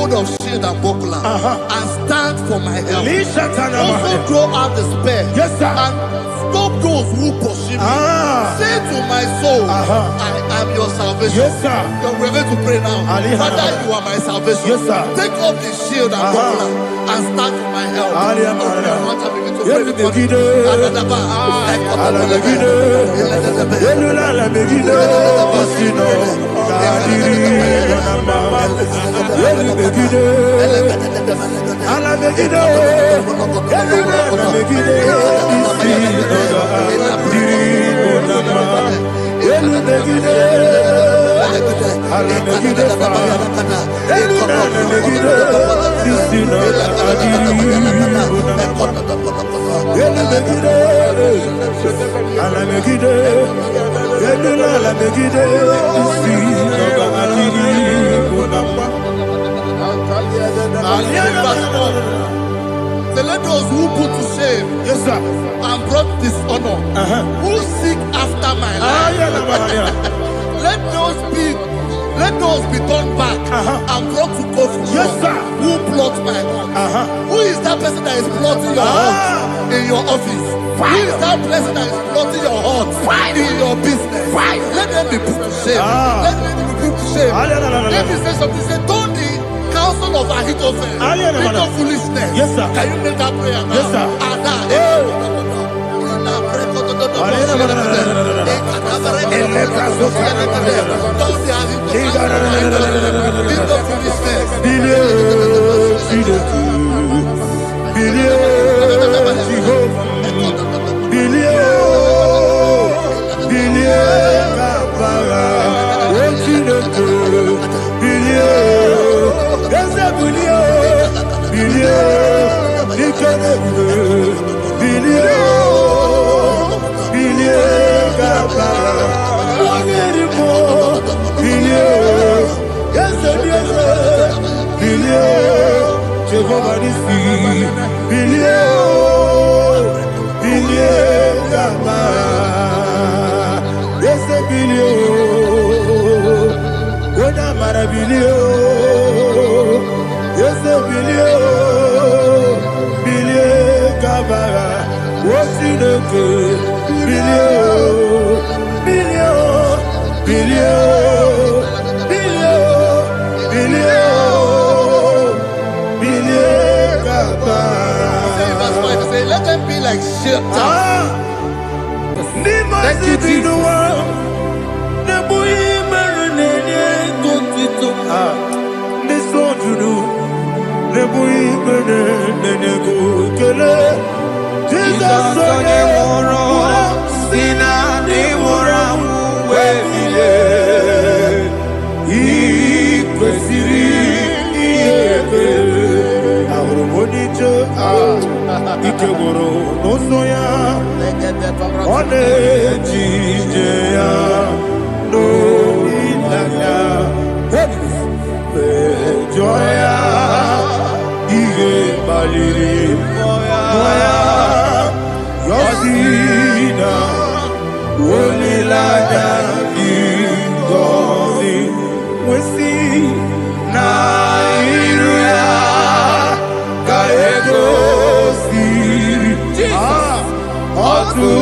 hold of shield and buckler and stand for my help. Also draw out the spear and stop those who pursue me. Say to my soul, I am your salvation. We're going to pray now. Father, you are my salvation. Take off the shield and buckler and stand for my help. Let those who put to shame and brought dishonor, who seek after my life, let those be turned back and brought to confusion. Who plot my heart? Who is that person that is plotting your heart in your office? Who is that person that is plotting your heart in your business? Let them be put to shame. Let them be put to shame. Let me say something. Say, don't the counsel of Ahithophel with no foolishness. Can you make that prayer now? Let them be like shelter. Thank you, Jesus. Ikegoro n'osoya one jijeya no ilaya joya ihe baliri moya yosina olilaya igozi wesi na iruya kaego What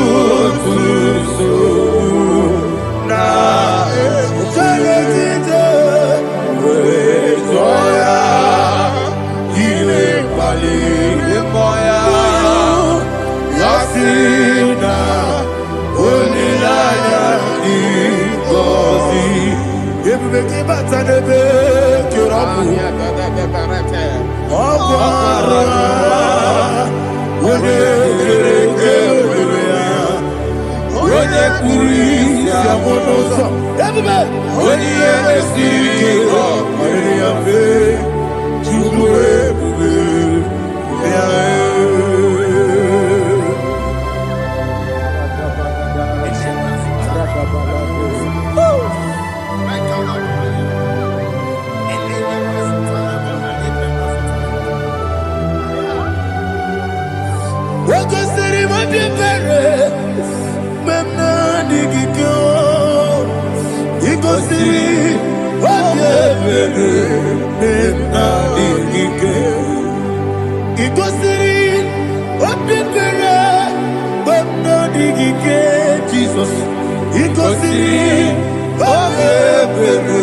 Igosiri Obebere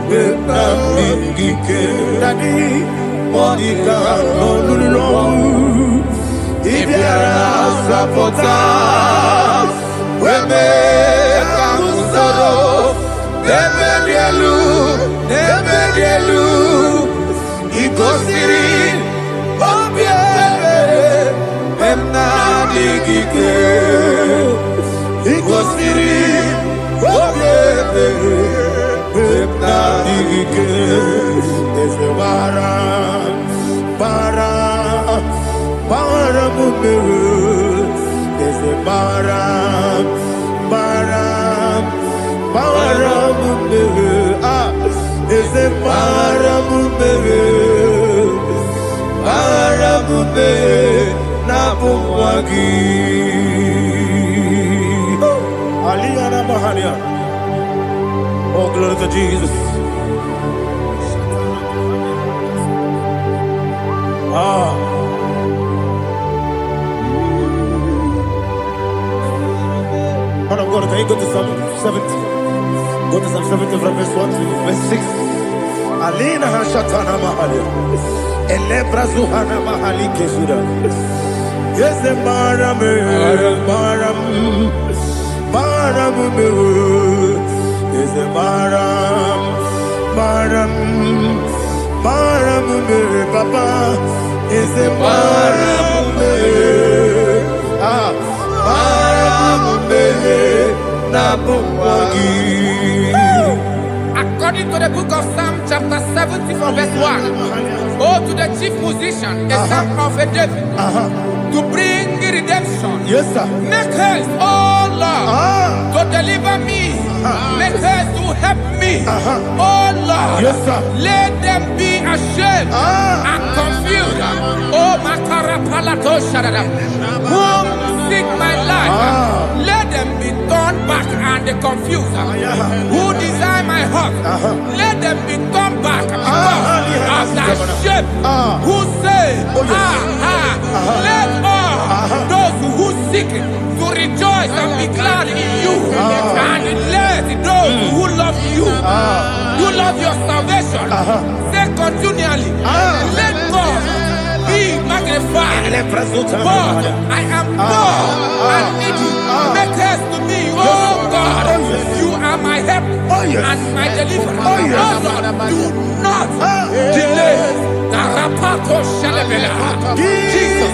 Benamigike Dadi Monica Nolulu Ibiara Sapota Weme Kamusoro Nebedielu Igosiri Obebere Benamigike Igosiri Obebere Benamigike Eze Bara Mumere Eze Bara Mumere Eze Bara Mumere Nabumwagi Aliyana Mahalia. Oh, glory to Jesus. Man of God, can you go to Psalm 70? Go to Psalm 70 from verse 1 to verse 6. Alina Hashatana Mahalia. Elebra Zuhana Mahali Kesuda. Yes, the Maram. Is a Maram, Papa. Is a Maram, According to the book of Psalm chapter 70 from verse 1, oh, to the chief musician, a psalm of a David, to bring redemption. Yes, sir. Make haste, oh Lord, to deliver me. Make haste to help me. Oh Lord, yes, sir. Let them be ashamed and confused. Oh Makara Palato Shadada, whom seek my life, let them be turned back and confused. Who desire my heart, let them be turned back because of that shape. Who say, let all those who seek to rejoice and be glad in you, and let those who love you, who love your salvation, say continually, let God be magnified. God, I am poor and needy. Make haste to me, oh God. You are my help and my deliverer. Oh Lord, do not delay. Tarapato Shalabela. Jesus.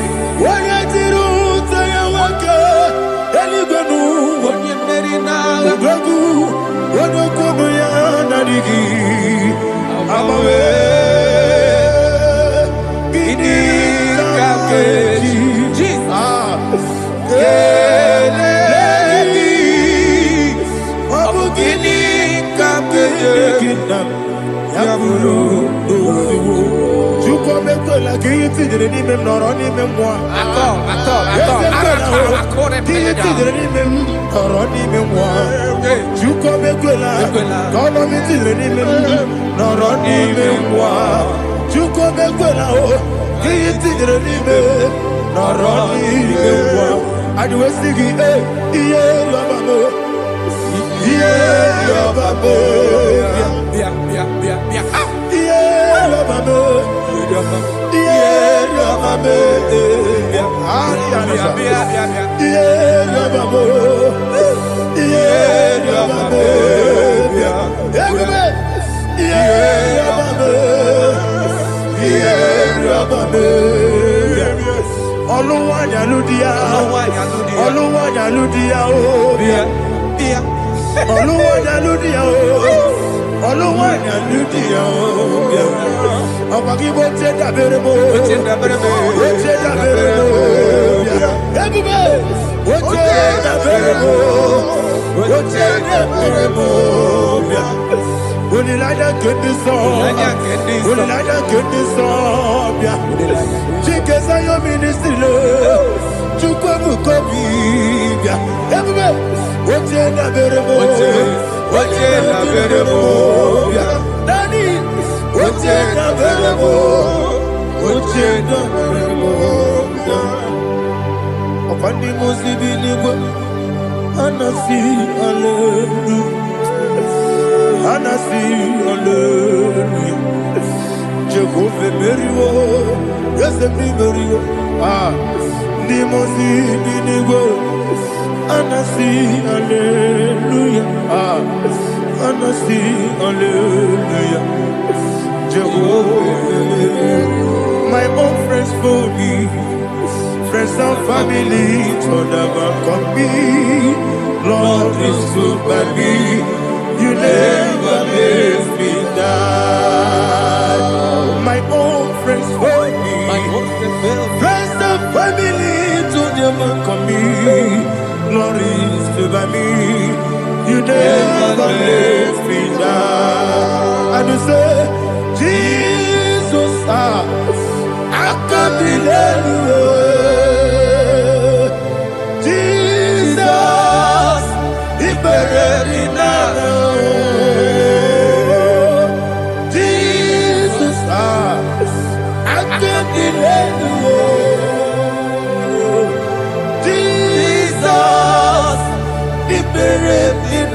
Anasi, hallelujah. Anasi, hallelujah. Jehovah Merio, yes, the Merio. Nimosi, Ninigo. Anasi, hallelujah. Anasi, hallelujah. Jehovah, my own friends for me, friends and family, told them come me. Lord is good by me, you never let me die. My own friends for me, friends and family, told them come me. Lord is good by me, you never let me die. And you say, Jesus, I can't believe you. Jesus, He buried in Jesus, I can't believe you. Jesus, He buried in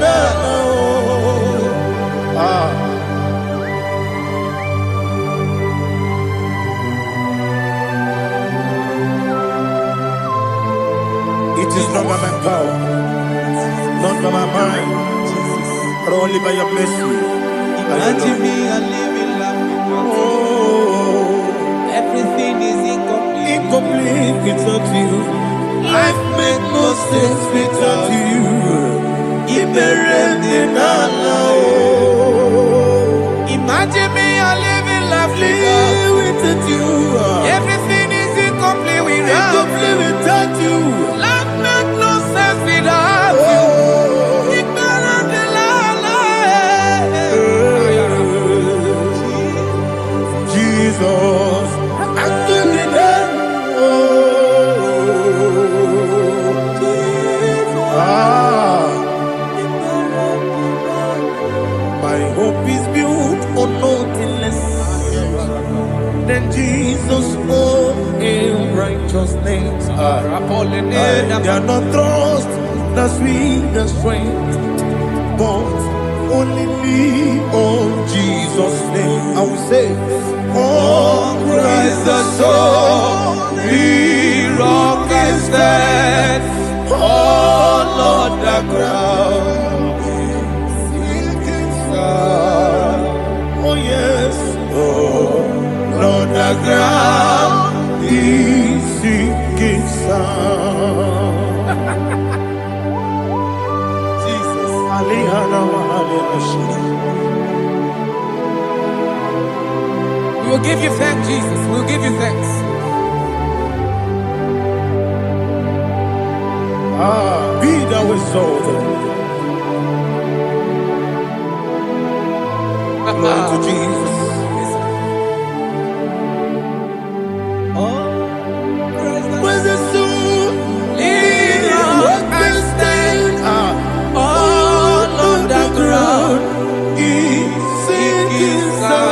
It is not by my power, not by my mind, but only by your mercy. Imagine me a living life. Oh, Everything is incomplete. incomplete without you. Life makes no sense without you. Imagine me a living life without you. Everything is incomplete Incomplete without you. Life makes no sense without you. Jesus, I give it my hope is built on nothing less than Jesus' own righteousness. They are not trust that sweet the strength, but only me on Jesus' name. I will say, on Christ the solid rock is set, all on the ground is sinking sand. Oh yes, oh on the ground is sinking sand. Jesus, We will give you thanks, Jesus. We will give you thanks. Be thou exalted. Glory to Jesus. Where's the soul? What can stand all on the ground? Is sinking sand.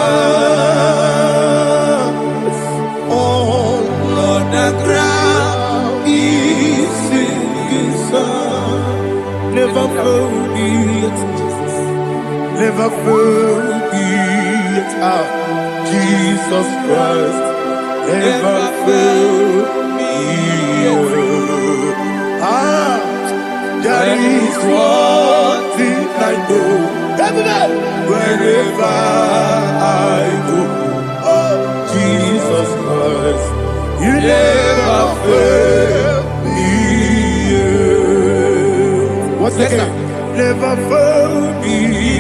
All on the ground is sinking sand. Never forget, never forget Jesus Christ. Never fail me. There is one thing I know. Wherever I go, oh Jesus Christ, you never fail me. What's the name? Never fail me.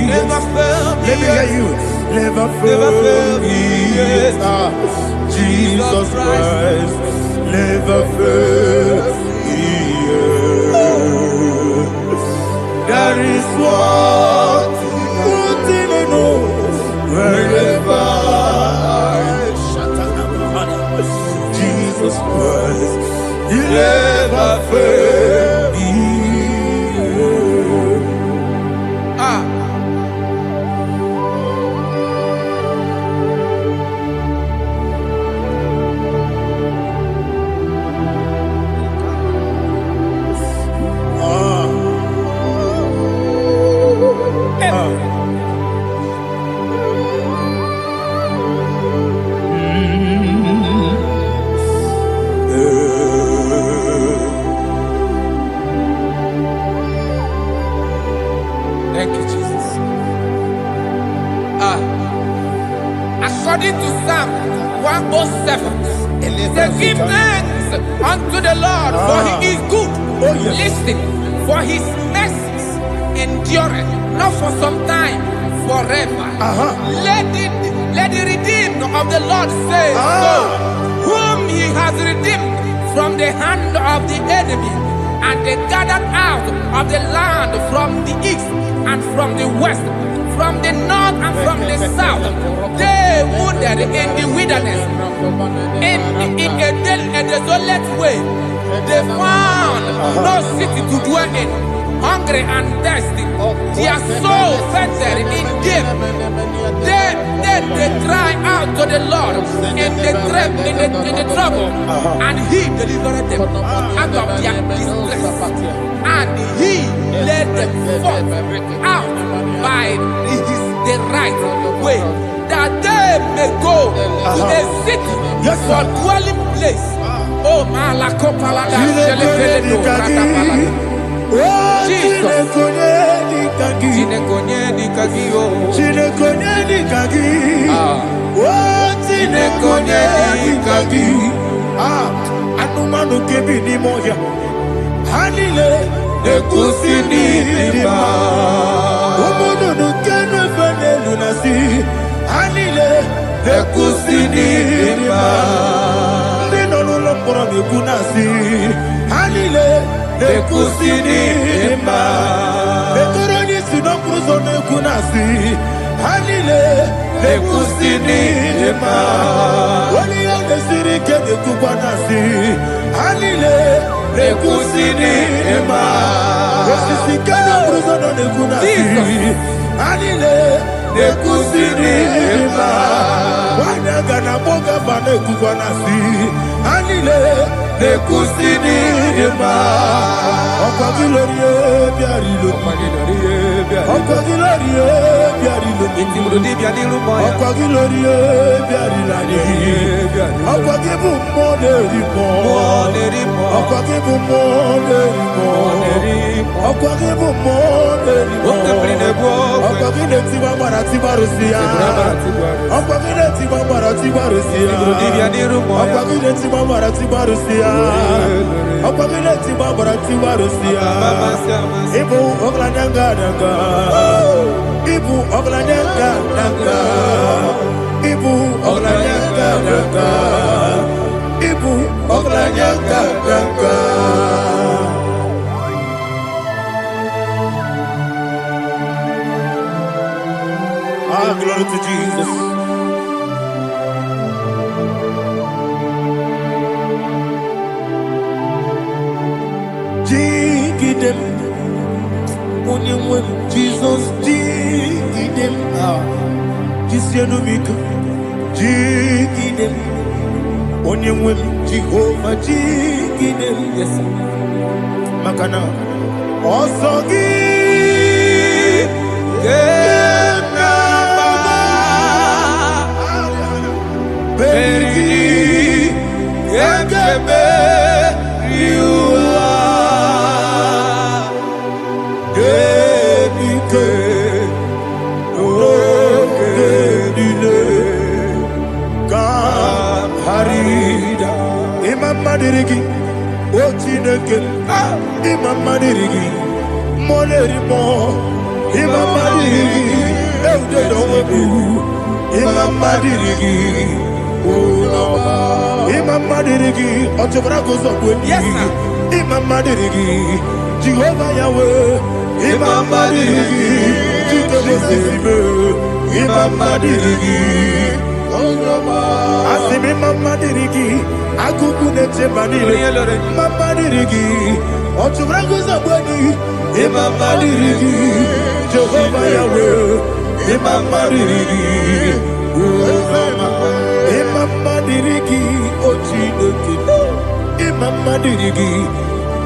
Never fail me. Let me hear you. Never fail me. Jesus Christ never fails me. There is one thing I know. Wherever Jesus Christ, He never fails me. to Psalm 107. Say, give thanks unto the Lord, for he is good. Oh, yes. Listen, for his mercies endureth, not for some time, forever. Let the redeemed of the Lord say so, whom he has redeemed from the hand of the enemy, and they gathered out of the land from the east and from the west, from the north and from the south. They wandered in the wilderness, in a desolate way. They found no city to dwell in, hungry and thirsty. Their soul fainted in deep. Then they cry out to the Lord in the trouble, and he delivered them out of their distress, and he led them forth out by the right way, that they may go to a city for dwelling place. Oh, Malakopalada, Jesus. Anumanu kebi ni moya Hanile Nekusini lima Umudu nukene fene lunasi Hanile Nekusini lima Nino nulopura mikunasi Hanile Nekusini lima Nekuroni sinokruzo nekunasi Hanile Nekusini lima Wali yane sirike nekubanasi Hanile Nekusini lima Wesisikana bruzo nekunasi Hanile Nekusini lima Wanaga na boga bane kubanasi Hanile Nekusini lima Okwa gilorie biarilo Okwa gilorie biarilo Okwa gilorie biarilani Okwa gibu monerimo Okwa gibu monerimo Okwa gibu monerimo Okwa gileti mamara tibarusia Okwa gileti mamara tibarusia Okwa gileti mamara tibarusia Okwa gileti mamara tibarusia Ibu oglanyanga nanga Ibu oglanyanga nanga Ibu oglanyanga nanga Ibu oglanyanga nanga Glory to Jesus. Jigidem, Onyemwem, Jesus, Jigidem, Jisianumika, Jigidem, Onyemwem, Jehovah, Jigidem, yes, Makana, Osogi, Baby, you are Dirigi, Ochineke, Imama Dirigi, Monerimo, Imama Dirigi, Eudedobu, Imama Dirigi, Imama Dirigi, Otobrago Zobweni, Imama Dirigi, Jehovah Yahweh, Imama Dirigi, Jitobosime, Imama Dirigi, Asimi Mama Dirigi, Akuku nete manile, Mama Dirigi, Otobrago Zobweni, Imama Dirigi, Jehovah Yahweh, Imama Dirigi, Imama Dirigi, Ochineke, Imama Dirigi,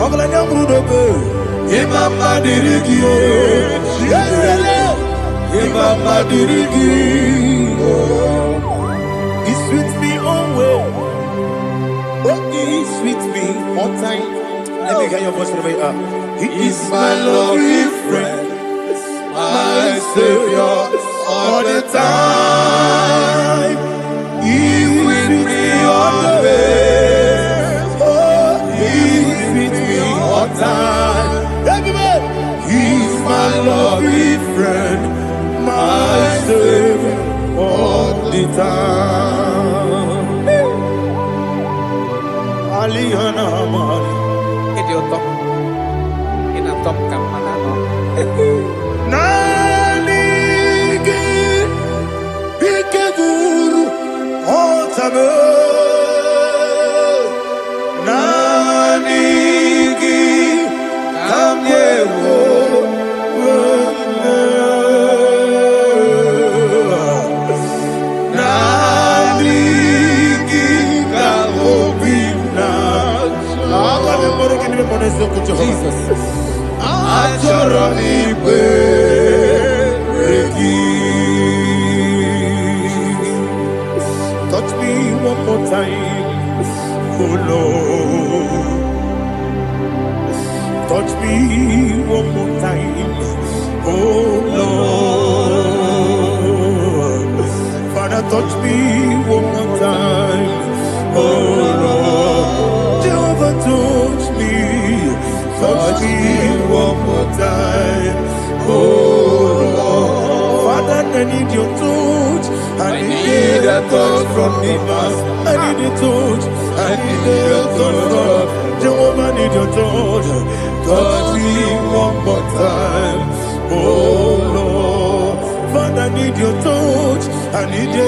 Oglanya Mudobe, Imama Dirigi, Imama Dirigi, He's with me always. Oh, He's with me all time. Let me hear your voice from here. He is my lovely friend, my Savior all the time. Jesus. Achọrọ m ikpere gị. Touch me one more time, oh Lord. Touch me one more time, oh Lord. Father, touch me one more time, oh Lord. Jehovah, touch me one more time, oh Lord. Father, I need your touch. I need a touch from the Master. I need a touch. I need a touch from Jehovah. I need your touch. Touch me one more time, oh Lord. Father, I need your touch. I need a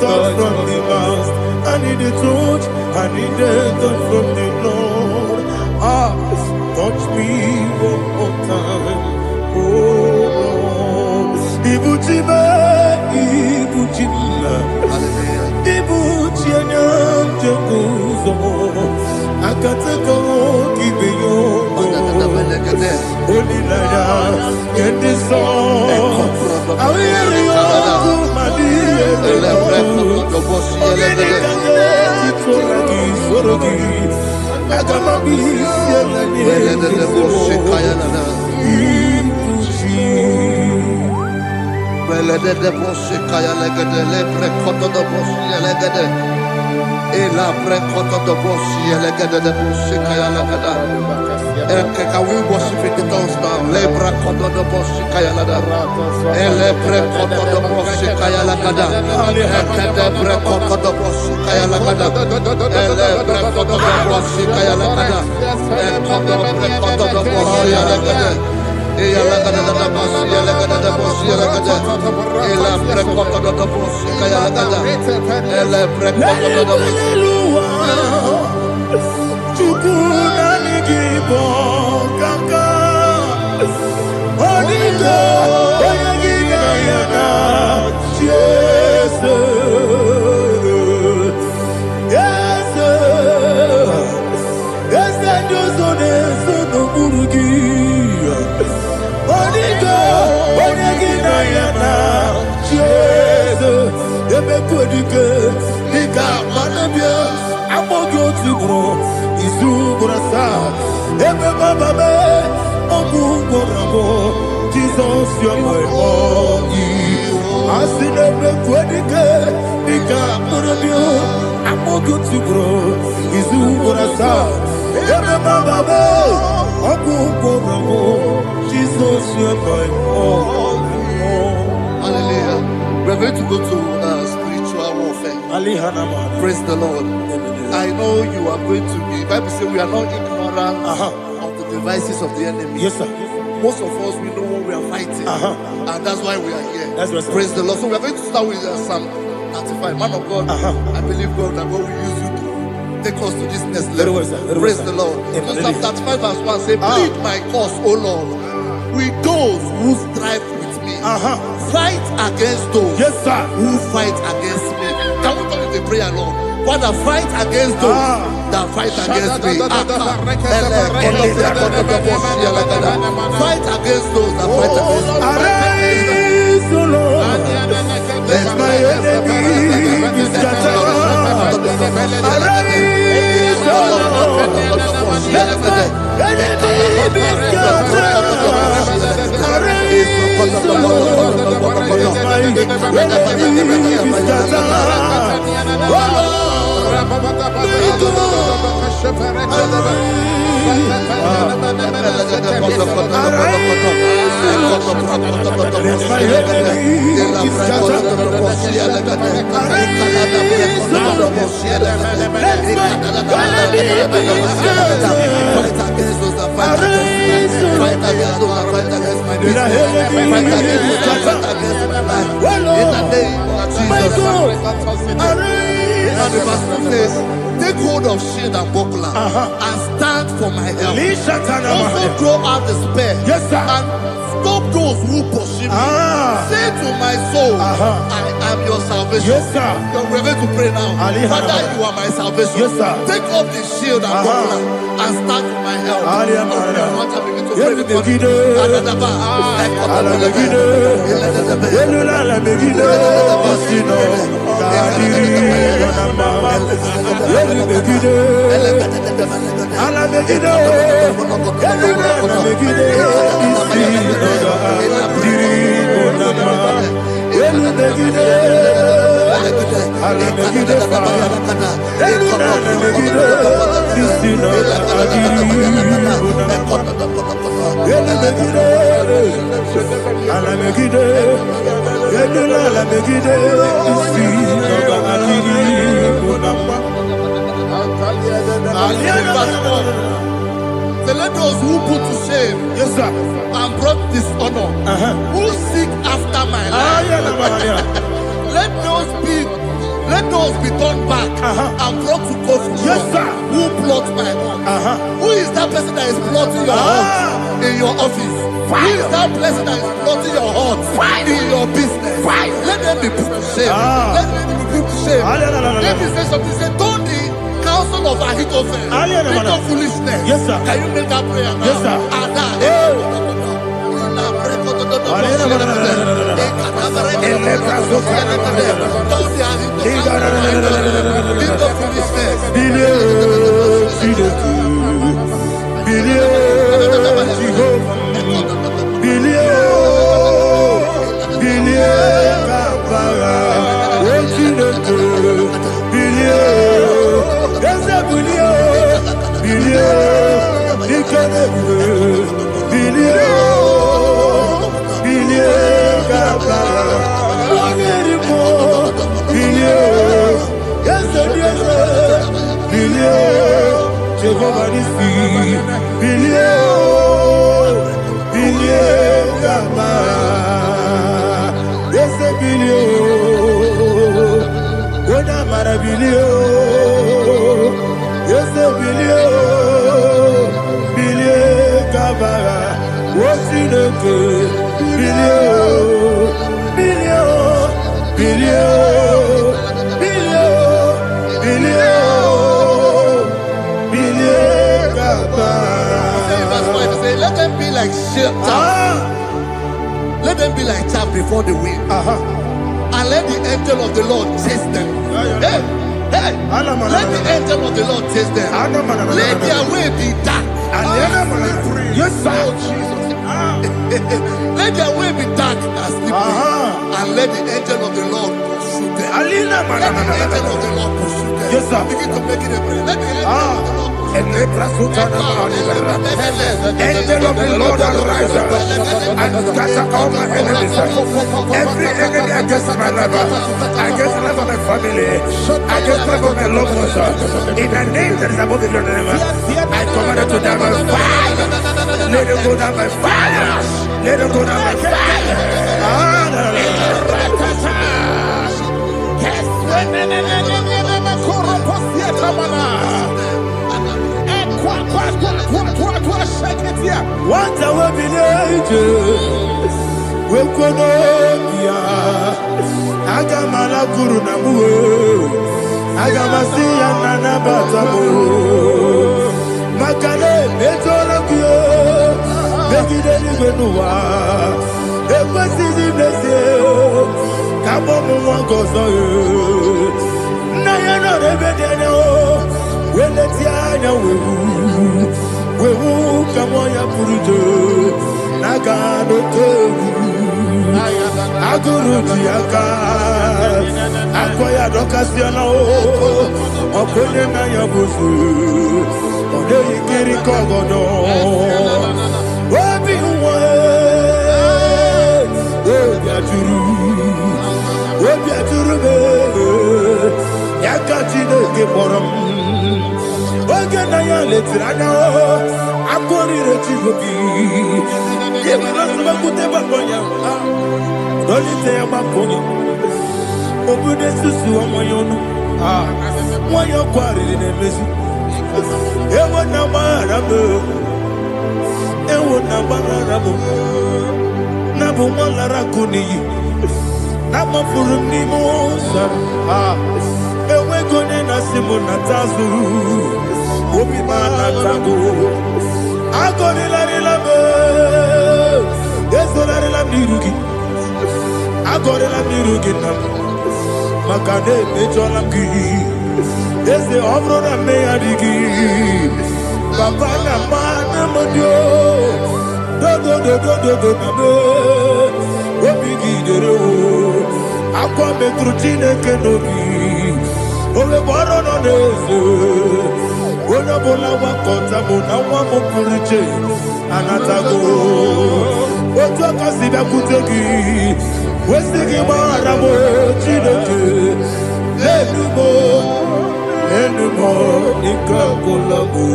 touch from the Master. I need a touch. I need a touch from the Lord. Touch me one more time, oh Lord. Ibuchima, Ibuchima, Ibuchianya, Jaguzo, Akatako, Kibeyo, Olilaya, get this song. I hear you, Can we worship in the tongues now? Lebra koto do boshi kaya lada. Elebre koto do boshi kaya lada. Elebre koto do boshi kaya lada. Elebre koto do boshi kaya lada. Elebre koto do boshi lada. Eya lada da boshi lada da boshi lada. Elebre koto do boshi kaya lada. Elebre koto do boshi. Igbo kaka Onigo Oyagina yana Jesus Yes Josone Sono Burugi Onigo Oyagina yana Jesus Ebe kodike Nika manabia Amogo tibro Isu burasa Ebe baba me Ogu gorabo Jesus you're my all Asinebe kwedike Nika manabia Amogo tibro Isu burasa Ebe baba me Ogu gorabo Jesus you're my all. Hallelujah. We're going to go to spiritual warfare. Praise the Lord. I know you are going to be. Bible says we are not ignorant of the devices of the enemy. Yes, sir. Most of us, we know what we are fighting, and that's why we are here. That's right, sir. Praise the Lord. So we are going to start with Psalm 35. Man of God, I believe God that God will use you to take us to this next level. Praise the Lord. So Psalm 35 verse 1 say, plead my cause, O Lord, with those who strive with me. Fight against those who fight against me. Can we come with the prayer, Lord? Father, fight against those that fight against me. Fight against those that fight against me. Arise, O Lord, let my enemies be scattered. Arise, O Lord, let my enemies be scattered. Arise, O Lord, let my enemies be scattered. Oh Lord, and the verse 2 says, take hold of shield and buckler and stand for my help. Also throw out the spear and stop those who pursue me. Say to my soul, I am your salvation. Yes, sir. We're going to pray now. now. Father, you are my salvation. Yes, sir. Take off the shield and buckler and start with my help. Open your heart and begin to pray before him. So let those who put to shame, yes, sir, and brought dishonor, who seek after my life, let those be turned back and brought to go for yes, sir, who plot my home. Who is that person that is plotting your heart in your office? Who is that person that is plotting your heart in your business? Let them be put to shame. Let them be put to shame. Let me say something. Say, don't the counsel of Ahithophel think of foolishness. Yes, sir. Can you make that prayer now? Yes, sir. Let them be like chaff. Let them be like chaff before the wind. And let the angel of the Lord chase them. Hey, hey. Let the angel of the Lord chase them. Let their way be dark. Yes, sir. Let their way be dark and slippery. And let the angel of the Lord pursue them. Let the angel of the Lord pursue them. Yes, sir. Begin to make it a prayer. Let the angel of the Lord Angel of the Lord arise and scatter all my enemies. Every enemy against my life, against the life of my family, against the life of my loved ones, in the name that is above your name, I command it to die by fire. Let it go down by fire. Let it go down by fire. What I will be we Wekonomia Agamala Guru Namu Agamasia Nana Batamo Makale Betolakio Begideni Benua Ekwasizi Nesio Kabomu Wangozo Nayana Rebedeno Weletiana Wewu Kamoya Purujo Nagano Togu Aguru Tiaka Akoya Dokasiana Okonye Naya Busu Ode Ikiri Kogodo Obi Uwe Obi Aturu Yakachine Gemoram Oge Naya Letirana Akori Rechivobi Yemanasuma Bakoya Dolite Bakoya Obude Susu Omoyono Moyo Kwari Nemesu Ewo Namarabo Ewo Namarabo Nabu Malarakuni Nama Furumi Mosa Ewe Munatazu, Obi Manatago, Agonila Lame, Yesola Mirugi, Agonila Mirugi, Makane Mejolamki, Yes, the Obrona Mayadigi, Papa Namana Modio, do, Obigi Dero, Aqua Metrutine Kenobi, Ole Baron on Ezo, Onabola Wakota, Monawa Puriche, Anatago, Otaka Sida Kutegi, Westigi Maramo, Chineke, Enumo, Nikakolabu,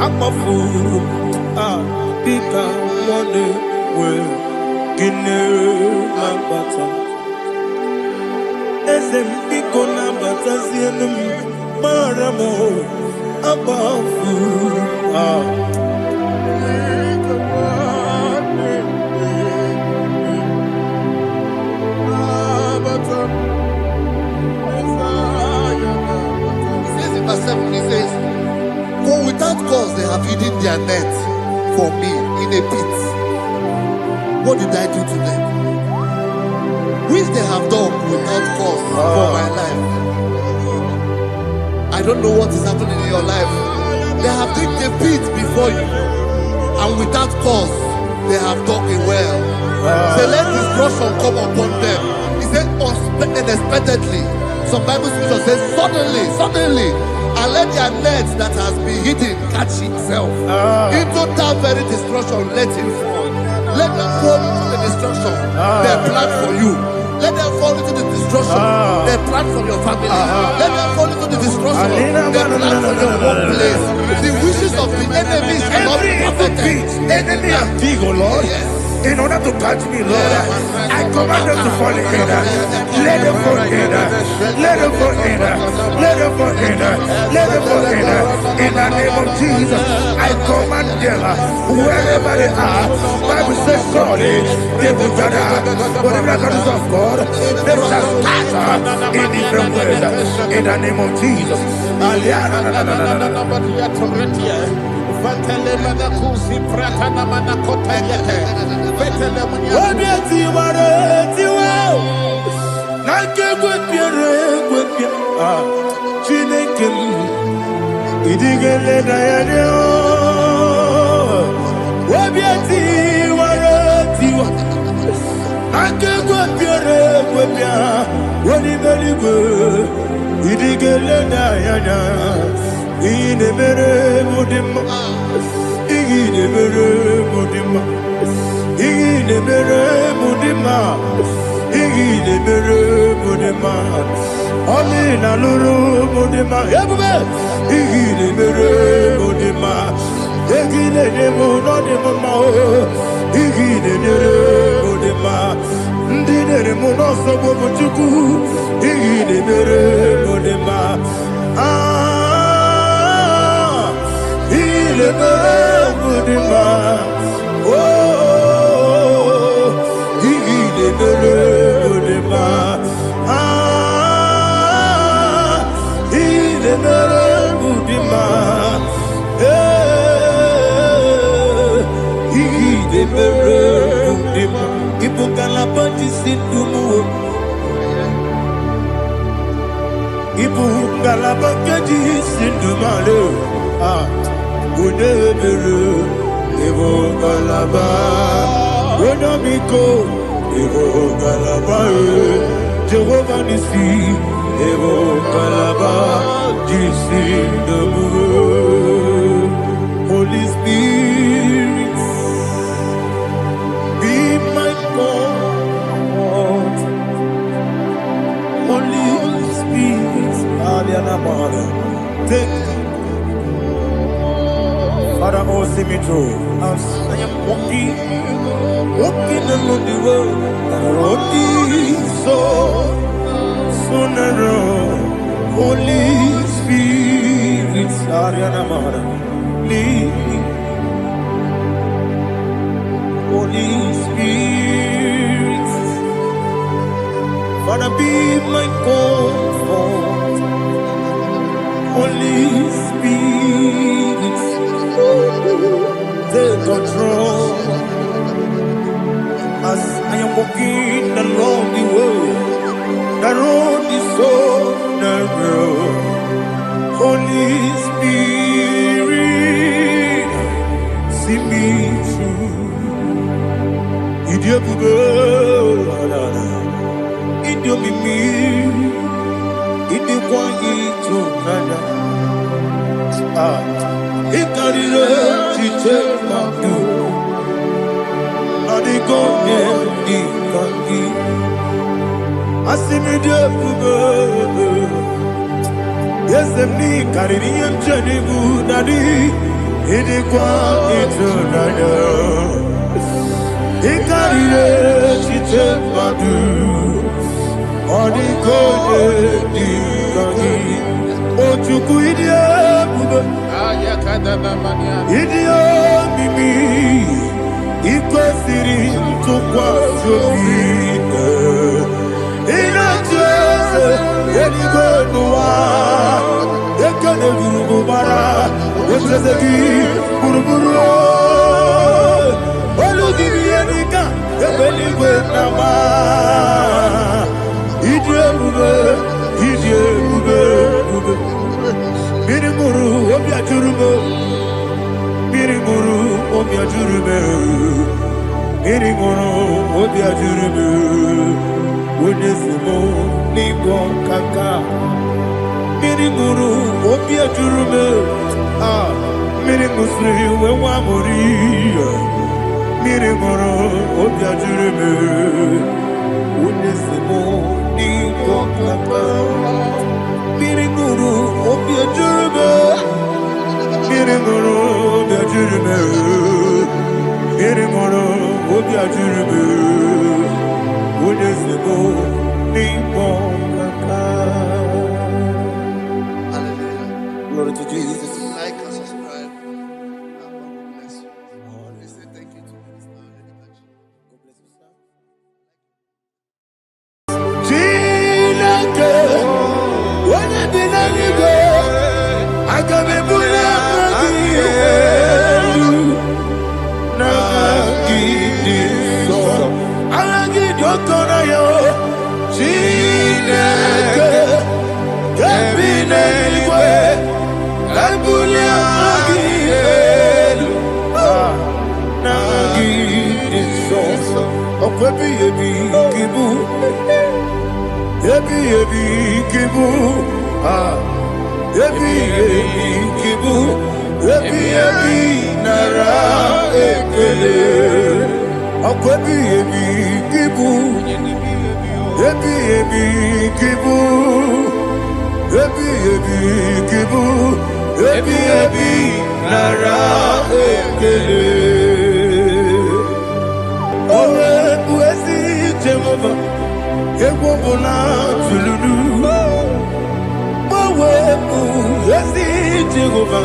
Amafu, Pika, One, Well, Guinea, Lambata. Esem Piko Lambata, Zienum, Maramo, Abafu, He says, for without cause they have hidden their net for me in a pit. What did I do to them? Which they have done without cause for my life. I don't know what is happening in your life. They have digged a pit before you, and without cause they have dug a well. Say, let destruction come upon them. He said, unexpectedly. Some Bible scripture says, suddenly, and let their net that has been hidden catch itself. Into that very destruction, let it fall. Let them fall into the destruction they plan for you. Let them fall into the destruction they plan for your family. Let them fall into the destruction they plan for your workplace. The wishes of the enemies are not perfected. Enemy and dig, oh Lord. Yes. In order to catch me, Lord, I command them to fall in. Let them fall in. Let them fall in. Let them fall in. Let them fall in. In the name of Jesus, I command them wherever they are. Bible says, surely they will gather. But the miracles of God, they shall scatter in different ways. In the name of Jesus. Jehovah Nissi, Evo Kalaba, Jisi Dabu, Holy Spirit, be my God. Holy Spirit, Aliana Mara, take Father, oh, see me through. As I am walking along the road, so narrow. Holy Spirit, Ariana Mara, lead me. Holy Spirit, Father, be my comfort. Holy Spirit, take control as I am walking along the way. The road is so narrow. Holy Spirit, see me through. Idiobube, Idiomimi, Idikwanyito nana. Ikarire chitemadu. Adigone ikaki. Asimidebube. Yes, me carry him Jenibu Nadi. Idikwanyito nana. Ikarire chitemadu. Adigone ikaki. Ojuku idiobube. Idio mimi ikwesiri ntụkwasị obi ịna-acheze eluigwe n'ụwa ekele gburugburu gbara echeze gị gburugburu olu gị bụ ihe dịka ebe eluigwe na-agba ịdị ebube ịdị ebube ebube mmiri mụrụ obi ajụrụ m mmiri mụrụ obi ajụrụ m mmiri mụrụ obi ajụrụ m onye si m n'ịgọ nkaka mmiri mụrụ obi ajụrụ m mmiri mụsịrị uwe nwa mụrụ mmiri mụrụ obi ajụrụ m onye si m n'ịgọ nkaka mmiri mụrụ obi ajụrụ m mmiri mụrụ obi ajụrụ m mmiri mụrụ obi ajụrụ m onye si m n'ịkpọ nkaka. Glory to Jesus. Like and subscribe. And God will bless you. We say thank you to Mr. Editachi. God bless you, sir. Chineke, onye dị n'eluigwe, aga m ebuli aka gị elu, n'aha gị dị nsọ. Aha gị dị oke ọnụahịa, Chineke, nke bi n'eluigwe, ka ebuli aka gị elu, n'aha gị dị nsọ. Ọkwa ebighị ebi gị bụ ebi ebi kibu ebi ebi kibu ebi ebi nara ekele ọkwa ebi ebi kibu ebi ebi kibu ebi ebi kibu ebi ebi nara ekele owe bụ ezi Jehova egwu ọbụla tụlụrụ gbanwepụ ezi Jehova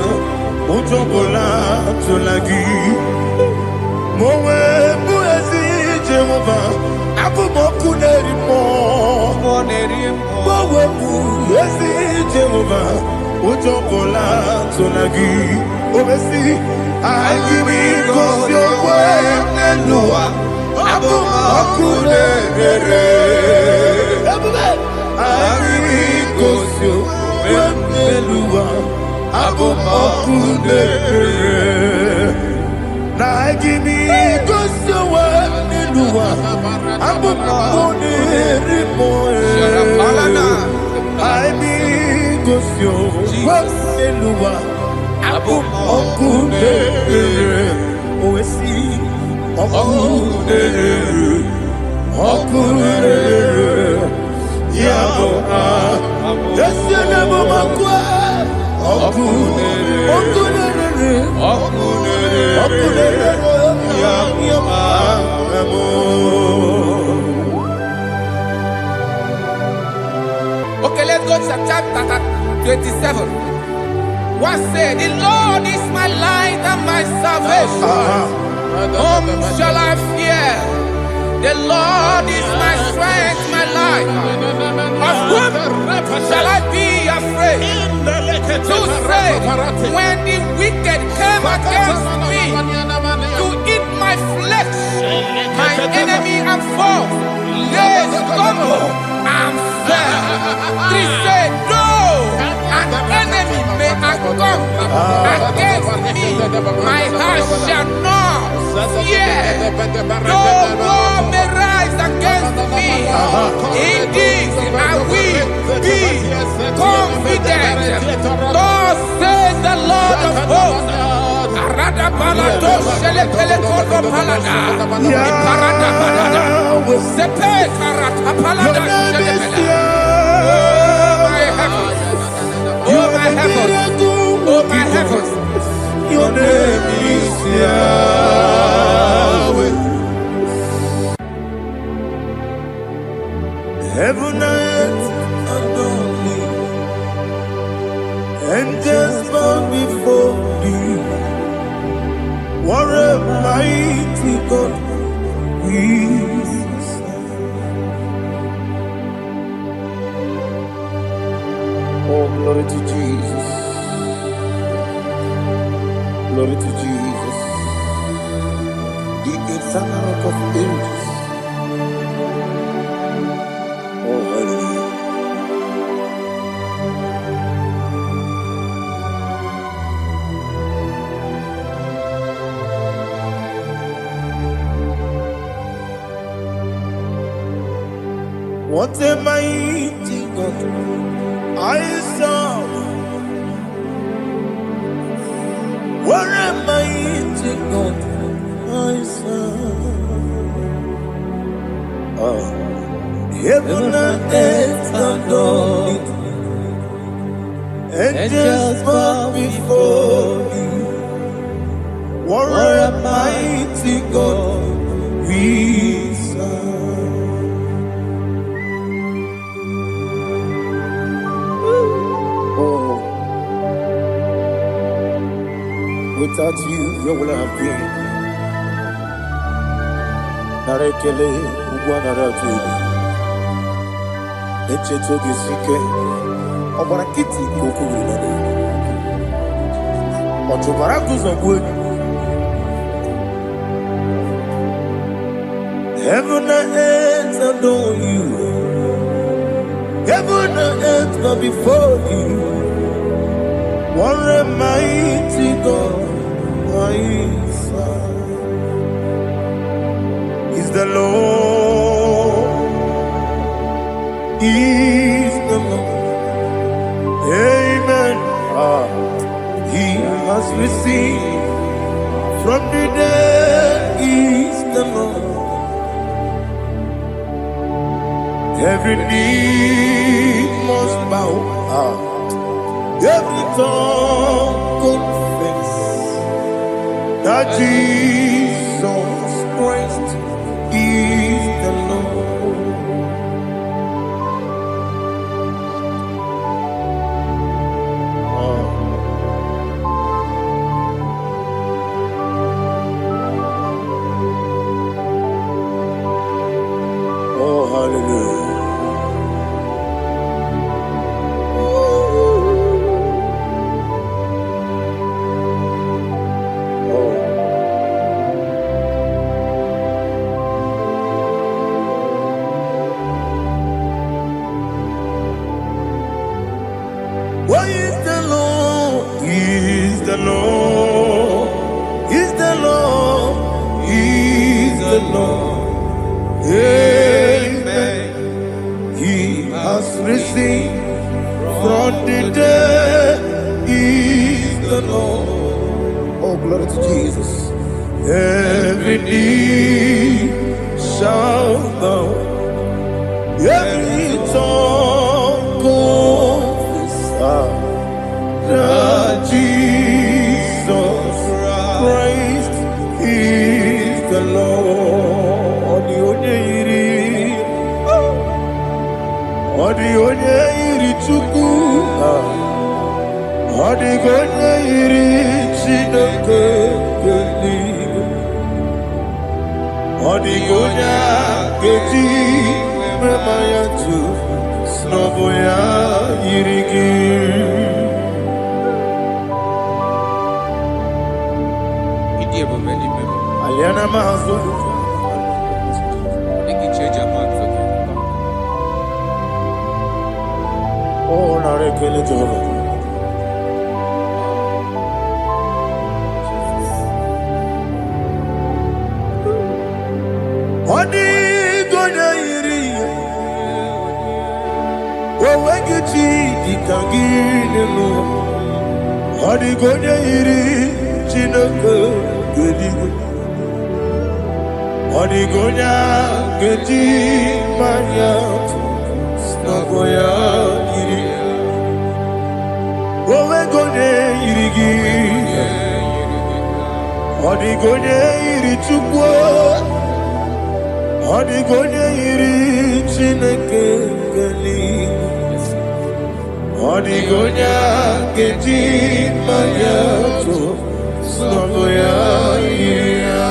ụjọ ọbụla tụla gị ma o wepụ ezi Jehova abụmọkụ na-eri mmụọ gbanwepụ ezi Jehova ụjọ ọbụla tụla gị o mesi anyị bụ igosi okwe n'elu ụwa abụmọkụ na-ere anyị gosi okwe n'elu ụwa abụmọkụ na-ere na anyị gosi okwe n'elu ụwa abụmọkụ na-ere anyị gosi okwe n'elu ụwa abụmọkụ na-ere owesi ọkụ na-ere ọkụ na-ere ya bụ esi na-ebe ọkụ ọkụ na-ere ọkụ na-ere ya bụ Okay, let's go to chapter 27. What said, the Lord is my light and my salvation. Whom shall I fear? The Lord is my strength, my life. Of whom shall I be afraid? To said, when the wicked came against me to eat my flesh, my enemy and foe, they stumbled and fell. 3 said, no, an enemy may come against me, my heart shall not fear. No war may rise against me. In this I will be confident. Thus says the Lord of hosts. Oh my heavens, oh my heavens, your name is Yahweh. Heaven and earth adore thee, angels bow before thee. What a mighty God we serve. Oh, glory to Jesus. Glory to Jesus. The eternal rock of ages. Oh, hallelujah. What a mighty God I serve. What a mighty God I serve. Heaven and earth adore it, angels bow before you. What a mighty God we serve. Without you, where will I have been? Narekele, Ugwanaratu, Echetogi Sike, Obarakiti, Kokuru, Otobarakus of wood. Heaven and earth adore you. Heaven and earth bow before you. What a mighty God I serve. Is the Lord, is the Lord. Amen. He has received from the dead, is the Lord. Every knee must bow. Every tongue confess that Jesus Christ is the Lord. Oh, hallelujah. What is the Lord? Is the Lord? Is the Lord? Is the Lord? Amen. He has received from the dead. Is the Lord. Oh, glory to Jesus. Every knee shall bow. Every tongue confess that Jesus Christ is the Lord. The onye iri Chukwu, the onye iri Chineke eluigwe, the onye keji mema ya tu, n'ọbụ ya yiri gị. Yana Mahazo. Make you change your mind for God. Oh, Narekele Jehovah. Odi gonya iri, wawagichi dikagine lo. Odi gonya iri, chineke gedigo. Odi gonya gedi maya, snagoya iri. Wawagonya iri gi, odi gonya iri chukwo. Odigonya iri chineke geli, odigonya geji mayato sogoya ira.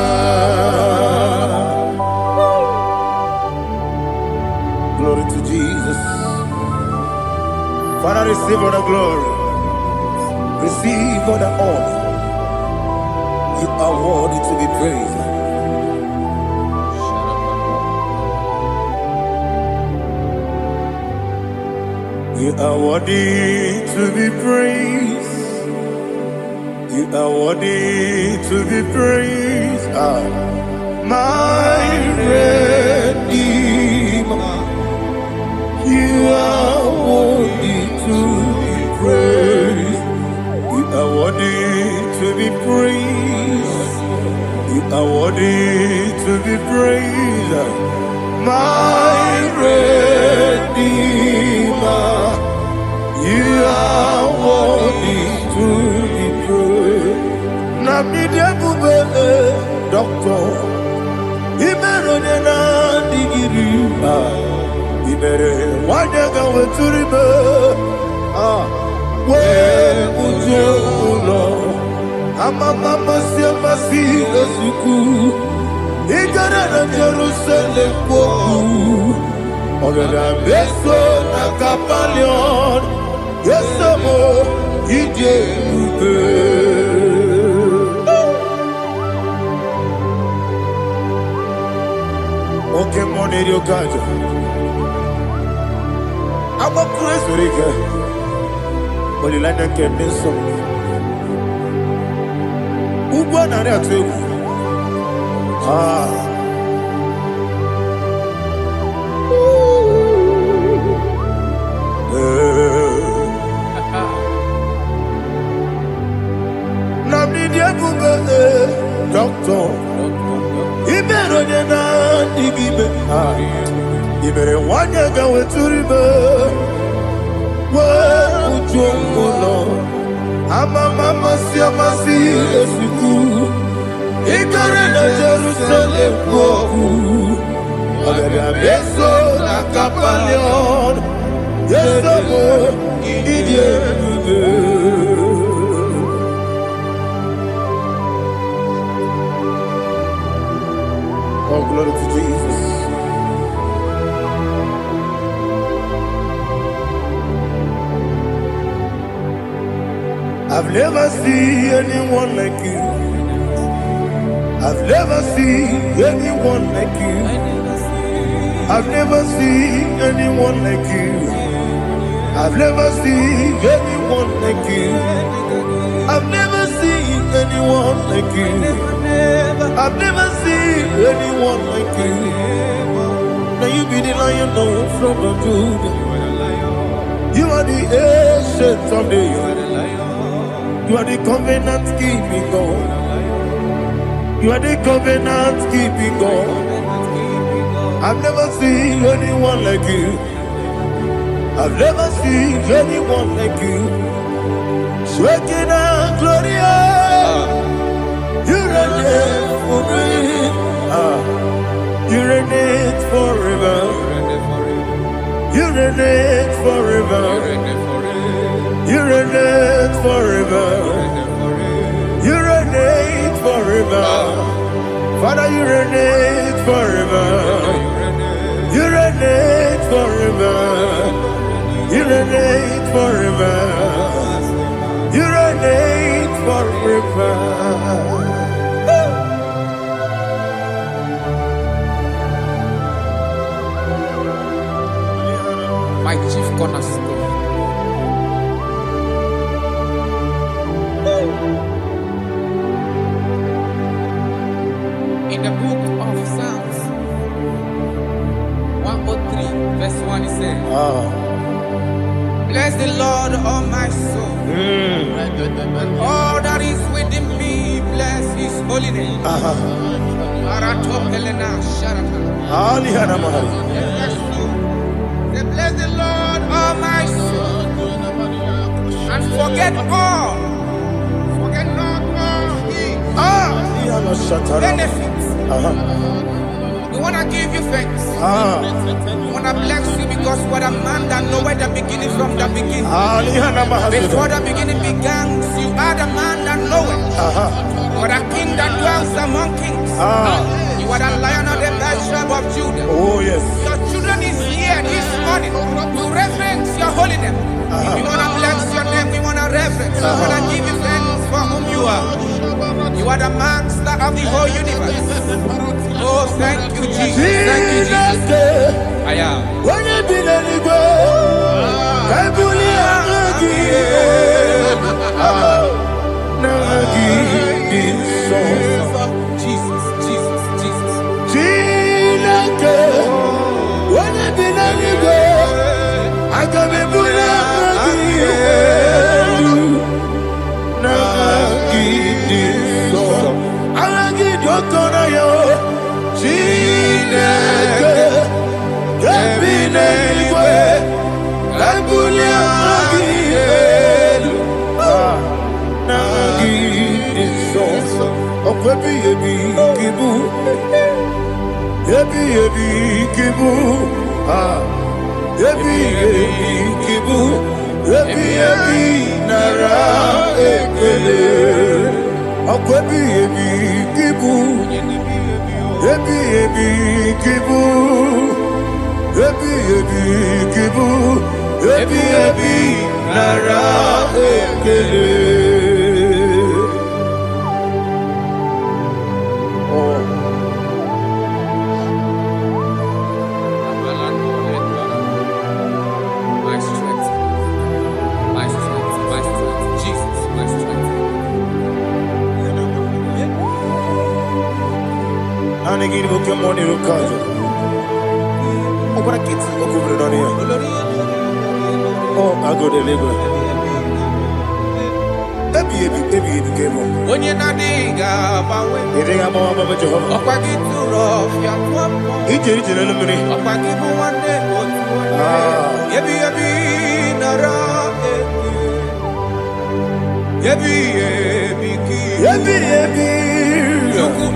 Glory to Jesus. Father, receive all the glory, receive all the honor. You are worthy to be praised. You are worthy to be praised. You are worthy to be praised. My Redeemer. You are worthy to be praised. You are worthy to be praised. You are worthy to be praised. My Redeemer. You are worthy to be praised. Namidebube, doctor. Imerone na digiri. Imere wanyaga weturibe. We ujulo. Amama siamasi esuku. Igara na Jerusalem kwoku. Ogada beso na kapalion. Yesamo ije ube. Oke mone rio kajo. Aba kures rike. Olilanya kemeso. Ugwa na ria tegu. Doctor, Iberone na digibe. Ibere wanyaga weturibe. We ujongola. Amama siamasi esiku. Igare na Jerusalem kwoku. Ogada beso na kapalion. Yesamo idie ube. Oh, glory to Jesus. I've never seen anyone like you. I've never seen anyone like you. I've never seen anyone like you. I've never seen anyone like you. I've never seen anyone like you. I've never seen anyone like you. Now you be the lion from the Judah. You are the ancient of days. You are the covenant keeping God. You are the covenant keeping God. I've never seen anyone like you. I've never seen anyone like you. Shekinah Gloria. You reign for me. You reign forever. You reign forever. You reign forever. You reign forever. Father, you reign forever. You reign forever. You reign forever. You reign forever. beginning. Aha. Maratopelena Sharata. Alihana Mahali. Say, bless the Lord, all my soul, and forget all. Forget not all His Alihana Shatara. benefits. Aha. We want to give you thanks. We want to bless you because what a man that knoweth the beginning from the beginning. Alihana Mahali. Before the beginning began, you are the man that knoweth. You are the king that dwells among kings. You are the lion of the tribe of Judah. Oh yes. Your children is here this morning to reverence your holiness. We want to bless your name. We want to reverence. We want to give you thanks for whom you are. You are the master of the whole universe. Oh, thank you, Jesus. Thank you, Jesus. I am. When you be the Igbo, I Jesus, Jesus, Jesus. when you be the Igbo, I can be My strength, my strength, my strength. Jesus, my strength. And again, we come on here, Kaja. Oh, what a kid, oh, go on here. Oh, I go to labor. Ebi came on. When you're not diga, You think I'm on Baba Jehovah? Opa get too rough, ya tuapo. He did it in a minute. Opa get one day, Yebi nara, Yebi ki. Chuku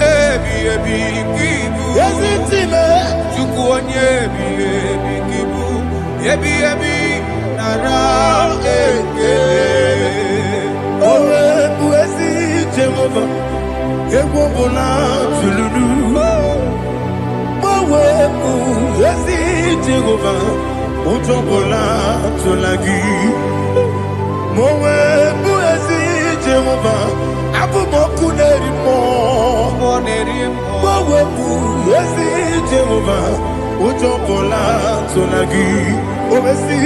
ebi kibu. Yes, it's him. Chuku onyebi kibu. Yebi nara Jehovah, Ewobola Tululu. Mowebu, Esi Jehovah, Utobola Tulagi. Mowebu, Esi Jehovah, Abumoku Nerimo. Mowebu, Esi Jehovah, Utobola Tulagi. Obesi,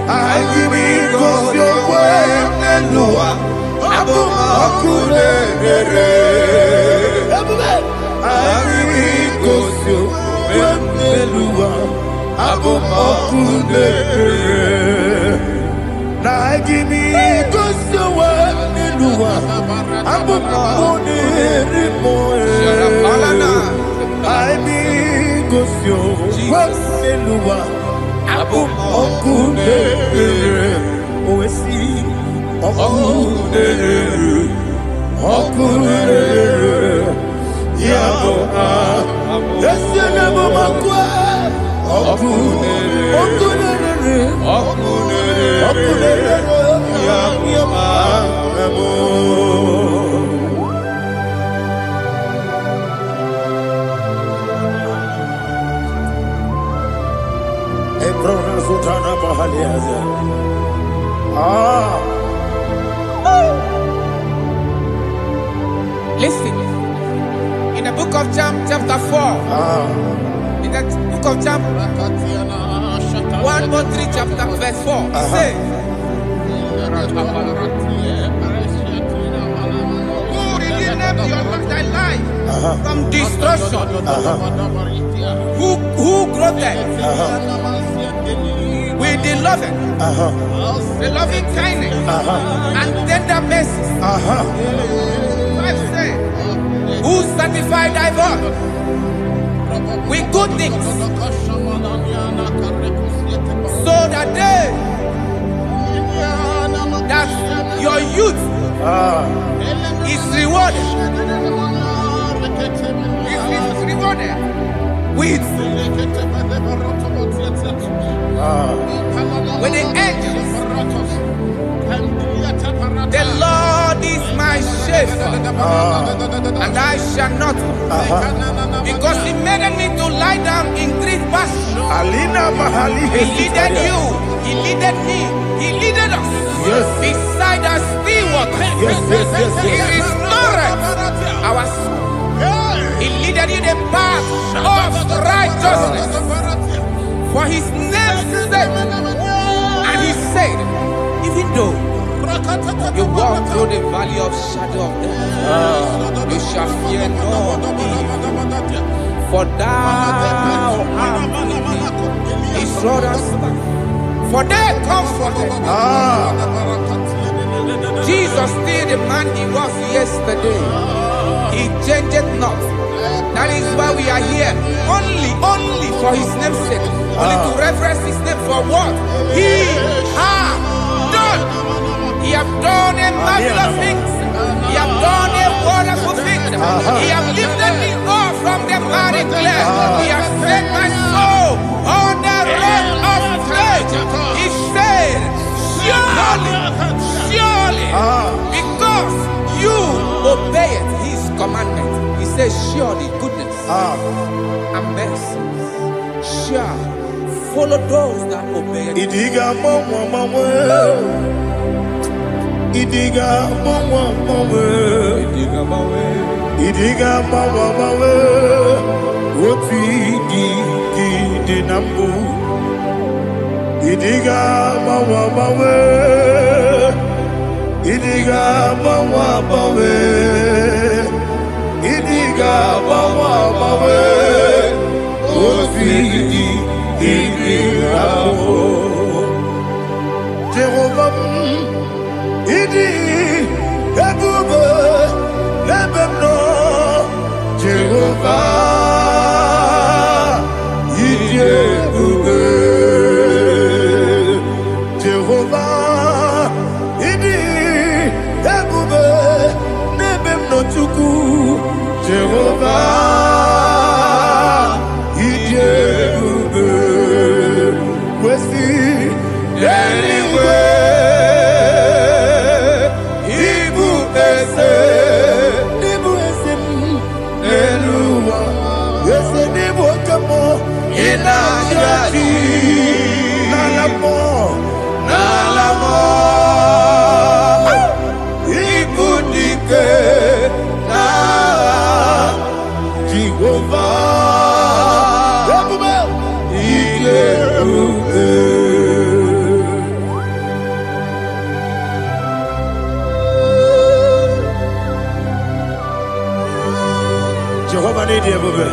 I give you cause your way and Noah. Listen, in the book of John, chapter 4, in the book of John, 1:3, chapter verse 4, it says, who redeemed thy life from destruction, who groweth with the loving kindness and tender mercies. Who sanctify thy voice with good things, so that your youth is rewarded. Is rewarded with the angels. The Lord is my shepherd, and I shall not want, because He made me to lie down in green pastures. He leaded you, He leaded me, He leaded us beside the still waters. He restored our soul. He leaded you the path of righteousness for His name's sake. And He said, even though you walk through the valley of shadow of death, you shall fear no evil, for thou art with me. His rod and staff, for they comforted. Jesus still the man He was yesterday. He changed not. That is why we are here. Only for His name's sake. Only to reference His name for what He has done. He has done a marvelous things. He has done a wonderful thing. He has lifted me up from the miry clay. He has set my soul on the rock of faith. He said, surely, because you obeyed His commandment. He says, surely goodness and mercy shall follow those that obey. Idiga mama, Idiga mama, Woti di nambu. Idiga mama, Idiga mama, Idiga mama, Woti di nambu. Jehovah, Idi Ebube Lebemno Jehovah Idi Ebube Jehovah Idi Ebube Lebemno Chuku Jehovah Idi Ebube Wesi anyway. Jehovah need you, baby.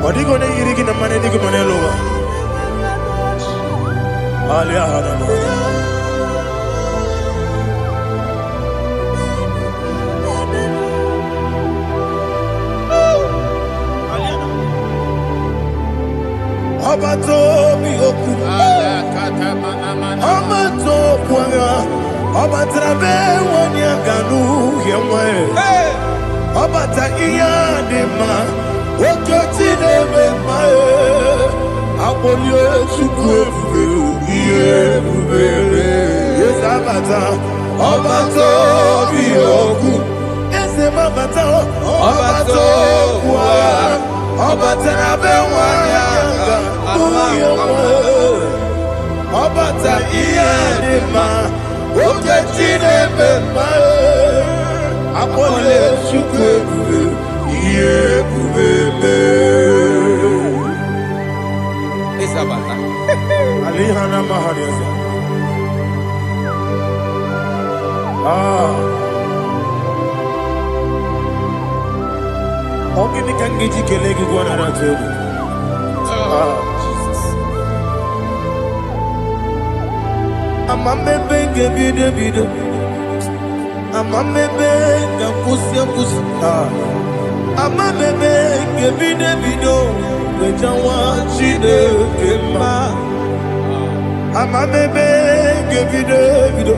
What are you going to eat in the money? You can lower. Abato bihoku, Abato kwanga, Abatrabe wanyaganu yemwe, Abata iyadema, Okotine memae, Abolio chukwefu, Yebubele, Yes Abata, Abato bihoku, Ese mabata, Abato kwa, Abatrabe wanyaganu Obata iyadema, oketine memae, apole chukwefu, yebubele. Isabata. Alihana mahaliasa. Ogini kangiji kelegi gwana ratobu. Amambe benge bide. Amamebe ngakusi. Amamebe ngebinebido. Wejawa Chineke ma. Amamebe ngebinebido.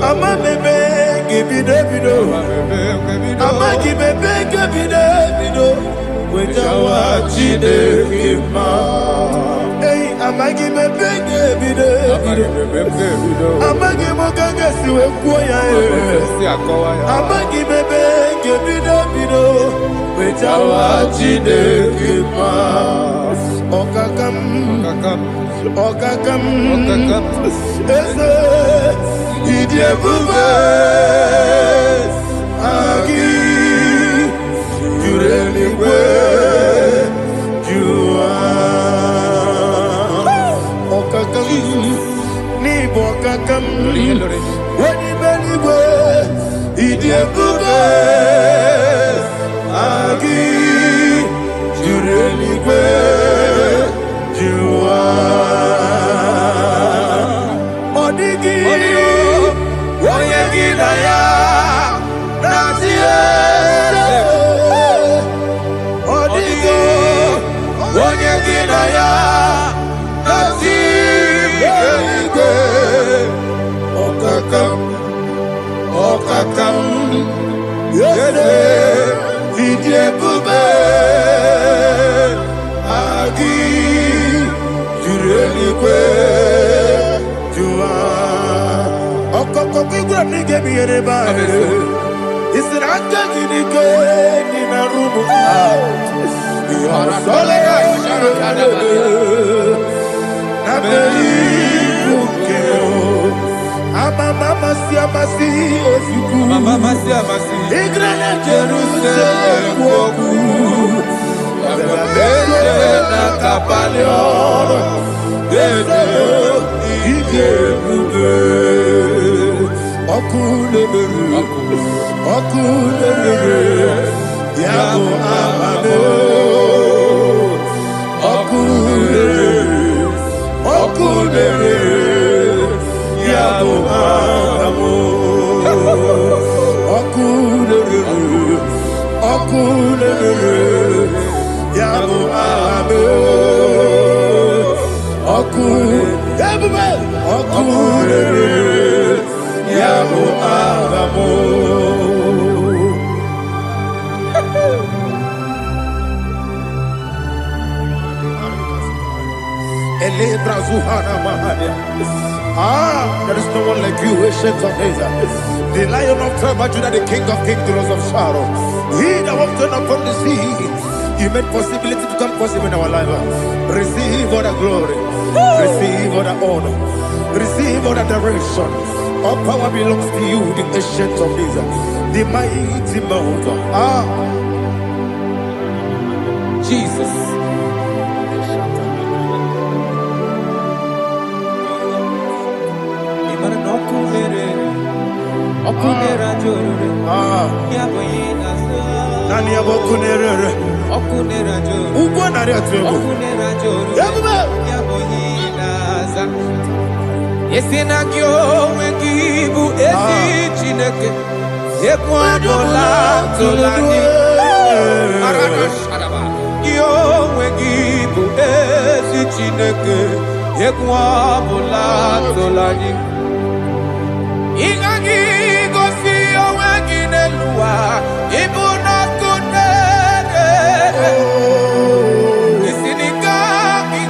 Amamebe ngebinebido. Amagibebe ngebinebido. Wejawa Chineke ma. Hey, amagibebe ngebinebido. Amagimogaga siwe kuya. Amagibebe ngebinebido. Wejawa Chineke ma. Okakam. Eze idiebube agi jureligwe jua okakam ni bokakam wani beligwe idiebube agi jureligwe jua Okakam yede idiebube agi jureligwe jua okokokigwe nige biyereba isiranga ginike nina rumu yarasolega sharakadaba nabeli ukeo Mama siamasi osuku Mama siamasi Igrana Jerusalem woku Bebe na kapaleon Bebe ije bube Okulebere Yabo amame Okulebere Yabo amo, okulere, yabo amo, okulere, yabo amo. Ele brazuhana mahania. There is no one like you, ancient of days. The Lion of tribe of Judah, the King of kings, the Rose of Sharon. He that walked upon the sea. You made possibility to come possible in our life. Receive all the glory. Receive all the honor. Receive all the direction. All power belongs to you, the ancient of days. The mighty mountain. Jesus. Okunera jorore, yaboyina so. Nani abokunere? Okunera jorore. Ugwa nari atwego. Okunera jorore. Yaboyina za. Yesina kyo wengibu esi chineke. Ekwadola tolani. Arana sharaba. Kyo wengibu esi chineke. Ekwadola tolani. Igagi gosi owegi neluwa ibuna kunere isinika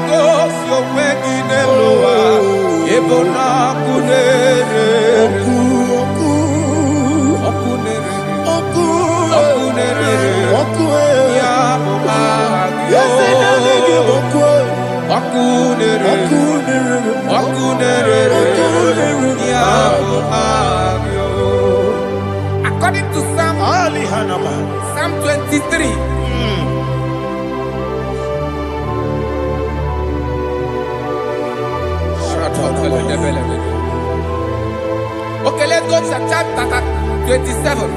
gosi owegi neluwa ibuna kunere okunere ya mama okunere according to Psalm 23. Okay, let's go to chapter 27.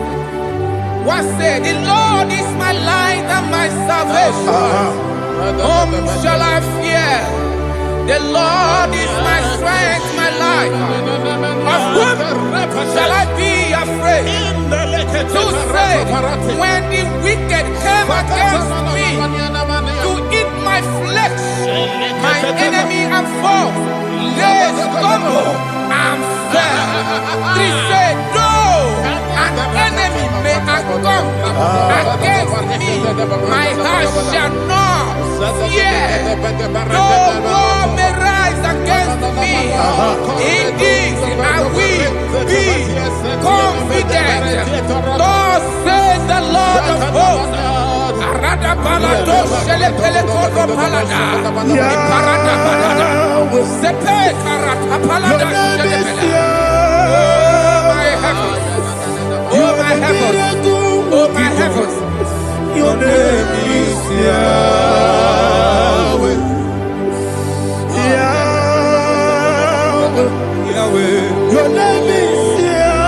What said? The Lord is my light and my salvation. Whom shall I fear? The Lord is my strength, my life. Of whom shall I be When the wicked came against me to eat my flesh, my enemy and foe, they stumble and fell. 3 said, though an enemy may come against me, my heart shall not fear. Though war may rise against me, in this I will be confident. Thus says the Lord of hosts. Arada balado shele pele kodo palada. Iparada balada. Sepe karata palada shele pele. Oh my heavens. Oh my heavens. Your name is Yahweh. Yahweh. Yahweh. Your name is Yahweh.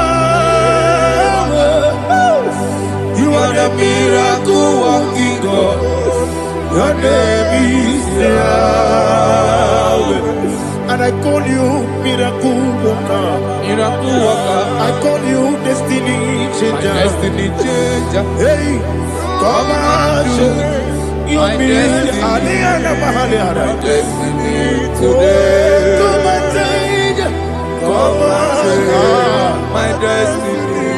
You are the miracle working God. Your name is Yahweh. And I call you miracle worker. Miracle worker. I call you destiny changer. Destiny changer. Hey, come on, you mean Aliana Mahaliana. Destiny today. Come and change. Come on, my destiny.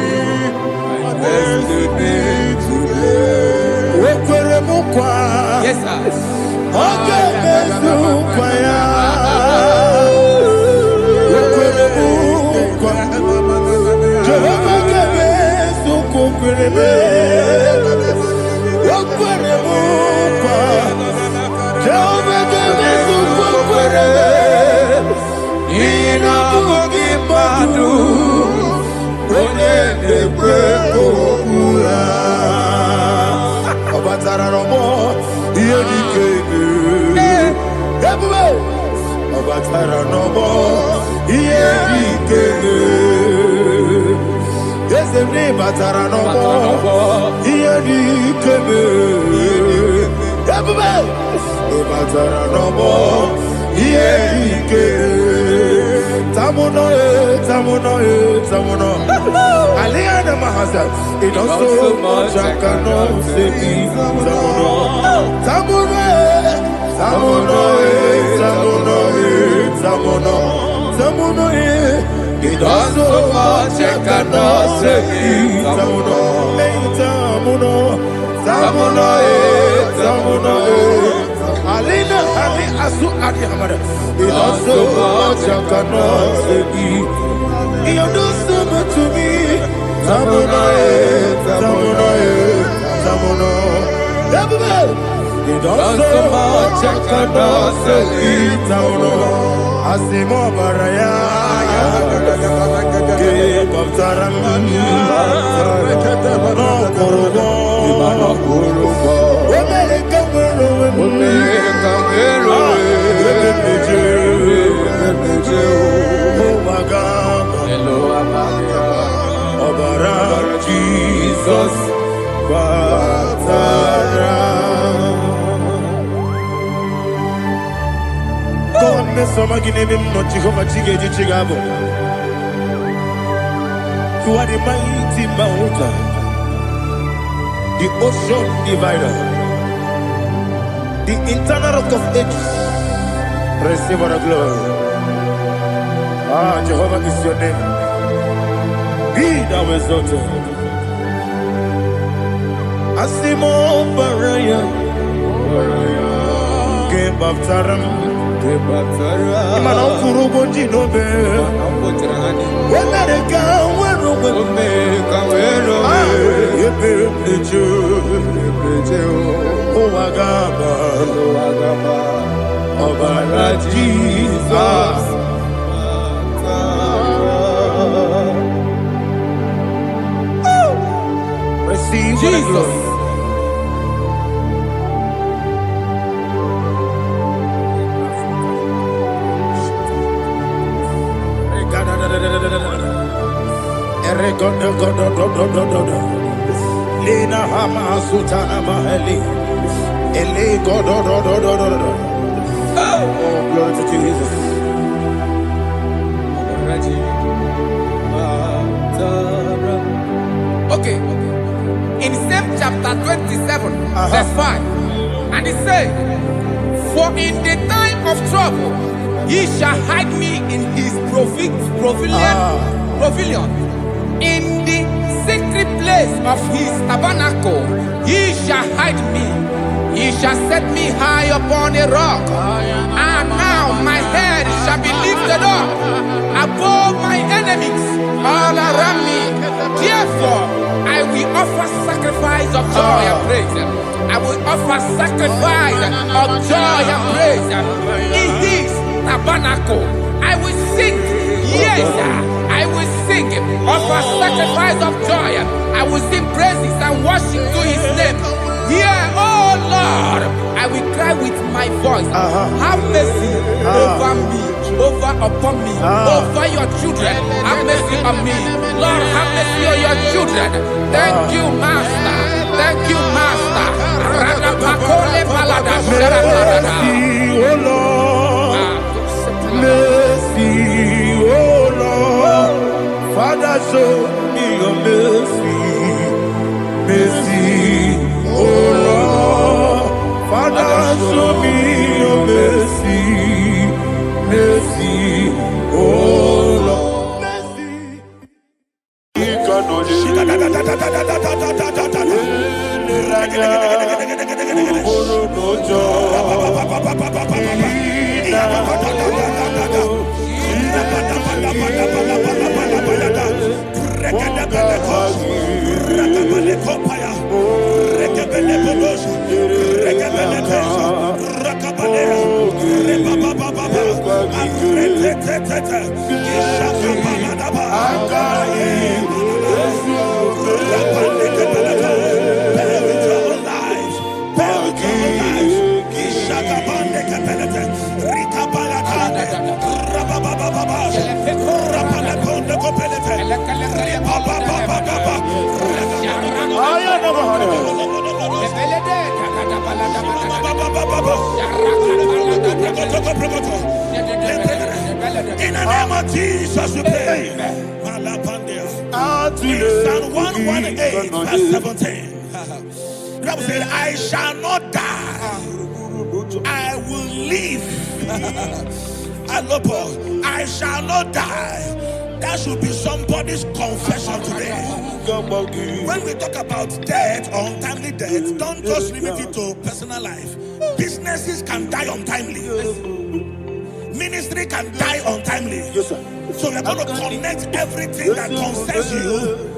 My destiny today. Yes, sir. Okay, it does so much I cannot say. It does so much I cannot say. Alina Ali Asu Adi Hamada. It does so much I cannot say. You do so much to me. Tamuno. It does so much I cannot say. Tamuno. Asimo Baraya. Give up Taram. No Kurubo. Jesus, God, me some again him not Jehovah Chige Chigabo. You are the mighty mountain, the ocean divider, the internal rock of ages. Receive our glory. Ah, Jehovah is your name. Be thou exalted. Asimo Baraya, Game of Taram, Imano Kurubo Jinobe, when they go, where the Jew, Agaba, Obara Jesus. Receive Jesus. Lina Hama Sutana Mahali. Ele Godo. Oh, glory to Jesus. Okay. in same chapter 27, verse 5. And he said, for in the time of trouble, he shall hide me in his pavilion. In the secret place of his tabernacle, he shall hide me. He shall set me high upon a rock. And now my head shall be lifted up above my enemies all around me. Therefore, I will offer sacrifice of joy and praise. I will offer sacrifice of joy and praise. In his tabernacle, I will sing. Yes, I will sing. Offer sacrifice of joy. I will sing praises and worship to his name. Here, oh Lord, I will cry with my voice. Have mercy over me, upon me, over your children. Have mercy on me. Lord, have mercy on your children. Thank you, Master. Thank you, Master. Mercy, oh Lord. Mercy, oh Lord. Father, show me your mercy. Mercy, oh Lord. Father, show me your mercy. Mercy, oh Lord. In the name of Jesus, we pray. In Psalm 118, verse 17, the Bible said, I shall not die, I will live. I shall not die. That should be somebody's confession today. When we talk about death or untimely death, don't just limit it to personal life. Businesses can die untimely. Ministry can die untimely. Yes, sir. So we're going to connect everything that concerns you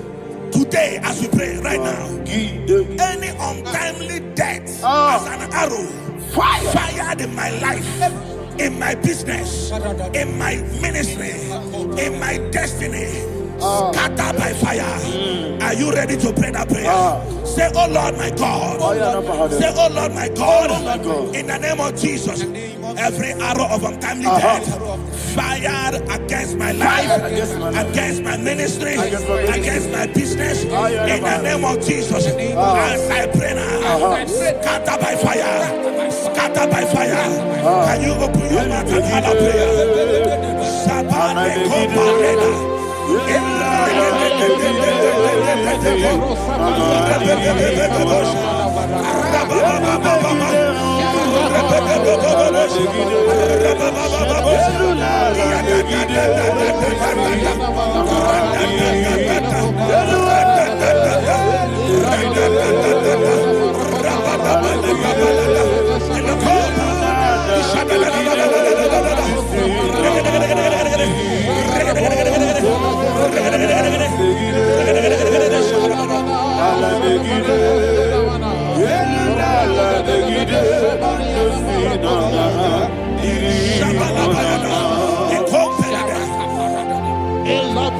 today as we pray right now. Any untimely death as an arrow fired in my life, in my business, in my ministry, in my destiny, scattered by fire. Are you ready to pray that prayer? Say, oh Lord my God. Say, oh Lord my God. In the name of Jesus, every arrow of untimely death fired against my life, against my ministry, against my business, in the name of Jesus, as I pray now, scattered by fire, scattered by fire. Can you open your mouth and have a prayer?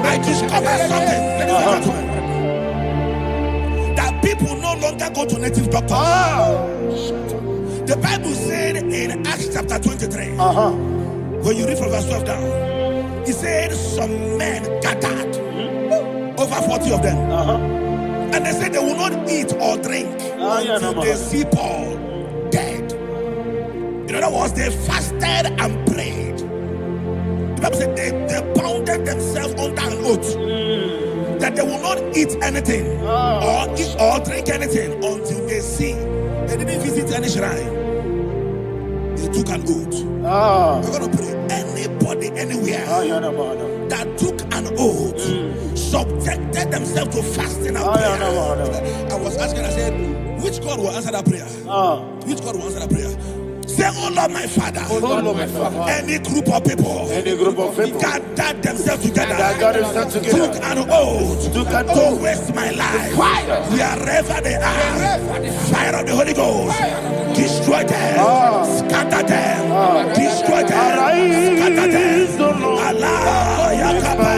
I discovered something, that people no longer go to native doctors. The Bible said in Acts chapter 23, when you read from verse 12 down, it said some men gathered, over 40 of them, and they said they will not eat or drink until they see Paul dead. In other words, they fasted and prayed. The Bible said they bounded themselves under an oath that they will not eat anything or drink anything until they see. They didn't visit any shrine. They took an oath. We're going to pray. Anybody, anywhere that took an oath, subjected themselves to fasting and prayer. I was asking, I said, which God will answer that prayer? Which God will answer that prayer? Say, oh Lord, my Father. Oh Lord, my Father. Any group of people gathered themselves together, took an oath to waste my life. Wherever they are, fire of the Holy Ghost, destroy them, scatter them, destroy them, scatter them. Allah, Yakaba,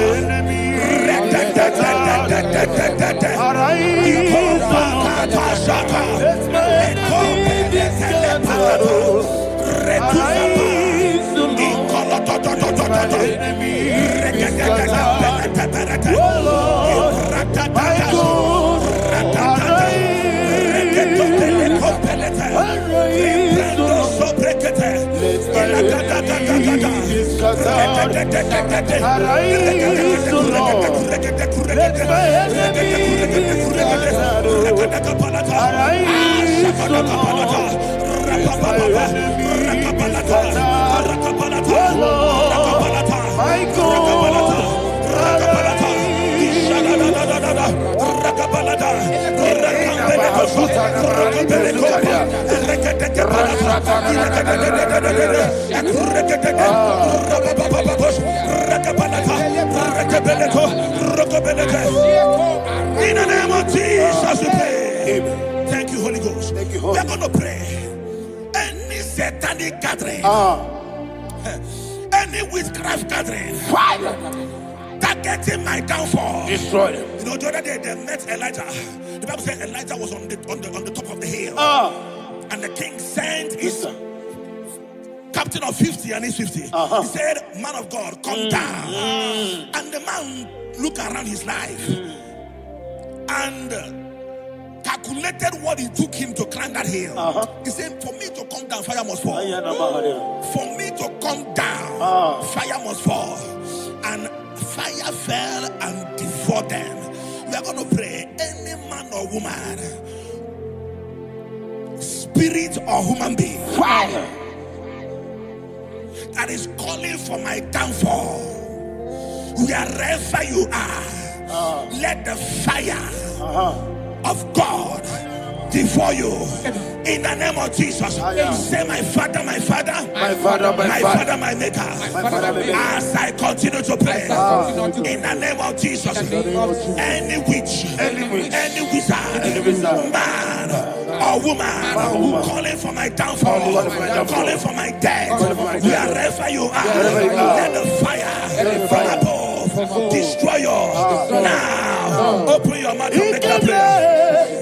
in the name of Jesus we pray. Thank you, Holy Ghost. We're going to pray. Any satanic gathering, any witchcraft gathering, targeting my downfall, destroy them. You know, the other day they met Elijah. The Bible said Elijah was on the top of the hill, and the king sent his captain of 50 and his 50. He said, man of God, come down. And the man looked around his life and calculated what it took him to climb that hill. He said, for me to come down, fire must fall. For me to come down, fire must fall. And fire fell and devoured them. We are going to pray. Any man or woman, spirit or human being, fire, that is calling for my downfall, wherever you are, let the fire of God devour you in the name of Jesus. Say, my Father, my Father, my Father, my Father, my Maker. As I continue to pray in the name of Jesus, any witch, any wizard, man or woman calling for my downfall, calling for my death, wherever you are, let the fire from above destroy you now. Open your mouth and make that prayer.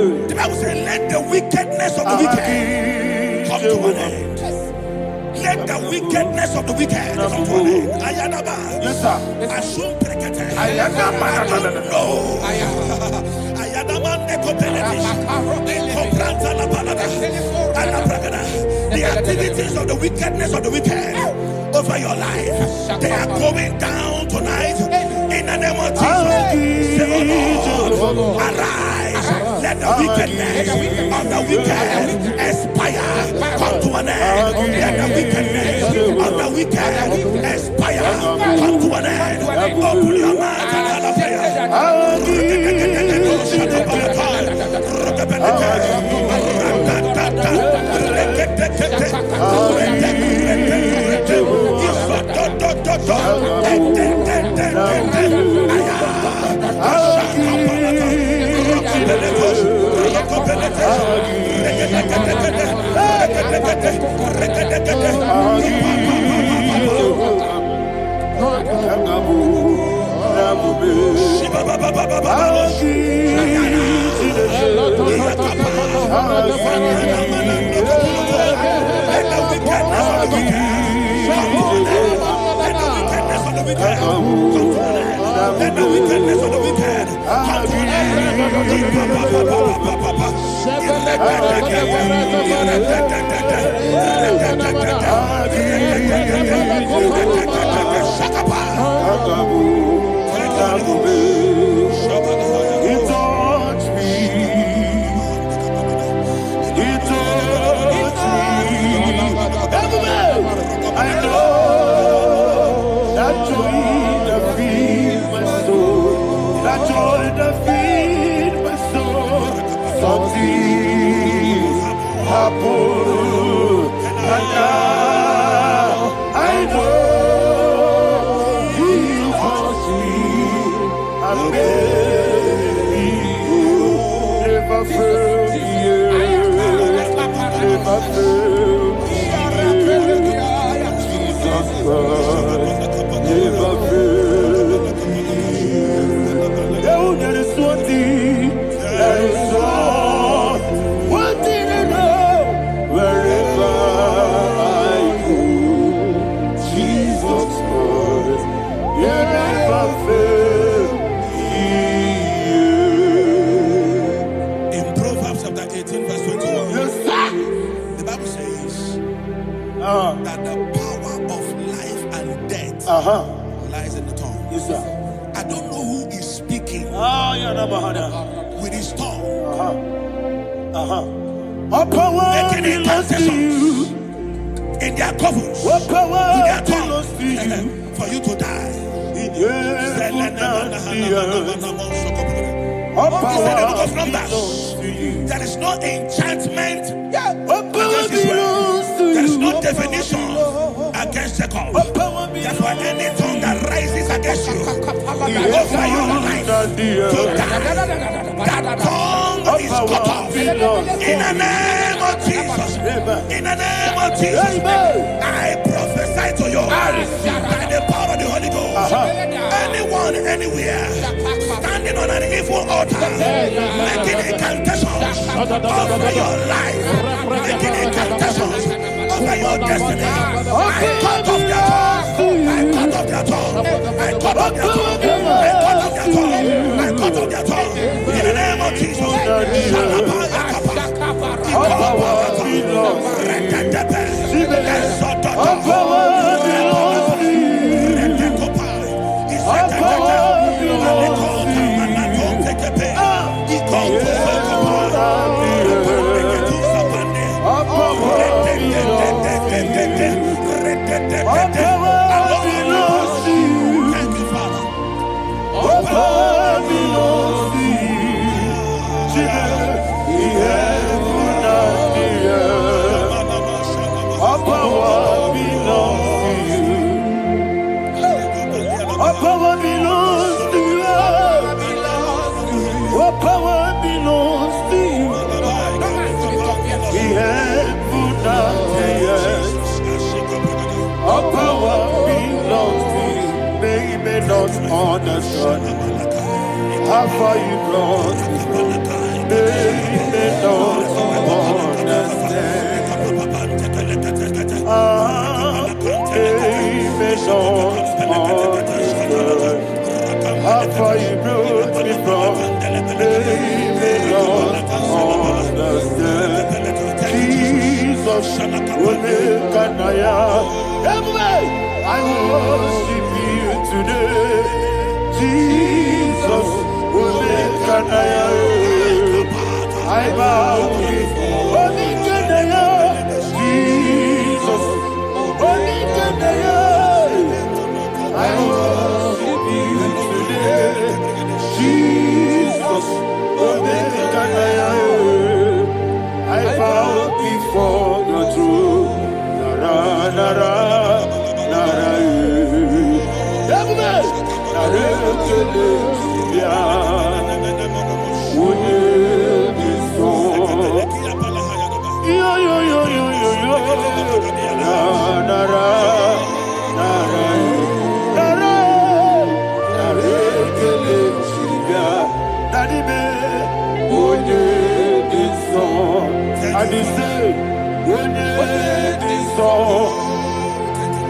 The Bible says, let the wickedness of the wicked come to an end. Let the wickedness of the wicked come to an end. Ayadaba. Yes, sir. Assume prekete. Ayadaba. No. Ayadaba nekopeletis. Nekopranta la balada. Alabragada. The activities of the wickedness of the wicked over your life, they are going down tonight in the name of Jesus. Say, oh Lord, arise. Let the wickedness of the wicked expire, come to an end. Let the wickedness of the wicked expire, come to an end. Open your mouth and prayer. joy that feed my soul. Something happened, and now I know He wants me. I baby, never fail me, never fail me. Jesus Christ, never fail me. Oh, there is one thing, there is one thing I know. Wherever I go, Jesus Christ, you never fail me. In Proverbs chapter 18, verse 21, Yes, sir. the Bible says that the power of life and death lies in the tongue. Yes, sir. I don't know who is speaking with his tongue, All power making belongs to you. incantations in their coffins All with power their belongs to you. tongue for you to die. In heaven and the earth. All He said in the book power of belongs Numbers, to you. there is no enchantment All power against Israel. belongs to There is you. no divination against Jacob. All power Therefore, belongs any tongue that rises against you in over heaven your life and the to earth. die, that tongue All is power cut off. belongs to In the you. name of Jesus. In the name of Jesus. Amen. I prophesy to you by the power of the Holy Ghost. Anyone, anywhere, standing on an evil altar, making incantations over your life, making incantations over your destiny. I cut off their tongue. I cut off their tongue. I cut off their tongue. I cut off their tongue. I cut off their tongue. In the name of Jesus. All power belongs to you. All power belongs to you. All power belongs to you. All power belongs to you. All power belongs to you. Thank you, Father. All power belongs to you. Jesus, the heaven and the earth. All power belongs to you. All power belongs to you. All power belongs to you. The heaven and the earth. All power belongs to you. They may not understand how far you brought me from. They may not understand. They may not understand how far you brought me from. They may not understand. Jesus, will make an I worship you today. Jesus, will make an I bow before Jesus, will make an I worship you today. Jesus, will make an I bow before your throne. Nara, nara, nara,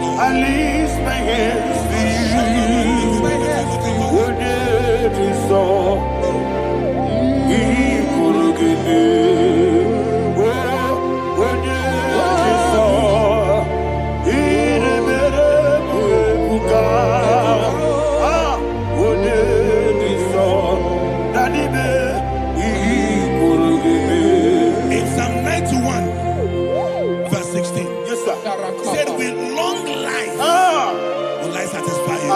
I lift my hands to you. Would it be so? He could give me. Would it be so? He never would would it be so? Daddy, he could give me. In Psalm 91, verse 16, Yes, sir. said, with long life will I satisfy you.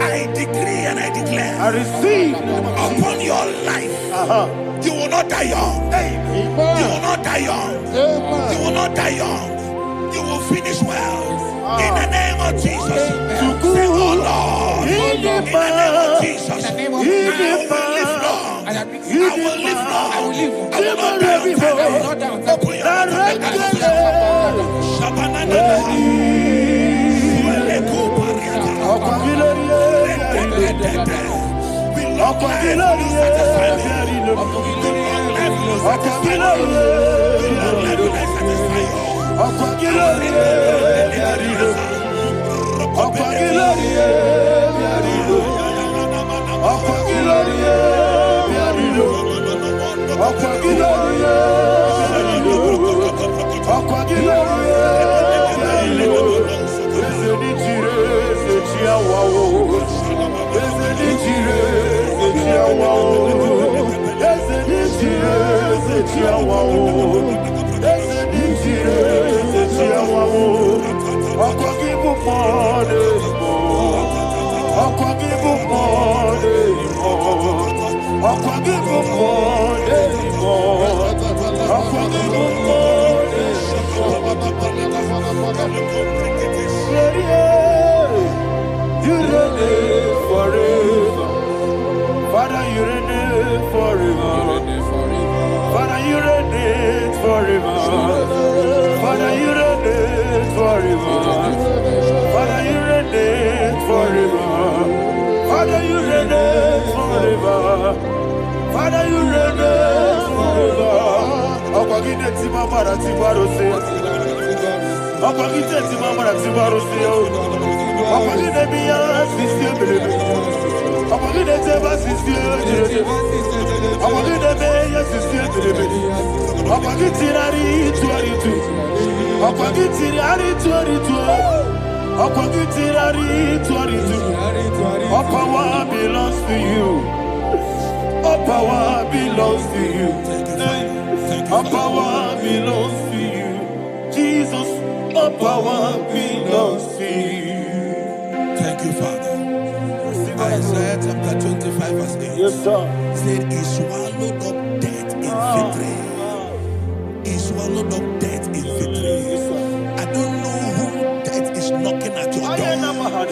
I decree and I declare I receive upon your life. You will not die young. You will not die young. You will not die young. You will finish well. In the name of Jesus. Say, oh Lord. In the name of Jesus. I will live long. I will live long. I will not die young. Open your Father, you reign forever. Father, you reign forever. Father, you reign forever. Father, you reign forever. Father, you reign forever. Father, you reign forever. Akwagide timamara tibarose. Akwagide timamara tibarose. Akwagide biya sisiye. Akwagide teba sisiye. Akwagide beya sisiye. Akwagide rari tuaritu. Akwagide rari tuaritu. Akwagide rari tuaritu. All power belongs to you. All power belongs to you. All power belongs to you. Jesus, all power belongs to you. Thank you, Father. Isaiah chapter 25 verse 8. Yes, sir. Said he swallowed up death in victory. He swallowed up death in victory. I don't know who death is knocking at your door.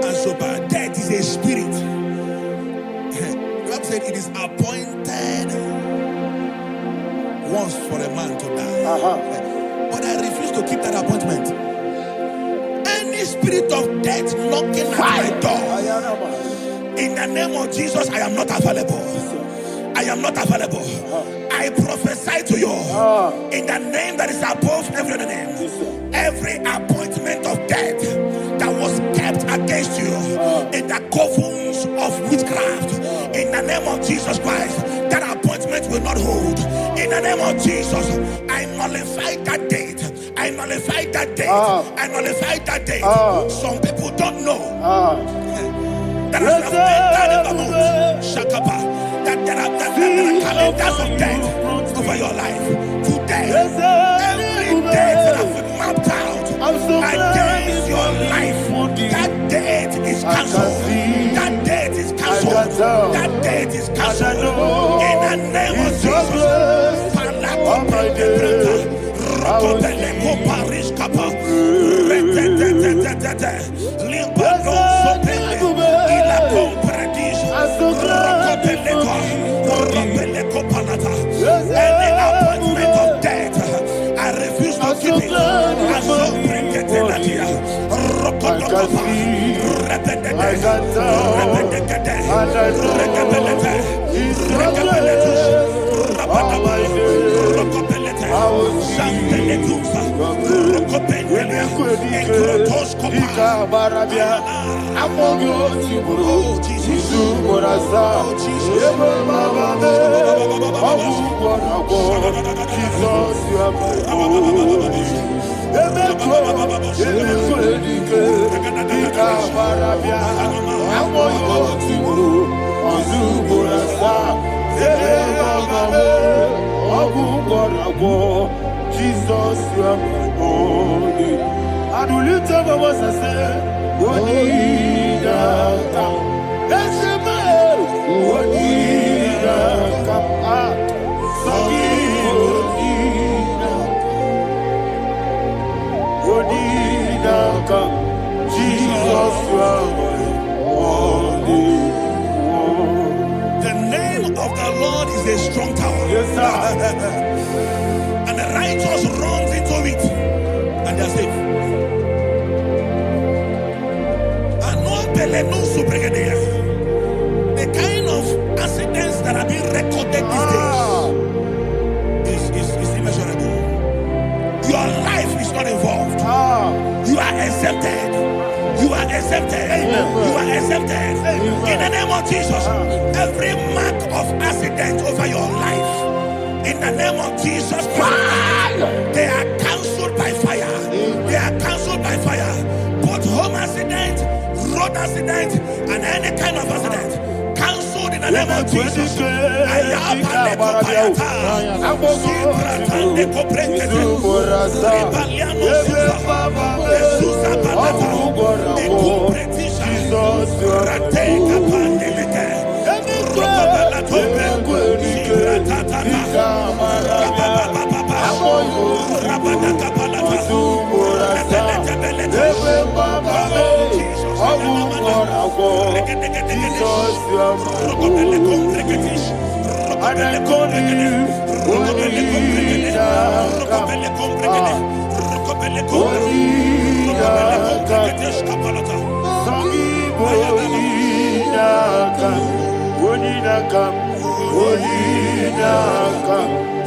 And so, but death is a spirit. God said it is appointed once for a man to die. But I refuse to keep that appointment. Any spirit of death knocking at my door, in the name of Jesus, I am not available. I am not available. I prophesy to you in the name that is above every other name. Every appointment of death that was kept against you in the covens of witchcraft, in the name of Jesus Christ, that appointment will not hold. In the name of Jesus, I nullify that date. I nullify that date. I nullify that date. Some people don't know that there are calendars of death over your life. Today, every date that I've mapped out against your life, that date is cancelled. That date is cancelled. That date is cancelled. In the name of Jesus. Any appointment of death, I refuse to keep it. I so bring it in the year. Jesus, you are my only. And we lift up our voice and say, is a strong tower. Yes, sir. And the righteous runs into it and they are safe. The kind of accidents that are being recorded these days is immeasurable. Your life is not involved. You are exempted. You are exempted. You are exempted. In the name of Jesus, every mark of accident over your life, in the name of Jesus Christ, they are cancelled by fire. They are cancelled by fire. Both home accident, road accident, and any kind of accident, cancelled in the name of Jesus.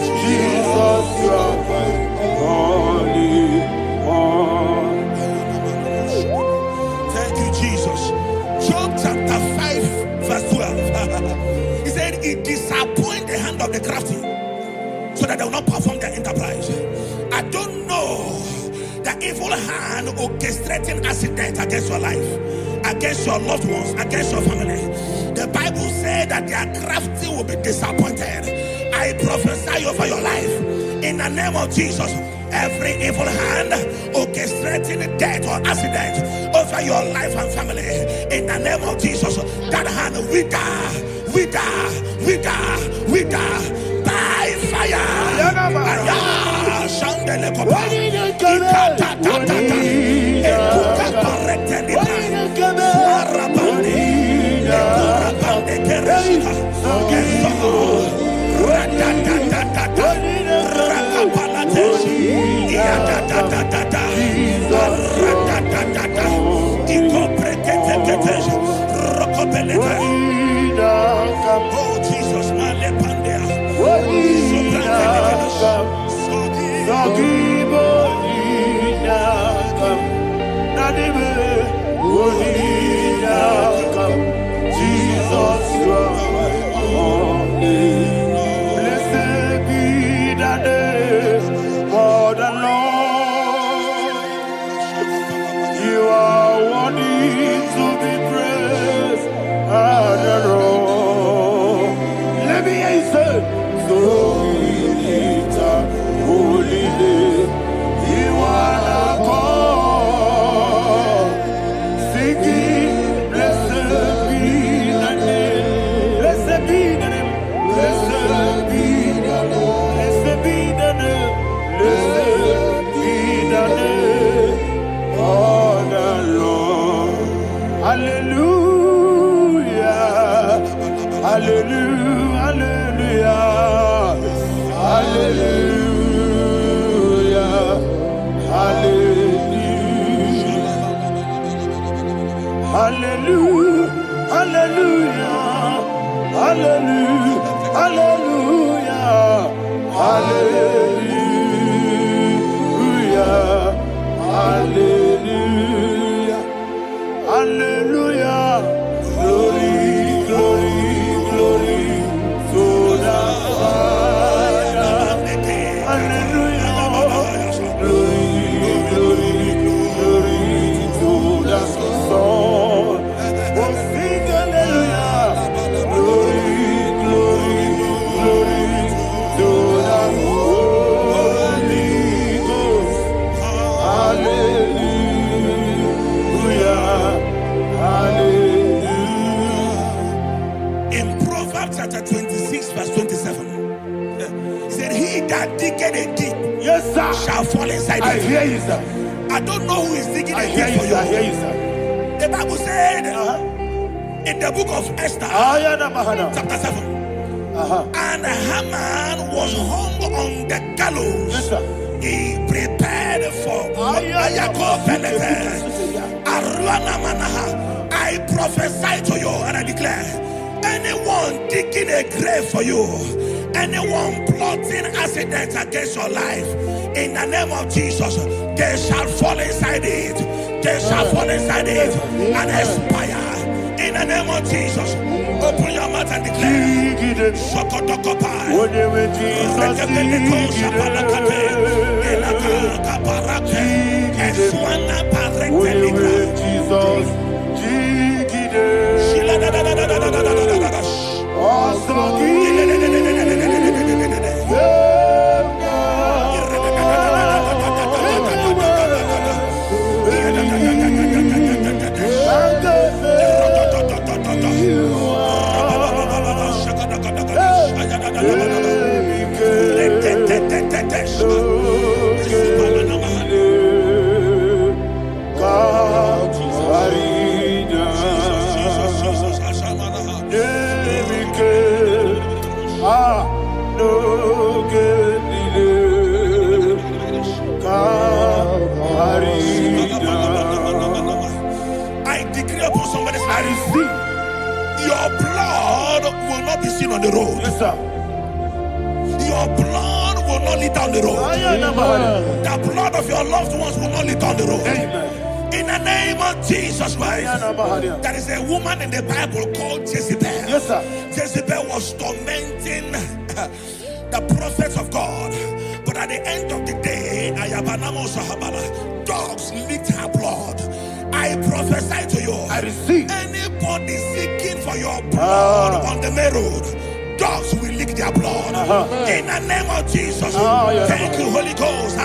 Jesus, you are my only one. Thank you, Jesus. Job chapter 5, verse 12. He said, it disappoints the hand of the crafty, so that they will not perform their enterprise. I don't know the evil hand orchestrating accident against your life, against your loved ones, against your family. The Bible said that their crafty will be disappointed. I prophesy over your life in the name of Jesus. Every evil hand orchestrating death or accident over your life and family, in the name of Jesus, that hand wither by fire. Oh Jesus, Jesus, you are my only. Blessed be the name for the Lord. You are worthy to be praised and adored. Let me hear you say, so we lift up holy name. You are the God. Singing, blessed be the name. Blessed be the name. Blessed be the name. Blessed be the name. Blessed be the name of the Lord. Hallelujah. Hallelujah. Hallelujah. Hallelujah. Hallelujah. Hallelujah. Hallelujah. Hallelujah. Hallelujah. Hallelujah. Hallelujah. Glory, glory, glory to the Father. Hallelujah. Glory, glory, glory to the Son. Oh, sing hallelujah. Glory, glory, glory to the Holy Ghost. Hallelujah. Hallelujah. in Proverbs chapter 26, verse 27, he said, he that diggeth a deep, Yes, sir. shall fall inside I it. hear you, sir. I don't know who is digging I a hear deep you, for sir. I hear you. you, sir. The Bible said in the book of Esther, Ayana Mahana. chapter 7, And Haman was hung on the gallows. Yes, sir. He prepared for I prophesy to you and I declare, anyone digging a grave for you, anyone plotting accidents against your life, in the name of Jesus, they shall fall inside it. They shall fall inside it and expire. In the name of Jesus, open your mouth and declare. Shokotokopai. I decree upon somebody's life, your blood will not be seen on the road. Yes, sir. Your blood will not lead down the road. The blood of your loved ones will not lead down the road. Amen. In the name of Jesus Christ. There is a woman in the Bible called Jezebel. Yes, sir. Jezebel was tormenting the prophets of God. But at the end of the day, dogs licked her blood. I prophesy to you. I receive. Anybody seeking for your blood on the main road, dogs will lick their blood. In the name of Jesus. Thank you, Holy Ghost.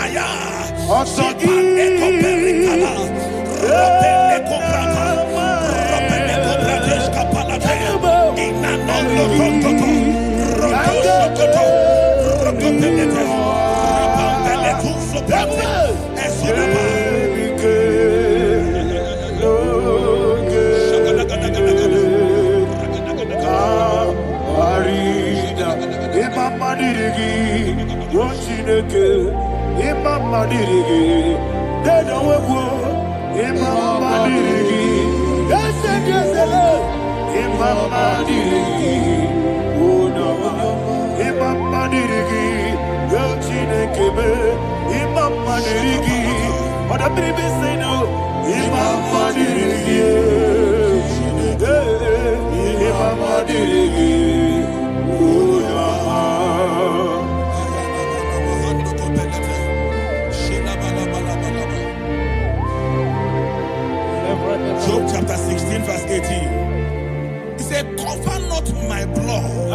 Job chapter 16 verse 18. He said, cover not my blood.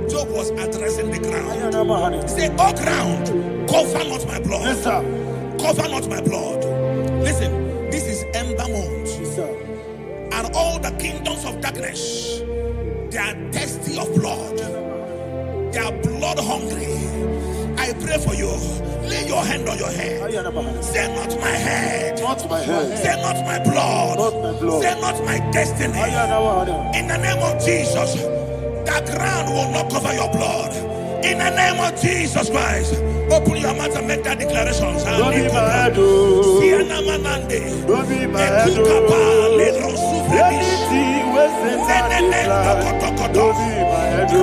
Job was addressing the ground. He said, oh ground, cover not my blood. Yes, sir. Cover not my blood. Listen, this is ember month. Yes, sir. And all the kingdoms of darkness, they are thirsty of blood. They are blood hungry. I pray for you. Lay your hand on your head. Say not my head. Not my head. Say not my blood. Not my blood. Say not my destiny. In the name of Jesus, the ground will not cover your blood. In the name of Jesus Christ, open your mouth and make that declaration. Don't be mad, oh. Don't be mad, oh. Anything was in that plan. Don't be mad, oh.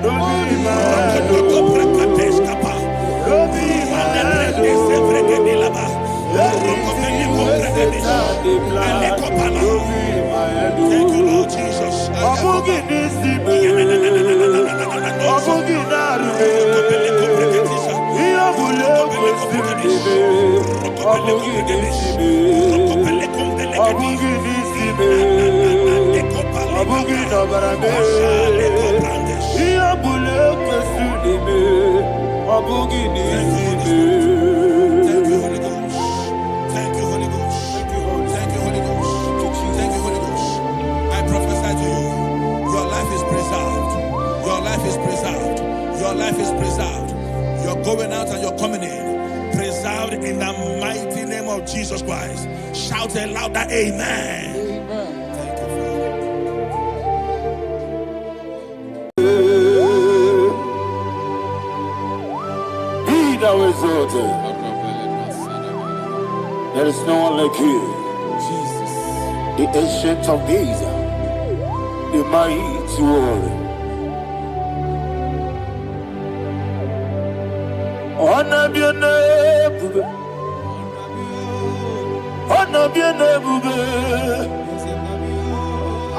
Don't be mad, oh. Don't be mad, oh. Thank you, Lord Jesus. Your life is preserved. You're going out and you're coming in. Preserved in the mighty name of Jesus Christ. Shout a louder amen. thou exalted. There is no one like you. Jesus. The ancient of days, the mighty warrior. Honor be your name, honor be your name,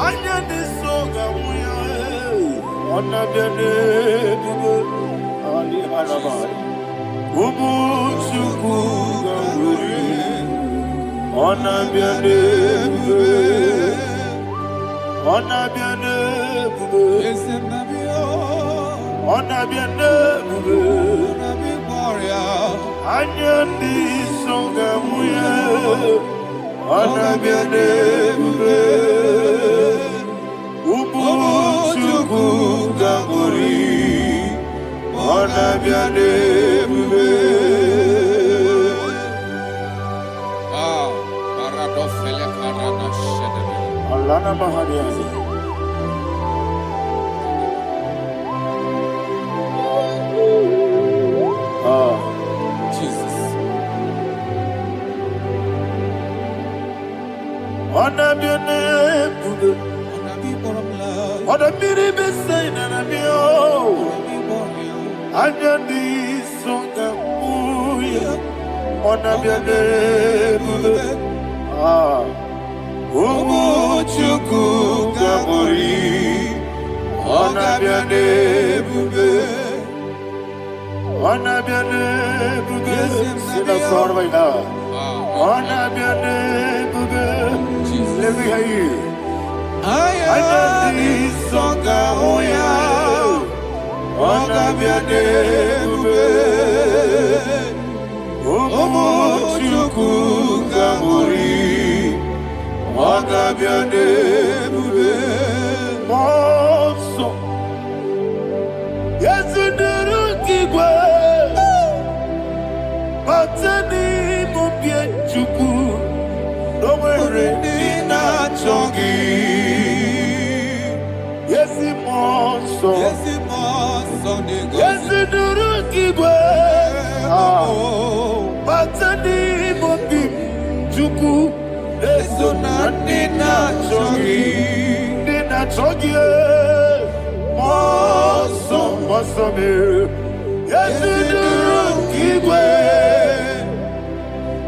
Anya the soga muya, honor be your name, Ali Hanabai, Ubu Chuku Ganguri, honor be your name, honor be your name, honor be your name. Anya di songa muya, ana biane bube, ubu chuku ganguri, ana biane bube. Ah, paradofele karana shedebe. Alana mahadiani. Jesus. Honor be your name, honor be the best sign and be oh. Anya di songa muya, honor be your name, ah. Ubu chuku gabori, honor be your name. Honor be your name, sing a song right now. Honor be your name, let me hear you. I am the song, oh yeah. Honor be your name, Omo chuku gamuri. Honor be your name, Monso. Yes, you do. Batani mubye chuku, domere dina chongi. Yesi monso, yesi duru kigwe. Batani mubye chuku, eso na dina chongi, dina chongi. Monso, monso me. Yesi duru kigwe.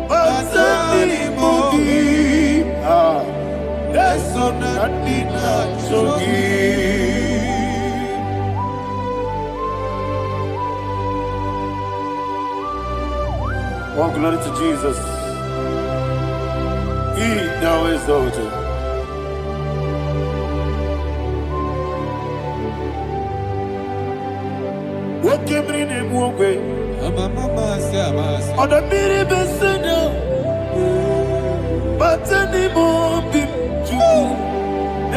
Batani mugi, eso nadina chogi. Oh, glory to Jesus. He now exalted. What came in him one way? On the miri besena, batani mombi chuku,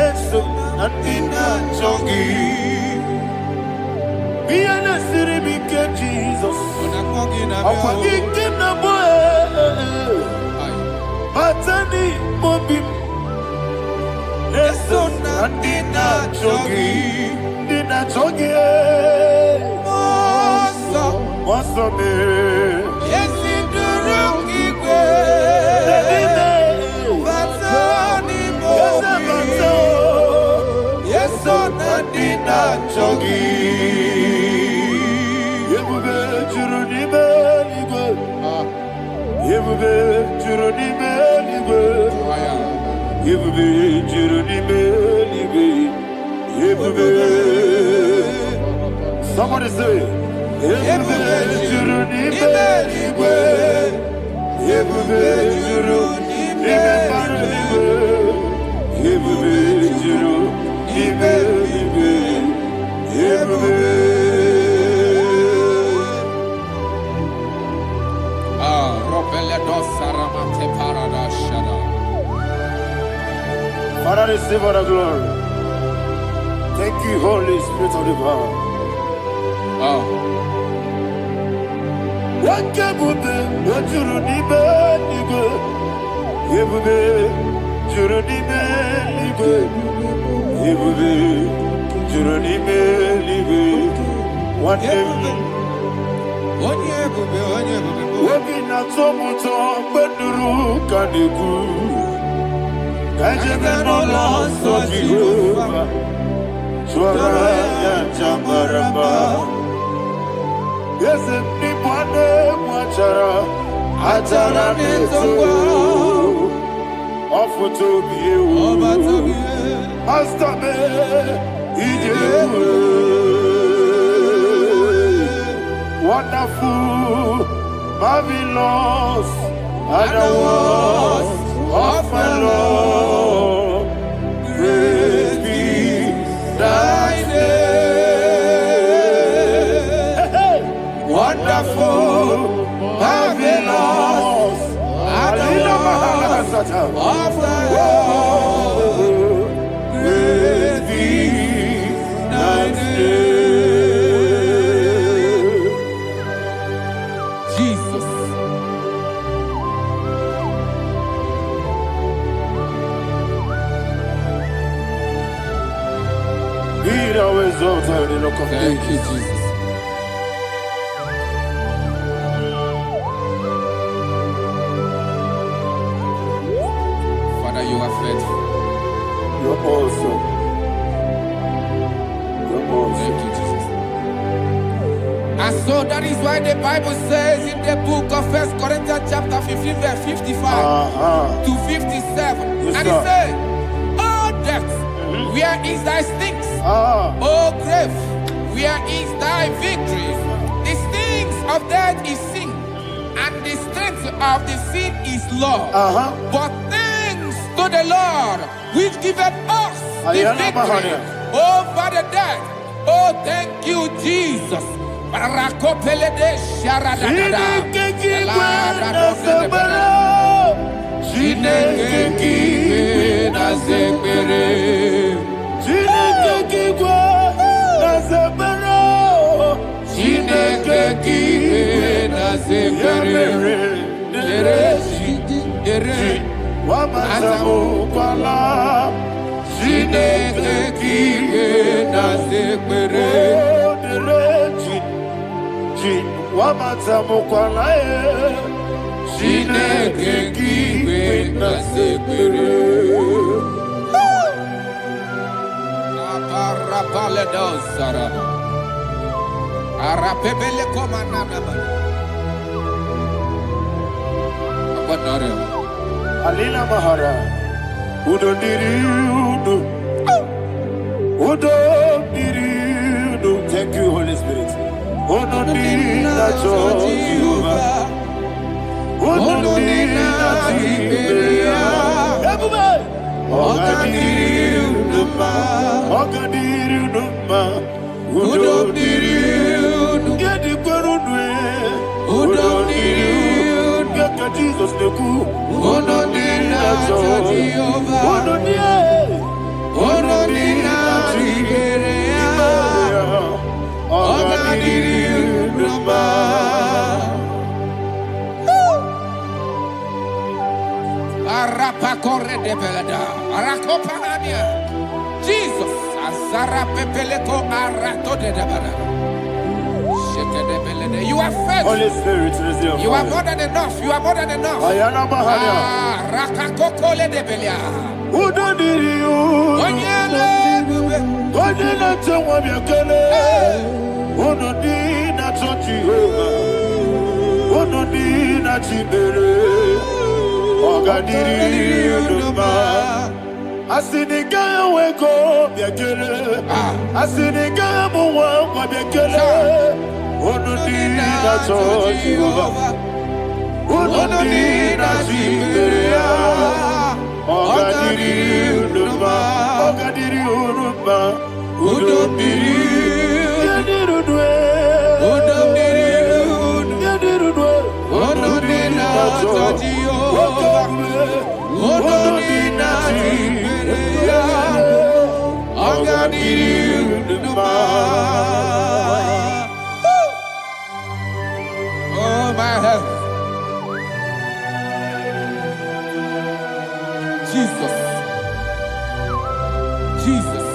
eso nadina chongi. Be an asiri bike Jesus. Akwa ikim na boe, batani mombi, eso nadina chongi, dina chongi. Wasome, Yesi duru kigwe. Batani mobi. Yeso nadina chogi. Yebube juruni beligwe. Yebube juruni beligwe. Yebube juruni beligwe. Yebube. Somebody say. Yebube juruni beligwe. Yebube juruni beligwe. Yebube juruni beligwe. Yebube. Ah, Robele dosaramate paradashada. Father, receive all the glory. Thank you, Holy Spirit of the power. Ah. Wakabube, wajuruni beligwe. Yebube juruni beligwe. Yebube juruni beligwe. One day, Wabina tomuto beduru kanigu. Kajebe no loss of Jehovah. Swara ya jambaramba. Yes, ni mwane mwachara. Atara neto. Ofuto biyewu. Astame ijewu. Wonderful, marvelous, and the words of my Lord. Praise be thy name. Wonderful, marvelous, and the words of my Lord. Praise be thy name. Thank you, Jesus. Father, you are faithful. You're awesome. You're awesome. Thank you, Jesus. And so that is why the Bible says in the book of 1 Corinthians chapter 15, verse 55 to 57. Yes, and it says, "Oh death, where is thy stings? Oh grave, where is thy victory? The stings of death is sin, and the strength of the sin is law. But thanks to the Lord, which giveth us the victory over the death. Oh, thank you, Jesus." Alina Mahara, Udo Diriudu, Udo Diriudu. Thank you, Holy Spirit. Udo Diriudu, Udo Diriudu, Ogadiru Numa, Udo Diriudu, Gedi Gurudwe, Udo Diriudu, Gaka Jesus Neku, Udo Diriudu, Udo Diriudu, Ogadiru Numa. Arapakorre de belada, Arakopanania, Jesus, Azarapepeleko Arato de Dabara. You are faithful. Holy Spirit, you are more than enough. You are more than enough. Ayana Mahania. Rakakokole de Belia. Udo Diriu. Onyele Tewa Biakele. Udo Dina Jehovah. Udo Dina Chibere. Ogadiru Numa. Asiniga weko Biakele. Asiniga muwa Biakele. Unudina Jehovah, Unudina Jiberia, Ogadiru Numa, Ogadiru Numa, Udumdiri, Yadirudwe, Unudina Jehovah, Unudina Jiberia, Ogadiru Numa. My health. Jesus. Jesus.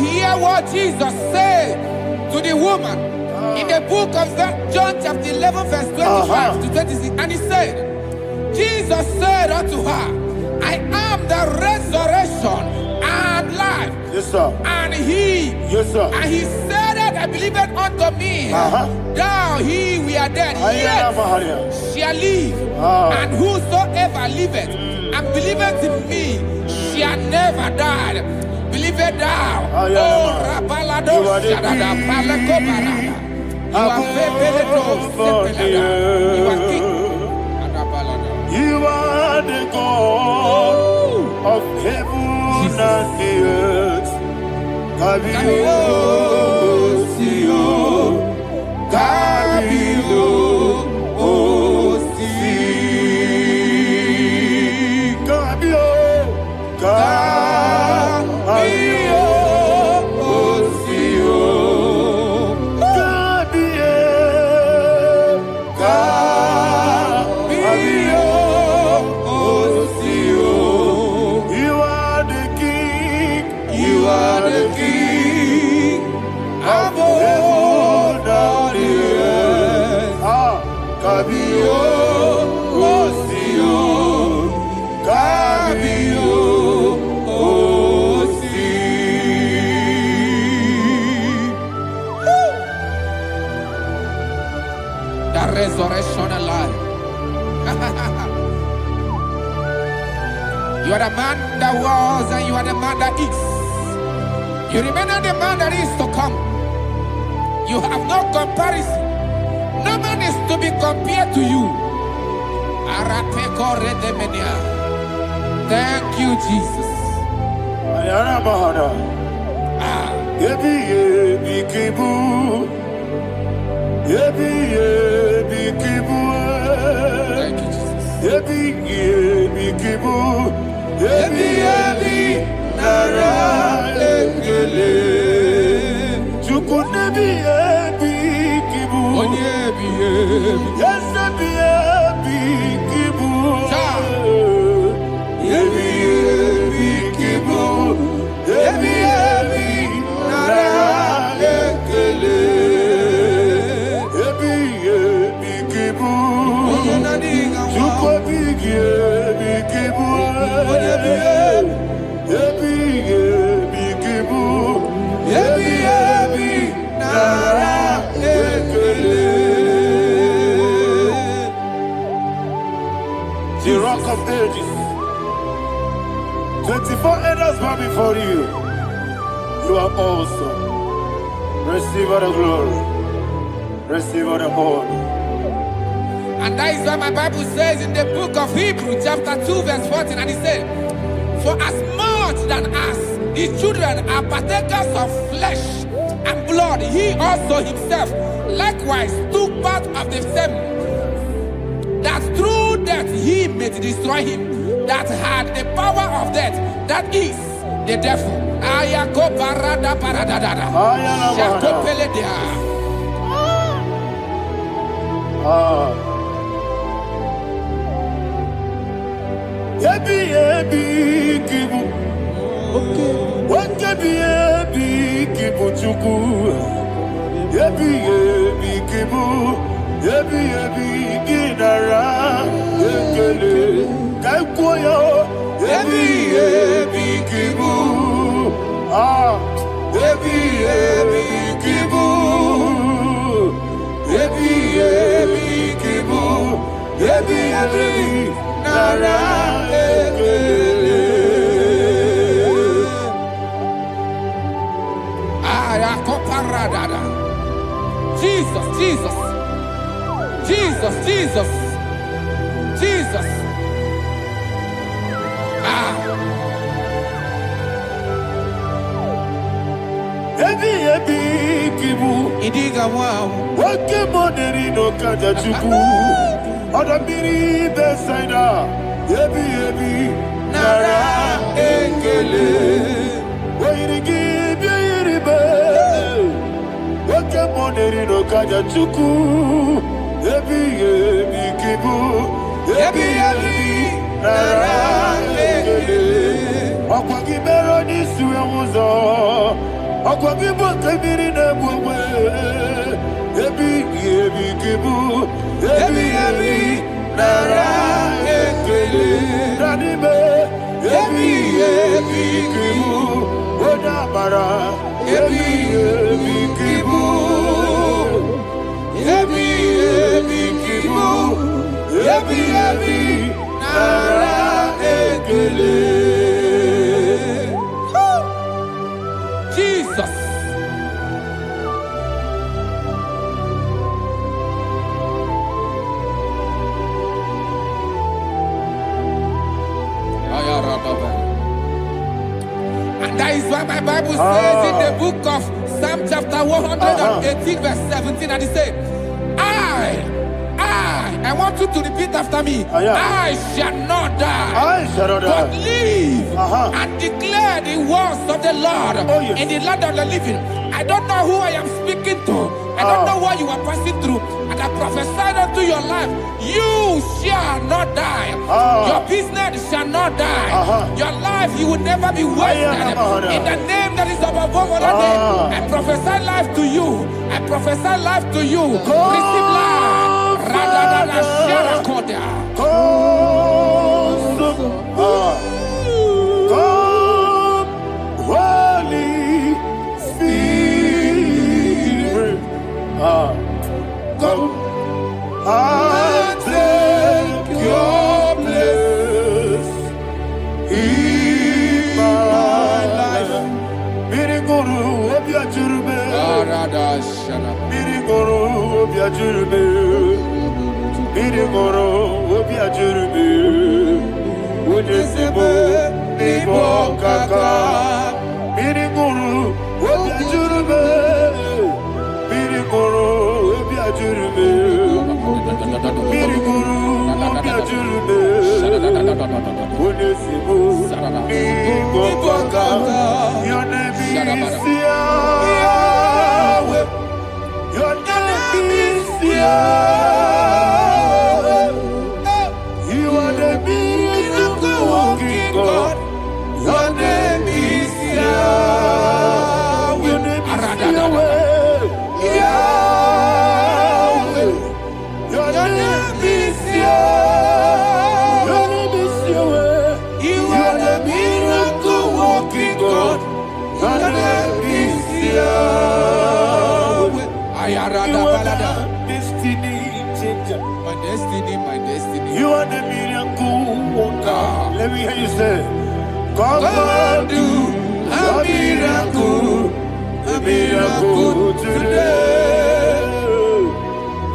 hear what Jesus said to the woman in the book of John chapter 11 verse 25 to 26. And he said, Jesus said unto her, I am the resurrection and life. Yes, sir. And he, yes, sir. And he said that I believed unto me, thou he we are dead, yet shall live. And whosoever liveth and believeth in me shall never die. Believe it thou. Oh, Rabalado, Shadada, Palakobarada. You are You are king. You are the God of heaven and the earth. Kabio, Sio, Kabio, Si, Kabio, Kabio, Sio, Kabio, Sio. You are the king. You are the king of heaven and the earth. Kabio, Sio, Kabio, Si. The resurrection alive. You are the man that was and you are the man that is. You remember the man that is to come. You have no comparison. No man is to be compared to you. Thank you, Jesus. Yebi yebi kibu, yebi yebi kibu, Thank you, Jesus. yebi yebi kibu, yebi yebi nara engele, chukunebi yebi kibu, Onyebi, yebi. yesebi yebi kibu, yebi yebi kibu, yebi yebi nara engele, yebi yebi kibu, chukobi yebi kibu, yebi yebi kibu, yebi yebi nara engele. The rock of ages, 24 elders bow before you. You are awesome. Receive all the glory. Receive all the honor. And that is why my Bible says in the book of Hebrews chapter 2 verse 14, and it said, for as much than us, the children are partakers of flesh and blood, he also himself likewise took part of the same, that through death he may destroy him that had the power of death, that is the devil. Ayako parada paradadada. Shako peledea. Yebi yebi kibu, wakebi yebi kibu chuku. Yebi yebi kibu, yebi yebi ginara engele. Kaikoyo, yebi yebi kibu, yebi yebi kibu, yebi yebi kibu, yebi yebi nara engele. Ayakoparadada. Jesus, Jesus, Jesus, Jesus, Jesus. Yebi yebi kibu, Idiga wow. wake moneri no kaja chuku. Odamiri besaida, yebi yebi nara engele. Wairigi biiribe, wake moneri no kaja chuku. Yebi yebi kibu, yebi yebi nara engele. Okwagi mero ni suwe muzo. Akwagibo kebiri na bwe. Ebi kibu. Ebi nara ekele. Nanibe. Ebi kibu. Odamara. Ebi kibu. Ebi kibu. Ebi nara ekele. Jesus. And that is why my Bible says in the book of Psalm chapter 118 verse 17, and it says, I want you to repeat after me. I shall not die, but live and declare the words of the Lord in the land of the living. I don't know who I am speaking to. I don't know what you are passing through. And I prophesy unto your life, you shall not die. Your business shall not die. Your life, you will never be wasted. In the name that is above all other name, I prophesy life to you. I prophesy life to you. Receive life. Holy Spirit, come and take your place in my life. Miriguru obiajurube, miriguru obiajurube, miriguru obiajurube. Udesibo nibo kaka, miriguru obiajurube, miriguru obiajurube, miriguru obiajurube. Udesibo nibo kaka. Your name is Yahweh. Your name is Yahweh. You are the miracle working God. Your name is Yahweh. Your name is Yahweh. Yahweh. Your name is Yahweh. Your name is Yahweh. You are the miracle working God. Your name is Yahweh. You are the destiny changer. My destiny. You are the miracle worker. Let me hear you say, come and do a miracle today.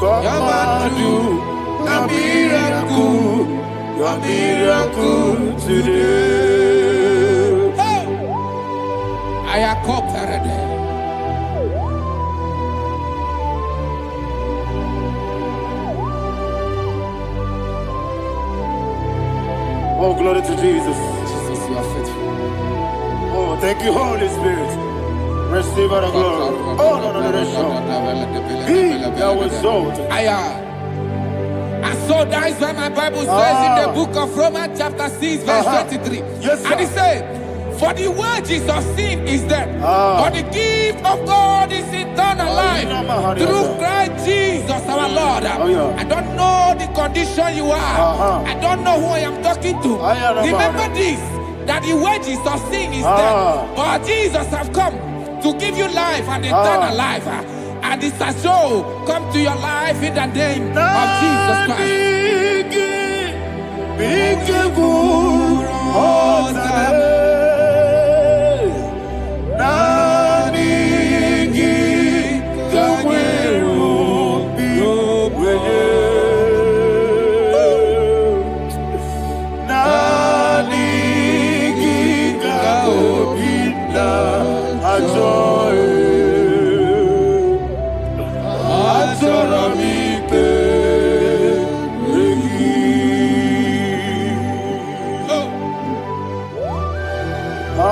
Come and do a miracle today. I am cooperated. Oh, glory to Jesus. Jesus, you are faithful. Oh, thank you, Holy Spirit. Receive our glory. Oh, no, Be thou exalted. And so that is why my Bible says in the book of Romans chapter 6 verse 23. Yes, sir. And it says, for the wages of sin is death, but the gift of God is eternal life through Christ Jesus our Lord. I don't know the condition you are. I don't know who I am talking to. Remember this, that the wages of sin is death, but Jesus have come to give you life and eternal life. And this has so come to your life in the name of Jesus Christ.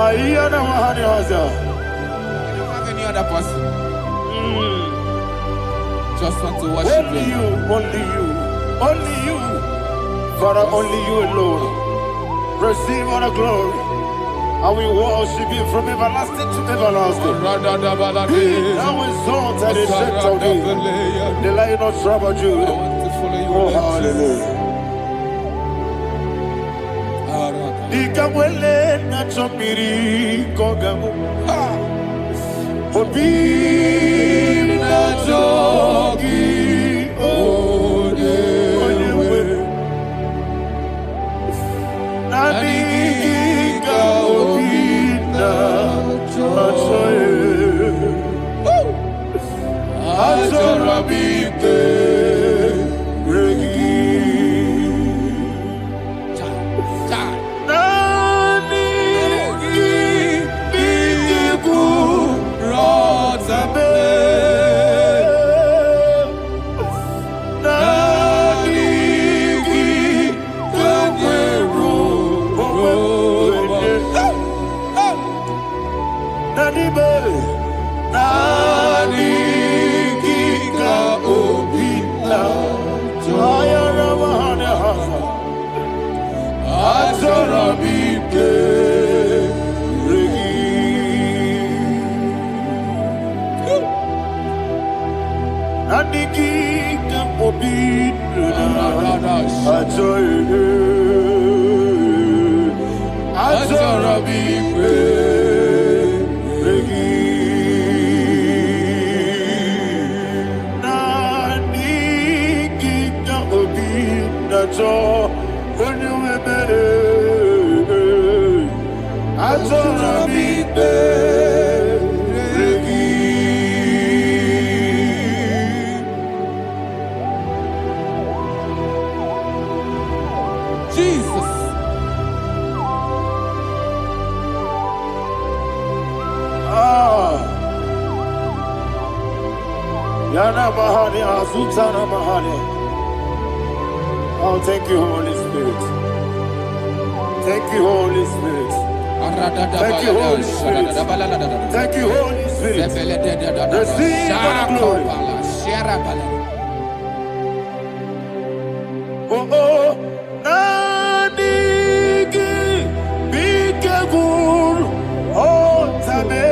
I don't have any other person. Just want to worship only you, only you. Father, only you alone. Receive all the glory. And we worship him from everlasting to everlasting. Now exalted is set of thee, the Lion of tribe of Judah. Oh, hallelujah. Ikamwele na chomiri kogamu. Obi na jogi odewe. Nadiga obi na jogi. Azorabike regi. Oh, thank you, Holy Spirit. Thank you, Holy Spirit. Thank you, Holy Spirit. Thank you, Holy Spirit. Receive the glory. Oh, oh, Nadigi, Bikagur, oh, Tame.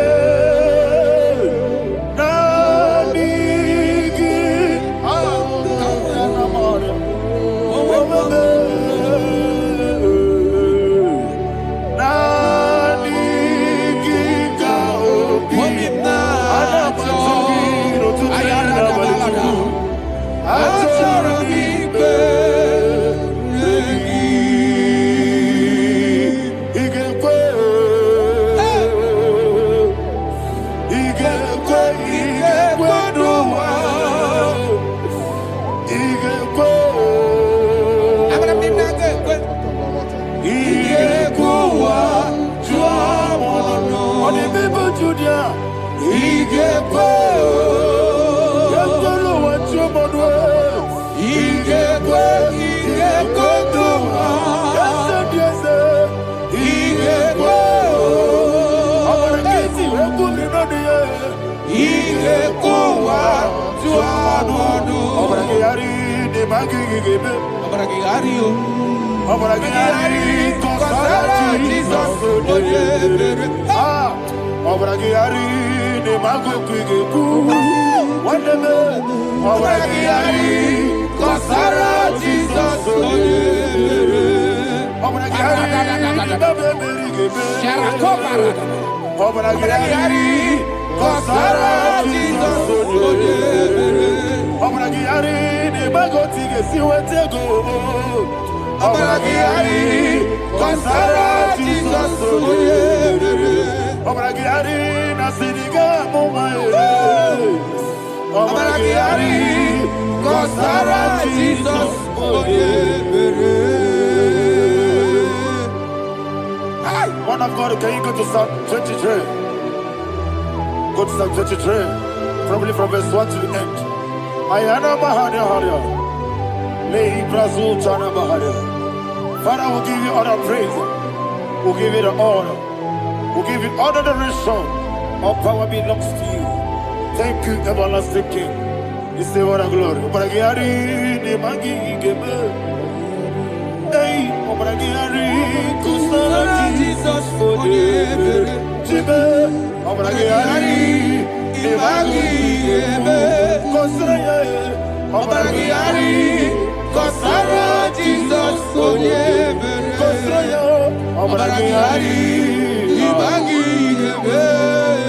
Man of God, can you go to Psalm 23? Go to Psalm 23, probably from verse 1 to the end. Ayana Mahania Haria. Lay Brazil Chana Mahania. Father, we'll give you all the praise. We'll give you the honor. We'll give you all the adoration. All power belongs to you. Thank you, everlasting King. You say what a glory. Hey, Obragari, Kusara Jesus, Onyebere. Jibe, Obragari, Ibagi, Kosara, Obragari, Kosara Jesus, Onyebere. Kosara, Obragari, Ibagi,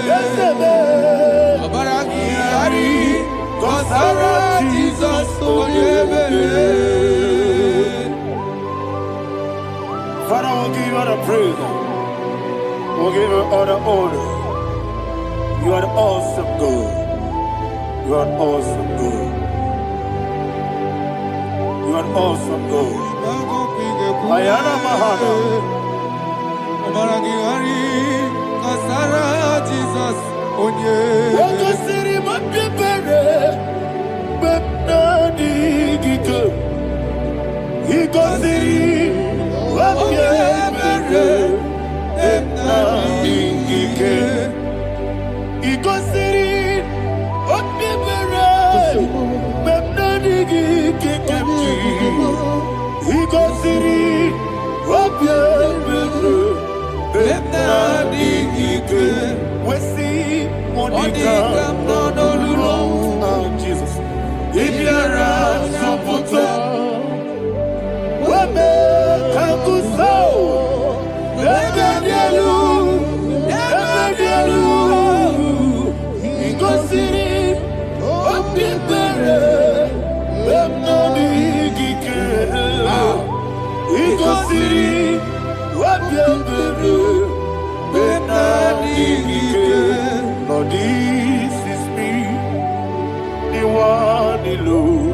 Yesebe, Obragari, Kosara Jesus, Onyebere. Father, we'll give you all the praise. We'll give you all the honor. You are awesome God. You are awesome God. You are awesome God. Ayana Mahana. Obaragari, Kasara Jesus, Onye. Wakasiri mapipere, Bepnadi Giko. Ikosiri mapipere, Bepnadi Gike. Ikosiri mapipere, Bepnadi Gike. Ikosiri mapipere, Bepnadi Gike. We see Monica, oh Jesus. If you're a Soputo, Wame Kakuso, Negadialu, Igosiri, Opipere, Bemnadi Gike, Igosiri, Opipere, Bemnadi Gike. Lord, this is me, the one alone.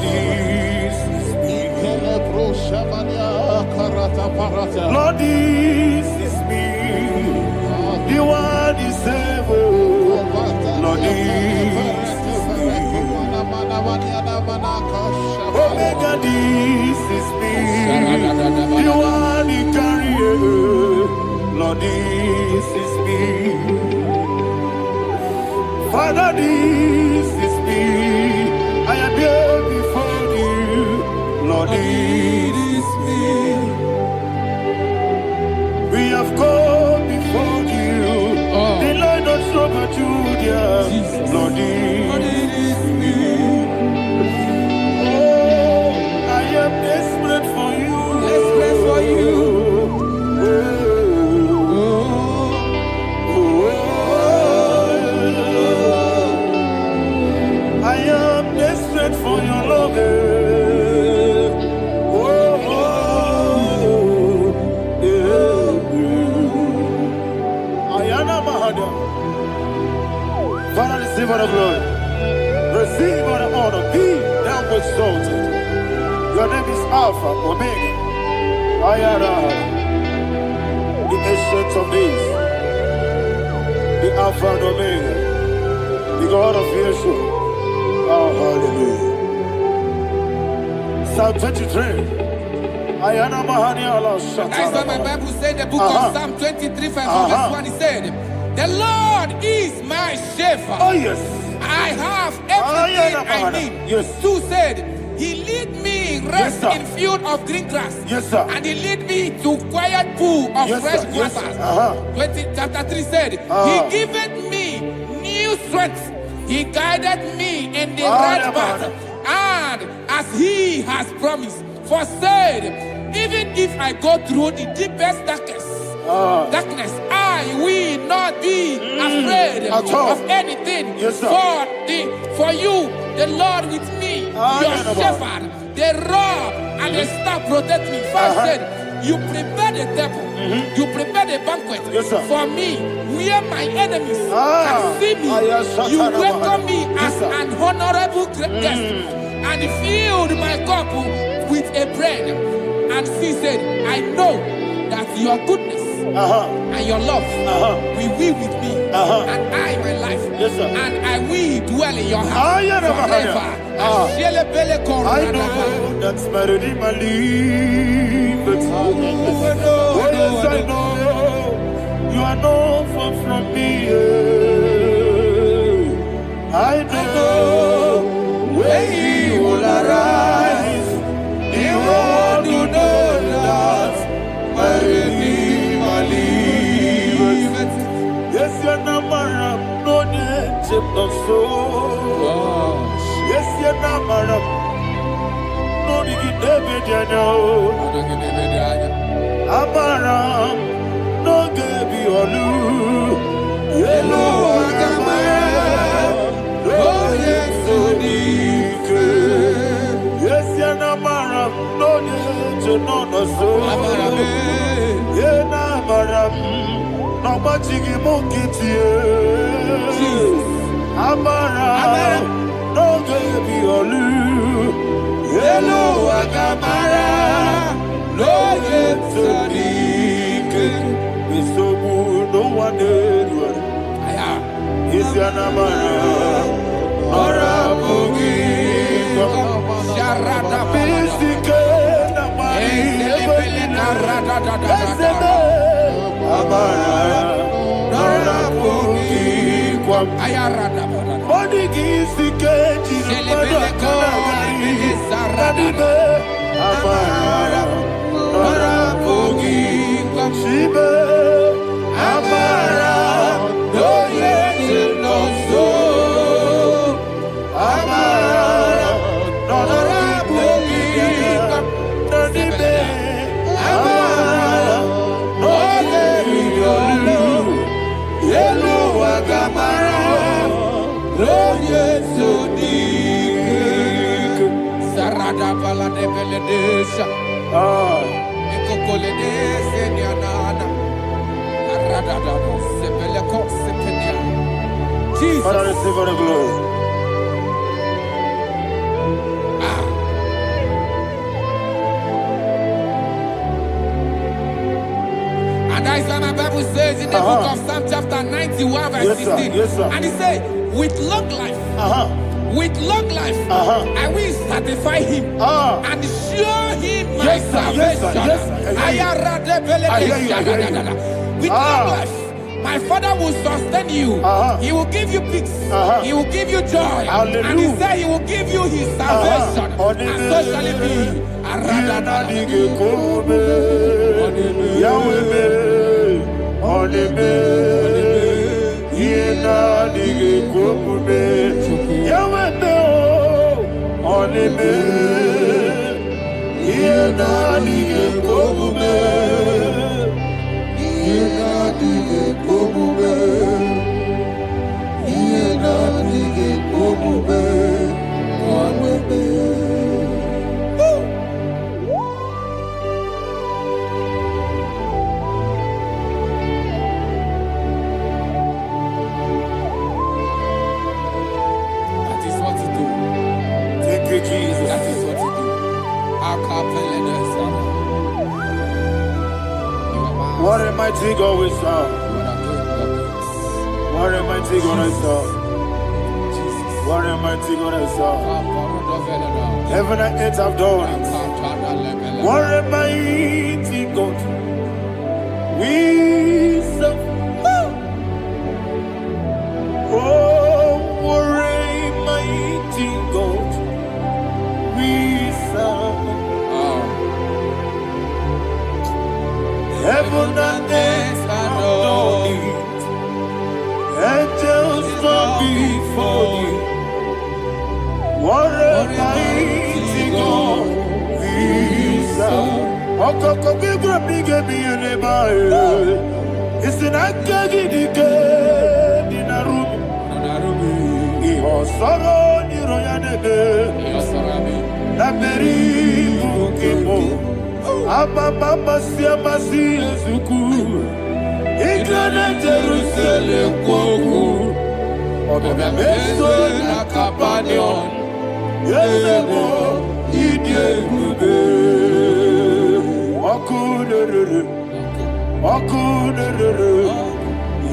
This is me. Lord, this is me, the one is able. Lord, this is me. Omega, this is me, the one he carries. Lord, this is me. Father, this is me. I am here before you. Lord, this is me. We have come before you. The Lord not so much Judah. Lord, this is me. Oh, I am desperate for you. Desperate for you. I am desperate for your love. Ayana Mahada. Father, receive all the glory. Receive all the honor. Be thou exalted. Your name is Alpha, Omega. Ayana. The ancient of days. The Alpha and Omega. The God of Yeshua. Oh, hallelujah. Psalm 23. Ayana Mahani Allah Shatana. That's what my Bible said, the book of Psalm 23, verse 1. It said, the Lord is my shepherd. Oh, yes. I have everything I need. Yes. 2 said, he lead me rest in field of green grass. Yes, sir. And he lead me to quiet pool of fresh waters. 20, chapter 3 said, he giveth me new strength. He guided me in the right path. And as he has promised, for said, even if I go through the deepest darkness, I will not be afraid of anything. Yes, sir. For you, the Lord with me, your shepherd, the rod and the staff protect me. First said, you prepare the table, you prepare the banquet for me, where my enemies can see me. You welcome me as an honorable guest, and filled my cup with a bread. And she said, I know that your goodness and your love will be with me, and I, my life, and I will dwell in your house forever. I know that's my Redeemer lives. Oh yes, I know you are not far from me. I know when he will arise, he will do know. namaram. No digi debediano. Amaram. No gebi olu. Yelo agamara. Oh yes, onike. Yes, yanamaram. No de no no so. Yenamaram. No machigi mukiti. Amaram. No gebi olu. Yelo agamara. No yes, onike. Misomu no one did. Is yanamara. Ora bugi. Sharada Bisike namari. Esebe. Amara. Ora bugi. Ayarada Body gisike. Jina kanagari. Radibe. Amara. Ora bugi. Shibe. Amara. No yes no so. Amara. Ora bugi. Radibe. Amara. No yes Yelo agamara. No yes Sarada bala de veledesha. Ekokole de senyanana. Arada da sebele ko sepenya. Jesus. Father, receive all the glory. And that is why my Bible says in the book of Psalm chapter 91 verse 16. Yes, sir. And he said, with long life, with long life, I will satisfy him and show him my salvation. With long life, my Father will sustain you. He will give you peace. He will give you joy. Hallelujah. And he said he will give you his salvation. And so shall it be. That is what to do. Thank you, Jesus. That is what to do. What a mighty God we serve. What a mighty God I serve. What a mighty God I serve. Heaven and earth have done it. What a mighty God we serve. Oh, what a mighty God we serve. Heaven and earth have done it. Angels bow before you. What a mighty God we serve. Okoko bigre bige biene bae. Isina kagi dike dinarubi. Iho soro ni royanebe. La beri bukibo. Ababa masia masi ezuku. Igrana Jerusalem koku. Obe beso na kapanion. Yelemo idye gube. Okunere. Okunere.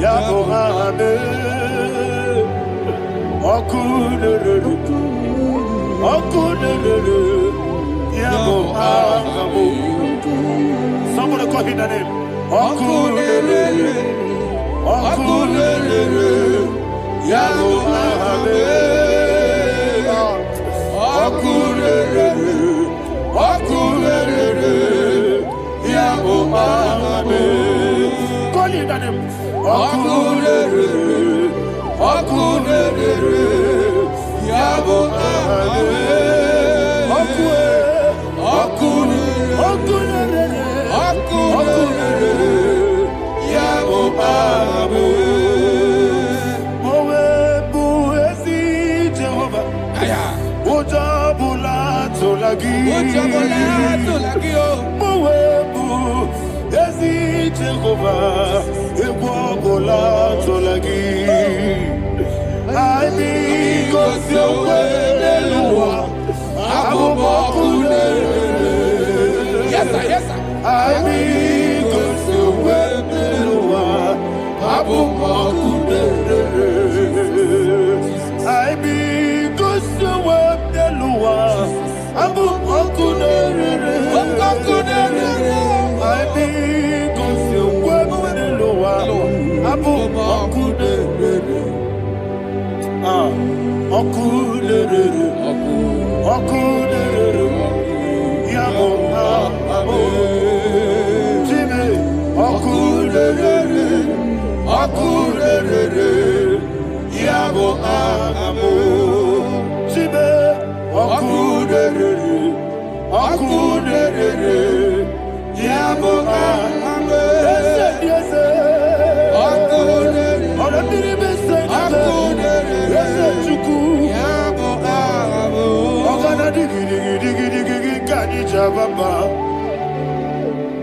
Yabo hame. Okunere. Okunere. Yabo hame. Somebody call him the name. Okunere. Okunere. Yabo hame. Okunere. Okunere. Yabo hame. Call him the name. Okunere. Okunere. Yabo Yabo Abe. Okune. Yabo Abe. Mowebu ezi Jehovah. Aya. Ojabula tolagi. Mowebu ezi Jehovah. Egwabola tolagi. Aibi gosewe neluwa. Abubokune. Yes, sir, yes, sir. Aibi gosewe neluwa. Abubokune. Aibi gosewe neluwa. Abubokune. Aibi gosewe neluwa. Abubokune. Okulere, yabo abo, Jimmy, okulere, yabo abo, Jimmy, okulere, yabo abo, yes, Baba,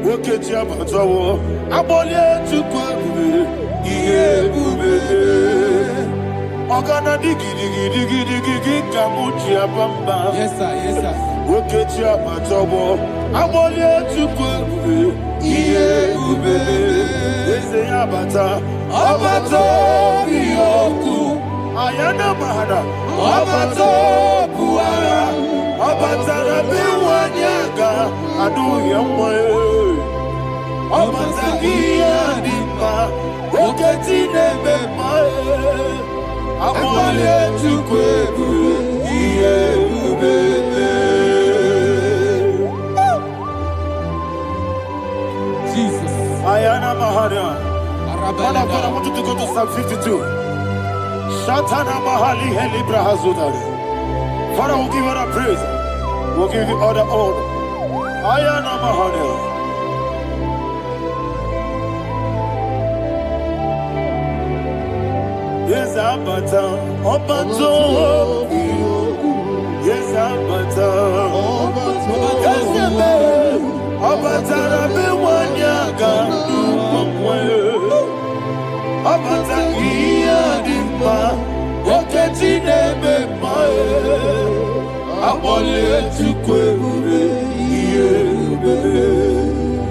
woke Jabatawo, Abolia to Kwabu, Yebube, Ogana digi, Kamuchia Bamba. Yes, sir, yes, sir. Woke Jabatawo, Abolia to Kwabu, Yebube, Abata, Yoku, Ayana Mahana, Abato, Buara. Abatara biwanyaga adu yamwe Abatagia dipa Oketi nebema Amwale chukwebu Iye ubebe Jesus. Ayana Mahana. Father, I want you to go to Psalm 52. Shatana Mahali Helibra Hazudari. Father, we'll give you all the praise. We'll give you all the honor. Ayana Mahana. Yes, Abata. Obato. Yes, Abata. Yes, Abata. Rabe wanyaga. Abata iya dimba. Oketi nebe mae. Abole tukwe ube. Iye ube.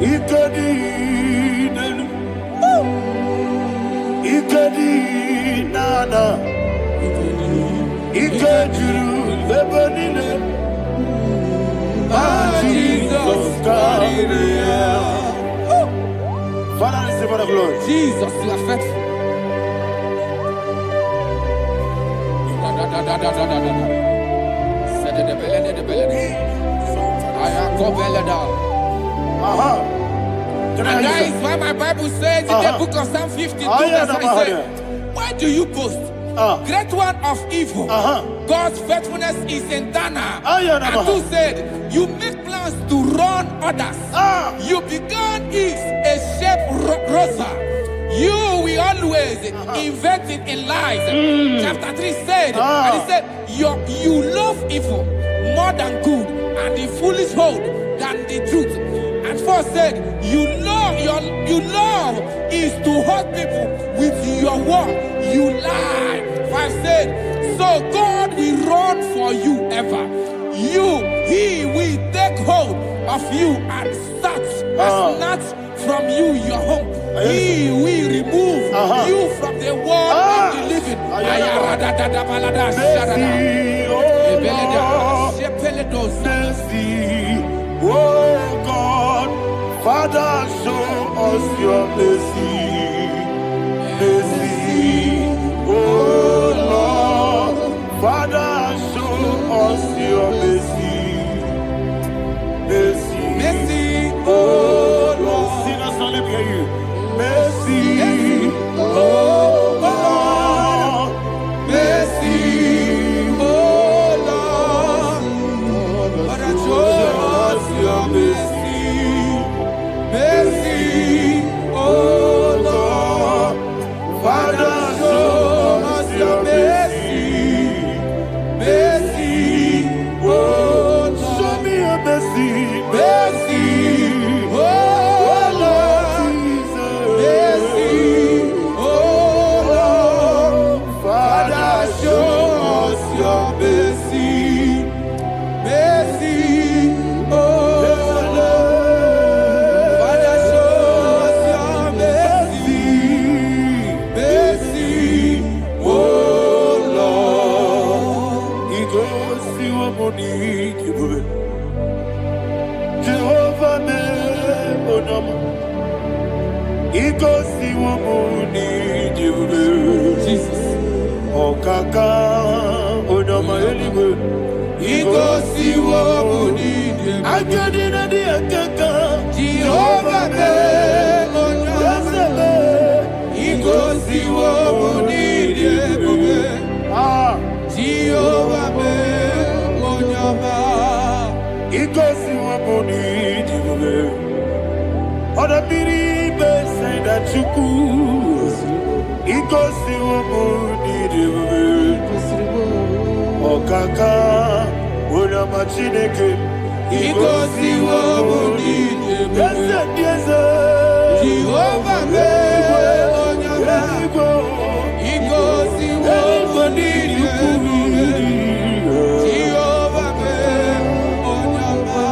Ikedi nenu. Ikedi nana. Ikediru lebenine. Jesus God. Father, receive all the glory. Jesus, you are faithful. And that is why my Bible says in the book of Psalm 52, verse 5, why do you boast? Great one of evil. God's faithfulness is eternal. And who said, you make plans to run others. You began is a shape rosa. You will always invent it in lies. Chapter 3 said, and he said, you love evil more than good, and the foolish hold than the truth. And 4 said, you love is to hurt people with your word. You lie. 5 said, so God will run for you ever. He will take hold of you and snatch from you your home. He will remove you from the world of the living. Oh God, Father, show us your mercy. Oh Lord, Father, show us your mercy. Oh Lord, sinners only hear you. Mercy, oh Lord, mercy, oh money, Jehovah me onama. Iko si wamuni Jesus. Okaka onama eliwe. Iko si wamuni Agadina di akaka. Jehovah me onama. Iko si wamuni Jehovah me onama. Iko si wamuni Oda biri be say that you could. Iko si wamuni Okaka onama chineke. Iko si wamuni Yes, Jehovah me onama. Iko si wamuni Jehovah me onama.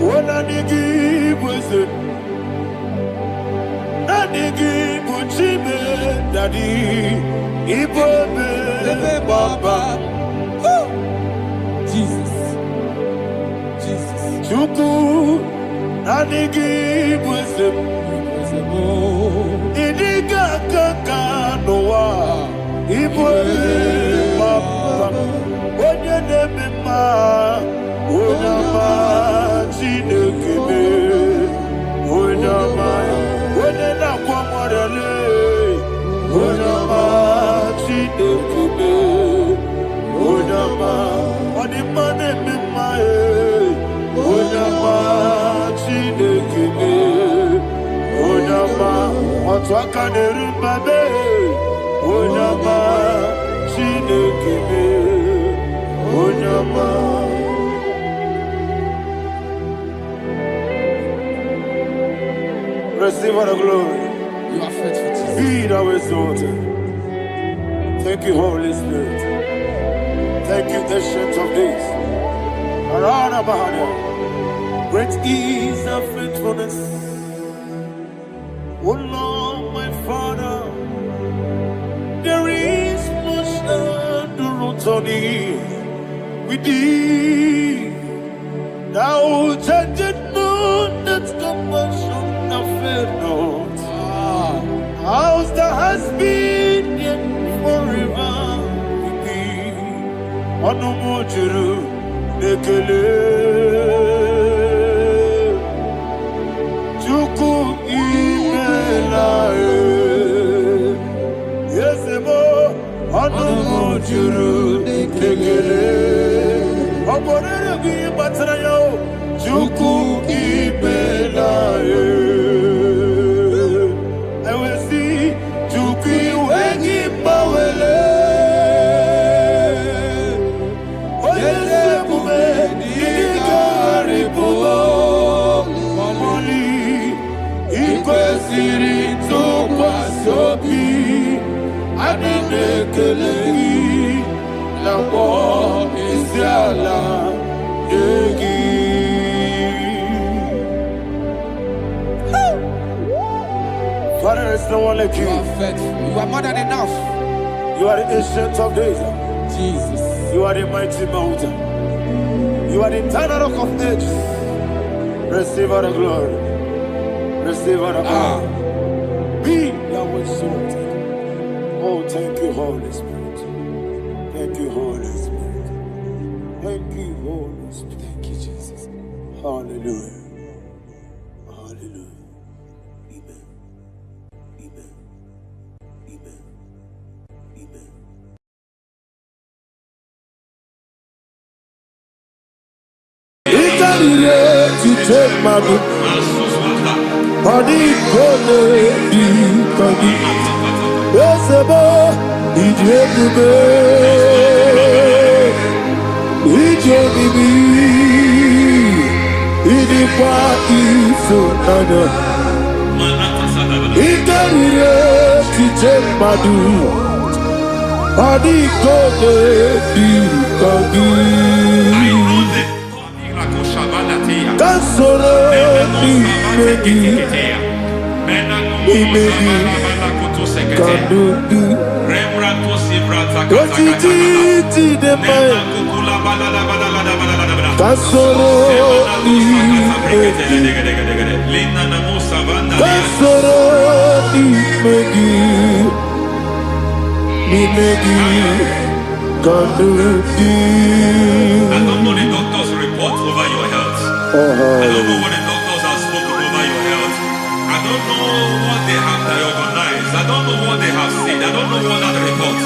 Wona nigi bwese na nigi buchime dadi ibobe baba. Jesus. Jesus. Chuku na nigi bwese idiga kaka noa ibobe baba. Onye nemema onama chinekebe onama onye nakwa mwarele onama chinekebe onama onima nemema onama chinekebe onama otwaka nerumbabe onama chinekebe onama. Receive all the glory. You are faithful, Jesus. Be thou exalted. Thank you, Holy Spirit. Thank you, Ancient of Days. Arana Bahana. Great is our faithfulness. Oh Lord, my Father, there is much endurance on thee. With thee, thou judgest not that compassion of faith not. House that has been yet forever with thee. Anumujuru nekele. Chuku imelae. Yesemo anumujuru nekele. Oborere bi batrayo. Chuku imelae. Father, there is no one like you. You are faithful. You are more than enough. You are the ancient of days. Jesus. You are the mighty mountain. You are the eternal rock of ages. Receive all the glory. Receive all the honor. Be thou exalted. Oh, thank you, Holy Spirit. Thank you, Holy Spirit. Thank you, Holy Spirit. Thank you, Jesus. Hallelujah. Hallelujah. Amen. Amen. Amen. Amen. To take my book, body gone, body. Yes, about it, it so nana. It to take my book, body gone, Kansoro imedi kadudu Rotiti de mai Kasoro I don't know the doctor's report over your health. I don't know what the doctors have spoken over your health. I don't know what they have diagnosed. I don't know what they have said. I don't know what that report.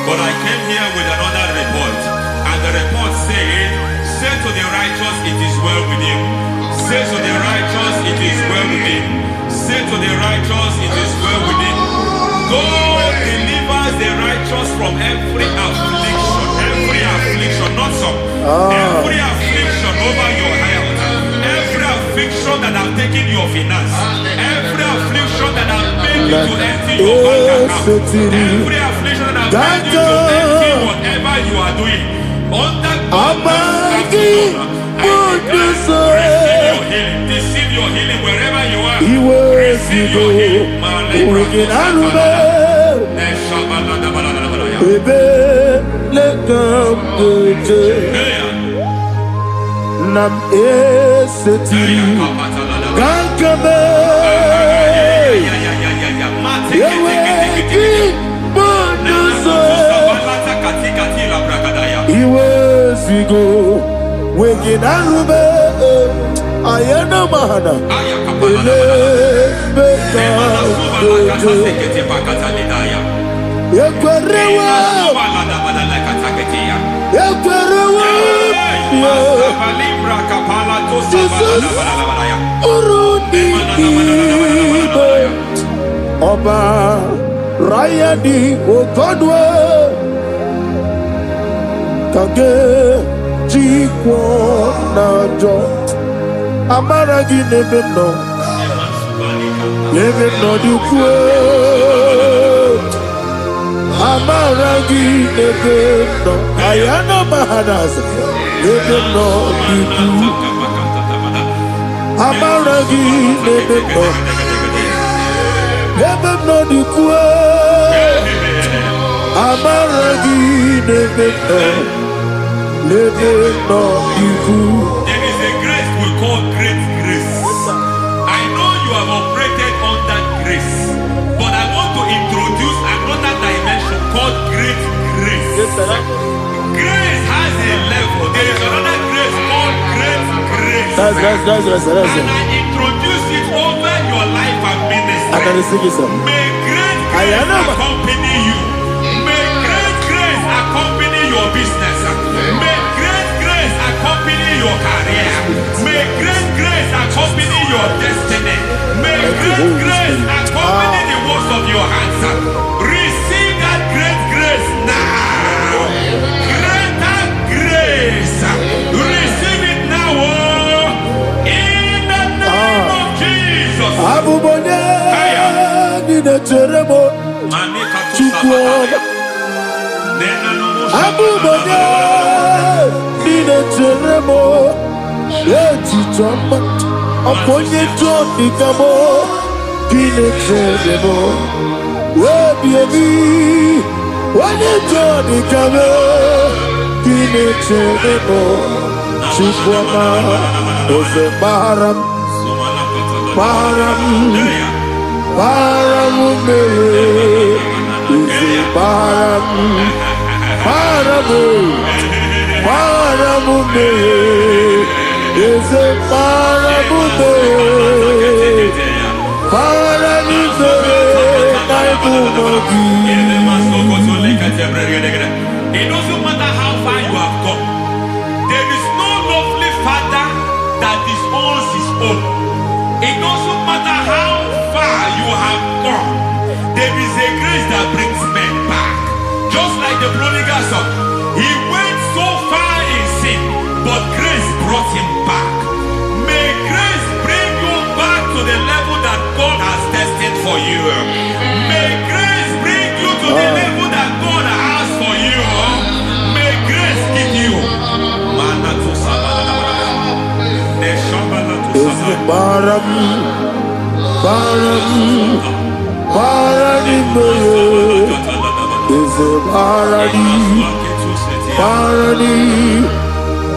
But I came here with another report. And the report said, say to the righteous, it is well with him. Say to the righteous, it is well with him. Say to the righteous, it is well with him. God delivers the righteous from every affliction, not some. Every affliction over your health, every affliction that have taken your finance, every affliction that have made you to empty your bank account, every affliction that have made you to empty whatever you are doing, under God's receive your healing wherever you are. Receive your healing. Nam eseti gankame iwesigo weginarube ayana mahana ele beka Yekwerewa Jesus Urudi Oba Rayadi Ogodwe Kage Jikwo Najo Amaragi Nebeno Nebeno Dukwe Amaragi Nebeno Ayana Mahanas Nebeno Dukwe Amaragi Nebeno Nebeno Dukwe Amaragi Nebeno Nebeno Dukwe. There is a grace we call great grace. I know you have operated on that grace, but I want to introduce another dimension called great grace. Grace has a level. There is another grace called great grace. That's and I introduce it over your life and ministry. May great grace accompany you. May great grace accompany your business. May great grace accompany your career. May great grace accompany your destiny. May great grace accompany the works of your hands. Receive that great grace now. Greater grace. Receive it now. In the name of Jesus. Abubone Nina Teremo Chukwana Abubone Nina Teremo Eti Chamba Aponye Johnny Kamo Kine Teremo Webi Wanye Johnny Kamo Kine Teremo Chukwana Ose Baharam Baharam Paramume Ise Paramume Paramume Ise Paramume Paramume Naibumogi. It doesn't matter how far you have come. There is no lovely father that disowns his own. It doesn't matter how far you have gone. There is a grace that brings men back. Just like the prodigal son. He went so far in sin, but grace brought him back. May grace bring you back to the level that God has destined for you. May grace bring you to the level that God has for you. May grace give you.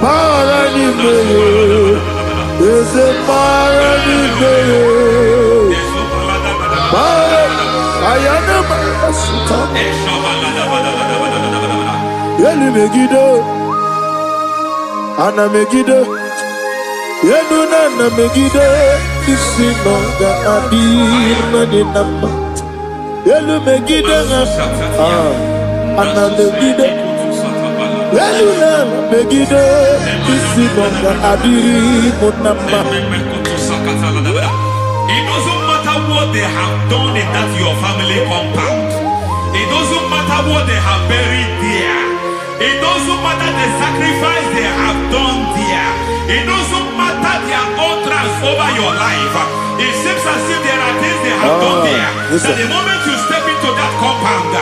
Parani me. Is a parani me. Ayana Masuta. Yeli Megido. Ana Megido. Yeduna na Megido. Isinonga Adir Nadinama. Yelu Megido. Ana Megido. Yeduna na Megido. Isinonga Adir Munama. It doesn't matter what they have done in that your family compound. It doesn't matter what they have buried there. It doesn't matter the sacrifice they have done there. It doesn't matter their utterance over your life. It seems as if there are things they have done there. That the moment you step into that compound,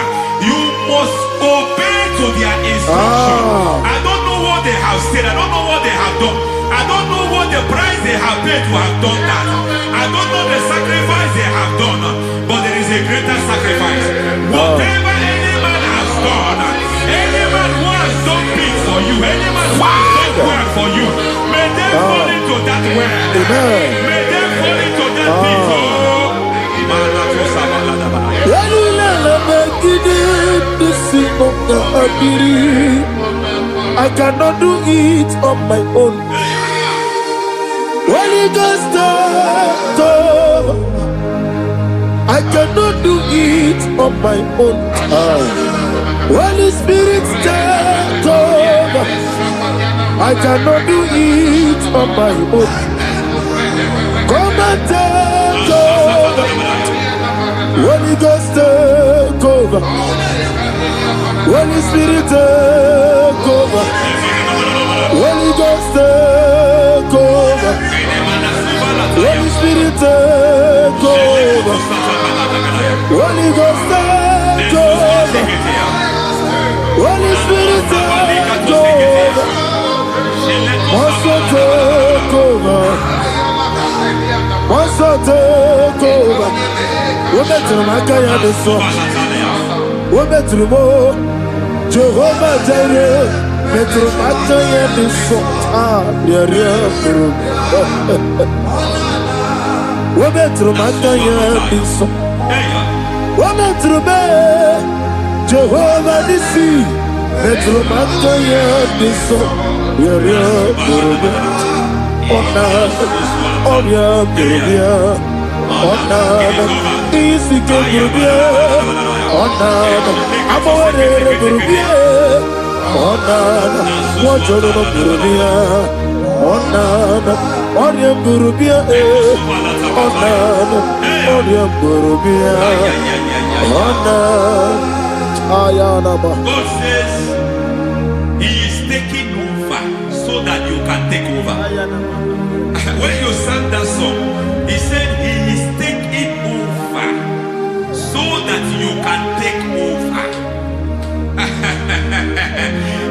you must obey to their instruction. I don't know what they have said. I don't know what they have done. I don't know what the price they have paid to have done that. I don't know the sacrifice they have done, but there is a greater sacrifice. Whatever any man has done, any man who has done big for you, any man who has done well for you, may they fall into that well. May they fall into that pit. I cannot do it on my own. Holy Ghost, I cannot do it on my own. Holy Spirit, take over. I cannot do it on my own. Come and take over. Holy Ghost, take over. Holy Spirit, take over. Holy Ghost, take over. Holy Spirit, take over. Holy Ghost, take over. Holy Spirit, take over. Monster, take over. Monster, take over. We better make a decision. We better more. Jehovah Jireh, better make a decision. We better make a decision. We better make Jehovah Nissi, better make a decision. Easy I'm already Burubia. What you know Burubia? Onion Burubia. Onion Burubia. God says He is taking over so that you can take over. When you sang that song, He said He is taking over so that you can take over.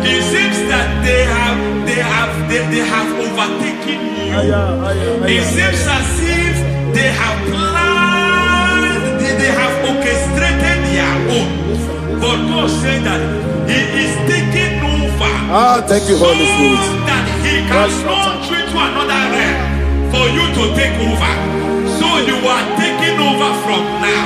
It seems that they have overtaken you. It seems as if they have planned, they have orchestrated their own. But God said that He is taking over. Thank you, Holy Spirit. So that He can launch you to another realm for you to take over. So you are taking over from now.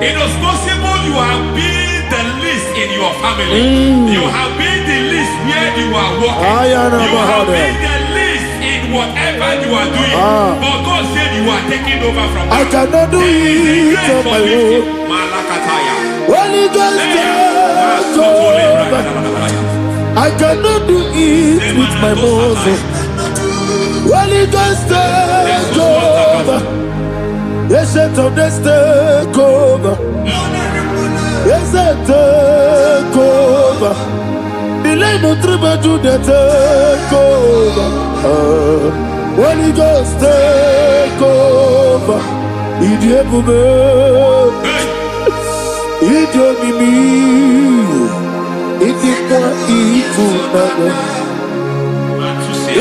It is possible you have been the least in your family. You have been the least where you are working. You have been the least in whatever you are doing. But God said you are taking over from now. I cannot do it on my own. Holy Ghost, take over. I cannot do it with my muscle. Holy Ghost, take over. Yes, of this take over. Yes, take over. Delay no trouble to the take over. Holy Ghost, take over. Idiot bube. Idiot mimi. Idiot moi ifunade.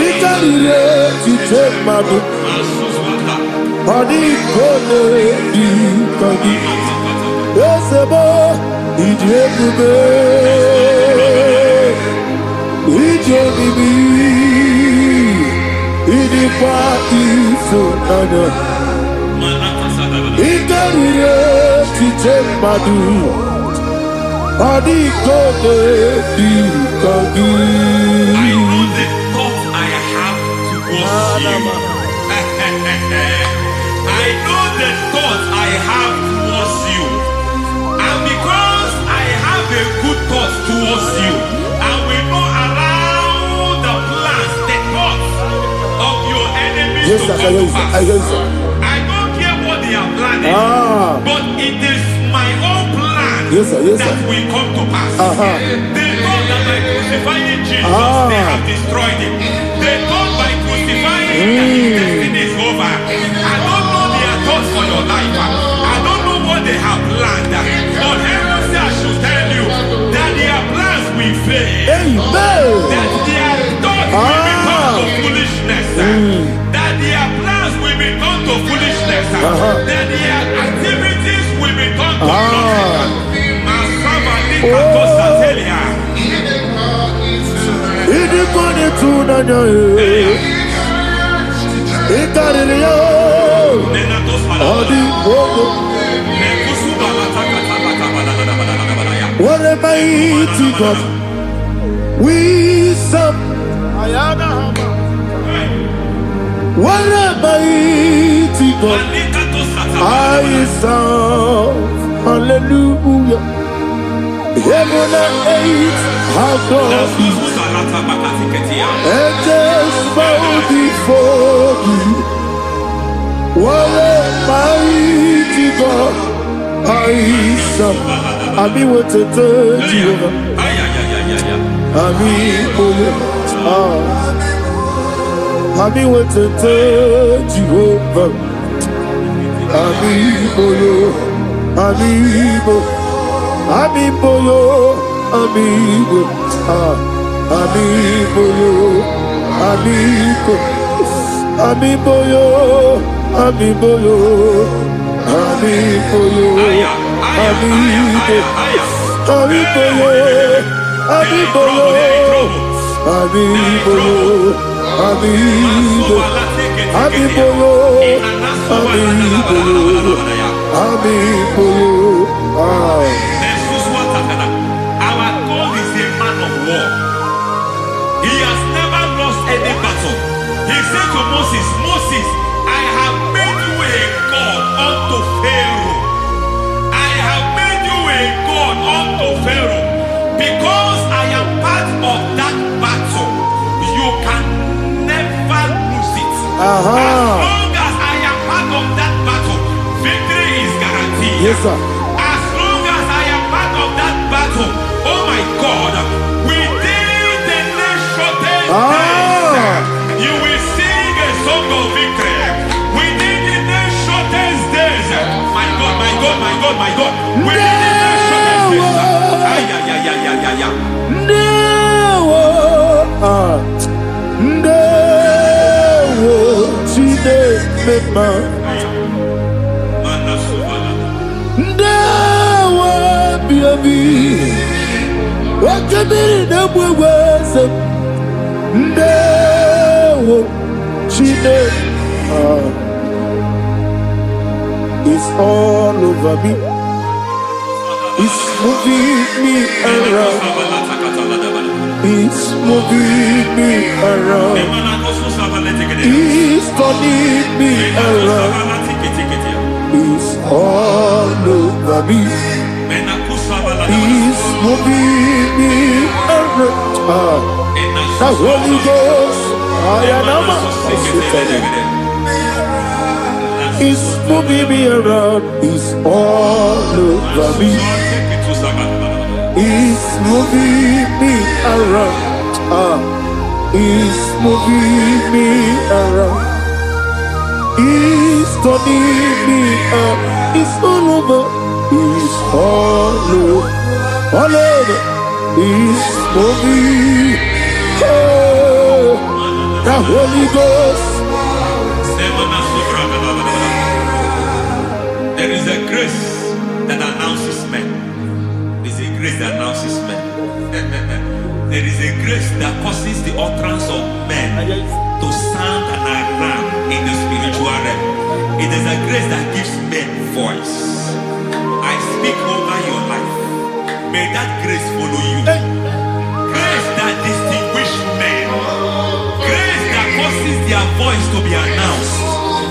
Ikarire tite madu. Adi kone di kagi. Esebo idiot bube. Idiot mimi. dịkwa ịtụnanya ị karịrị echiche mmadụ ọ dịghị onye dị ka gị. I know the thoughts I have towards you. And because I have a good thought towards you, I will not allow the plans, the thoughts of your enemies to come to pass. I don't care what they are planning, but it is my own plan that will come to pass. They thought that by crucifying Jesus, they have destroyed him. They thought by crucifying him that his destiny is over. I don't know their thoughts for your life. I don't know what they have planned. But heaven says I should tell you that their plans will fail. That their thoughts will become to foolishness. That their plans will become to foolishness. That their activities will become to nothing. What a mighty God we serve. What a mighty God I serve. Hallelujah. Heaven and earth have gone, and just bow before you. What a mighty God I serve. Ami wetete Jehovah. Ami boyo. Ami wetete Jehovah. Ami boyo. Ami boyo. Amibo yo, amibo, amibo yo, amibo, amibo yo, amibo yo, amibo yo, amibo, amibo yo, amibo yo, amibo yo, amibo, amibo yo, amibo yo, amibo yo. Our God is a man of war. He has never lost any battle. He said to Moses, Moses, I have made you a God unto Pharaoh. I have made you a God unto Pharaoh. Because I am part of that battle, you can never lose it. As long as I am part of that battle, victory is guaranteed. Yes, sir. Oh my God, within the next shortest days, you will sing a song of victory. Within the next shortest days, my God, my God, my God, my God. Within the next shortest days. Wakabiri na mweweza Ndewo Chine It's all over me. It's moving me around. It's moving me around. It's turning me around. It's all over me. He's moving me around. The Holy Ghost, He's moving me around. He's all over me. He's moving me around. He's moving me around. He's turning me up. He's all over. He's all over. All over. He's moving. Oh, the Holy Ghost. There is a grace that announces men. There is a grace that announces men. There is a grace that causes the utterance of men to sound and arise. the grace that gives men voice. I speak over your life. May that grace follow you. Grace that distinguishes men. Grace that causes their voice to be announced.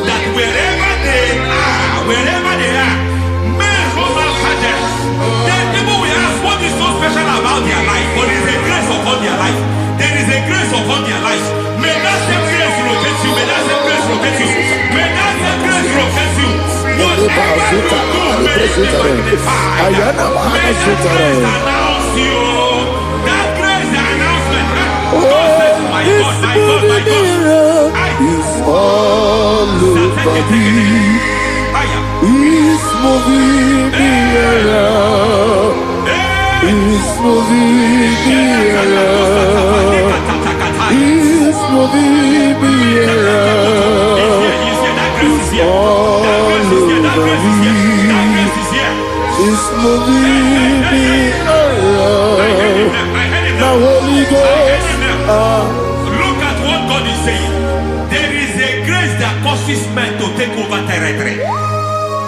That wherever they are, men from after them. Then people will ask what is so special about their life. But there is a grace upon their life. There is a grace upon their life. May that same grace locate you. May that same grace locate you. May that same grace locate you. Whatever you do, may it be magnified. May that grace announce you. That grace, the announcement. God says, my God, my God, my God. It's all over me. It's moving me around. It's moving me around. It's moving me around. It's all over me. It's moving me around. Now Holy Ghost. Look at what God is saying. There is a grace that causes men to take over territory.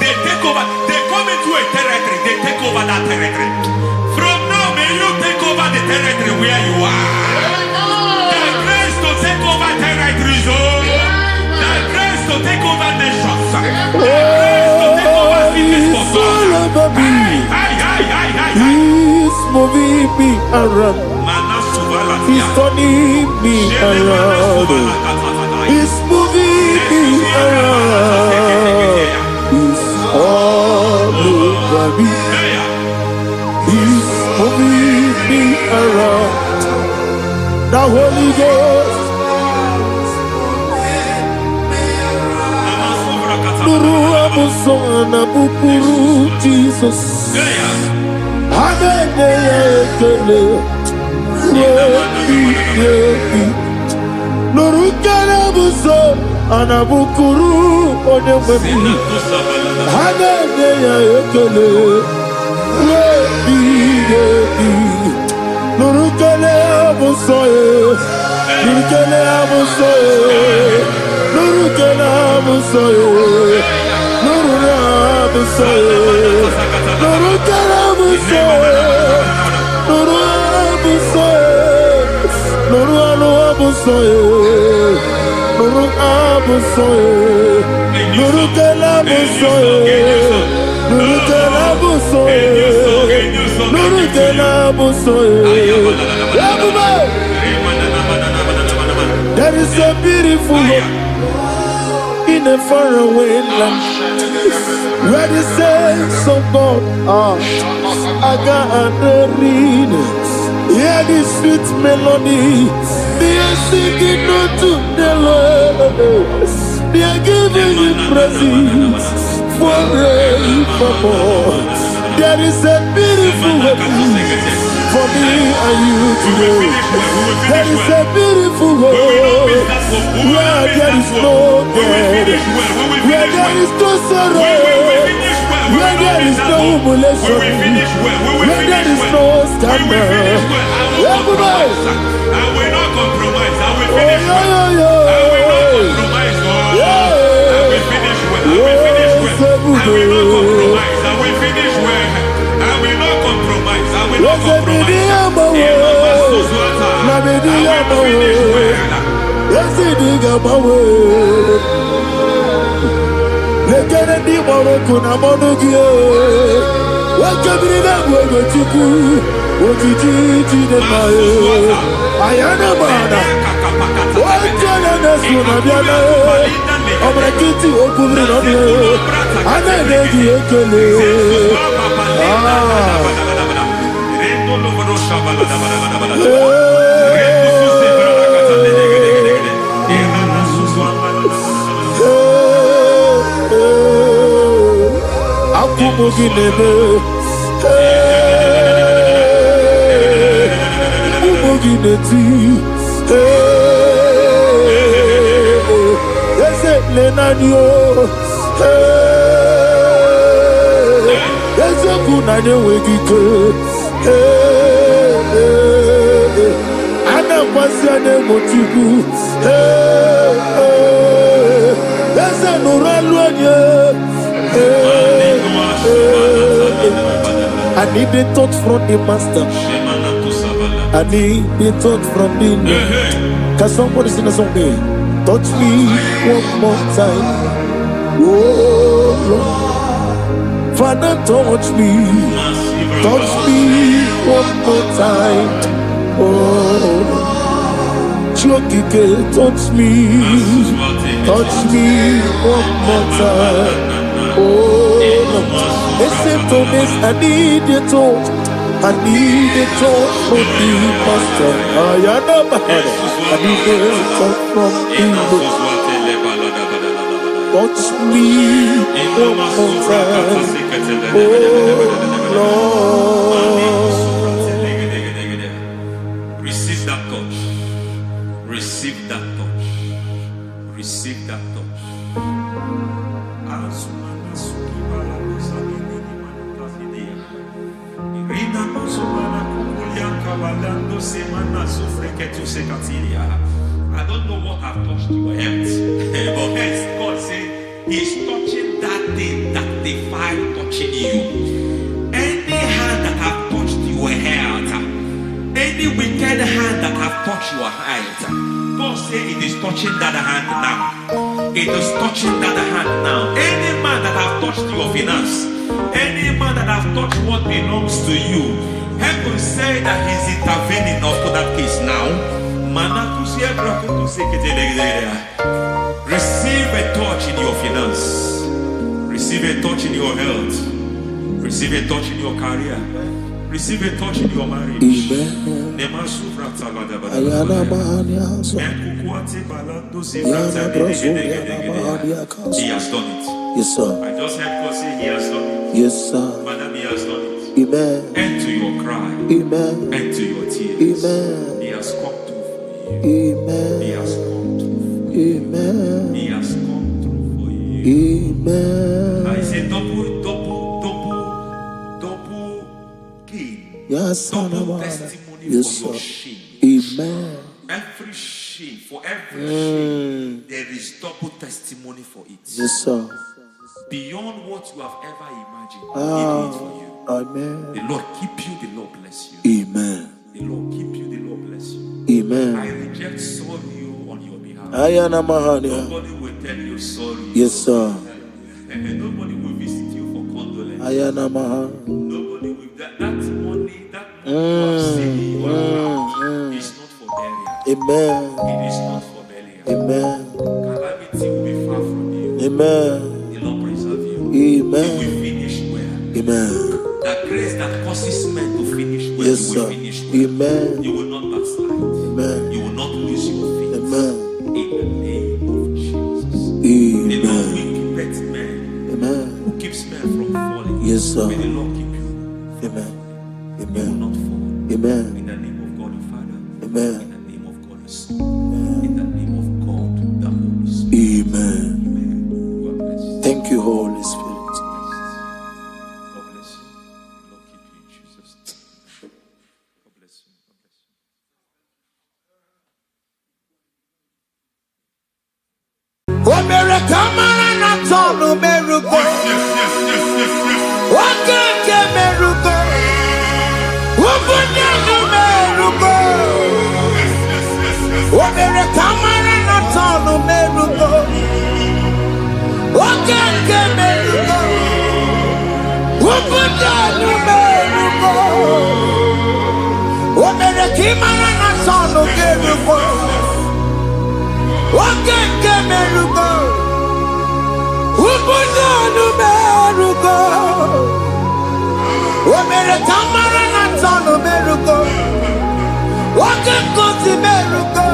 They take over. They come into a territory. They take over that territory. From now, may you take over the territory where you are. The grace to take over territories. The grace to take over nations. The grace to take over cities for God. He's moving me around. He's turning me around. He's moving me around. He's all over me. He's moving me around. The Holy Ghost. Nuru amusona bukuru Jesus. Hanene ekele. Nuru karabuso anabukuru onememi. Hanene ekele. Nuru kele abusoe. Nuru kele abusoe. Nuru kele abusoe. Nuru abusoe. Nuru kele abusoe. Nuru abusoe. Nuru abusoe. Nuru abusoe. Nuru kele abusoe. Nuru kele abusoe. Nuru kele abusoe. There is a beautiful hope in a faraway land where the saints of God are. I got a read. Hear the sweet melody. They are singing unto the Lord. They are giving you praise forevermore. There is a beautiful hope for me and you today. There is a beautiful hope where there is no death, where there is no sorrow, where there is no humiliation, where there is no scandal. Everybody, I will not compromise. I will finish well. I will not compromise. I will finish well. I will finish well. I will not compromise. I will finish well. I will not compromise. I will not compromise. Hey, need a touch from the master. I need a touch from the Lord. Can somebody sing a song here? Touch me one more time. Oh Lord. Father, touch me. Touch me one more time. Oh Lord. Chokike, touch me. Touch me one more time. Oh Lord. Listen to this, I need a touch. I need a touch from the master. I need a touch from the Lord. Touch me one more time. Oh Lord. Receive that touch. Receive that touch. Receive that touch. I don't know what have touched your health, but hence God said He's touching that thing that defied touching you. Any hand that have touched your health, any wicked hand that have touched your health, God said it is touching that hand now. It is touching that hand now. Any man that have touched your finance, any man that have touched what belongs to you, heaven say that He's intervening up to that case now. Receive a touch in your finance. Receive a touch in your health. Receive a touch in your career. Receive a touch in your marriage. Amen. He has done it. Yes, sir. I just heard God say He has done it. Yes, sir. Madam, He has done it. Amen. End to your cry. Amen. End to your tears. Amen. He has come through for you. Amen. He has come through for you. Amen. He has come through for you. Amen. I say double gain. Yes, Double testimony yes, for your sir. shame. Amen. Every shame, for every shame, there is double testimony for it. Yes, sir. Beyond what you have ever imagined, He did it for you. Amen. The Lord keep you, the Lord bless you. Amen. The Lord keep you, the Lord bless you. Amen. I reject sorrow on your behalf. Ayana Mahania. Nobody will tell you sorry. Yes, sir. And nobody will visit you for condolence. Ayana Mahania. Nobody will. That money you have saved, you have found, is not for burial. Amen. It is not for burial. Amen. Calamity will be far from you. Amen. The Lord preserve you. Amen. You will finish well. Amen. That grace that causes men to finish well, Yes, you will sir. finish well. Amen. You will not backslide. Amen. You will not lose your faith. Amen. In the name of Jesus. The Lord Amen. will keep men. Amen. Who keeps men from falling? Yes, sir. May the Lord keep you. Amen. You will Amen. not fall. Amen. In the name of God the Father. Amen. In the name of God the Son. In the name of God the Holy Spirit. Amen. Amen. You are blessed. Thank you, Holy Spirit. God bless you. The Lord keep you in Jesus' name. God bless you. God bless you. Omere kamara na tonu merugo. Okeke merugo. Ubunya no merugo. Omere kamara na tonu merugo. Okeke merugo. Ubunya no merugo. Omere kimara na tonu merugo. Okeke merugo. Ubunya no merugo. Omere kamara na tonu merugo. Okeke si merugo.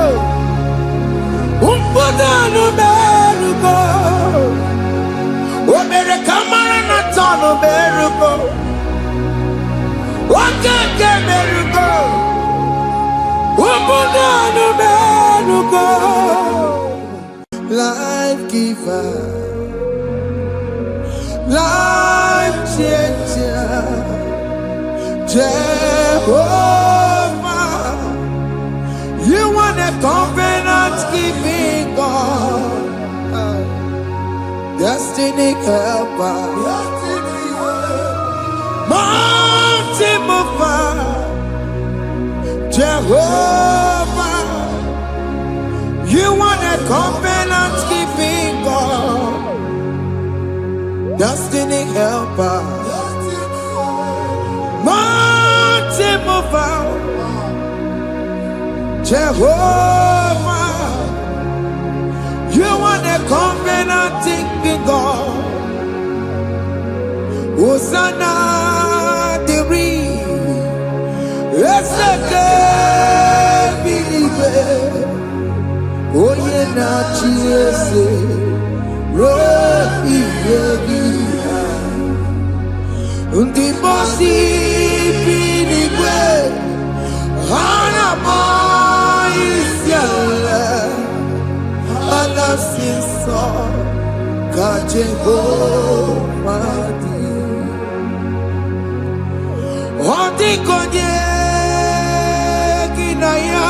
Ubunya no merugo. Omere kamara na tonu merugo. Okeke merugo. Ubunya no merugo. Life giver, life changer, Jehovah, you are the covenant keeping God, destiny helper, mountain Jehovah, you are the covenant keeping God, destiny helper, mountain mover. Jehovah, you are the covenant keeping God. Hosanna, the Oye na chiese rohi yegi undi bosi pinigwe hana moisiale ala sinso ka Jehovah di odi konye kinaya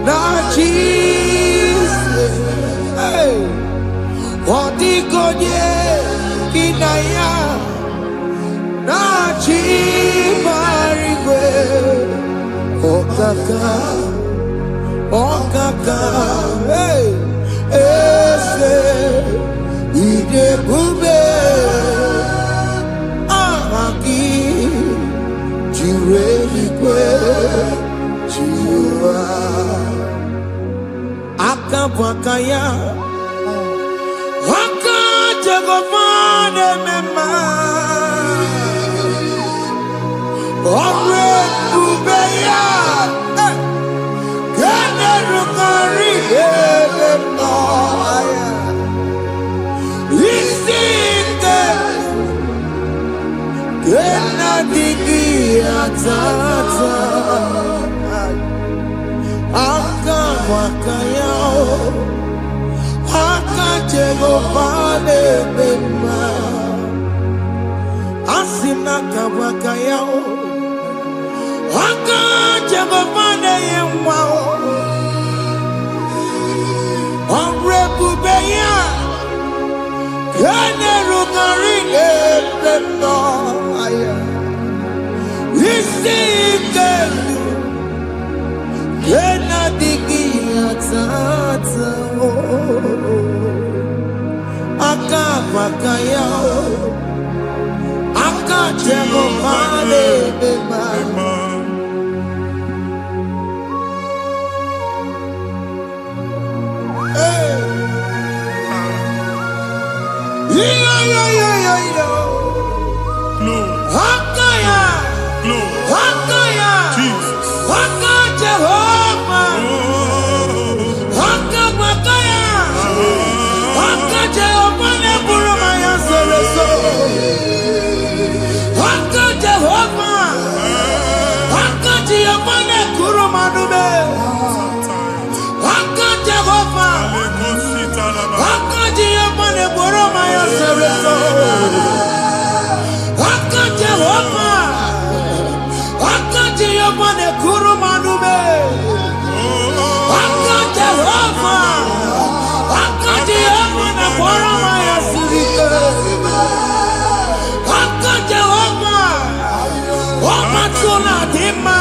na Jesus, hey, odigonye kinaya na chimarigwe, okaka, hey, ese idebube, ahaki, jireligwe, jiwa. Akabwakaya Waka Jagofane Mema Omre Kubeya Gene Rukari Elemaya Isike Gena Digi Atata Akabwakaya Akajegofane Mema Asina kabwakaya Akajegofane Yemwa Omrekubeya Kene Rugarine Mema Isike Kena digi atata Akabakaya Akajegofane Mema Hakaya Hakaya Jesus Jehovah Hakabakaya Hakajehopane Burumaya Sereso Hakajehopah Hakajehopane Kurumanube Hakajehopah Hakajehopane Burumaya Sereso Hakajehopah Hakajehopane Kurumanube Hakajehopah Hakajehopane Burumaya Sirike Hakajehopah Omatuna Dima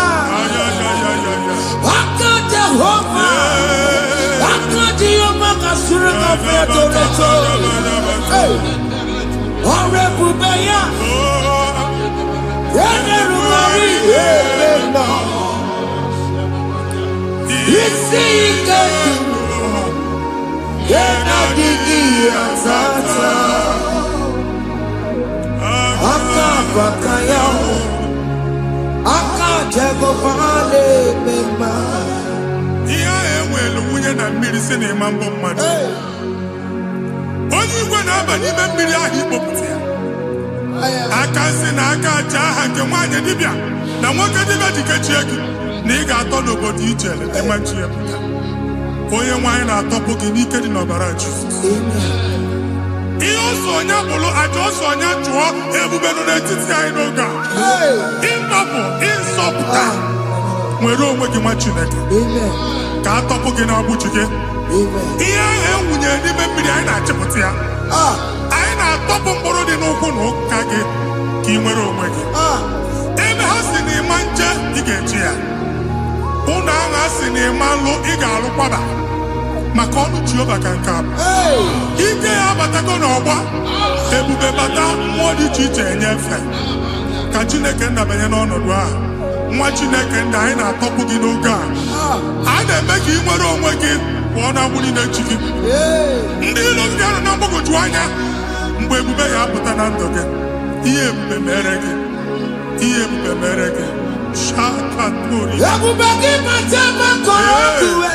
Hakajehopah Hakajehopah Kasurika Fetoreto Orebubeya Yenerumari Yemena Isike Yenadigi Atata Akabakaya Akajegofane Mema Iya enwelu nwunye na mmiri si na ịma mbọ mmadụ. Onye igwe na-aba n'ime mmiri ahụ ikpopụta ya. Aka si na aka aja aha nke nwaanyị dibịa na nwoke dibịa ji kechie gị na ị ga-atọ n'obodo ije eleta nwachi ya pụta. Onye nwaanyị na-atọpụ gị n'ike dị n'ọbara Jizọs. Ihe ọsọ onye bụrụ aja ọsọ onye chụọ ebube nọ n'etiti anyị n'oge a. Ịtọpụ ịzọpụta nwere onwe gị nwa Chineke ka a tọpụ gị n'ọgbụchi gị. Ihe ahụ enwunye n'ime mmiri anyị na-achịpụta ya. Anyị na-atọpụ mkpụrụ dị n'ụkwụ na ụka gị ka ị nwere onwe gị. ebe ha si n'ịma nje ị ga-eji ya, ụnụ agha si n'ịma nlụ ị ga-alụkwaba, maka ọnụ Jehova ka nke a bụ. Ike ya abatago n'ọgba, ebube bata, mmụọ dị iche iche enyefe. Ka Chineke ndabanye n'ọnọdụ a, nwa Chineke ndị anyị na-atọpụ gị n'oge a. A na-eme ka ị nwere onwe gị pụọ na agbụrụ na-echi gị. Ndị ilo gị anọ na mgbagwoju anya mgbe ebube ya apụta na ndụ gị. Ihe ebube mere gị, ihe ebube mere gị. Shakatori. Ebube gị mata maka ọkụwe.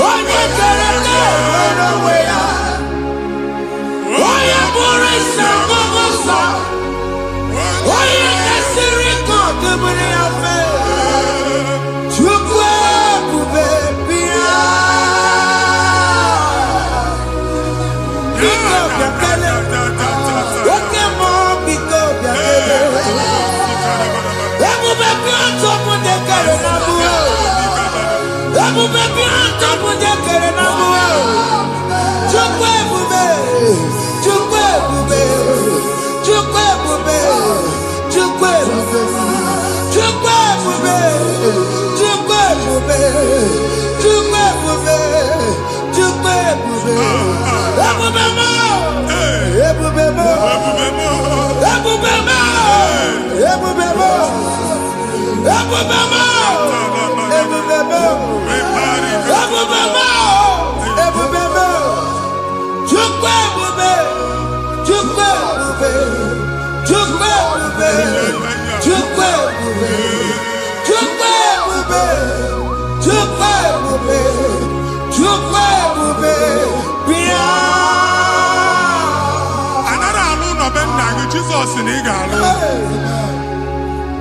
Onye kere nwere onwe ya, onye bụrụ isi ọgụgụ nsọ, onye kesịrị ka ọ dịbụrụ ya mfe. Chukwu ebube bịa, biko bịakele, oke mmụọ biko bịakele. Ebube bịa ntọpụ dekere na mụọ, ebube bịa ntọpụ dekere na mụọ. Chukwu ebube, Chukwu ebube, Chukwu ebube, Chukwu ebube, Chukwu ebube, Chukwu ebube, Chukwu ebube, Chukwu ebube. Ebube mo, ebube mo, ebube mo, ebube mo, ebube mo, ebube mo, ebube mo, ebube mo. Chukwu ebube, Chukwu ebube, Chukwu ebube, Chukwu ebube, Chukwu ebube, Chukwu ebube, Chukwu ebube, bịa. Anara alụ nọ be nna gị, Jizọs na ị ga-alụ.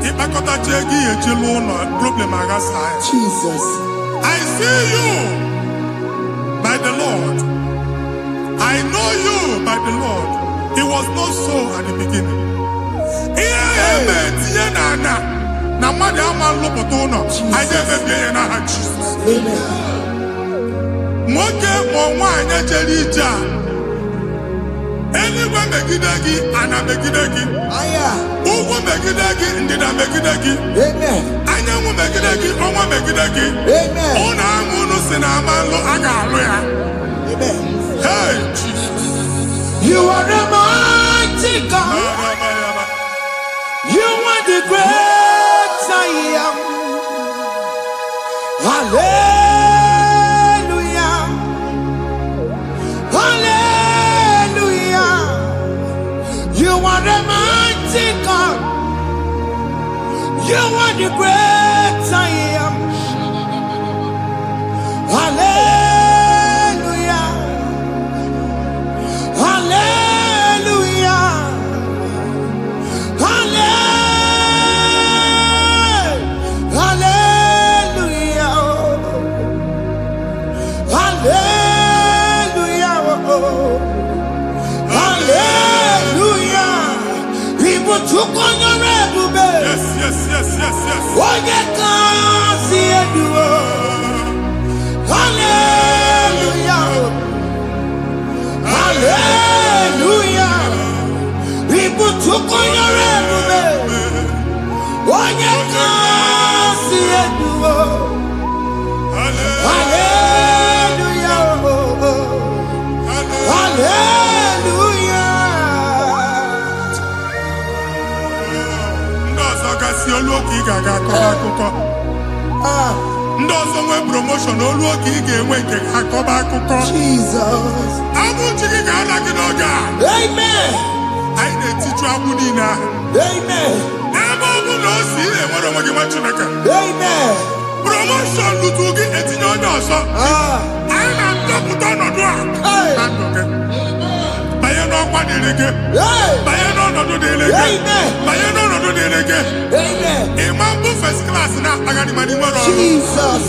Ịkpakọtacha ego ihe echelu ụlọ, problem aghasa ya. Jesus. I see you by the Lord. I know you by the Lord. It was not so at the beginning. Ihe eme tinye na mmadụ ama nlụpụta ụlọ, anyị emebie ya n'aha Jizọs. Nwoke ma nwaanyị jere ije a, eluigwe megide gị, ana megide gị, ugwu megide gị, ndịda megide gị, anyanwụ megide gị, ọnwa megide gị. Ụnụ ahụ unu si na ama nlụ, a ga-alụ ya. Hey, Jesus. You are the mighty God. You are the great I am. Hallelujah. Hallelujah. You are the mighty God. You are the great I am. Hallelujah. Hallelujah. Hallelujah. Hallelujah. Hallelujah. Hallelujah. People took on your ebube. Yes, yes, yes, yes, yes. Onye can see you. Hallelujah. Hallelujah. People took on your ebube. Onye can see you. Hallelujah. Hallelujah. Ndị ọzọ gasị olu oge ị ga-aga akọba akụkọ. Ndị ọzọ nwee promotion, olu oge ị ga-enwe nke akọba akụkọ. Jesus. Abụ chi gị ga-ala gị n'oge a. Amen. Anyị na-etiju agbụ niile ahụ. Amen. Ebe ọ bụ na o si ị na-enwere onwe gị nwa Chineke. Amen. Promotion lutu gị etinye onye ọzọ. Anyị na-adọpụta ọnọdụ a na ndụ gị. Banye n'ọkwa dịrị gị. Banye n'ọnọdụ dịrị gị. Banye n'ọnọdụ dịrị gị. Ịma mbụ first class na-akpagharị ma n'inwere ọrụ. Jesus.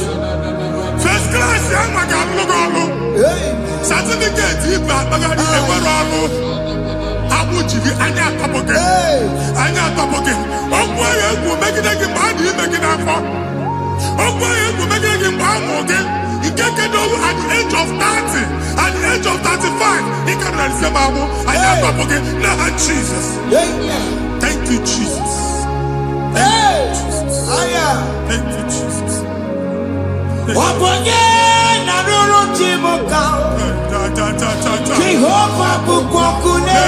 First class ya nwa ga-alụ gị ọrụ. Certificate ibu akpagharị enwere ọrụ. Agbụ ji gị, anya atọpụ gị. Anya atọpụ gị. Okwu ahụ egwu megide gị mgbe a dị ime gị n'afọ. Okwu ahụ egwu megide gị mgbe a mụrụ gị. At the age of 30, at the age of 35, he can say, Mama, I never forget. Now, Jesus. Thank you, Jesus. Thank you, Jesus. Thank you, Jesus. Jehovah Bukokune.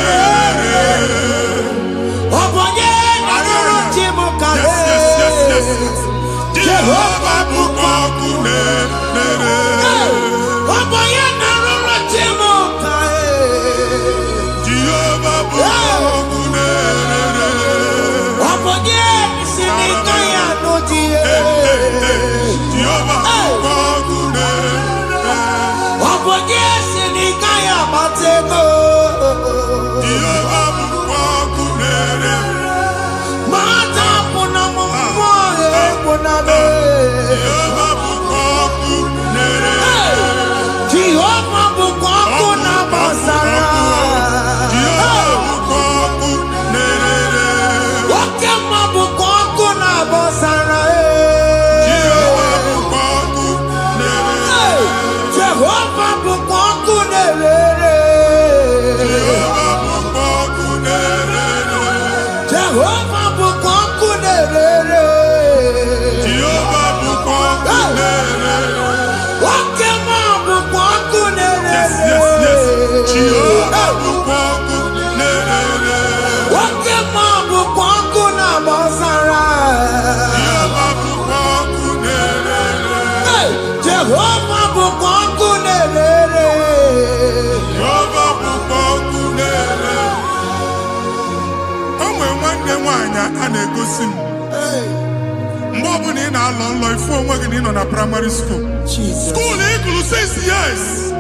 In primary school. School equal 6 years.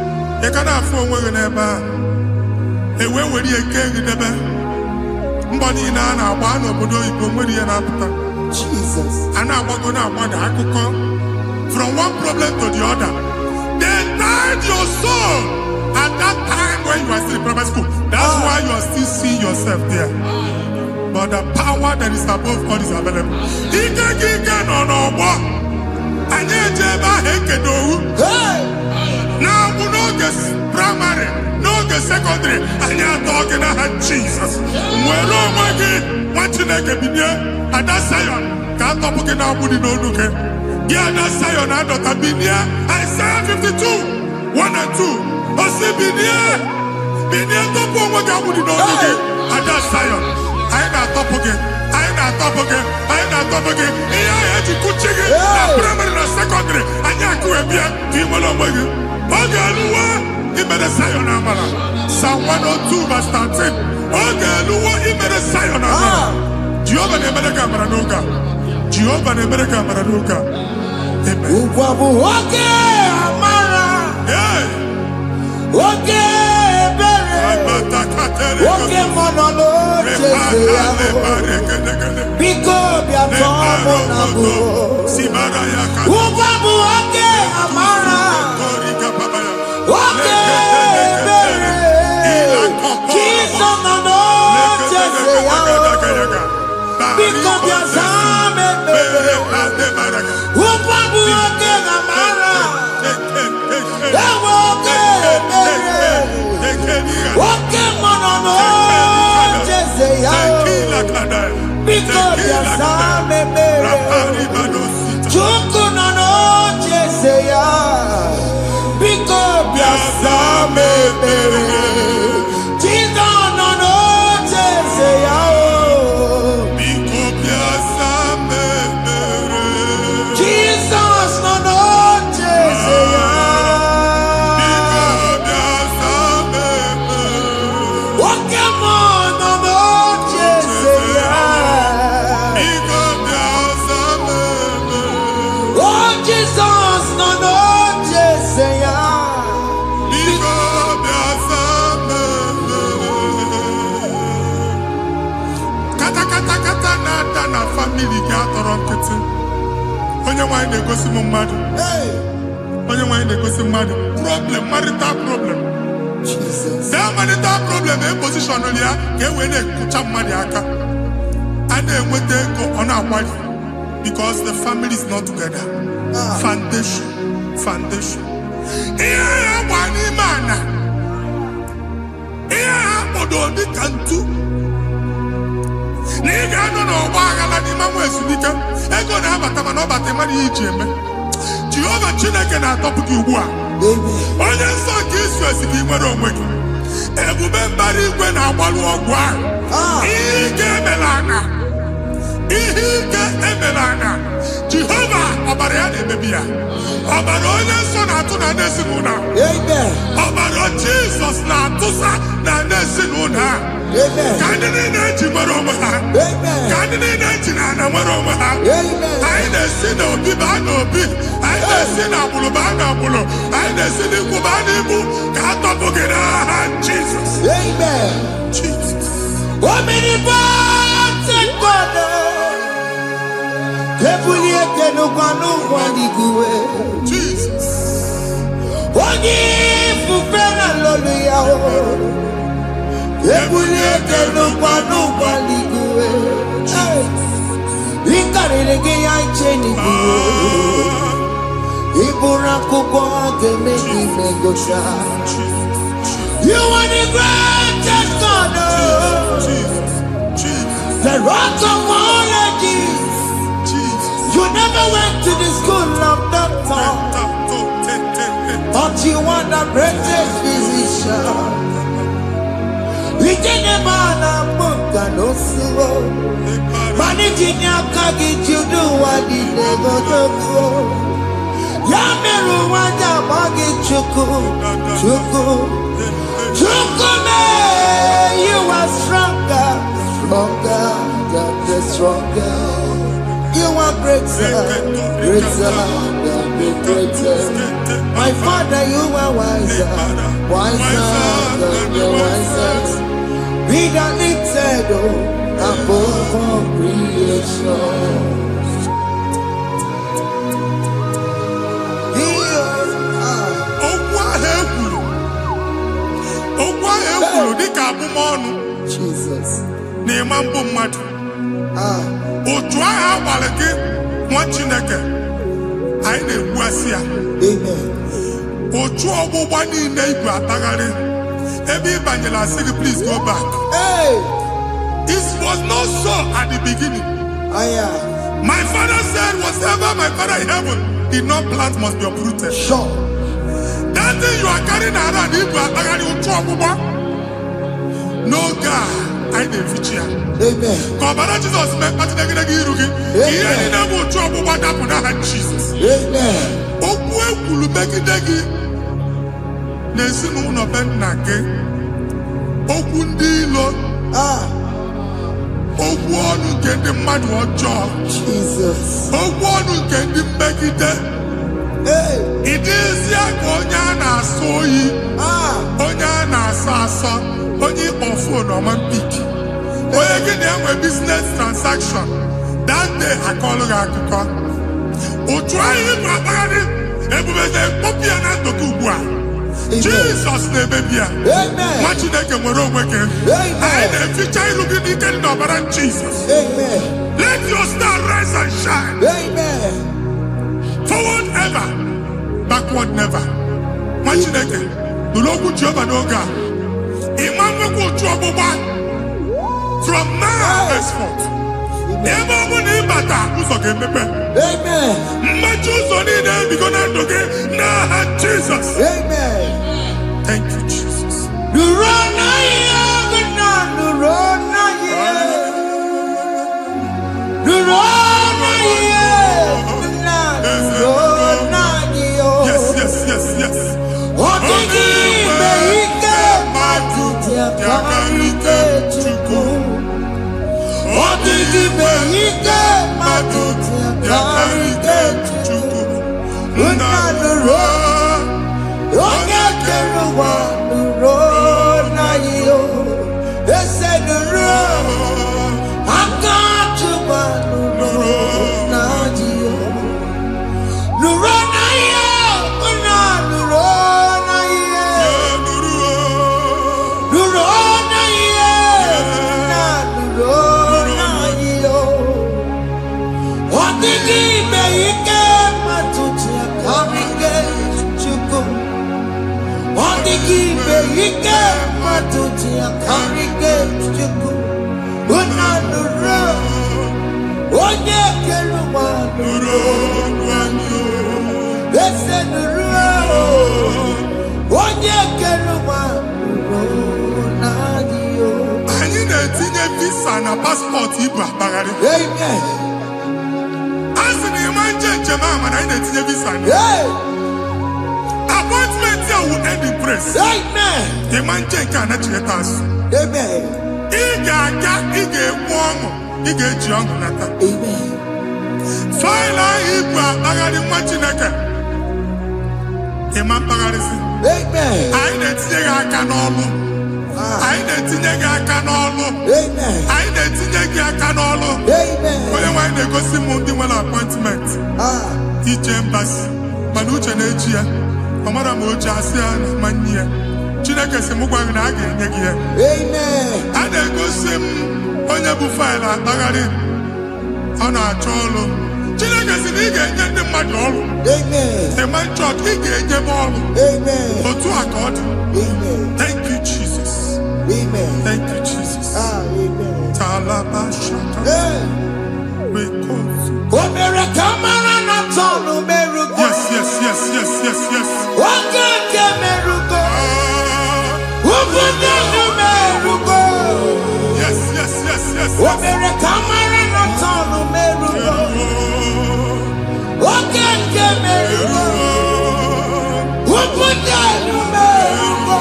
You can have 4 women ever. And when we get together, Mbani na one obodo Igbo nwere ihe na-apụta. Jesus. And I want to know what I could come from one problem to the other. They tied your soul at that time when you are still in primary school. That's why you are still seeing yourself there. But the power that is above all is available. He can on our walk. And now we know this primary, know the secondary, and you're talking about Jesus. Well, oh my God, what you like a video? And that's Zion. Can't talk about it. No look at. Yeah, that's Zion. I don't have been here. Isaiah 52, 1 and 2. I say, been here. Been here. Don't put what I would know. And that's Zion. I ain't not top again. I ain't not top again. I ain't not top again. I had to cook chicken. Primary and secondary. And you could be a demon on my you. Okay, he made a Zion Amala. Psalm 102 verse 13. Okay, he made a Zion Amala. Jehovah the America Maranuka. Jehovah the America Maranuka. Amen. Okay, Amara. Yeah. Okay. Okay, monolo, Pico, Biatomo, Nabu, Ubabu, okay, Amara, okay, Jesus, no, Pico, Biazame, Ubabu, okay, Amara, okay, monolo, because you saw me, Chukunono, Jesaya, because you saw me, Jesus, no, Jesaya, because you saw me, Jesus, no, Jesaya. Family gather on kitchen. When you want to go see mad. When you want to go see mad. Problem, marital problem. Jesus. That marital problem, a position on here, get when they put up Mariaka. And then when they go on our wife, because the family is not together. Foundation. Iya wani mana. Iya podo di kantu. Niga no wagala ni mamu esunika. Ego na abatama no batema ni ijeme. Jehovah Chineke na atopu ki ugbu a. Onye nsọ nke Israel si gị nwere onwe gị. Ebube mbara igwe na-agbalụ ọgwụ ahụ. Ihe ike emela anya. Ihe ike emela anya. Jehova ọbara ya na-emebi ya. Ọbara onye nsọ na-atụ na ndị ezinụlọ ahụ. Ọbara Jizọs na-atụsa na ndị ezinụlọ ahụ. Ka ndị niile eji nwere onwe ha. Ka ndị niile eji na ana nwere onwe ha. Anyị na-esi n'obi baa n'obi. Anyị na-esi n'agbụrụ baa n'agbụrụ. Anyị na-esi n'ikwu baa n'ikwu. Ka a tọpụ gị n'aha Jizọs. Jesus. Omnipotent God, Kebuliete no kwanu waniguwe. Jesus. Ogi fufena loluya o. Kebuliete no kwanu waniguwe. Ikarelege ya cheni guwe. Ibura kukwa kemeki megosha. You are the greatest God, the rock of all ages. You never went to the school of doctor, but you are the greatest physician. We didn't man a book and also managing your kagi you do what you never do. Yameru wanja bagi chuku. Chukume, you are stronger than the stronger. You are greater than the greatest. My Father, you are wiser than the wisest. Be the lifted above all creation. Jesus. N'ịma mbụ mmadụ. Otu ahụ agbalị gị nwa Chineke anyị na-egbuasị ya. Otu ọgbụgba niile igwe atagharị ebe ị banyere asị gị please go back. It was not so at the beginning. My father said whatever my father in heaven did not plant must be uprooted. Sure. That thing you are carrying around igwe atagharị otu ọgbụgba. No God, I didn't feature. Amen. Kọbara Jesus mee kpatị negidegi iru gị. Ihe niile bụ otu ọgbụgba dapụ n'aha Jesus. Amen. Okwu ekwuru megide gị n'ezinụlọ be nna gị. Okwu ndị ilo. Okwu ọnụ nke ndị mmadụ ọjọọ. Jesus. Okwu ọnụ nke ndị mmegide. Ịdịzi ka onye a na-asọ oyi. Onye a na-asọ asọ. Onye ịkpọ ọma mpiki. Onye gị na-enwe business transaction. That day akọlụ gị akụkọ. Otu anyị bụ akpagharị ebubeze mkpọpụ ya na ndụ gị ugbu a. Jizọs na-emebi ya. Nwa Chineke nwere onwe gị. Anyị na-eficha ilu gị n'ike dị n'ọbara Jizọs. Let your star rise and shine. Forward ever, backward never. Nwa Chineke nụrụ okwu Jehova n'oge a. From now henceforth, ebe ọ bụ na ịbata ụzọ ga-emepe. Mmechi ụzọ niile ebigo na ndụ gị n'aha Jizọs. Thank you, Jesus. Yes. What did he make? Ike matuti akarike chiku. Unanuro. Onye keluma nuro. Ese nuro. Onye keluma nuro nadio. Anyị na-etinye visa na passport Igbo akpagharị. Amen. Asị na ịma njem ama na anyị na-etinye visa na. Appointment here will end in praise. Amen. Ịma njem nke a na-echeta azụ. Amen. Ị ga-aga, ị ga-ekwu ọṅụ, ị ga-eji ọṅụ nata. Amen. Faịlụ ahụ Igbo akpagharị nwa Chineke. Ịma mkpagharịsị. Amen. Anyị na-etinye gị aka n'ọlụ. Anyị na-etinye gị aka n'ọlụ. Amen. Anyị na-etinye gị aka n'ọlụ. Amen. Onye nwaanyị na-egosi m ndị nwere appointment ije mbasi mana uche na-eji ya ọ mara ma oche asị ya na manye ya. Chineke sị m gwa gị na a ga-enye gị ya. Amen. A na-egosi m onye bụ faịlụ akpagharị ọ na-achọ ọrụ. Chineke sị na ị ga-enye ndị mmadụ ọrụ. Amen. Ịma chọọchị ị ga-enye m ọrụ. Amen. Otu a ka ọ dị. Amen. Thank you Jesus. Amen. Thank you Jesus. Amen. Talaba shaka. Wekozu. Omere kamara na tonu merugo. Yes, yes, yes, yes, yes, yes. Oge ke merugo. Ubudu merugo. Yes, yes, yes, yes. Omere kamara na tonu merugo. Oge ke merugo. Ubudu merugo.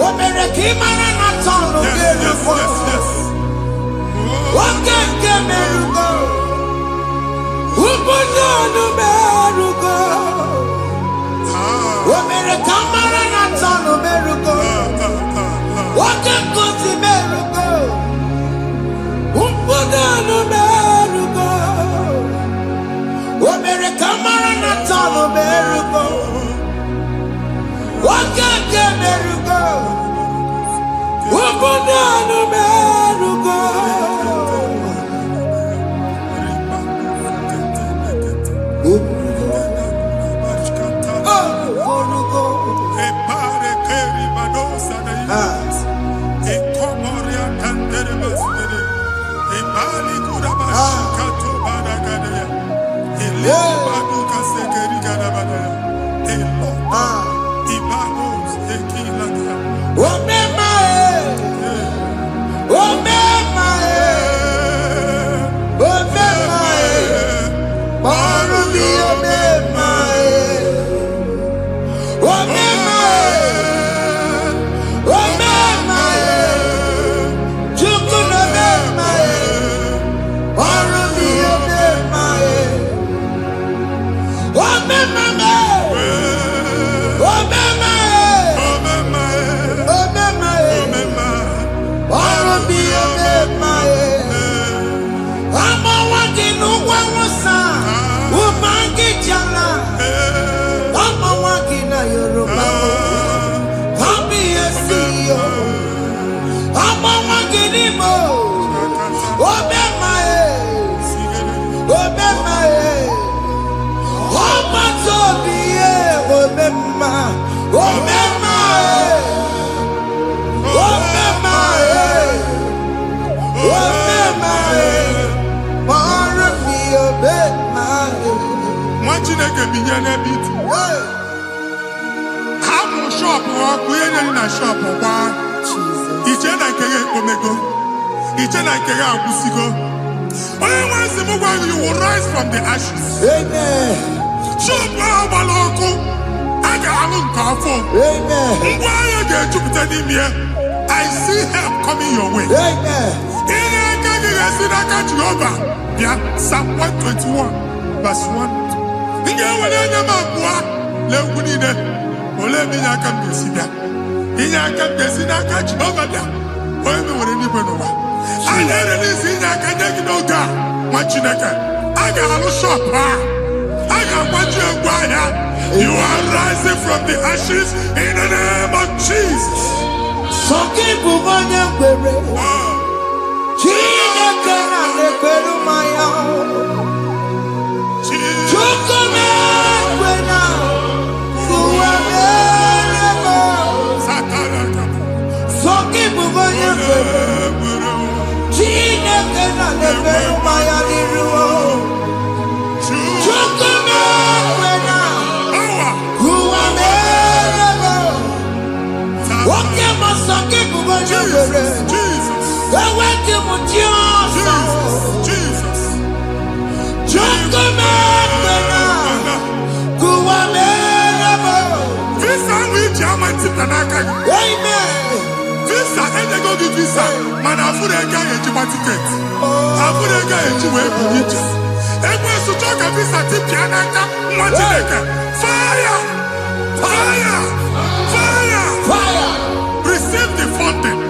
Omere kamara na tonu merugo. Oge ke merugo. Ubudu merugo. Omere kamara na tonu merugo. Oge kosi merugo. Ubudu merugo. Omere kamara na tonu merugo. Oge ke merugo. Ubudu merugo. Chineke binye n'ebe itu. Ha mụ shọpụ ọkụ ihe nyere na shọpụ gba. Iche na nke ya ekpomego. Iche na nke ya agwụsigo. Onye nwe nsị m gwa you will rise from the ashes. Amen. Shọpụ ahụ gbara ọkụ. A ga-alụ nke afọ. Amen. Ngwa ahịa ga-ejupụta n'ime ya. I see help coming your way. Amen. Ihe aka gị ga-esi n'aka Jehova bịa Psalm 121 verse 1. Ị ga-ewere anya m abụọ n'egwu niile. Olee ebe inye aka m ga-esi bịa? Inye aka m ga-esi n'aka Jehova bịa. Onye mewere n'igwe n'ụwa. A na-ere n'isi inye aka nye gị n'oge a nwa Chineke. A ga-alụ shọpụ a. A ga-agbaji egwu ahịa. You are rising from the ashes in the name of Jesus. Sọkị bụ onye kwere. Chineke na-ekwere mmanya. Chukwu na-ekwe na ụwa mere Visa, and they go to visa. Man, I put a guy in my ticket. I put a guy in my ticket. And when you talk a visa, tip Pianaka, fire! Fire! Fire! Fire! Receive the funding.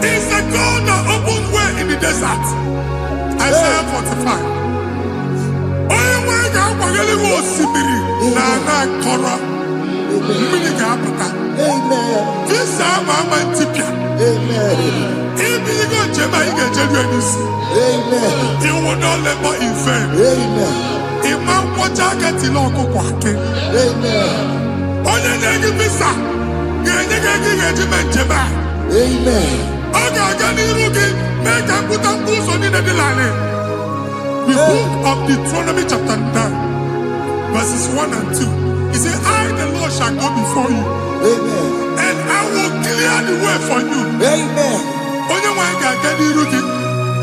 It's a God that opens way in the desert. Isaiah 45. This Mama Tipia. If you go to you will not labor in vain. Imam Wajaka Tiloko Kwake. Only the visa. Amen. Make a put on the line. The book of Deuteronomy chapter 9, verses 1 and 2. He said, I, the Lord, shall go before you. Amen. And I will clear the way for you. Amen. Only one can get the route.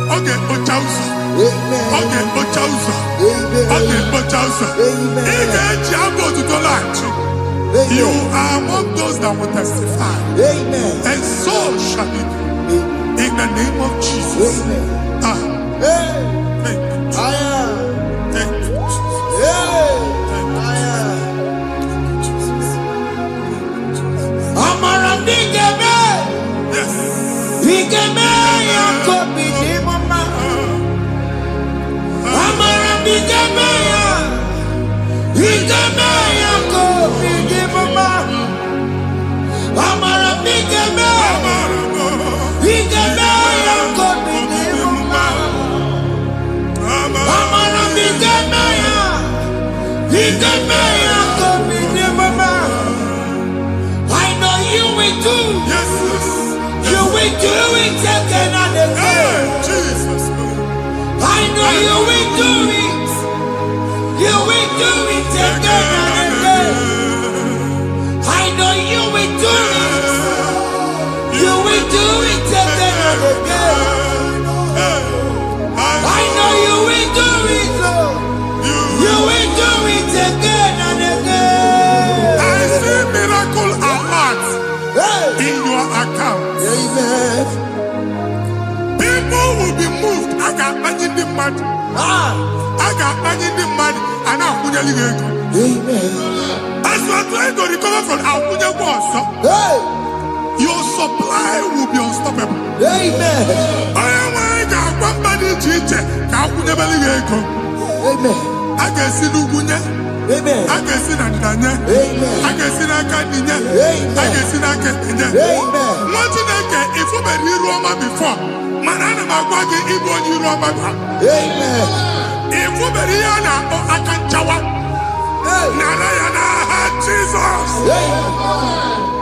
Okay, Ochausa. Amen. Okay, Ochausa. Amen. Okay, Ochausa. Amen. You are among those that will testify. Amen. And so shall it be. In the name of Jesus. Amen. Thank you. Thank you. I know you will do. Yes. You will do it again and again. Jesus. I know you will do it. You will do it again and again. I know you will do it. You will do it again and again. I know you will do it. You will do it again and again. I see miracle alert in your account. Amen. People will be moved. I got money in the money. I got money in the money. And I'm going to leave. Amen. As you are trying to recover from Abuja Boss, your supply will be unstoppable. Amen. I got one body teacher. Amen. I can see Lugunya. Amen. I can see Nandanya. Amen. I can see Nakaninya. Amen. I can see Nakaninya. Amen. What did I get if you were in Roma before? Manana Magwagi, Igbo, and Roma. Amen. If you were here now, I can chow. Narayana, Jesus.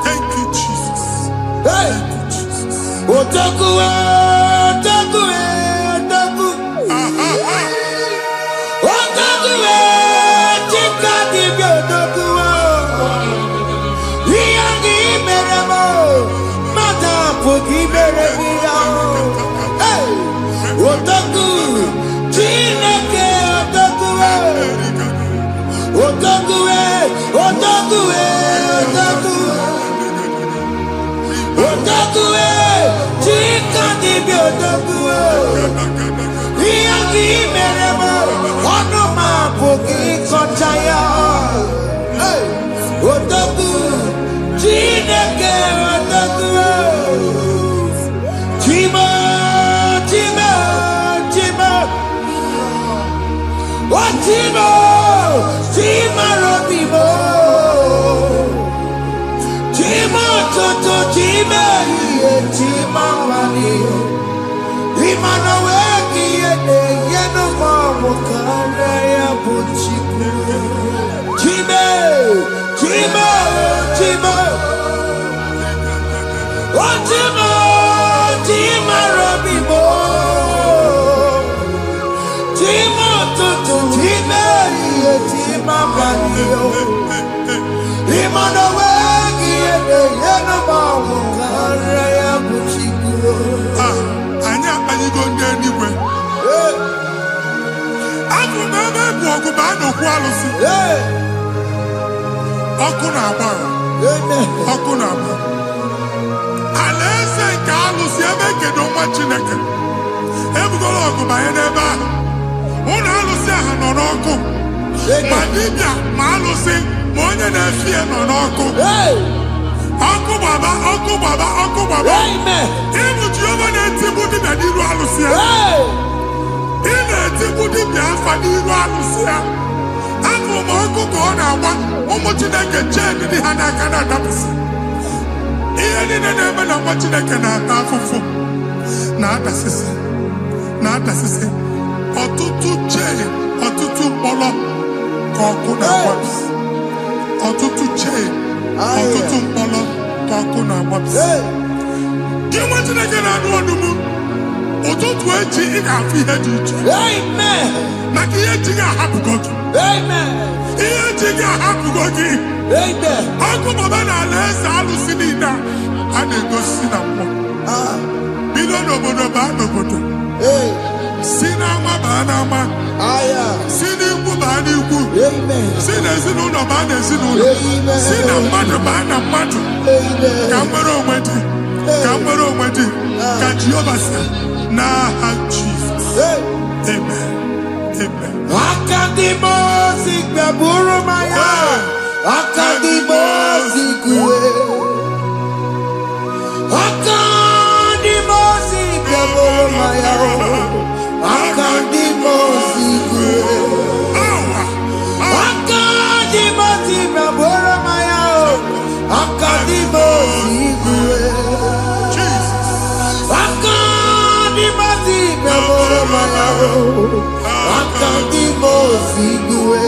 Thank you, Jesus. Hey. Otaku, otaku, otaku. Otaku, chika di otaku. Iyangi meremo, mata puki meremira. Hey. Otaku, chineke otaku. Otaku, otaku, otaku. Otaku, chika di otaku. Iyangi meremo, onoma puki kochaya. Hey, otaku, chineke otaku. Chima, chima, chima. Chima, chima robibo. Chima toto, chima iye, chima mani. Imana weki yene, yeno mamu kanda ya buchiku. Chima, chima, chima. Chima, chima robibo. Chima toto, chima iye, chima mani. abanigo ndị eluigwe. Abụ m ebe ebu ọgụ ma a na-okwu alụsị. Ọkụ na-agba. Ọkụ na-agba. Alaeze nke alụsị ebe ekedo nwa Chineke. Ebugoro ọgụ banye n'ebe ahụ. Ụlọ alụsị ahụ nọ n'ọkụ. Ma dibịa ma alụsị ma onye na-efi ya nọ n'ọkụ. Ọkụ gbaba, ọkụ gbaba, ọkụ gbaba. Ịbụ Jehova na-etigbu dibịa n'iru alụsị ya. Ị na-etigbu dibịa afa n'iru alụsị ya. Afọ ma ọkụ ka ọ na-agba ụmụ Chineke chee dị ha n'aka na-adapụsị. Ihe niile na-eme na nwa Chineke na-ata afụfụ na-adasịsị ọtụtụ chee, ọtụtụ mkpọrọ ka ọkụ na-agbapụsị. Ọtụtụ chee, ọtụtụ mkpọrọ ka ọkụ na-agbapụsị. Gị nwa Chineke na-anụ ọdụm, ụtụtụ echi ị ga-afụ ihe dị iche. Maka ihe echi ga-ahapụgo gị. Ihe echi ga-ahapụgo gị. Ọkụ baba na alaeze alụsị niile a na-egosi na mmụọ. Bido n'obodo baa n'obodo. Si n'ama baa n'ama. Si n'ikwu baa n'ikwu. Si n'ezinụlọ baa n'ezinụlọ. Si na mmadụ baa na mmadụ. Ka nwere onwe dị. Ka nwere onwe dị. Ka Jehova sị n'aha Jizọs. Amen. Amen. Akadimosi gbẹ̀bùrú maya. Akadimosi kúwe. Akadimosi gbẹ̀bùrú maya. Akadimosi kúwe. Akadimosi gbẹ̀bùrú maya. Akadimosi kúwe. Akadimosi gbẹ̀bùrú maya. Akadimosi kúwe.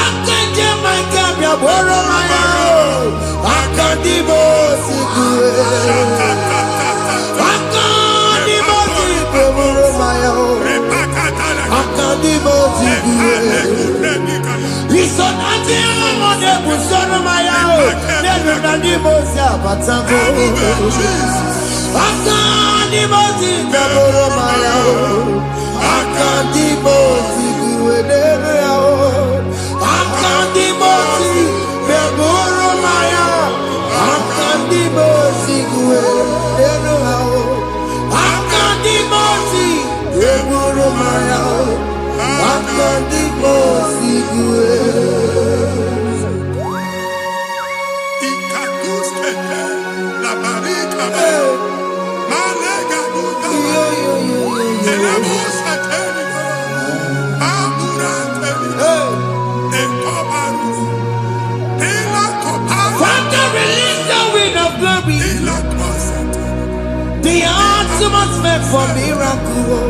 Akadimosi gbẹ̀bùrú maya. Akadimosi kúwe. Akadimosi gbẹ̀bùrú maya. Akadimosi kúwe. Isonati amone busoro maya. Nenu nadimosi abatango. Akadimosi gbẹ̀bùrú maya. Akadimosi kúwe nenu yao. Akadimosi gbẹ̀bùrú maya. Akadimosi kúwe nenu yao. Akadimosi gbẹ̀bùrú maya. Akadimosi kúwe. The atmosphere for miracle.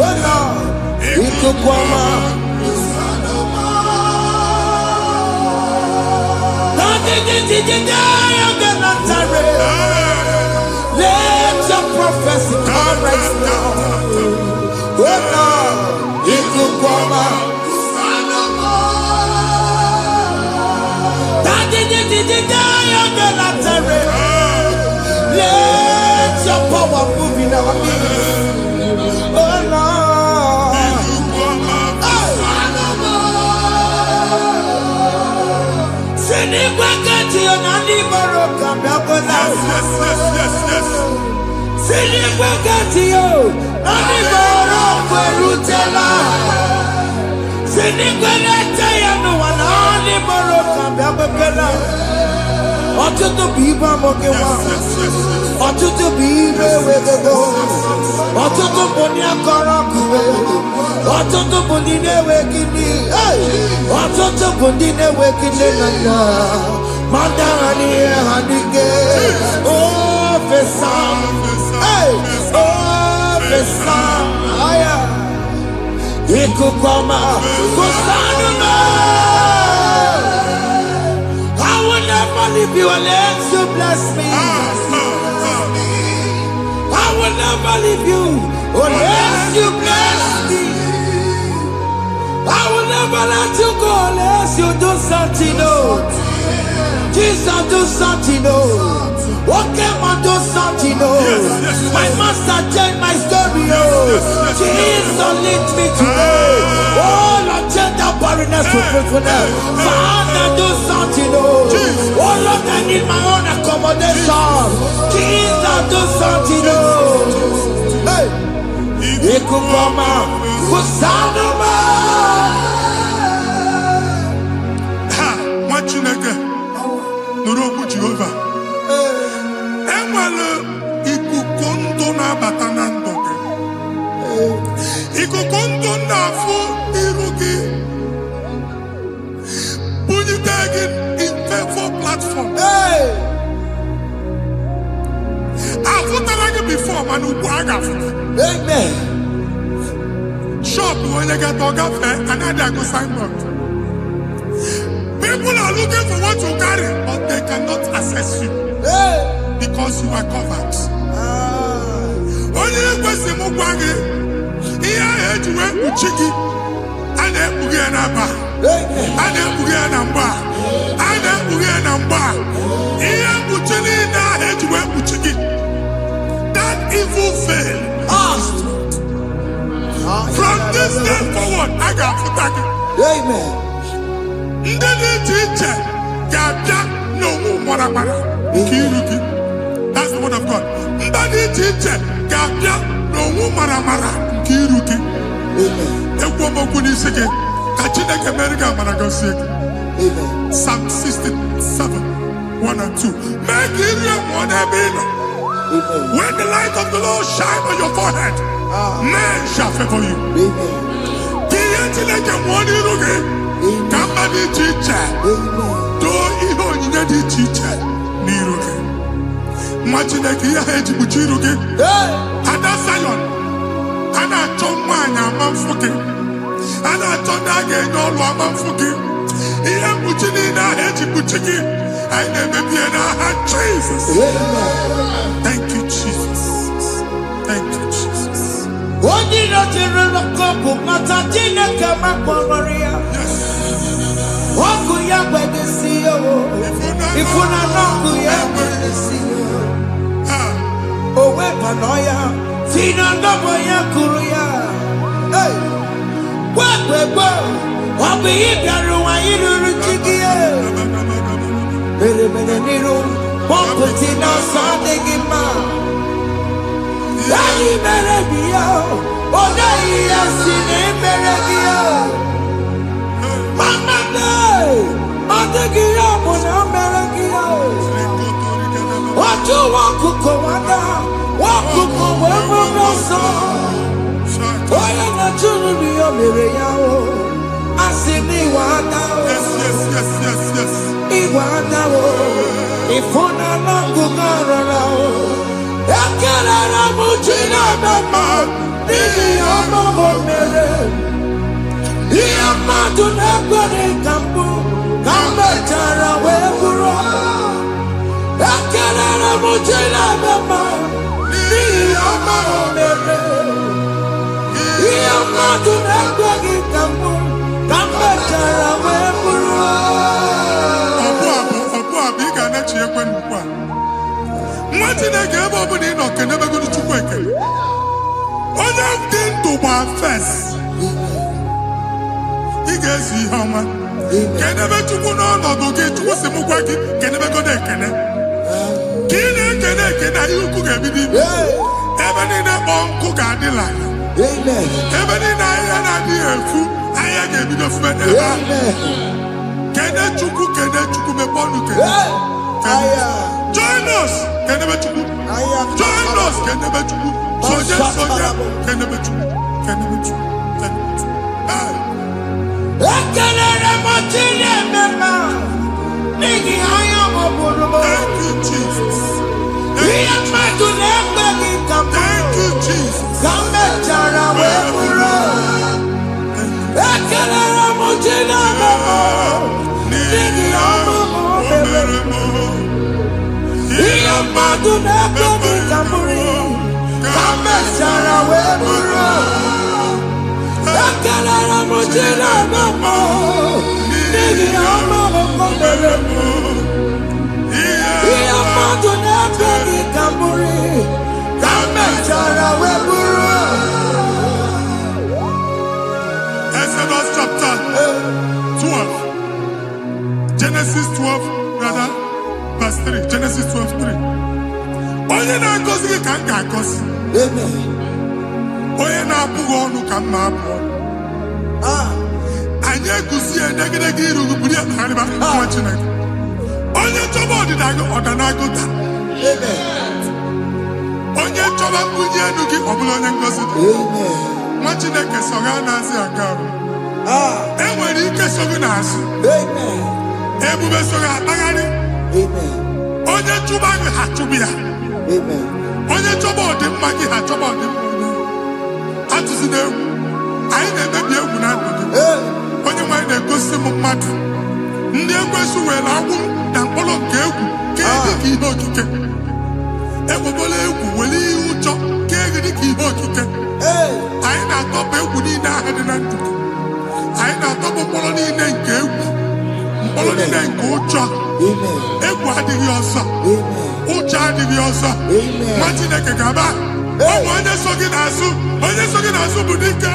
Oh Lord, it could come out. Let your prophecy come right now. Oh Lord, it could come out. Let your power move in our midst. Oh Lord. Ọtụtụ bụ ibe amụghị nwa, ọtụtụ bụ ibe ewegego, ọtụtụ bụ ndị akọrọ ọkụwe, ọtụtụ bụ ndị na-enweghị nne, ọtụtụ bụ ndị na-enweghị nne na nna, ma ndị agha n'ihe ha n'ike. Ofesa, ofesa, aya, ikuku ọma, kụsanụ m. If you unless you bless me, I will never leave you unless you bless me. I will never let you go unless you do something. Oh, Jesus, do something. Oh, okay, man, do something. Oh, my visit me today. Oh Lord, change that barrenness to fruitfulness. Father, do something. Oh Lord, I need my own accommodation. Jesus, do something. Hey, Ikukoma, Kusanuma. Ha, Machineke, Nuroku Jehovah. Emalo, Ikukondo na batanando. Ikukondo na fu irugi. Bunitagin in faithful platform. Hey, I've put before, man, who amen. shop when you get to cafe, another go signboard. People are looking for what you carry, but they cannot access you Hey, because you are covered. Only question Mugwagi, here I had to work with Chiki, and then Bugianaba, and then Bugianamba, and then Bugianamba. Here Buchini, I had to work with Chiki. That evil fail. From this day forward, I got Futaki. amen. Ndeni teacher, Gabia, no Maramara, Kiruki. That's the word of God. Ndeni teacher, Gabia, no Maramara, Kiruki. Ekwomo Kuniseke, Kachina America Maragosi. Psalm 67, 1 and 2. Make it one habit. When the light of the Lord shine on your forehead, men shall favor you. Somebody teacher, do you need teacher? Niruke. Imagine here head Buchiruke. Ada Zion. Ana Chomanya Manfuke. Ana Tonage no Manfuke. Here Buchini na head Buchiki. I never be in Jesus. Thank you, Jesus. Thank you, Jesus. What did not you look up? Matatina Kama Pomaria. What could you have to see? If you not know, you have to see. Oh, Wepanoya, Fina Noboya Kuria. Hey, what will go? What be it? I don't Berebenero, Pompetina Sadegima. Dai Berebia, Odai Asine Berebia. Mama Day, Adegia, Mona Beregia. What you want to come under? What to go where we so? Why not to be a Miriam? I see me what Yes. Iwanawo, ifuna nangu garanawo. Ekelera mujina bema, nini amamo mere. Iyamadu nekwere kambu, kambe jara weburo. Ekelera mujina bema, nini amamo mere. Iyamadu nekwere kambu, kambe jara weburo. Chineke ebe ọ bụla ị nọ kenebegoro Chukwu ekele. Onye dị ndụ gba fes. Ị ga-ezi ihe ọma. Kenebe Chukwu n'ọnọdụ gị, Chukwu si mụ gwa gị kenebegoro ekele. Ka ị na-ekele ekele, ihe ukwu ga-ebido ime. Ebe niile kpọ nkụ ga-adịla. Ebe niile ahịhịa na-adịghị efu, ahịhịa ga-ebido fume n'ebe ahụ. Kene Chukwu mepe ọnụ kene. Join us, kenebe Chukwu. Join us, kenebe Chukwu. Soje, kenebe Chukwu. Kenebe Chukwu. Ekelere mochile mema, nigi haya moburumo. Thank you, Jesus. Iya madu nekwe kikamu. Thank you, Jesus. Kambe chara weburo. Ekelere mochile mema, nigi haya moburumo. Iya madu nekwe kikamu. Kambe chara weburo. Ekelere mochile mema, nigi haya moburumo. Iya madu nekwe kikamu. Kambe chara weburo. Genesis 12, brother, verse 3. Genesis 12, 3. Onye na-agọzi gị ka m ga-agọzi. Onye na-abụghị ọnụ ka m na-abụ ọnụ. Anyị eguzie negedege iru gị buru ya na arịba nwa Chineke. Onye chọba ọdịda gị ọdanagoda. Onye chọba mbunye elu gị ọ bụla onye ngozi dị. Nwa Chineke so ga na-azị aga arụ. Enwere ike so gị n'azụ. Ebube so ga akpagharị. Onye chụba gị ha chụbụ ya. Onye chọba ọdịmma gị ha chọba ọdịmma onye. Atụzina egwu. Anyị na-emebi egwu na ndụ gị. Onye nwanyị na-egosi m mmadụ. Ndị ekwensu were agwụ na mkpọrọ nke egwu kee gị ka ihe okike. Ekwebola egwu were ihe ụjọ kee gị dị ka ihe okike. Anyị na-atọpụ egwu niile ahụ dị na ndụ gị. Anyị na-atọpụ mkpọrọ niile nke egwu. Mkpọrọ niile nke ụjọ. Egwu adịghị ọzọ. Ụjọ adịghị ọzọ. Nwa Chineke ga-aba. Ọ bụ onye so gị n'azụ. Onye so gị n'azụ bụ dike.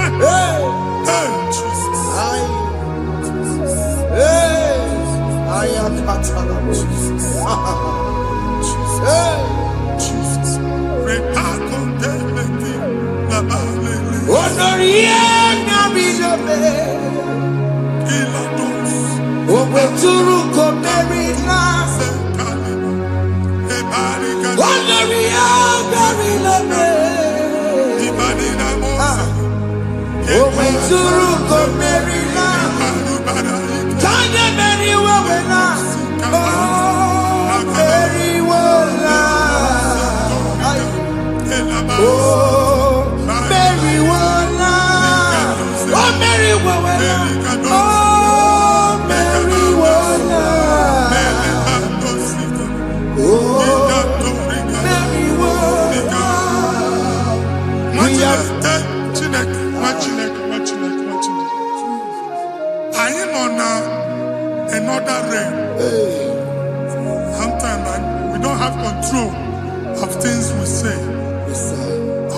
Another realm. Sometimes we don't have control of things we say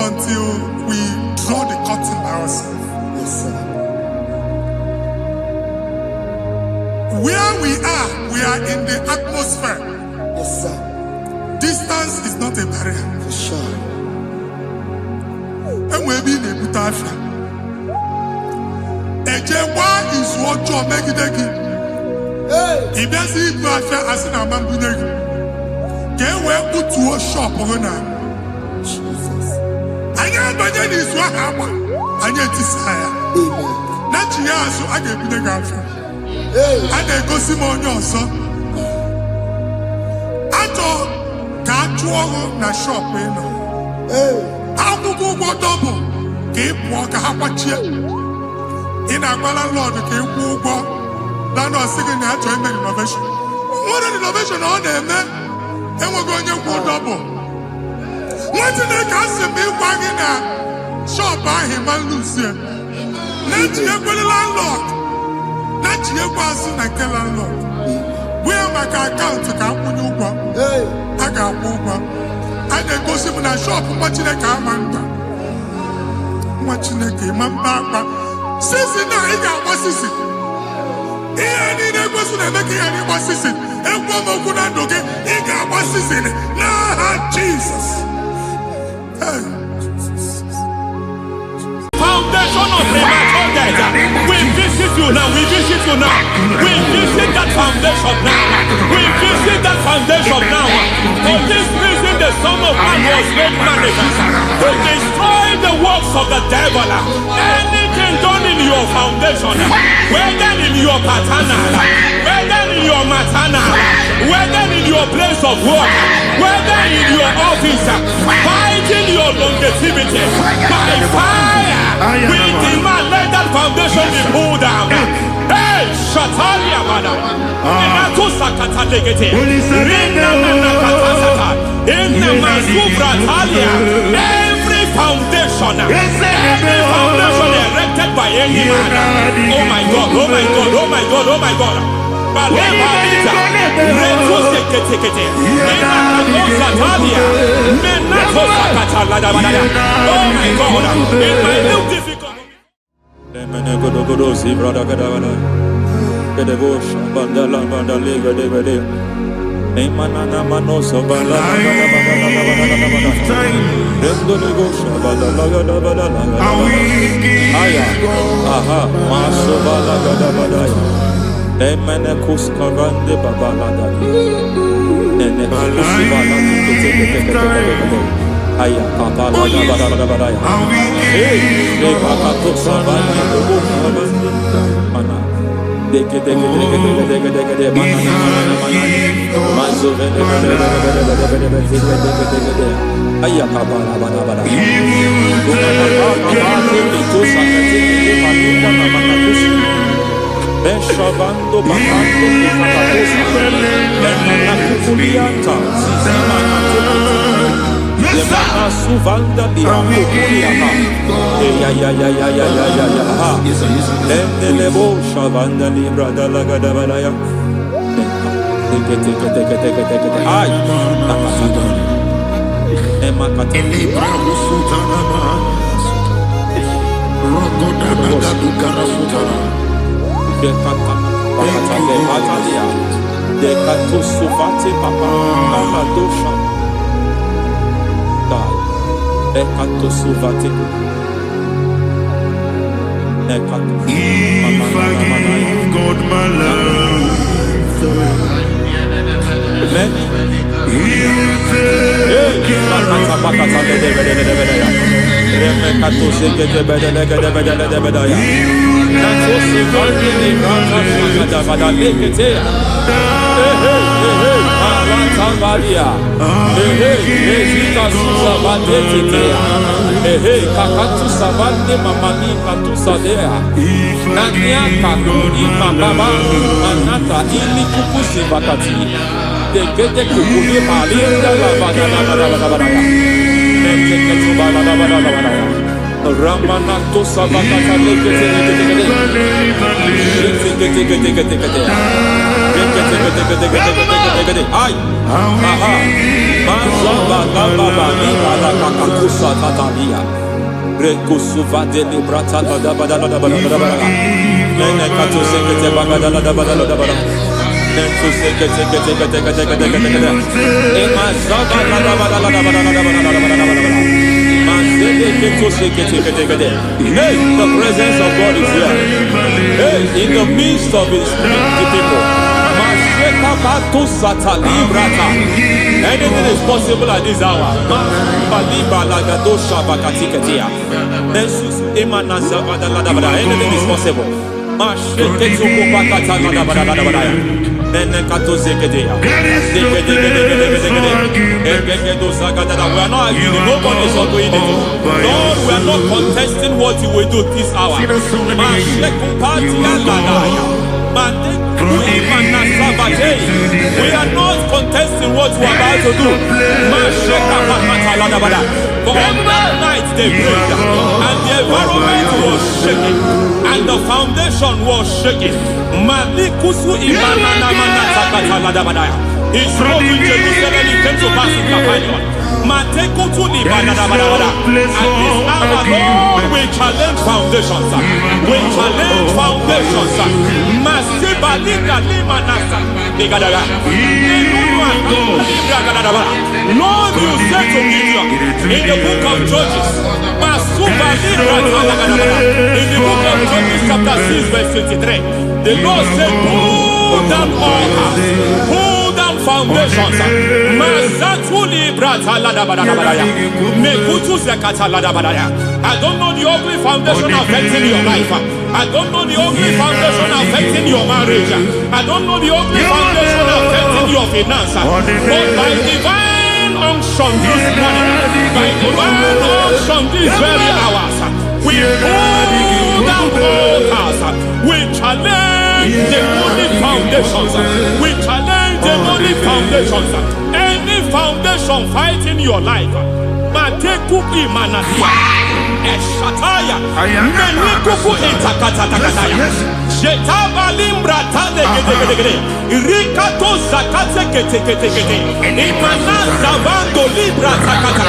until we draw the curtain by ourselves. Where we are in the atmosphere. Distance is not a barrier. For sure. And we'll be in a butafia. Ejewa is what you make it. If you see it, as in a man, can we put to a shop on her? Jesus. I got my name is what happened. I get desire. Not years, so I get the girlfriend. I go see my son. I thought, can't you na shop? I will go double. Keep walk a half a chair. In a landlord, keep walk. Now, no second innovation. What an innovation on them, man. And we're going to go double. What's in the castle be wagging at? Shop by him and Lucia. Not yet with the landlord. Not yet was in a landlord. Where my account to come when you go? I got over. I then go see when I shop watching a car man. Watching a game, Mamba. Since now, I got what's it? Any person making any assistant, and woman could not do it. He got assistant. Nah, Jesus. Foundation of premature we visit you now. We visit you now. We visit that foundation now. We visit that foundation now. For this reason, the Son of Man was made manifest to destroy the works of the devil. Anything done in your foundation, whether in your paternal, whether in your maternal, whether in your place of work, whether in your office, fighting your longevity by fire, we demand let that foundation be pulled down. Hey, Shatalia, madam. Every foundation erected by any man. Oh my God, oh my God, oh my God, oh my God. Oh my God, in my new difficult. Gedebosha, Bandala, Bandaliga, Degade, Emanana Manosa, Bandala, Rendogosha, Bandala, Bandala, Aya, Aha, Masobala, Gadabadaya, Emenekus Kavande, Babala, Enekusibala, Aya, Kapala, Gadabadaya, Pakato Savana, Mana. Deke Suvanda di Lebo Shavanda Libra da la Gadabalaya. Ay, Emma Catalibra Sutana, Rogoda Garasutana, De Catusufati Papa, Amadosha. Ekatosuvati. If I give God my love, Ramanato Savakata Ay, aha, Mazaba Baba Nibala Kakakusa Tatalia, Rekusuva de Librata Badabada, Nene Katu Sekete Bagadala Badala, Nentu Sekete, Emazaba Hey, the presence of God is here. Hey, in the midst of His people. Anything is possible at this hour. Anything is possible. We are not arguing. Nobody is doing it. Lord, we are not contesting what you will do this hour. We are not contesting what we are about to do. For on that night they prayed, and the environment was shaking, and the foundation was shaking. He spoke in Jerusalem, he came to pass in Capernaum. At this hour, Lord, we challenge foundations. We challenge foundations. Lord, you said to Gideon in the book of Judges, in the book of Judges chapter 6 verse 23, the Lord said, pull down altars, pull down foundations. I don't know the ugly foundation affecting your life. I don't know the ugly foundation affecting your marriage. I don't know the ugly foundation affecting your finance. But by divine unction this morning, by divine unction these very hours, we pull down altars. We challenge demonic foundations. We challenge demonic foundations. Any foundation fighting your life, Matekuki Manasia, Eshataya, Menikuku Itakataya, Shetabalimbra Tade, Rikato Zakate, Imanaza Bando Libra Zakata.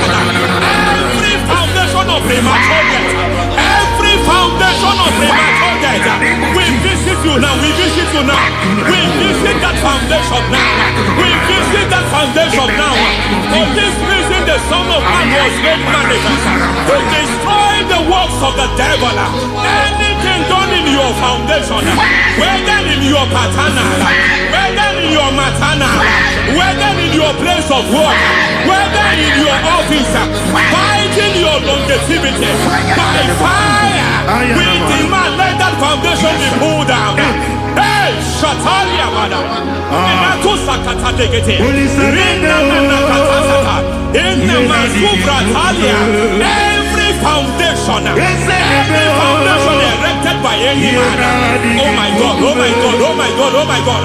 Every foundation of premature death, every foundation of premature death, we visit you now, we visit you now. We visit that foundation now. We visit that foundation now. For this reason, the Son of Man was made manifest to destroy the works of the devil. Anything done in your foundation, whether in your paternal, whether in your maternal, whether in your place of work, whether in your office, fighting your longevity by fire, we demand let that foundation be pulled down. Hey, Shatalia, madam. Every foundation erected by any man. Oh my God, oh my God, oh my God, oh my God.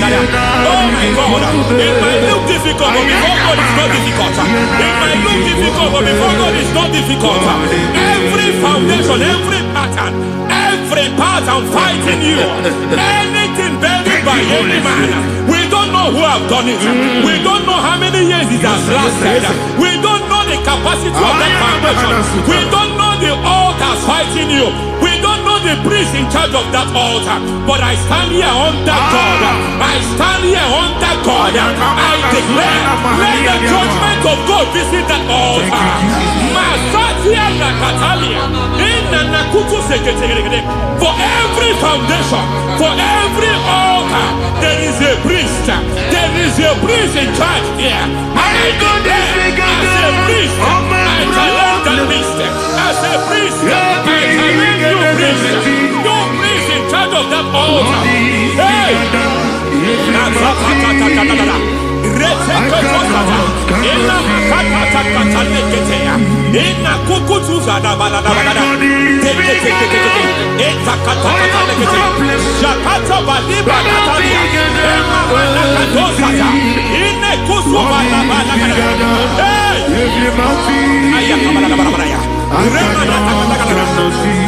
Oh my God, it might look difficult, but before God it's not difficult. It might look difficult, but before God it's not difficult. Every foundation, every pattern fighting you, anything buried by any man, we don't know who have done it. We don't know how many years it has lasted. We don't know the capacity of that foundation. We don't know the altars fighting you. We don't know the priest in charge of that altar. But I stand here under God. I stand here under God. I declare, let the judgment of God visit that altar. For every foundation, for every altar, there is a priest. There is a priest in charge here. I declare, as a priest, I challenge that priest. As a priest, I challenge you priest. You priest in charge of that altar. Hey!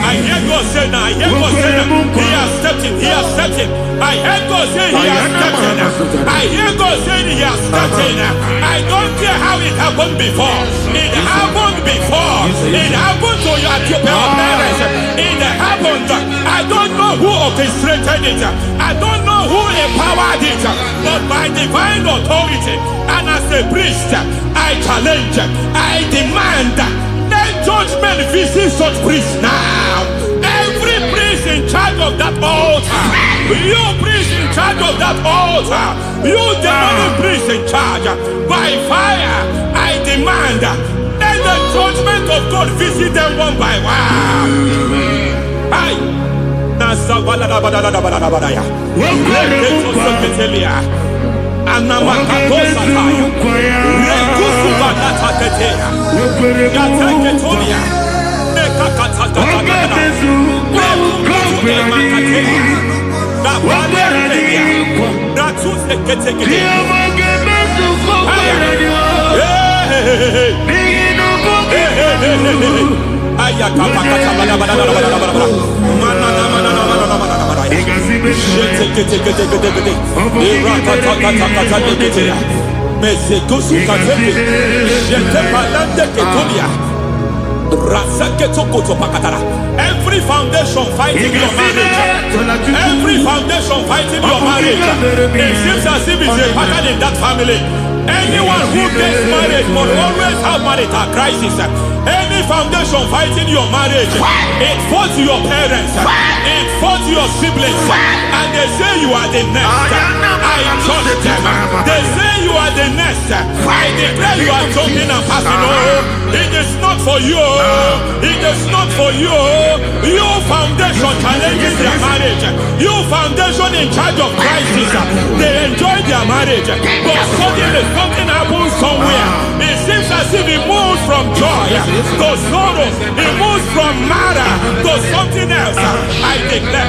I hear God say now, I hear God say now, he has stepped in, he has stepped in. I hear God say he has stepped in. I hear God say he has stepped in. I don't care how it happened before. It happened before. It happened to your parents. It happened. I don't know who orchestrated it. I don't know who empowered it. But by divine authority and as a priest, I challenge, I demand, let judgment visit such priests now. Every priest in charge of that altar, you priest in charge of that altar, you demonic priest in charge, by fire, I demand, let the judgment of God visit them one by one. Every foundation fighting your marriage, every foundation fighting your marriage, it seems as if it's a pattern in that family. Anyone who gets married must always have marital crisis. Any foundation fighting your marriage, it fought your parents, it fought your siblings, and they say you are the next. I judge them. They say you are the next. I declare you are jumping and passing. Oh, it is not for you. It is not for you. You foundation challenging their marriage. You foundation in charge of crisis. They enjoy their marriage, but suddenly something happens somewhere. It seems as if it moves from joy to sorrow. It moves from matter to something else. I declare,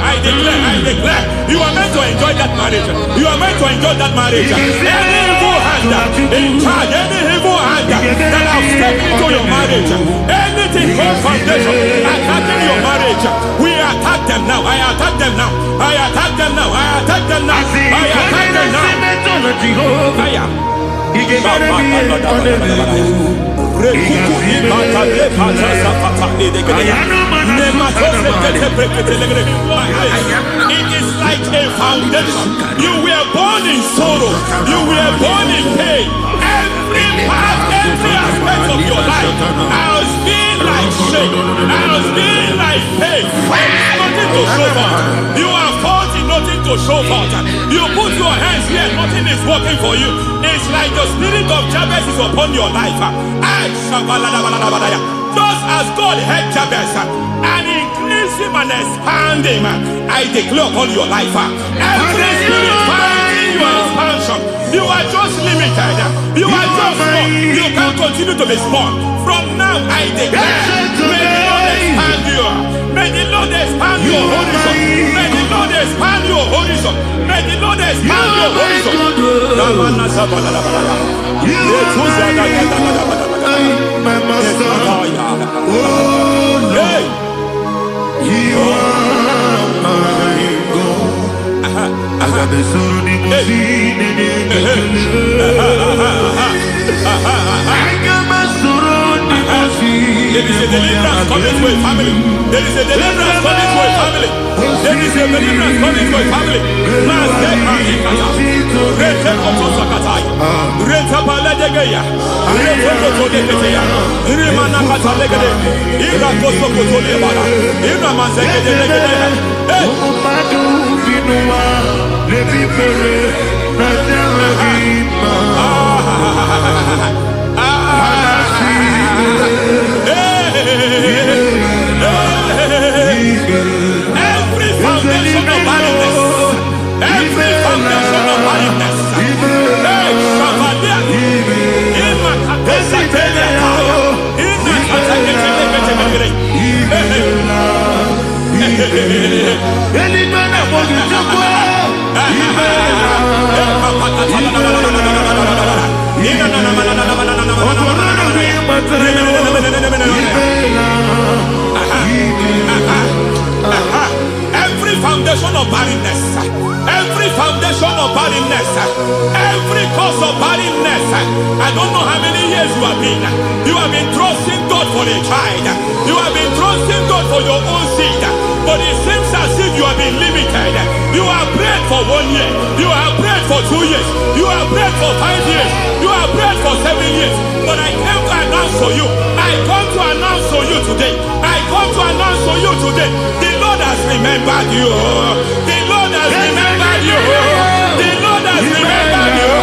you are meant to enjoy that marriage. You are meant to enjoy that marriage. Any evil hand in charge, any evil hand that have stepped into your marriage, anything called foundation attacking your marriage, we attack them now. I attack them now. I attack them now. I attack them now. I attack them now. It is like a foundation. You were born in sorrow. You were born in pain. Every part, every aspect of your life has been like shame. Has been like pain. Nothing to show for. You are faulty, nothing to show for. You put your hands here, nothing is working for you. It's like the spirit of Jabez is upon your life. Just as God had Jabez and increased him and expanded him, I declare upon your life. Every spirit finding your expansion, you are just limited. You are just small. You can't continue to be small. From now, I declare, may the Lord expand you. May the Lord expand your horizon. May the Lord expand your horizon. May the Lord expand your horizon. My master, oh Lord, you are my God. I got the soul in my feet, I got my soul in my feet. There is a deliverance coming to a family. There is a deliverance coming to a family. There is a deliverance coming to a family. Every foundation of barrenness, every foundation of barrenness, every foundation of barrenness, every foundation of barrenness, every cause of barrenness. I don't know how many years you have been trusting God for a child. You have been trusting God for your own seed, but it seems as if you have been limited. You have prayed for 1 year, you have prayed for 2 years, you have prayed for 5 years, you have prayed for 7 years. But I came to announce for you, I come to announce for you today, I come to announce for you today, the Lord has remembered you. The Lord has remembered you. The Lord has remembered you.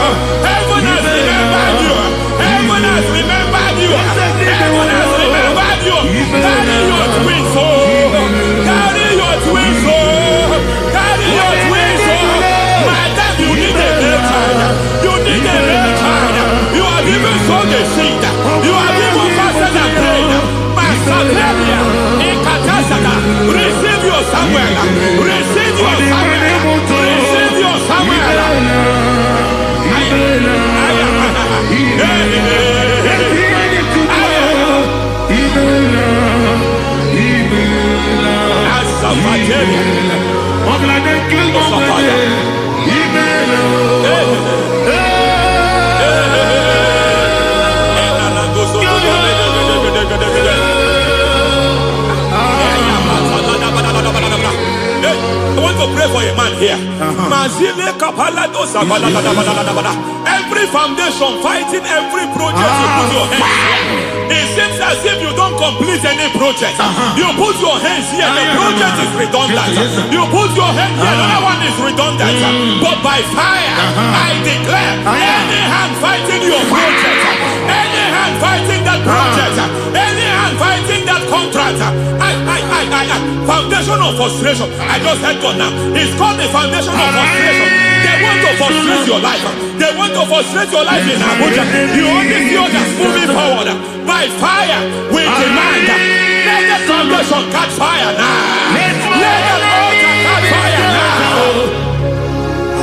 Heaven has remembered you. Heaven has remembered you. Heaven has remembered you. Carry your twins home. Carry your twins home. Carry your twins home. Madam, you need a real child. You need a real child. You have even sown the seed. You have even fasted and prayed. Masaperia, Ekatasaka, receive your Samuel. Receive your Samuel. Receive your Samuel. I want to pray for a man here. Every foundation fighting every project you put your hands here. It seems as if you don't complete any project. You put your hands here, the project is redundant. You put your hand here, another one is redundant. But by fire, I declare, any hand fighting your project, any hand fighting that project, any hand fighting that contract, foundation of frustration. I just heard God now. It's called the foundation of frustration. They want to frustrate your life. They want to frustrate your life in Abuja. You only see others moving forward. By fire, we demand. Let the foundation catch fire now. Let the altar catch fire now.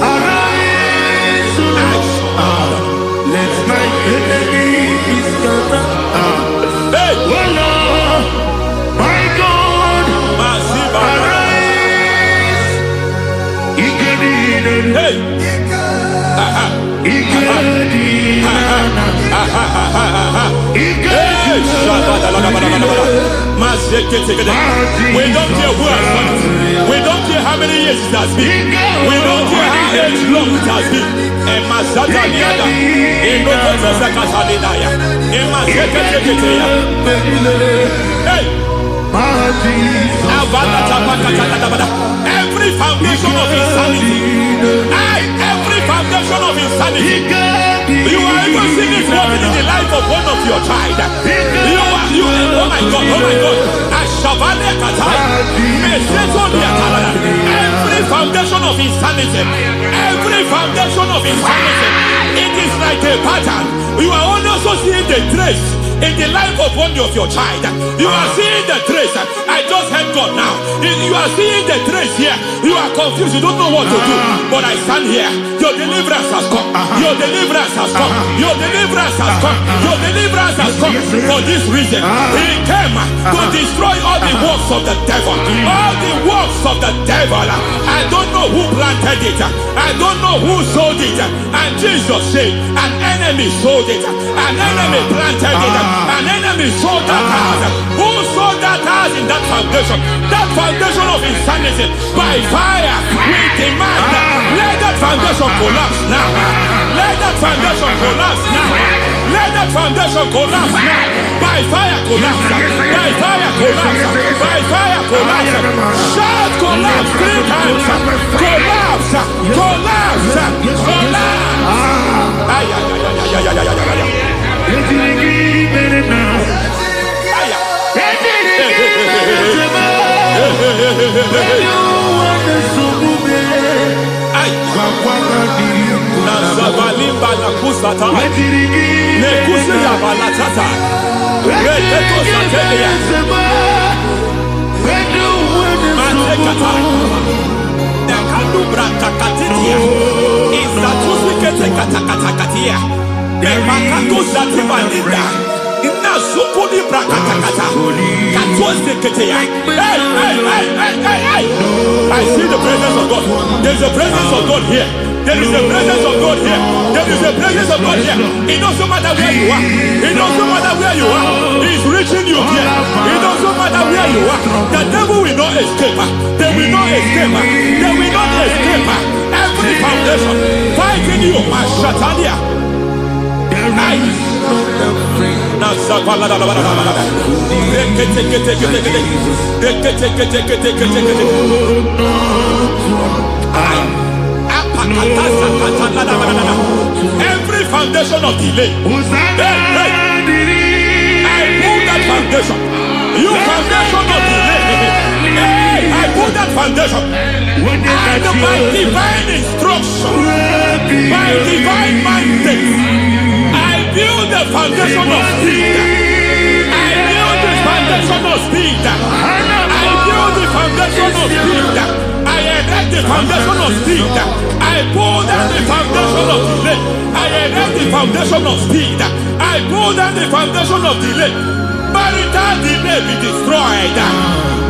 Arise, let my enemies scatter. Hey, Oh Lord, my God, arise. hey. Igedi, We don't care who has done it. We don't care how many years it has been. We don't care how long it has been. Hey! Every foundation of insanity. Every foundation of insanity. You are even seeing it working in the life of one of your child. Oh my God, oh my God. Every foundation of insanity. Every foundation of insanity. It is like a pattern. You are also seeing the trace in the life of one of your child. You are seeing the trace. I just heard God now. You are seeing the trace here. You are confused. You don't know what to do. But I stand here. Your deliverance has come. Your deliverance has come. Your deliverance has come. Your deliverance has come. For this reason, He came to destroy all the works of the devil. All the works of the devil. I don't know who planted it. I don't know who sold it. And Jesus said, an enemy sold it. An enemy planted it. An enemy sold that house. Who sold that house in that foundation? That foundation of insanity. By fire, we demand, let that foundation collapse now. Let that foundation collapse now. Let that foundation collapse now. By fire collapse. By fire collapse. By fire collapse. Shout collapse 3 times. Collapse. Collapse. Collapse. Ay, ay, ay, ay, ay, ay, ay, ay. I see the presence of God. There's a presence of God here. There is a presence of God here. There is a presence of God here. It doesn't matter where you are. It doesn't matter where you are. He's reaching you here. It doesn't matter where you are. The devil will not escape. They will not escape. They will not escape. Every foundation fighting you, Mashatania. Every foundation of delay. I pull that foundation. You foundation of delay. I pull that foundation. And by divine instruction, by divine mandate, build the foundation of speed. I build the foundation of speed. I build the foundation of speed. I erect the foundation of speed. I pull down the foundation of delay. I erect the foundation of speed. I pull down the foundation of delay. Marital delay be destroyed.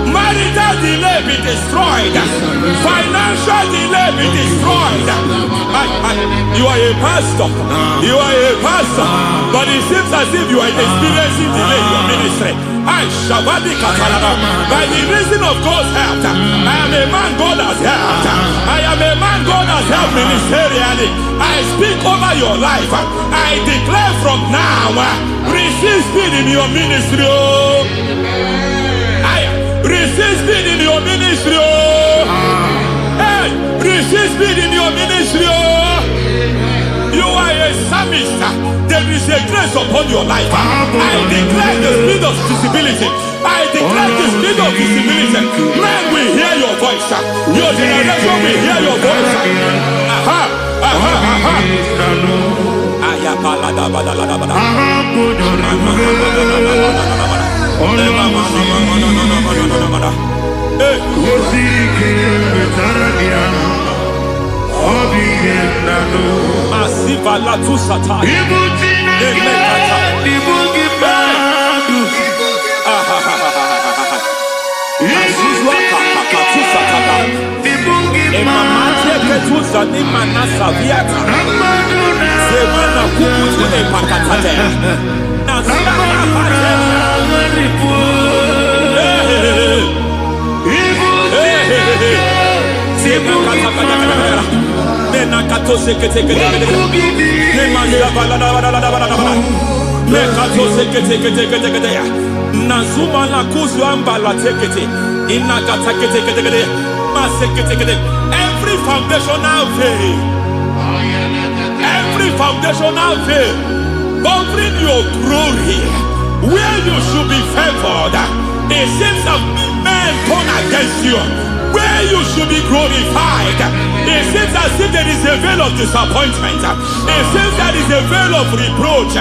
Marital delay be destroyed. Financial delay be destroyed. You are a pastor. You are a pastor. But it seems as if you are experiencing delay in your ministry. By the reason of God's help, I am a man God has helped. I am a man God has helped ministerially. I speak over your life. I declare from now, receive speed in your ministry. Receive speed in your ministry. Hey, receive speed in your ministry. You are a psalmist. There is a grace upon your life. I declare the speed of visibility. I declare the speed of visibility. Men will hear your voice. Your generation will hear your voice. Aha, aha, aha. Masiva la tu sataya. Every foundational veil, every foundational veil covering your glory, where you should be favored, it seems that men turn against you. Where you should be glorified, it seems as if there is a veil of disappointment. It seems there is a veil of reproach.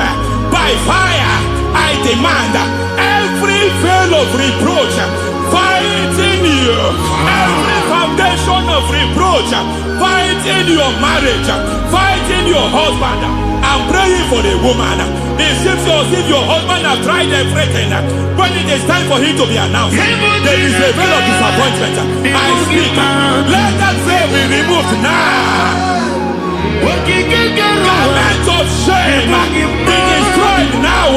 By fire, I demand every veil of reproach fighting you, every foundation of reproach fighting your marriage, fighting your husband. I'm praying for the woman. It seems as if your husband has tried everything. When it is time for him to be announced, there is a veil of disappointment. I speak. Let that veil be removed now. Garment of shame be destroyed now.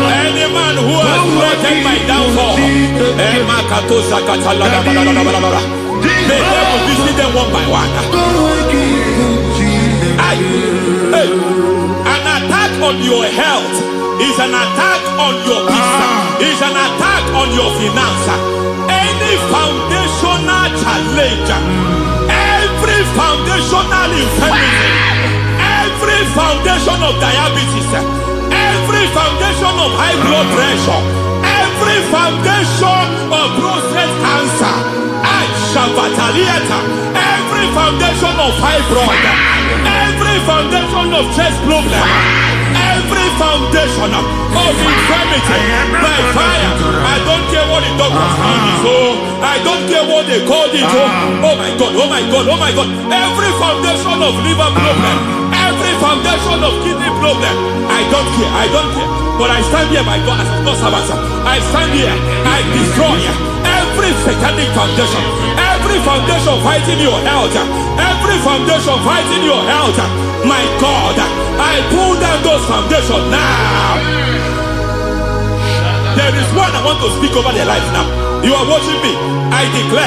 Any man who has threatened my downfall, may devil visit them one by one. An attack on your health is an attack on your peace, is an attack on your finance. Any foundational challenge, every foundational infirmity, every foundation of diabetes, every foundation of high blood pressure, every foundation of prostate cancer, every foundation of fibroid, every foundation of chest problem, every foundation of infirmity, by fire. I don't care what the doctors call it, so I don't care what they call it. Oh my God, oh my God, oh my God. Every foundation of liver problem, every foundation of kidney problem, I don't care, I don't care. But I stand here, my God, as a God servant. I stand here, I destroy every satanic foundation, every foundation fighting your health, every foundation fighting your health. My God, I pull down those foundations now. There is one I want to speak over their life now. You are watching me. I declare,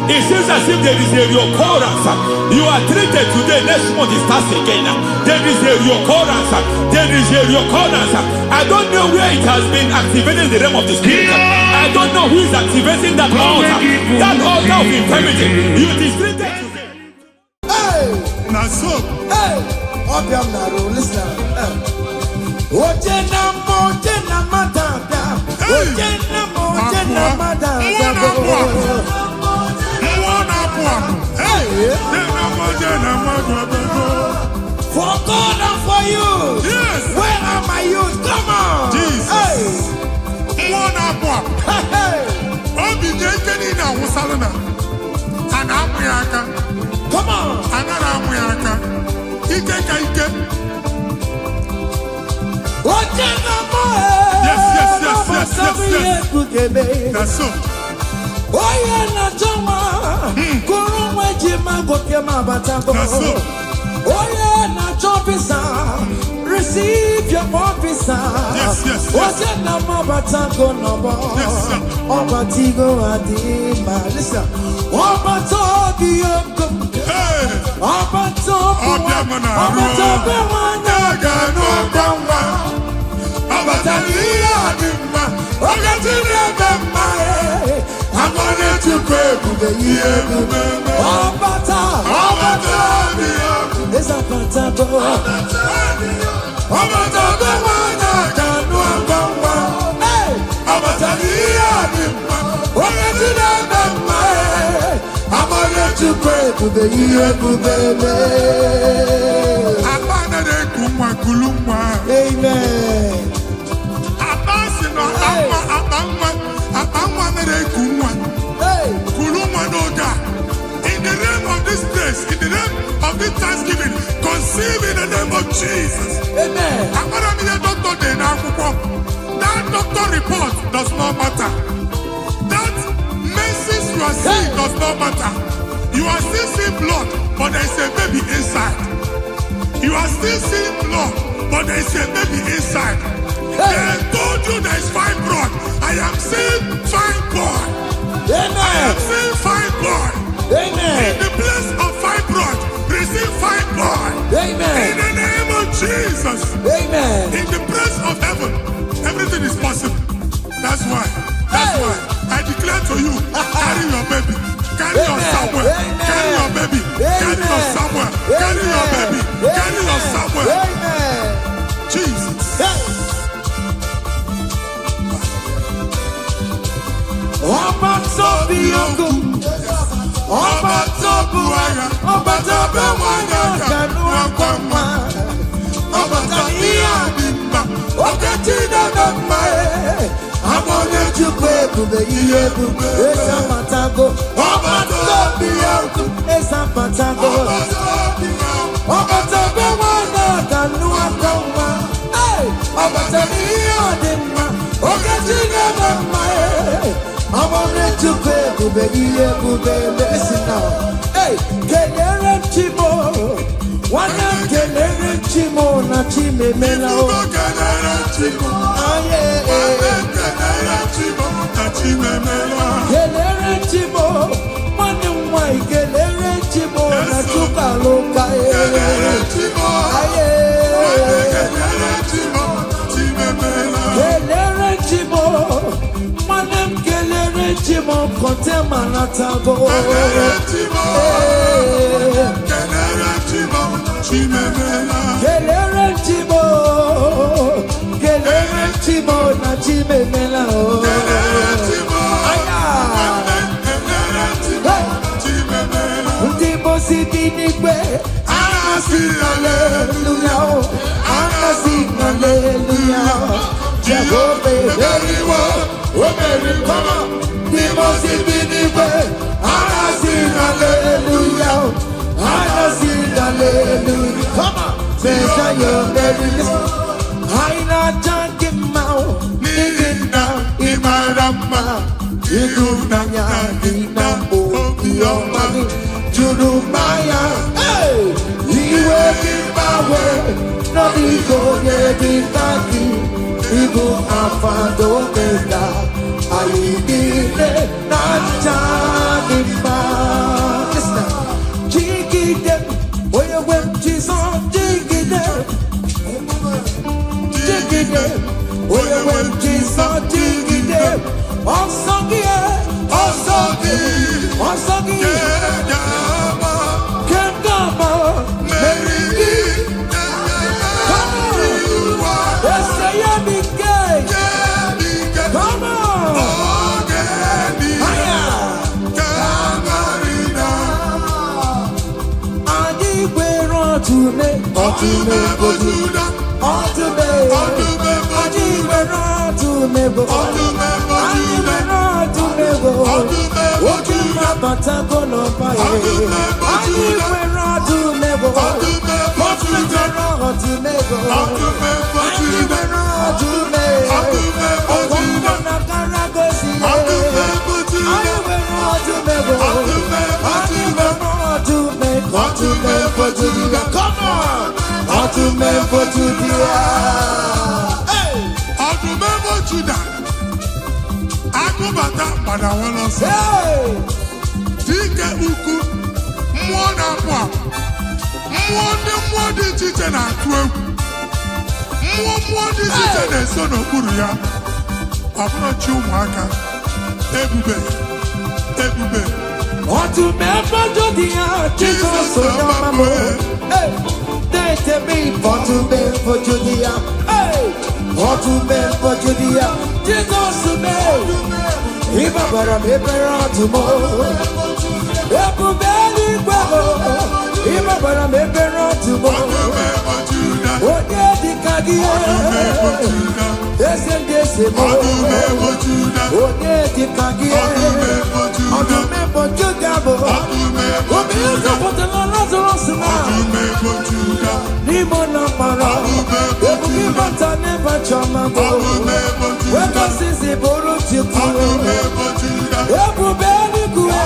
it seems as if there is a reoccurrence. You are treated today, next month it starts again. There is a reoccurrence. There is a reoccurrence. I don't know where it has been activated in the realm of the spirit. I don't know who is activating that altar of infirmity. You is treated today. Hey! Now so. Hey! Obiam Naro, listen. Ojena madada. Ojena madada. For God and for you. Yes. Where are my youth? Come on. Jesus. Hey. Come on. Yes. That's so. Oya na choma, kurumwe jima gokema batango. Oya na chopisa, receive your officer. Yes. Oya na mabatango nobo. Obatigo adima, listen. Obatobi yoko. Obatobi wana gano gamba. Obatani adima, ogatini adima. I'm gonna to pray for the year. Obata, it's a patago. Obata, the one I can do. Hey, Obata, the other. What is it? ebube ihe ebube Abanere kumwa kulumwa. Amen. Abasi no abangwa mere kumwa. Kulumwa no da. In the name of this place, in the name of this Thanksgiving, conceive in the name of Jesus. Amen. That doctor report does not matter. That message you are seeing does not matter. You are still seeing blood, but there is a baby inside. You are still seeing blood, but there is a baby inside. They told you there is fibroid. I am seeing fibroid. Amen. I am seeing fibroid. Amen. In the place of fibroid, receive fibroid. Amen. In the name of Jesus. Amen. In the place of heaven, everything is possible. That's why I declare to you, carry your baby, carry your somewhere, carry your baby, carry your somewhere, carry your baby, carry your somewhere. Amen. Jesus. Ọba tó bí ogun, ọba tó bu ara, ọba tó bẹ wáyà kẹnu ọgbọnwa, ọba tó ní àbímbà, oge tí dada mma ẹ, àwọn onye chukwu ebube ihe ebube, esa patago, ọba tó bí ogun, esa patago, ọba tó bẹ wáyà kẹnu ọgbọnwa, ọba tó ní àbímbà, oge tí dada mma ẹ. I want to pay to be here to be listen now. Hey, kelere chimo, wana kelere chimo na chime melo. Kelere chimo, aye, kelere chimo na chime melo. Kelere chimo, wana wai kelere chimo na chuka loka. Kelere chimo, aye, kelere chimo chime melo. Kelere chimo. Chimo kote manatago. Kelere chimo, chimemela. Kelere chimo na chimemela. Kelere chimo, chimemela. Ndipo sibinigwe, anasi hallelujah, anasi hallelujah. Jehovah very well, very come. The most infinite, I sing hallelujah, I sing hallelujah. Come on, say you're very listen. I not junk him out, living down in my rama. You do not know, oh, your money, you do my hey, he will be my way, not be go, yeah, be that he go up and don't get that. I did it, not Johnny. Listen, jiggy them, where you went, Jesus, jiggy them, jiggy them, where you went, Jesus, jiggy them. Also, yeah, also, Mary, come on, let's say I'm gay, come on. Come on! For Judah. Hey! Remember Judah. I go back that, but I want to say, Dike Uku, Mwana Kwa, Mwande Chichen at 12, Mwande Chichen and son of Kuria, Abra Chumaka, Ebube. Want to remember Judah, Jesus, so hey! To me, for to be for Judea, hey, for to be for Judea, Jesus to me, if I got a paper on tomorrow, if I Ima bara mebero tubo. Onye dikagie. Esen desebo. Onye dikagie. Odumebo judabo. Obi uzo potelo Lazarus na. Nimo na para. Ebuki bata neba chama bo. Weka sisi boru chiku. Ebu beni kue.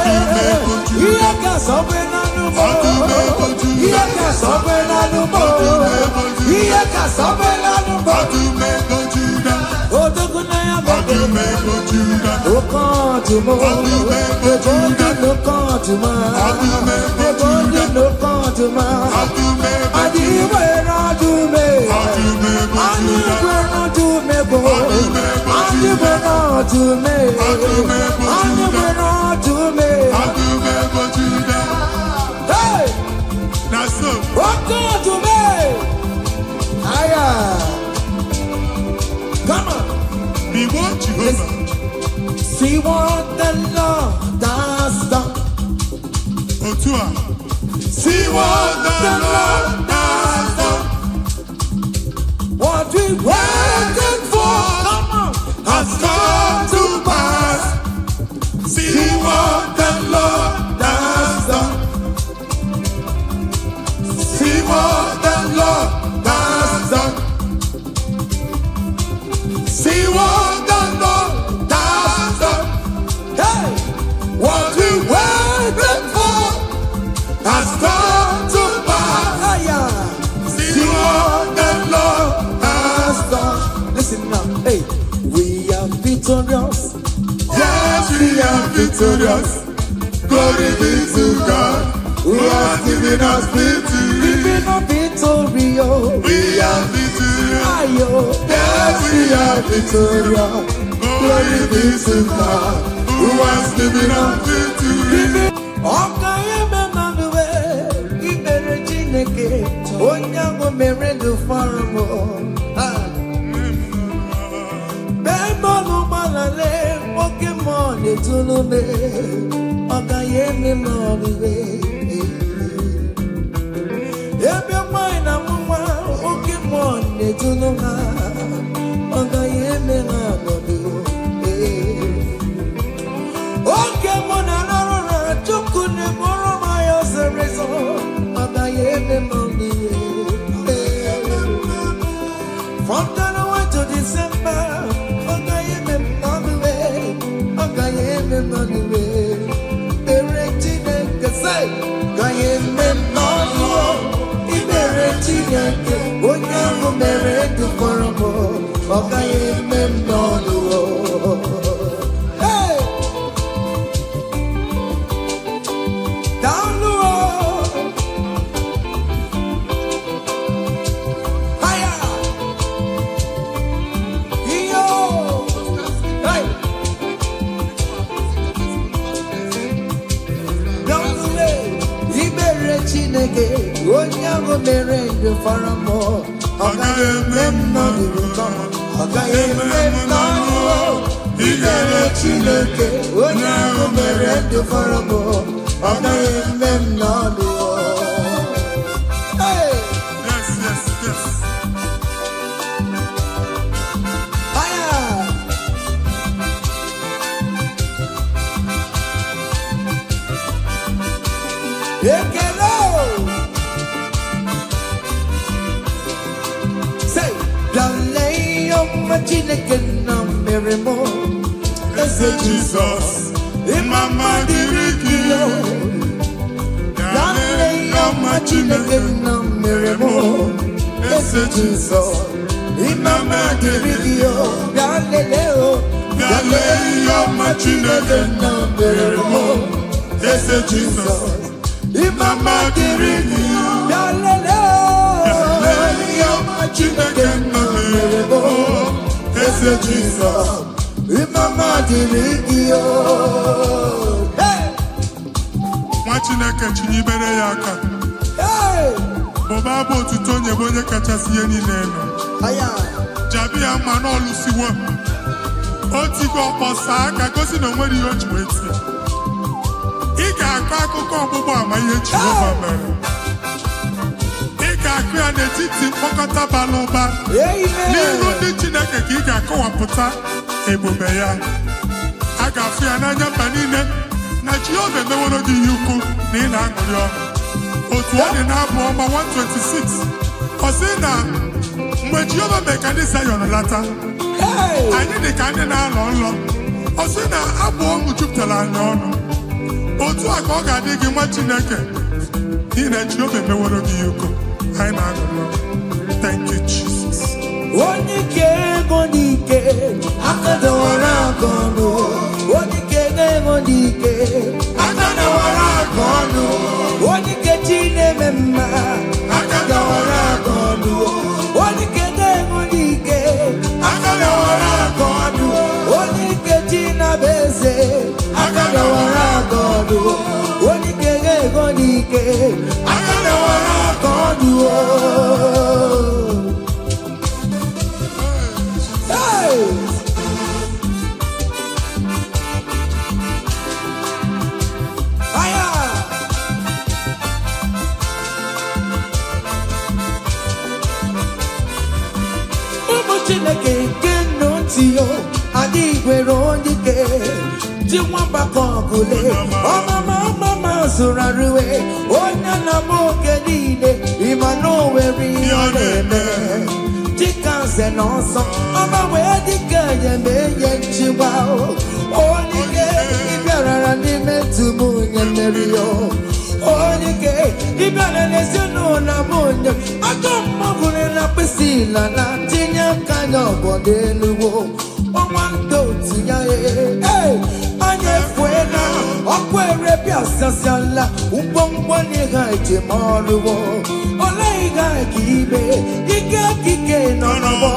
Iya ka sobe na nubo. Iya ka sobe na nubo. Iya ka sobe na nubo. Odogu na ya bebe. Okan tumo. Ebondi no kan tuma. Ebondi no kan tuma. Adiwe na dume. Adiwe na dume bo. Adiwe na dume. Adiwe na dume. Hey! Okan tume. Aya. Come on. Be what Jehovah. See what the Lord has done. Otua. See what the Lord has done. What we waited for, come on, Has come to pass. See what the Lord has done. See what the Lord has done. See what the Lord has done. hey, What we waited for has come to pass. aya. See what the Lord has done. Listen now, hey, we are victorious. Yes, we are victorious. Glory be to God who has given us victory. Living a victorio, We are victorious. ayo. Yes, we are victorious. Glory be to God who has given us victory. Ọka eme manuwe, ibere Chineke, onye ahụ mere ndụ fara m. Bẹ́ẹ̀mọ́nù gbalale, oke mọ́ n'etulu me, ọka ya eme manuwe. Ebe nwanyị na mụnwa, oke mọ́ n'etulu ha, ọka ya eme ha nọdụ. Oke mụ na narụra, Chukwu na-eburu m ya ọsịrịsọ, ọka ya eme manuwe. From January to December, ọka ya eme manuwe, ọka ya eme manuwe. Ibere Chineke say, ọka ya eme manuwe. Ibere Chineke, onye ahụ mere ndụ fọrọ m, ọka ya eme manuwe. Hey! Down the road. Higher. Yo. Hey. Down the way. Ibere Chineke, onye ahụ mere ndụ fara m, ọka ya eme mmadụ ụtọ, ọka ya eme mmadụ. Ibere Chineke, onye ahụ mere ndụ fara m, ọka ya eme mmadụ. Hey! Yes, yes, yes. Higher. Ekele. Say, dale ọma Chineke na mere m, eze Jizọs, ịmama dịrị gị o. Dale ọma Chineke na mere m, eze Jizọs, ịmama dịrị gị o. Dale o. Dale ọma Chineke na mere m, eze Jizọs, ịmama dịrị gị o. Dale ọma Chineke na mere m, eze Jizọs, ịmama dịrị gị o. Hey! Nwa Chineke chinyibere ya aka. Hey! Bụba abụ otuto onye bụ onye kachasị ihe niile elu. Aya. Jabi ya mma n'ọlụsiwo. O tigo ọkpọ saa aka gosi na o nwere ihe o ji wee tie. ị ga-akọ akụkọ ọgbụgbọ ama ihe Jehova mere. Ị ga-akụ ya n'etiti mkpokọta bara ụba. N'iru ndị Chineke ka ị ga-akọwapụta ebube ya. A ga-afụ ya n'anya mba niile na Jehova emeworo gị ihe ukwu na ị na-aṅụrị ọṅụ. Otu ọ dị n'Abụ Ọma 126, ọ sị na mgbe Jehova mere ka ndị Zayọn lata, anyị dị ka ndị na-alọ nlọ. Ọ sị na abụ ọṅụ jupụtara anyị ọnụ. Otu a ka ọ ga-adị gị nwa Chineke n'ihi na Jehova emeworo gị ihe ukwu. Anyị na-aṅụrị ọṅụ. Thank you, Jesus. Onye ike ego n'ike aka dọwara aka ọnụ. Onye ike ego n'ike aka dọwara aka ọnụ. Onye ike chi na-eme mma aka dọwara aka ọnụ. Onye ike ego n'ike aka dọwara aka ọnụ. Onye ike chi na-bụ eze aka dọwara aka ọnụ. Onye ike ego n'ike aka dọwara aka ọnụ. Chineke nke nnọtio adịghị nwere onye ike ji nwamba ka ọgụle ọmama zụrụ arụwe onye na-ama oke niile ịma na o nwere ihe ọ na-eme dịka nze na ọzọ ọma wee dịka enye nchịgba onye ike ịbịarara n'ime tumu onye mmeri ya onye ike ịbịara n'ezinụlọ m onye ajọ mmadụ na mkpịsị ila na tinye aka ya ọbọdọ eluwo ọnwa ndị otu ya anya efuela ọkụ erebịa sasiala ngwongwo n'ihe ejem ọrụwo ole ihe ka ibe ike kike nọ n'ọgbọ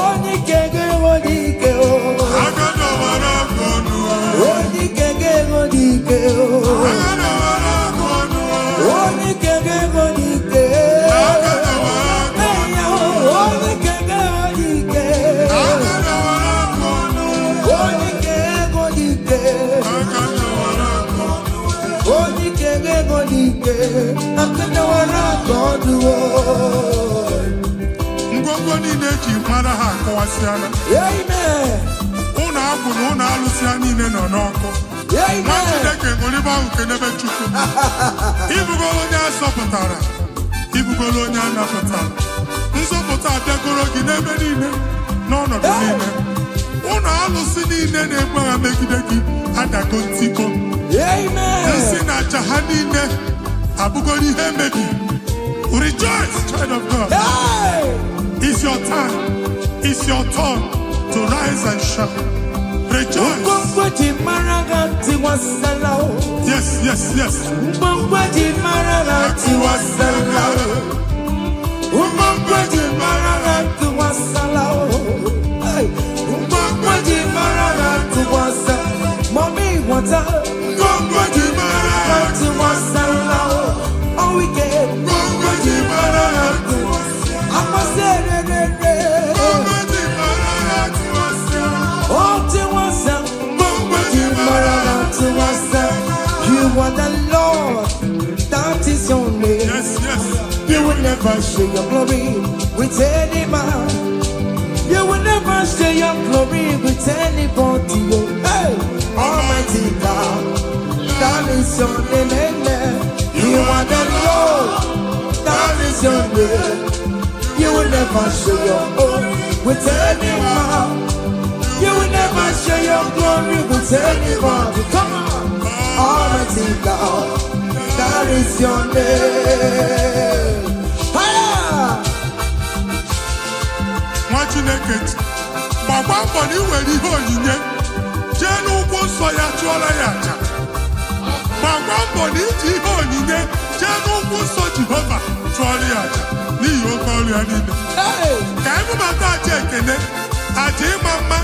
onye ike ga-enwe ike onye ike ga-enwe ike onye ike ga-enwe ike ngwongwo niile eji mara ha akọwasịala. Ụlọ agwụ na ụlọ alụsị ha niile nọ n'ọkụ. Nwa Chineke ṅụrịba ahụ kenebe Chukwu. Ibugolo onye azọpụtara, ibugolo onye anapụtara. Nzọpụta abịagoro gị n'ebe niile n'ọnọdụ niile. Ụlọ alụsị niile na-egbu agha megide gị adago ntikpo. Nsị na aja ha niile abụgoro ihe emebi. Rejoice, child of God. It's your time. It's your turn to rise and shine. Rejoice. Yes, yes, yes. Mommy, what's up? Oh, we get you are the Lord, that is your name. Yes, yes. You will never share your glory with any man. You will never share your glory with anybody. Hey, Almighty God, that is your name. You are the Lord, that is your name. You will never share your glory with any man. You will never share your glory with anybody. Come on. Almighty God, that is your name. Nwa Chineke, gbagba mbọ na iwere ihe onyinye jee n'ụkwụ nsọ ya chụọrọ ya aja. Gbagba mbọ na iji ihe onyinye jee n'ụkwụ nsọ Jehova chụọrọ ya aja n'ihi oke ọrụ ya niile. Ka emebata aja ekele, aja ịma mma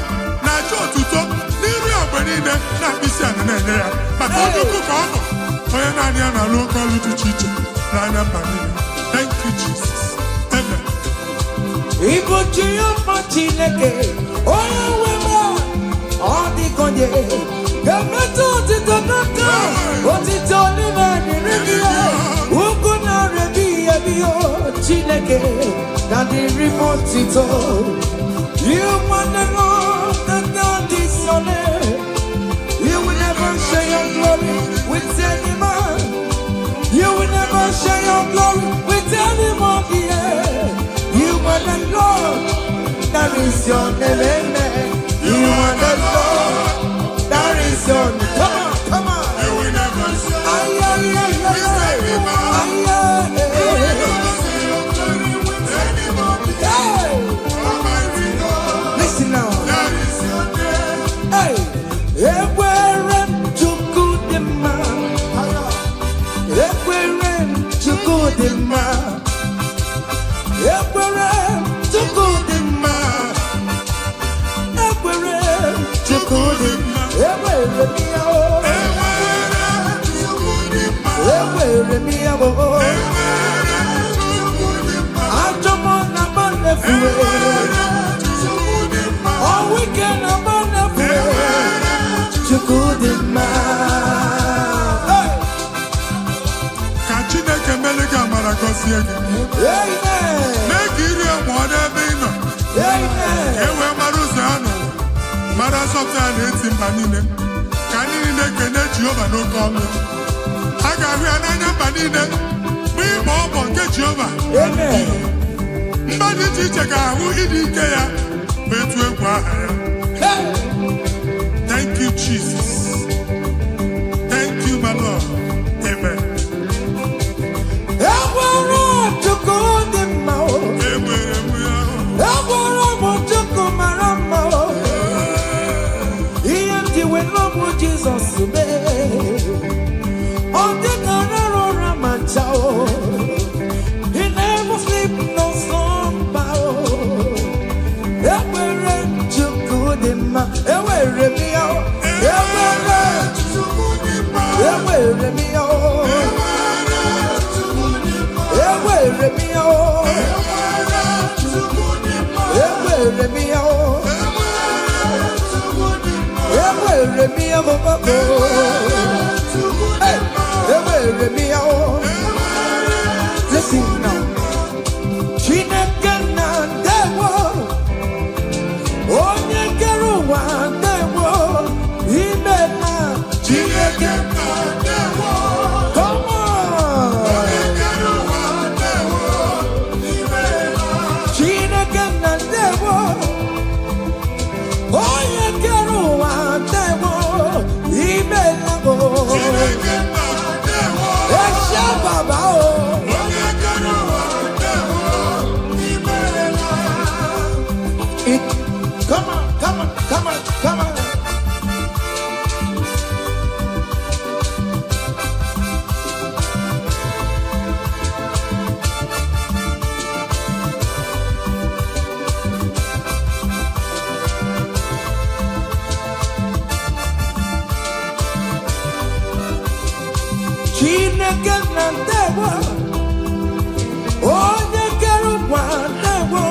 na aja otuto n'iru ya mgbe niile na mkpịsị ala na-enye ya maka onye ukwu ka ọ bụ onye naanị ya na-alụ oke ọrụ dị iche iche n'anya mba niile. Thank you, Jesus. Amen. Igbo Jehova Chineke onye nwe m ọ dịkonye ga-emetụ ọtụtụ n'aka You want the Lord, that God is your name. You will never share your glory with any man. You will never share your glory with anyone here. You are the Lord, that is your name, amen. You are the Lord, that is your name. Come on. You will never share Ay, ay, ay, ay, ay, listen now. Hey, everywhere to good man. Everywhere to good man. Everywhere to good man. Everywhere to good man. Everywhere me oh. Everywhere me oh. I'm just on the freeway. All weekend I'm on the freeway. To good man. Chineke melega maragosi ege. Amen. Make it a mother bino. Amen. Ewe maruzano. Marasota leti manine. Kanini ne kene Jehovah no come. Agawi ananya manine. Mi mo bonke Jehovah. Amen. Mbadi chicheka hu idike ya. Betu ekwa haya. Thank you, Jesus. Thank you, my Lord. Amen. Jesus, he never sleep no slumber. Everywhere to good in my everywhere me out. Everywhere me out. Everywhere me out. Everywhere me out. Everywhere me out. Everywhere me out. Listen now. Chineke na ndewo. Onye kere ụwa ndewo. Ime na Chineke na ndewo. Come on. Onye kere ụwa ndewo. Ime na Chineke na ndewo. Onye kere ụwa ndewo. Ime na Chineke na ndewo. Esha baba o. Come on, come on, come on, come on. Chineke na ndewo. Onye kere ụwa ndewo.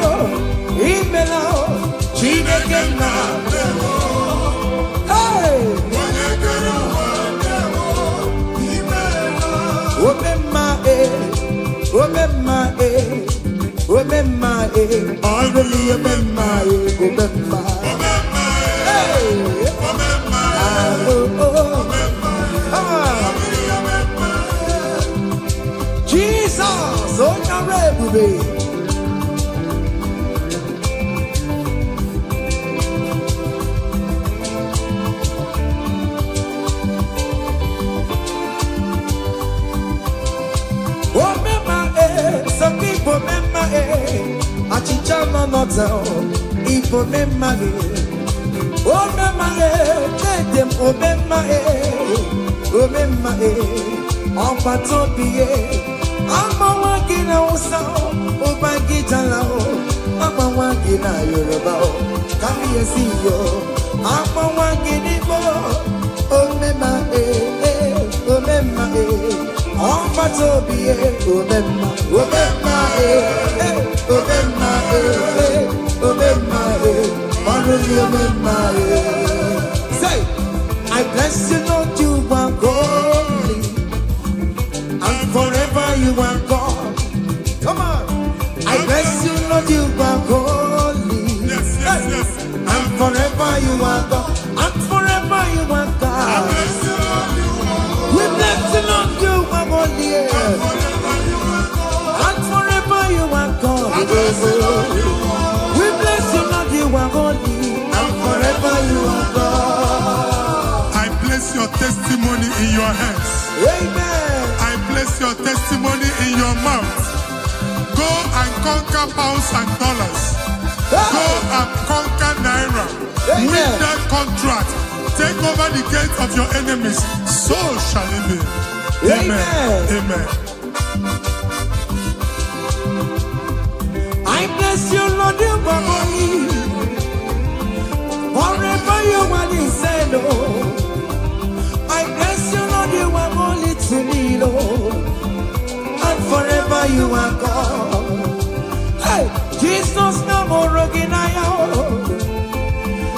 Imela o. Chineke na ndewo. Hey! Onye kere ụwa ndewo. Imela. Omemma omemma omemma ọrụli omemma omemma. Hey! Omemma Jesus, onye ọrụ ebube. Some people remember Achicha no notel. People remember oh remember let them remember on patopie. I'm a wagina osa obagita lao. I'm a wagina Yoruba. Come here see yo. I'm a wagina bo. Oh remember on patopie. Remember say, I bless you, Lord, you are holy. your hands. Amen. I place your testimony in your mouth. Go and conquer pounds and dollars. Go and conquer naira. Win that contract. Take over the gates of your enemies. So shall it be. Amen. Amen. I bless you, Lord, you are holy. Forever you are the same, Lord. I bless you, Lord, you are holy to me, Lord. And forever you are God. Hey, Jesus, no more again, I am.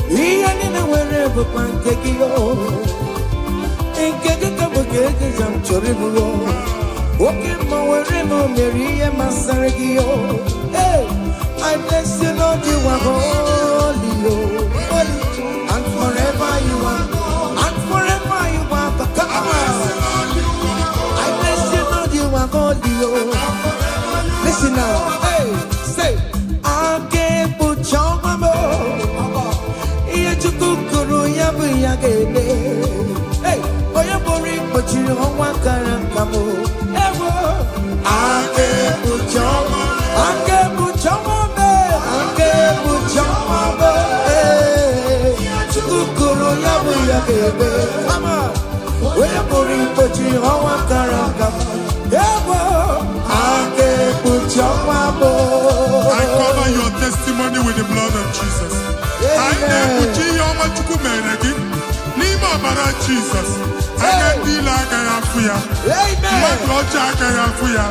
He ain't in wherever pancake you. In Kekabugate, I'm Choribu. Walking my wherever Mary and Masaragio. Hey, I bless you, Lord, you are holy, holy. And forever you are, and forever you are. Come on. I bless you, Lord, you are holy, listen now. Hey, say, I can't put your mama. Hey, boy, you're boring, but you don't want to come ever. I can't put your mama. I can't put your mama. I can't put your mama. Hey, come on. Boy, you're boring, but you don't want to come ever. I can't put your mama. I cover your testimony with the blood of Jesus. I never see your much Nima bara Jesus. I can deal like I am for ya. My God, I am for ya.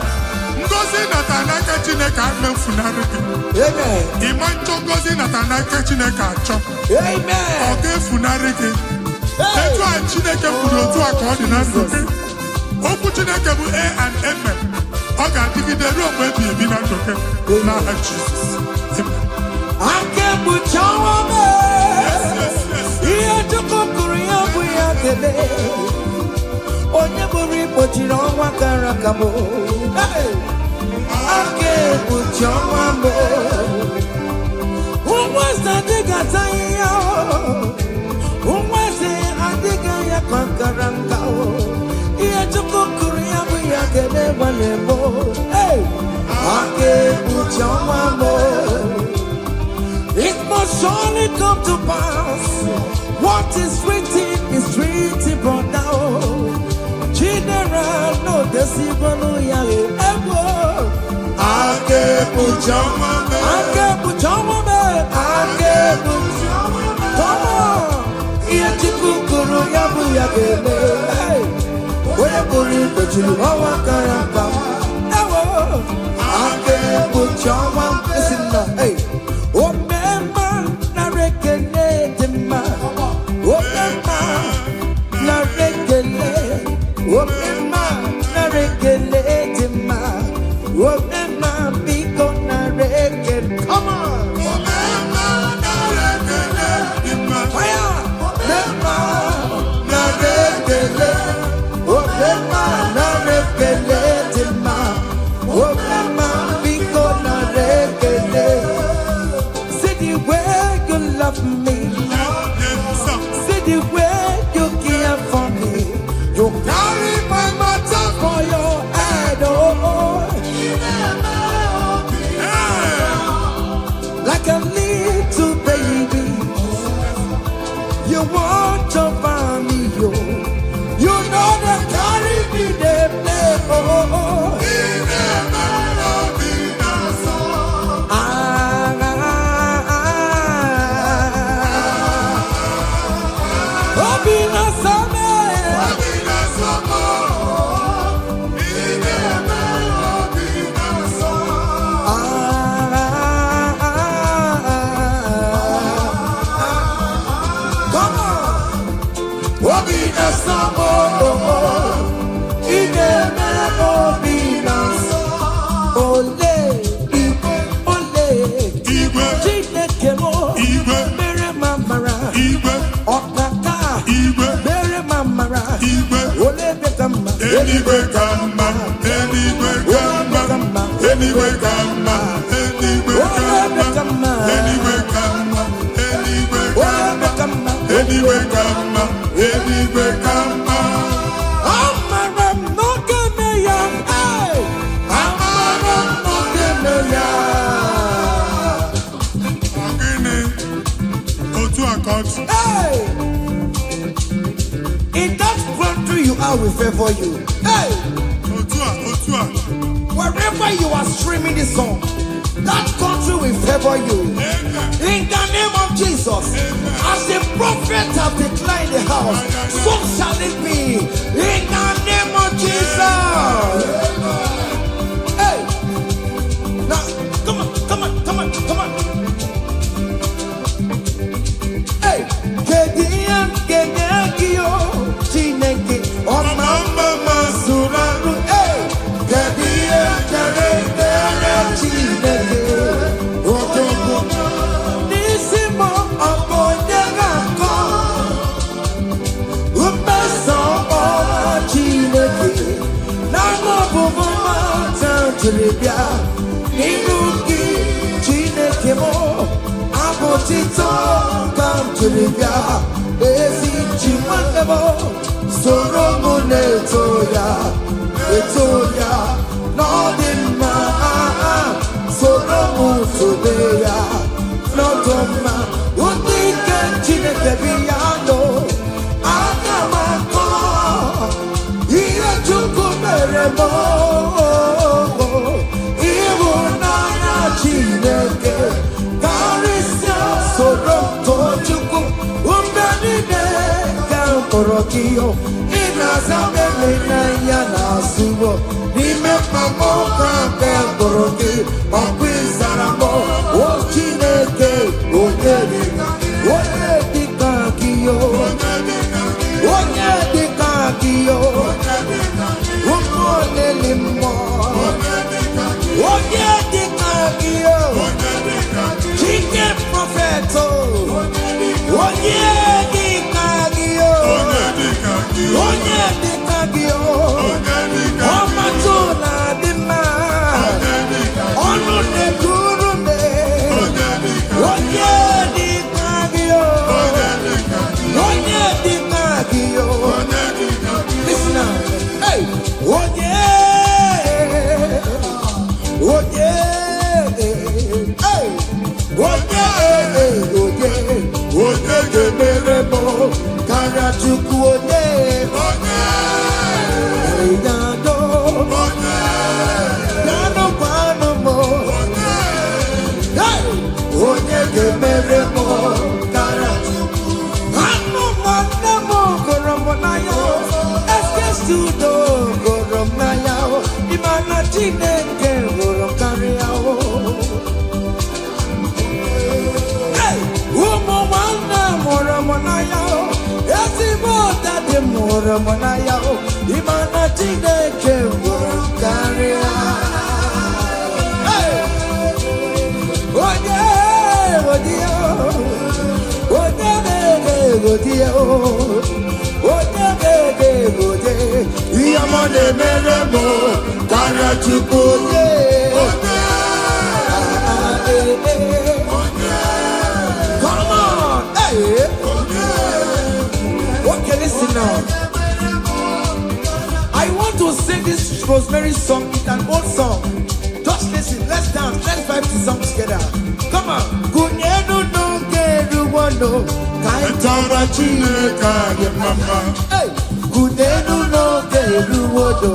Ngozi natanaka chineka ame funariki. Amen. Imancho ngozi natanaka chineka acho. Amen. Oge funariki. Etu a chineke furotu akodi na ndoke. Oku chineke bu A and M. Oga digide ru ogbe bi ebi na ndoke. Na Jesus. Amen. I can't put your woman. Here to Korea, we are the Onyaburi, but you don't want Karakamo. I can't put your woman. Who was that nigga? Who was it? I think I am Kakaranga. Here to Korea, we are the one. Hey, I can't put your woman. It must surely come to pass. What is written brought down. General, no deceiver, no yale. I can't put your woman. I can't put your woman. I can't put your woman. Come on. Iachikukuru yabu yagele. Where you put but you know what I can't put your woman. Listen now, hey. Oh, man, na rekele ma. Oh, man, na rekele. Oh, man, na rekele ma. Oh, man, biko na rekele. Come on. Oh, man, na rekele ma. Fire. Man, na rekele. Oh, man, na rekele ma. Oh, man, biko na rekele. Where you love me, see the way you care for me. You carry my matter for your head, oh. Like a little baby, you want to find me, oh. You know that carry me there, oh. Anyway, come on, anyway, come on, anyway, come on, anyway, come on, anyway, come on, anyway, come on, anyway, come on, anyway, come on. Hey! In that country you are, will favor you. Hey! Wherever you are streaming this song, that country will favor you. In the name of Jesus, as the prophet have declared the house, so shall it be. In the name of Jesus. Hey! Now, come on. Hey! Chineke, oh mama suraru. Hey! Chineke, oh nisimo abonyanga umeso oh Chineke, nango buvuma tantribia inuki Chineke mo abotito kamtribia ezi chimandebo soromo etoya nodima soromo todeya nodoma udike Chineke biyando akamako iye chukwu meremo iwu nanya Chineke karisia soromo chukwu umbenine kamporokiyo inazamele na ya na subo nime mamo kamporoki okwizaramo o Chineke onye dika kiyo umone limo onye dika kiyo Chike profeto onye dika kiyo onye dika kiyo omatuna dima onu ne kurume onye dika kiyo onye dika kiyo. Listen now, hey, onye gemeremo kara chukwu onye yado yano kwanomo onye gemeremo kara chukwu anu manemo koromo na yo eske studo korom na yo imana Chineke korom kari yo. Moramonaya, Imana Chineke Karia. Yamane Meremo, Kara Chukuye. Come on, hey. Okay, listen now. I want to sing this Rosemary song. It's an old song. Just listen. Let's dance. Let's vibe the song together. Come on. Gunyenu no geru wano kaitara Chineke ye mama. Hey. Gunyenu no geru wano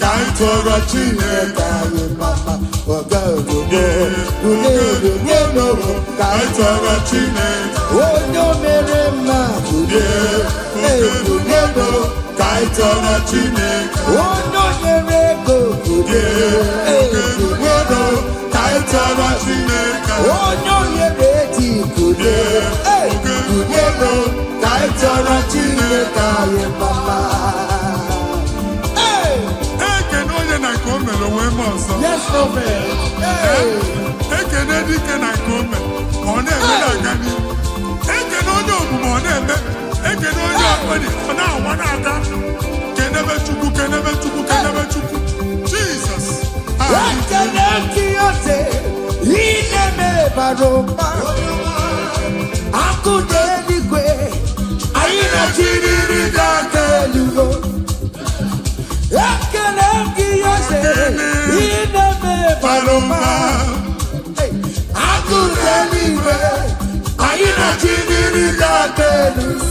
kaitara Chineke ye mama. Oga gunyenu no kaitara Chineke. Onyo mere ma gunyenu kaitara Chineke. Onyo mere gunyenu kaitara Chineke. Onyo mere ti gunyenu kaitara Chineke ye mama. Hey, can only na come we must. yes, no man. Hey, Can any can I come on a can only on a can only now one other can never to Jesus.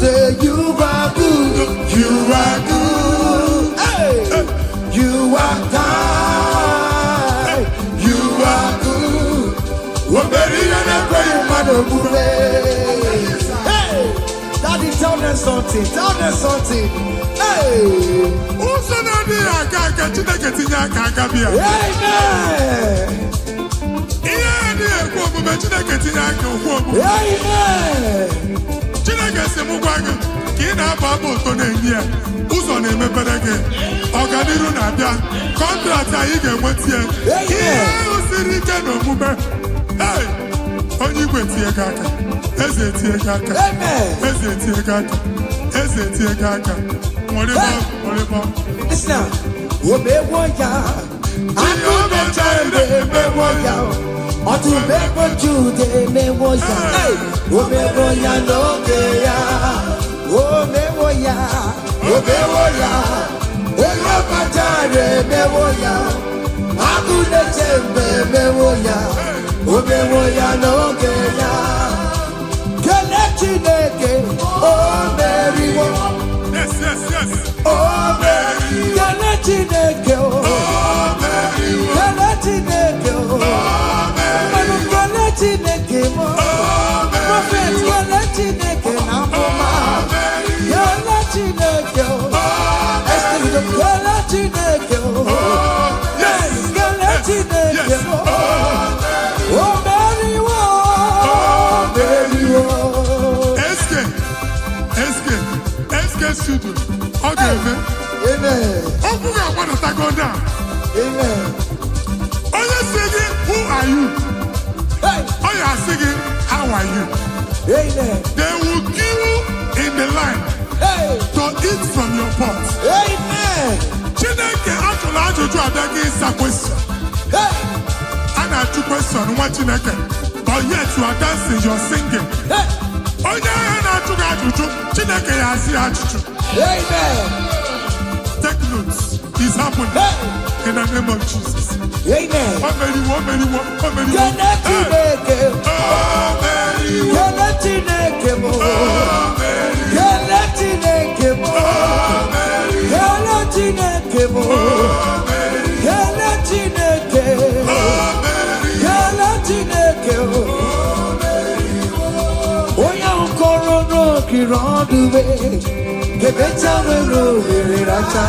Say you are good, you are good, hey. You are kind, you are good. Hey, Daddy, tell them something, Hey, who's an idea? I can't get in your cacabia. Amen. Amen. Chineke mugwaga kina babo to na-enye ụzọ na-emepere gị ọganiru na-abịa kọntraktị anyị ga-enwetie ihe ahụ siri ike n'omume onye igwe tie gị aka eze tie gị aka eze tie gị aka eze tie gị aka nwere omewo ya akụmecha emewo ya ọtụmegbo Jude emewo ya omewo ya n'oge ya omewo ya onye ọkachara emewo ya akụmecha emewo ya omewo ya n'oge ya kele Chineke o meriwo o meriwo kele Chineke o meriwo kele Chineke o Chineke mo prophet kele Chineke na mama kele Chineke o kele Chineke o yes kele Chineke o meriwo eske studio okay amen open your mouth and go down amen onye singing who are you oh you are singing how are you amen they will queue in the line to eat from your pot amen Chineke atụla ajụjụ abịaghị ịsa question a na-ajụ question nwa Chineke but yet you are dancing you are singing onye ahịa na-ajụ gị ajụjụ Chineke ya asị ajụjụ amen take notes it's happening in the name of Jesus amen Kele Chineke kele Chineke mo kele Chineke mo kele Chineke mo kele Chineke kele Chineke onye nkọrọ n'okiri ọdụwe kebecha nwere ohere racha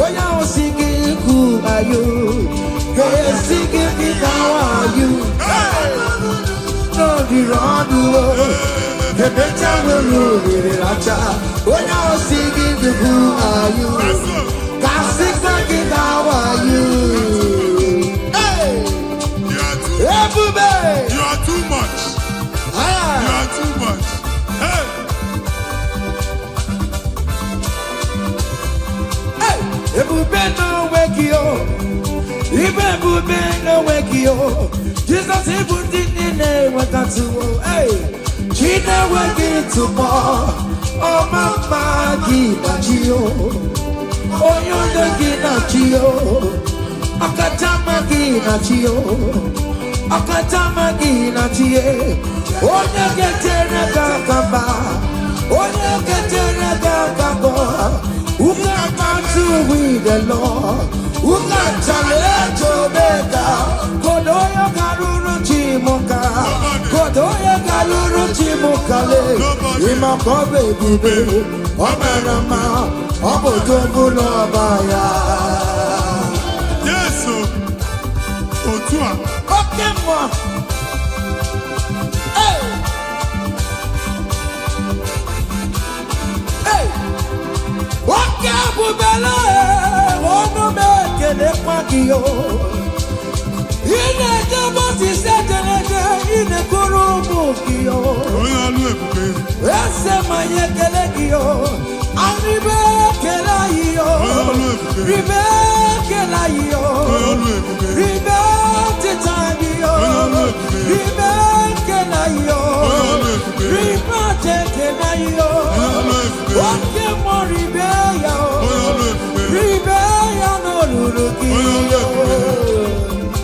onye ahụ si gị ikwu ayo kesi gị dị ka wayo n'okiri ọdụwe kebecha nwere ohere racha onye ahụ si gị ikwu ayo kasi gị ka wayo ebube you are too much you are too much ebube n'onwe gị o ibe ebube n'onwe gị o Jizọs ịbụ ndị niile enwetatụwo chi na-enweghị ntụpọ ọma mma gị na chi o onye onye gị na chi o ọkacha mma gị na chi o ọkacha mma gị na chi onye ga-etere gị aka mba onye ga-etere gị aka mbọ who can battle with the Lord? Who can challenge Omega? Kodoya Garuru Chimoka, Kodoya Garuru Chimokale, Imakobe Bibe, Omerama, Obotobulo Baya. Yes, Otua. Okay, moi. Bubele, ono mekele kwakio. Ine jabo si sejeneje, ine kurubu kio. Oya lu ebube. Ese maye kele kio, aribe kela iyo. Ribe kela iyo. Ribe titaniyo. Ribe kela iyo. Ribe tekela iyo. Oke mo ribe ya. Ribe ya no luruki.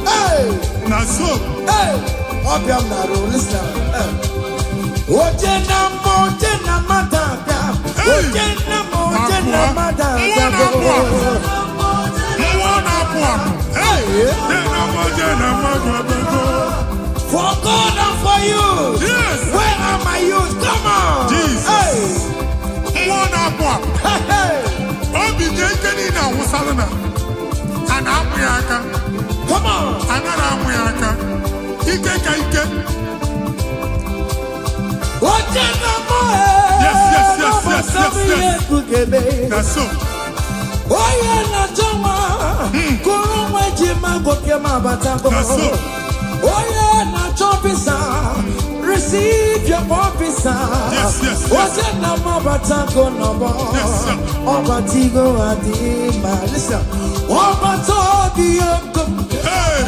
Hey! Na so. Hey! Obiam na ro, listen. For God and for you. Yes. Where are my youth? Come on. Jesus. Hey. Come on. Yes. That's so. That's so. Receive your officer. Yes. Yes, sir. Listen. Hey.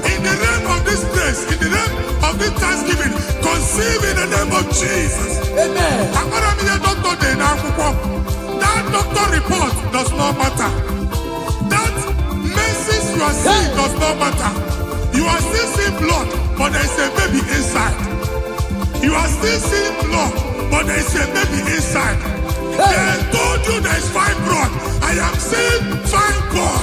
In the name of this place, in the name of this Thanksgiving, conceive in the name of Jesus. Amen. That doctor report does not matter. That message you are seeing does not matter. You are still seeing blood, but there is a baby inside. You are still seeing blood, but there is a baby inside. They told you there is fine blood. I am seeing fine boy.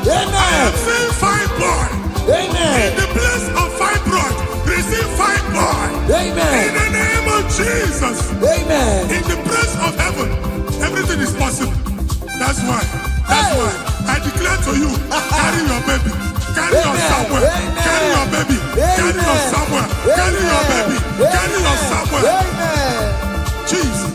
Amen. I am seeing fine boy. Amen. In the place of fine blood, receive fine boy. Amen. In the name of Jesus. Amen. In the place of heaven, everything is possible. That's why I declare to you, carry your baby. Carry your somewhere. Carry your baby. Carry your somewhere. Carry your baby. Carry your somewhere. Amen. Jesus.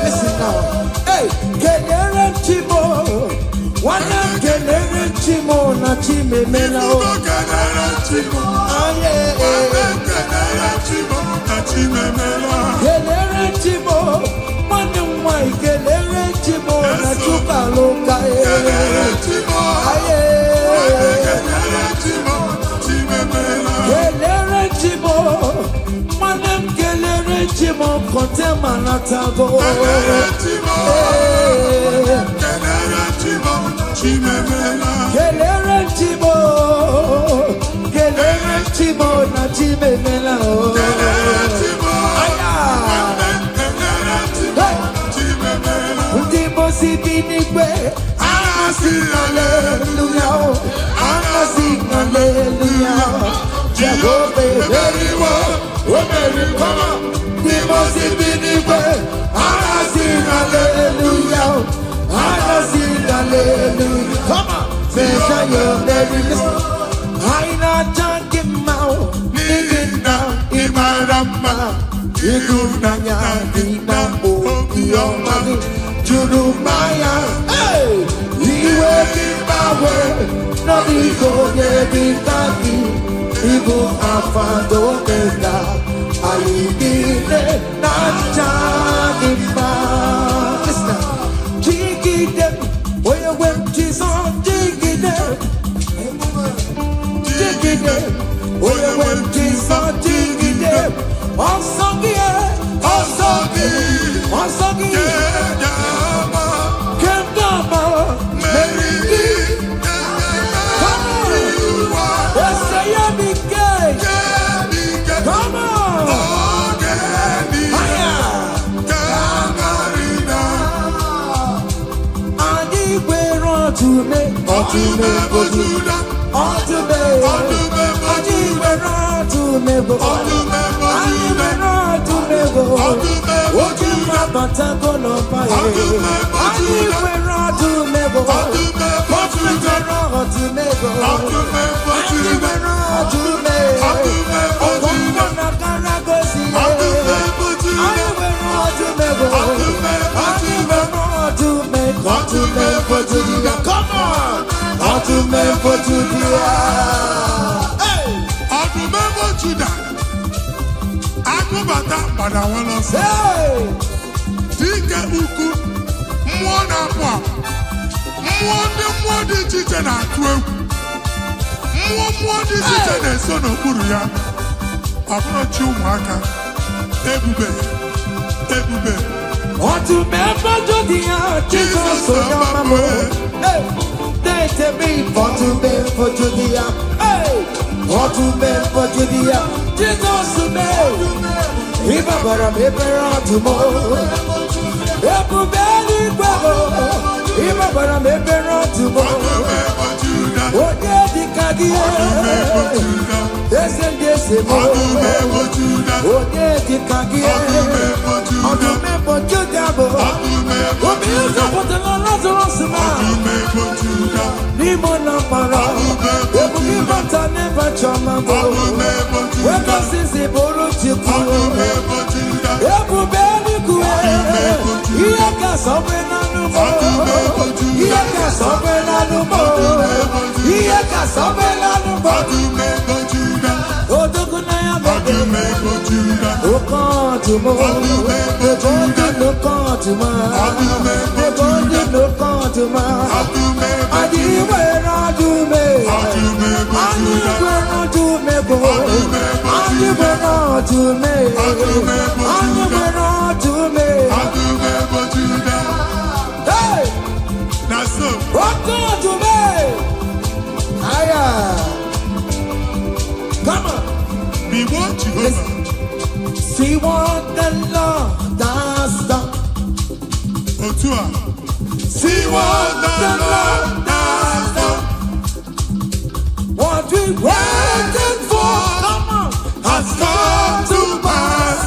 Listen now. Hey, kelere chimo, wana kelere chimo na chime mela o. Kelere chimo, wana mwai kelere chimo na chuka loka e. Kelere chimo, wana kelere chimo kote manatago. Kelere chimo na chime mela o. Ndimo sibinigwe, hallelujah, hallelujah. Jehovah, very well, very come. Ndimo sibinigwe, hallelujah, hallelujah. Come on, say you're very listen. I not talking about living down in my rama. You nanya dina o yomani jurumaya. Hey, we will give away. No ego yebitaki. Ibu afando kenda. Ayidine nanjadima. Listen, jiggy them. Where you went, Jesus, jiggy them. Jiggy them. Where you went, Jesus, jiggy them. Kendama, Mary, come on, See what the Lord has done. See what the Lord has done. What we waited for, come on, has come to pass.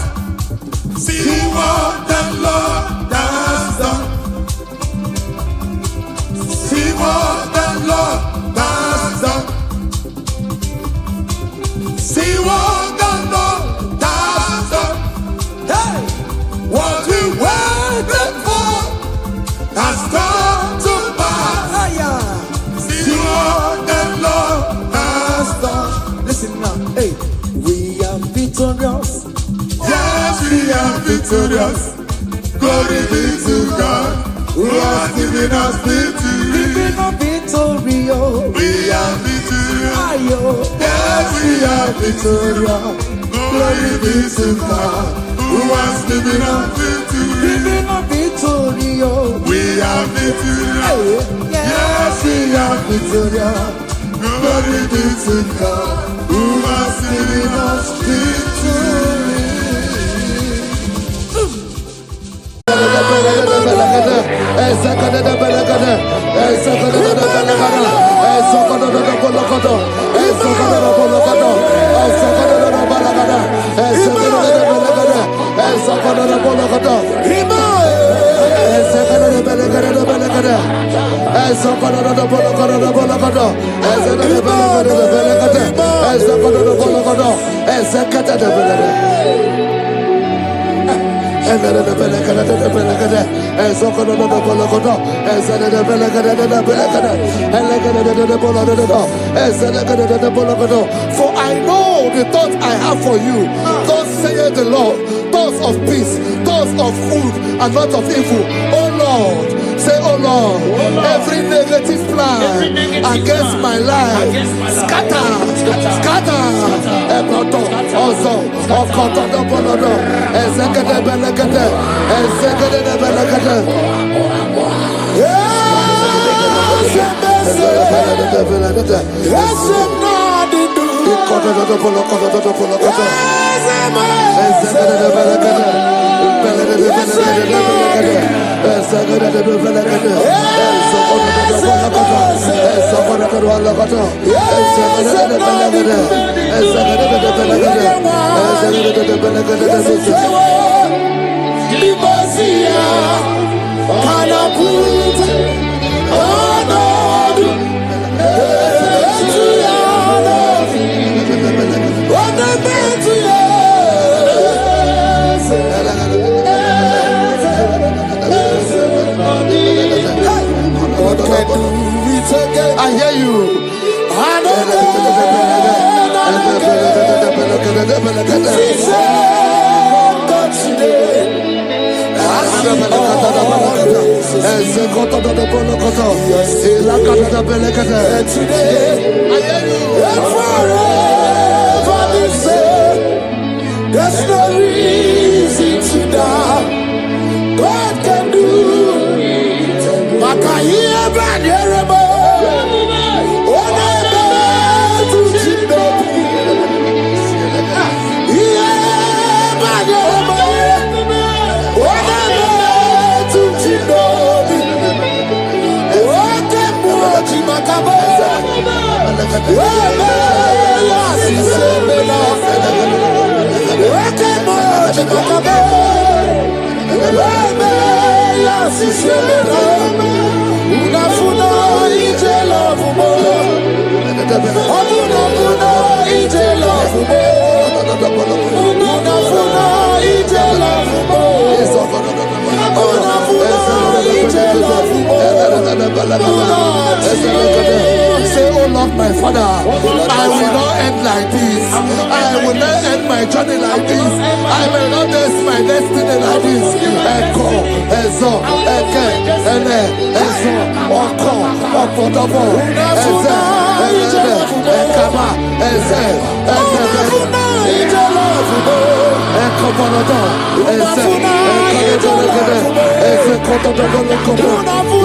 See what the Lord has done. See what the Lord has done. See what the Lord has done. Hey, what we waited for has come to pass. See what the Lord has done. Listen now, hey, we are victorious. Yes, we are victorious. Glory be to God who has given us victory. Giving us victory, oh. We are victorious. Yes, we are victorious. Glory be to God who has given us victory. Giving us victory, oh. We are victorious. Yes, we are victorious. Glory be to God who has given us victory. For I know the thoughts I have for you, thus saith the Lord, thoughts of peace, thoughts of good and not of evil. Oh Lord, say, oh Lord, every negative plan against my life, scatter. Yes, I hear you. There's no reason to doubt. God can do. Makaya Badirabo. Say, oh Lord, my Father, I will not end like this. I will not end my journey like this. I will not end my destiny like this. Echo, Ezo, Eke, Ene, Ezo, Oko, Opotopo, Eze, Eze, Ekaba, Eze, Ekobonodo, Eze, Ekobonodo, Eze, Kotodobonokobo,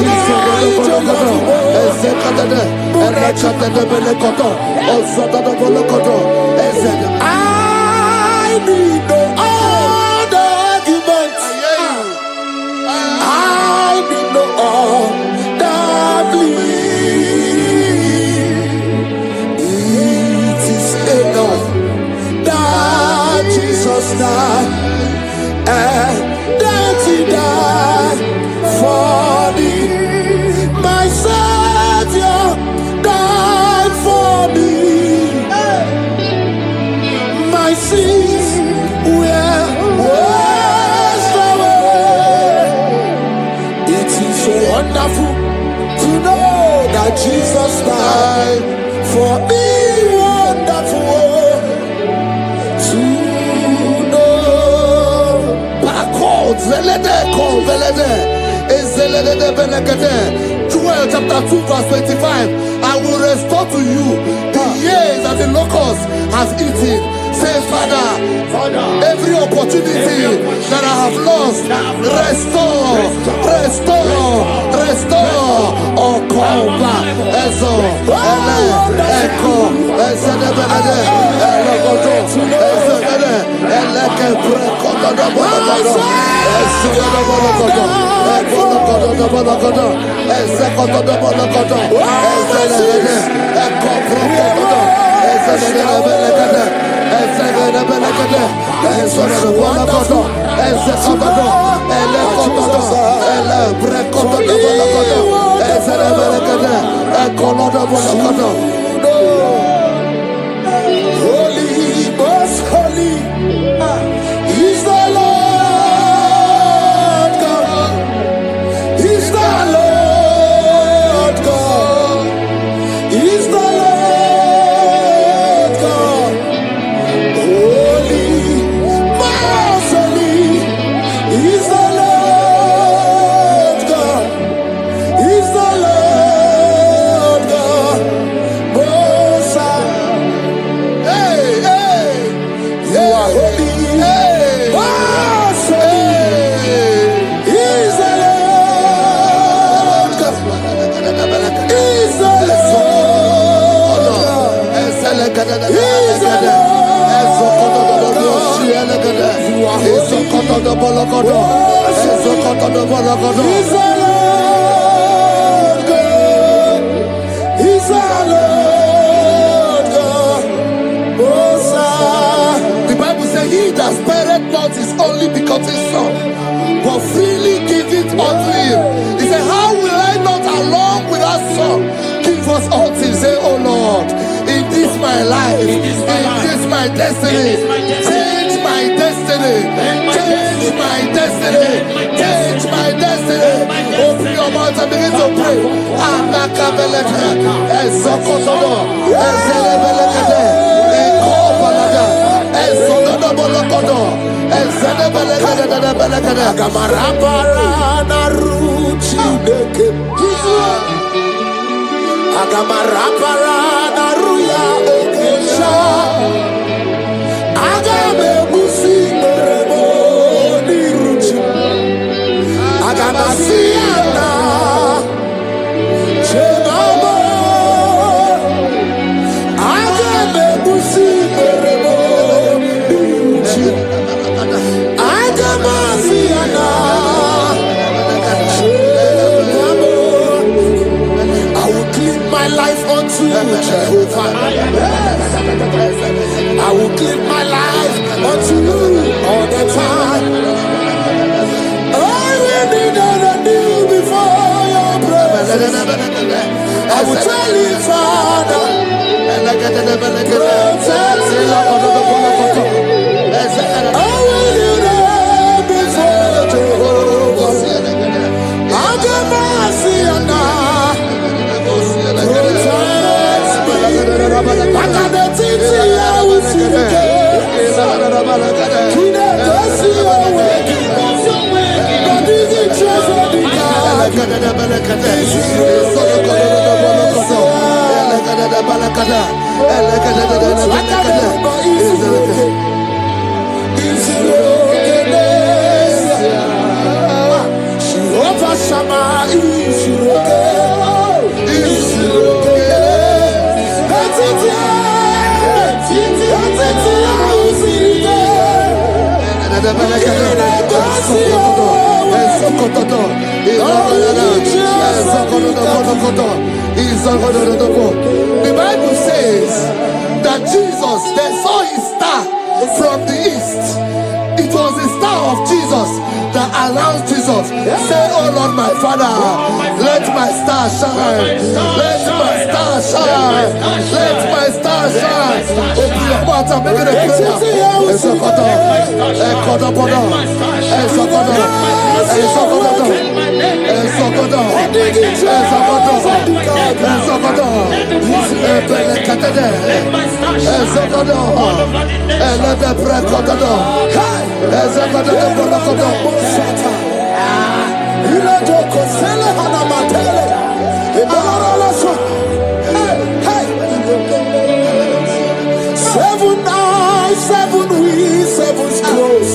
Isobonobonokobo, Eze, Kadade, Elekadadebelekoto, Osododobolokoto, Eze. I need no other argument. I need no other plea. It is enough that Jesus died and that He died for me. My Savior died for me. My sins were washed away. It is so wonderful to know that Jesus died for me. Wonderful to know. Joel chapter 2 verse 25. I will restore to you the years that the locust has eaten. Say, Father, every opportunity that I have lost, restore. Oh, call back. Echo, Echo, Holy, most holy is the Lord God. Is the Lord God. Is the Lord God. Holy, most holy is the Lord God. Is the Lord God. Most high. You are holy. Most holy is the Lord God. Is the Lord God. Is the Lord God. bolokodo. Ezokotodo bolokodo. He's a Lord God. He's a Lord God. The Bible says, he that spareth not his only begotten son, but freely give it unto him. He said, how will I not along with that son give us all things? Say, oh Lord, in this my life, in this my destiny, change my destiny, change my destiny, change my destiny. Open your mouth and begin to pray. Agamarapara na ruchi deke. Agamarapara na ruya okesha. Agame busi merebo ni ruchi. Agamasiana chegamo. Agame busi merebo ni ruchi. Agamasiana chegamo. I will give my life unto Jehovah. I will give my life unto you all the time. I will be done and kneel before your presence. I will tell you, Father, protect me. I will kneel there before Jehovah. I'll get mercy and The Bible says that Jesus, they saw his star from the east. It was the star of Jesus that announced Jesus. Say, oh Lord, my Father, let my star shine. Let my star shine. Let my star shine. Open your mouth and make it a prayer. Seven eyes, seven wheels, seven scrolls.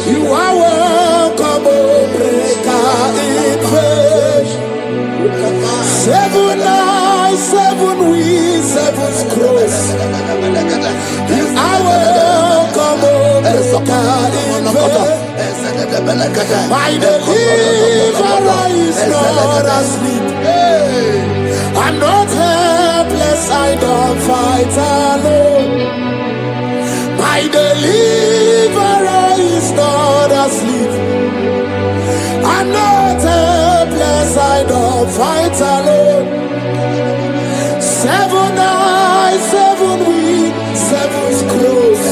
You are welcome, O breaker in faith. Seven eyes, seven wheels, seven scrolls. You are welcome, O breaker in faith. My deliverer is not asleep. I'm not helpless, I don't fight alone. My deliverer is not asleep. I'm not helpless, I don't fight alone. Seven eyes, seven wings, seven scrolls.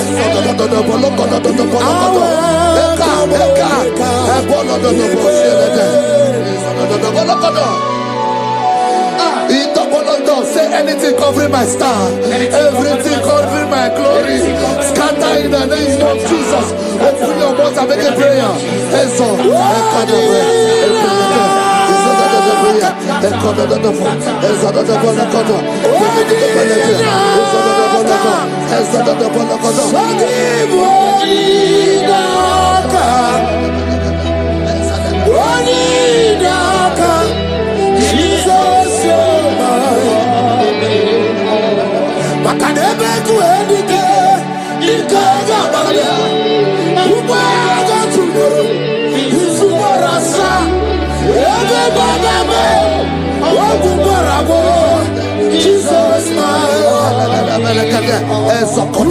Say anything covering my star, everything covering my glory, scatter in the name of Jesus. Open your mouth and make a prayer. Makadebe tu edike, ikaga bale, Jesus, my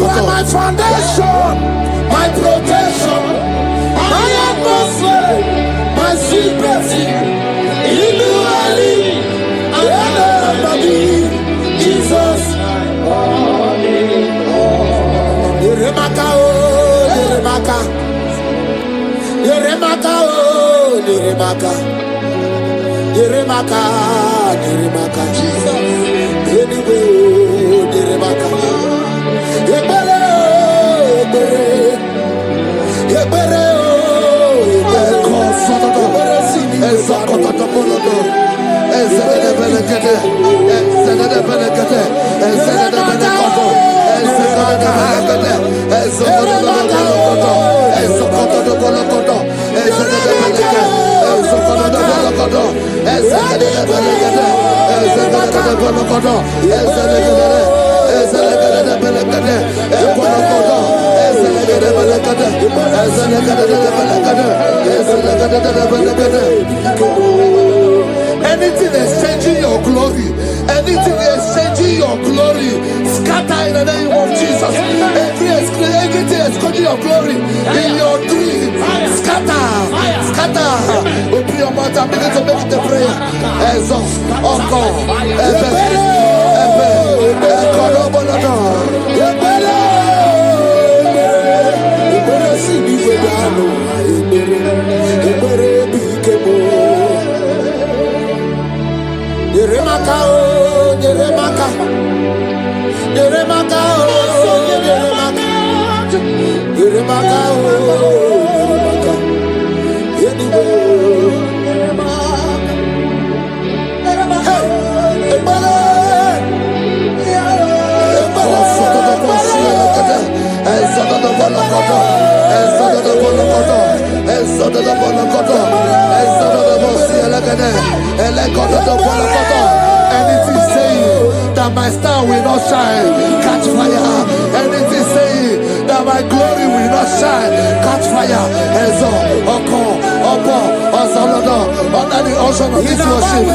you are my foundation, my protection, my atmosphere, my secrecy. In you I live, I believe. Jesus, Yeremaka, oh, Yeremaka, Yeremaka, oh, Yeremaka, Yeremaka, Yeremaka, Jesus, anyway, oh, Yeremaka, Yebere, Yebere, anything exchanging your glory, anything exchanging your glory, scatter in the name of Jesus. Everything exchanging your glory in your dream, scatter, scatter. Open your mouth and begin to make the prayer. Yeremaka, oh, Yeremaka, Yeremaka, oh, Yeremaka, Yeremaka, oh, Yeremaka, anything saying that my star will not shine, catch fire. Anything saying that my glory will not shine, catch fire. Under the ocean of this worship.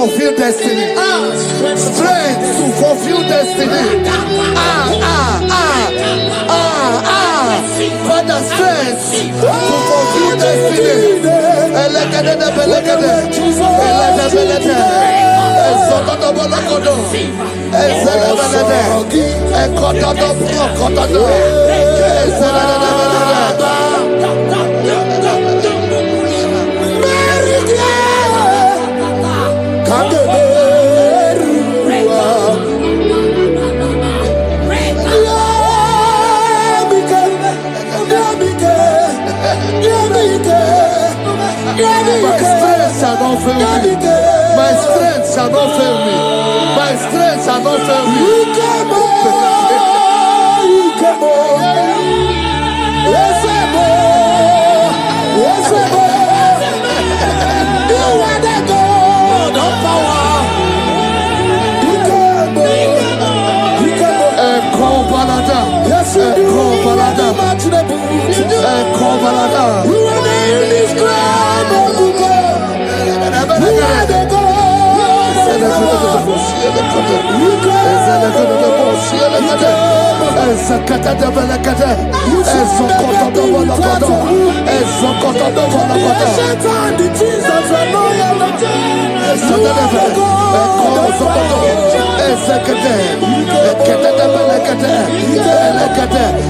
Fulfill destiny. Strength to fulfill destiny. Father, strength to fulfill destiny. My strength shall not fail me. My strength shall not fail me. Yes, you do. Unimaginable. You do. You are the indescribable God. You are the God.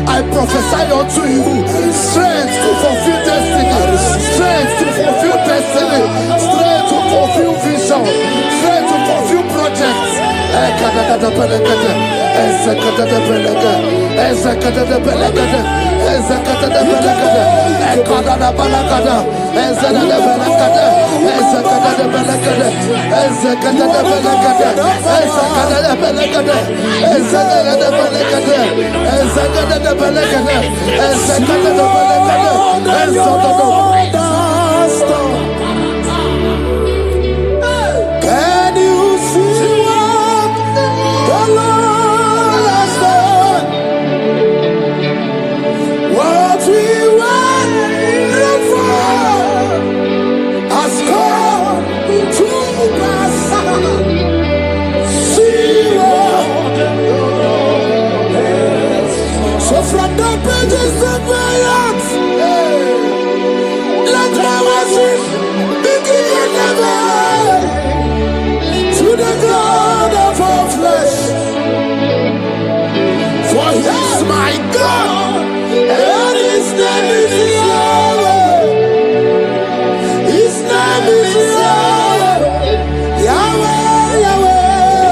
I prophesy unto you strength to fulfill destiny, strength to fulfill destiny, strength to fulfill vision, strength to fulfill projects. Can you see what the Lord has done? What we waited for has come to pass. See what. So from the pages of my heart, let my worship begin never. To the God of all flesh, for He is my God, and His name is Yahweh. His name is Yahweh, Yahweh, Yahweh,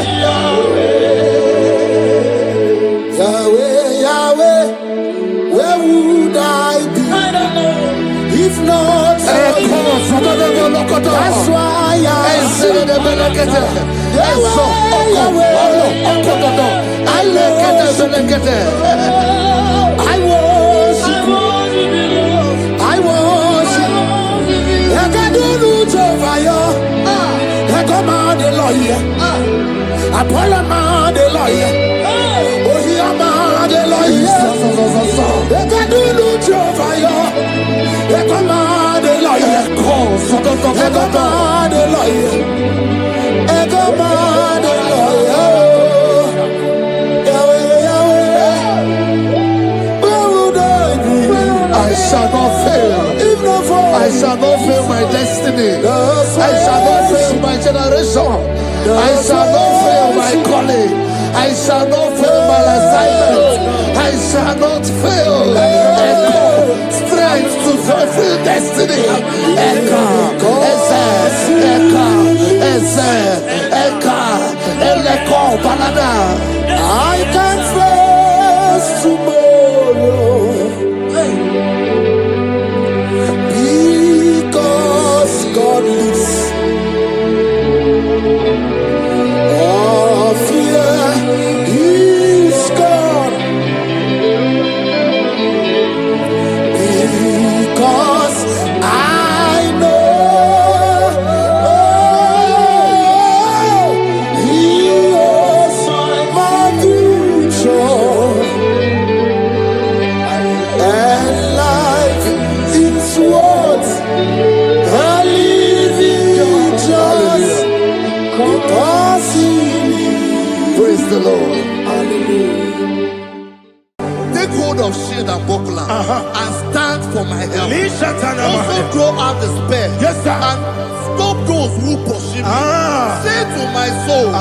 Yahweh, Yahweh. Where would I be if not for You? That's why I sing. I worship. I can do Jovaya. I come on the lawyer. I pull him on the lawyer. Oh, he am on the lawyer. I can do Jovaya. I come on the lawyer. I come on the lawyer. I come on the lawyer. I shall not fail. I shall not fail my destiny. I shall not fail my generation. I shall not fail my calling. I shall not fail my assignment. I shall not fail. Strength to fulfill destiny. I can face tomorrow because God lives. All fear is gone because I know He was my future, and life is worth a living just because He lives. Praise the Lord. Hallelujah. Take hold of shield and buckler and stand for my help. Also throw out despair. Yes, sir. And stop those who pursue me. Say to my soul, I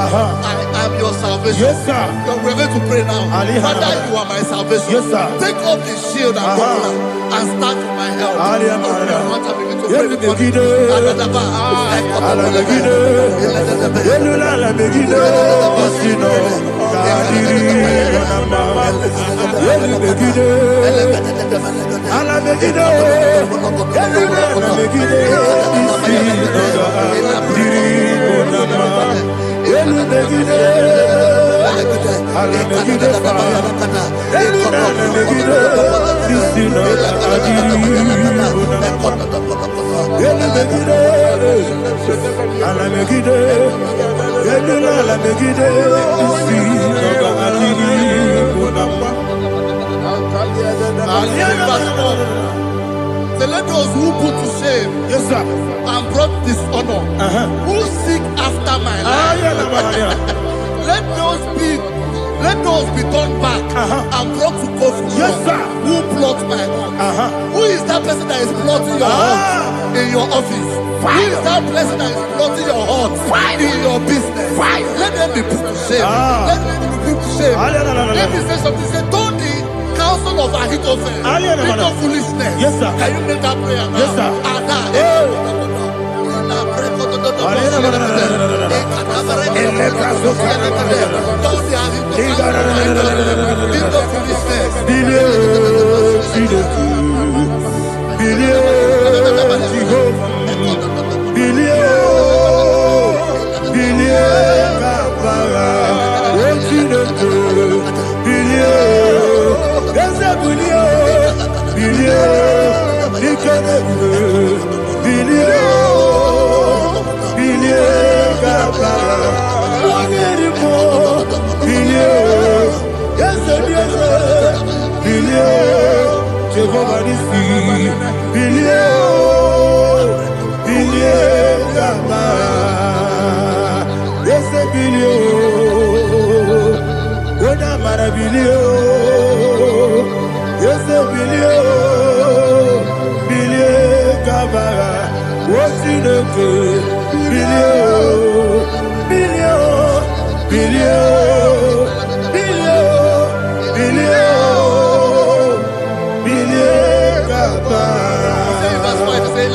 am your salvation. Yes, sir. We're going to pray now. Father, you are my salvation. Yes, sir. Take off the shield and buckler and stand for my help. sir. And brought dishonor. Who seek after my life? Let those be turned back and brought to go from Yes, sir. Who plot my own? Who is that person that is plotting your heart in your office? Who is that person that is plotting your heart in your business? Let them be put to shame. Let them be put to shame. Let me say something. Say, don't the counsel of Ahithophel make no foolishness. Yes, sir. Can you make that prayer now? Yes, sir.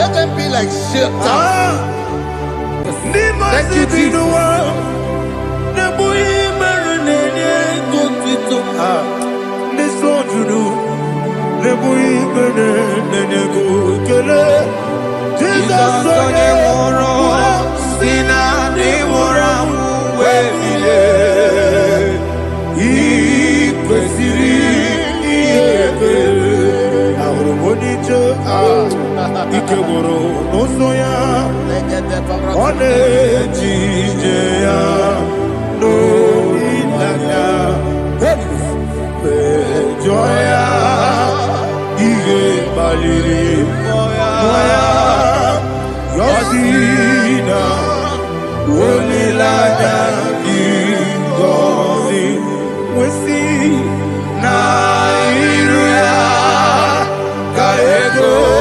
Let them be like shelter. Thank you, Jesus. Ikeboro nosoya one jijeya no ilaya joya ige baliri moya yosina olilaya ingozi wesi na iruya kaego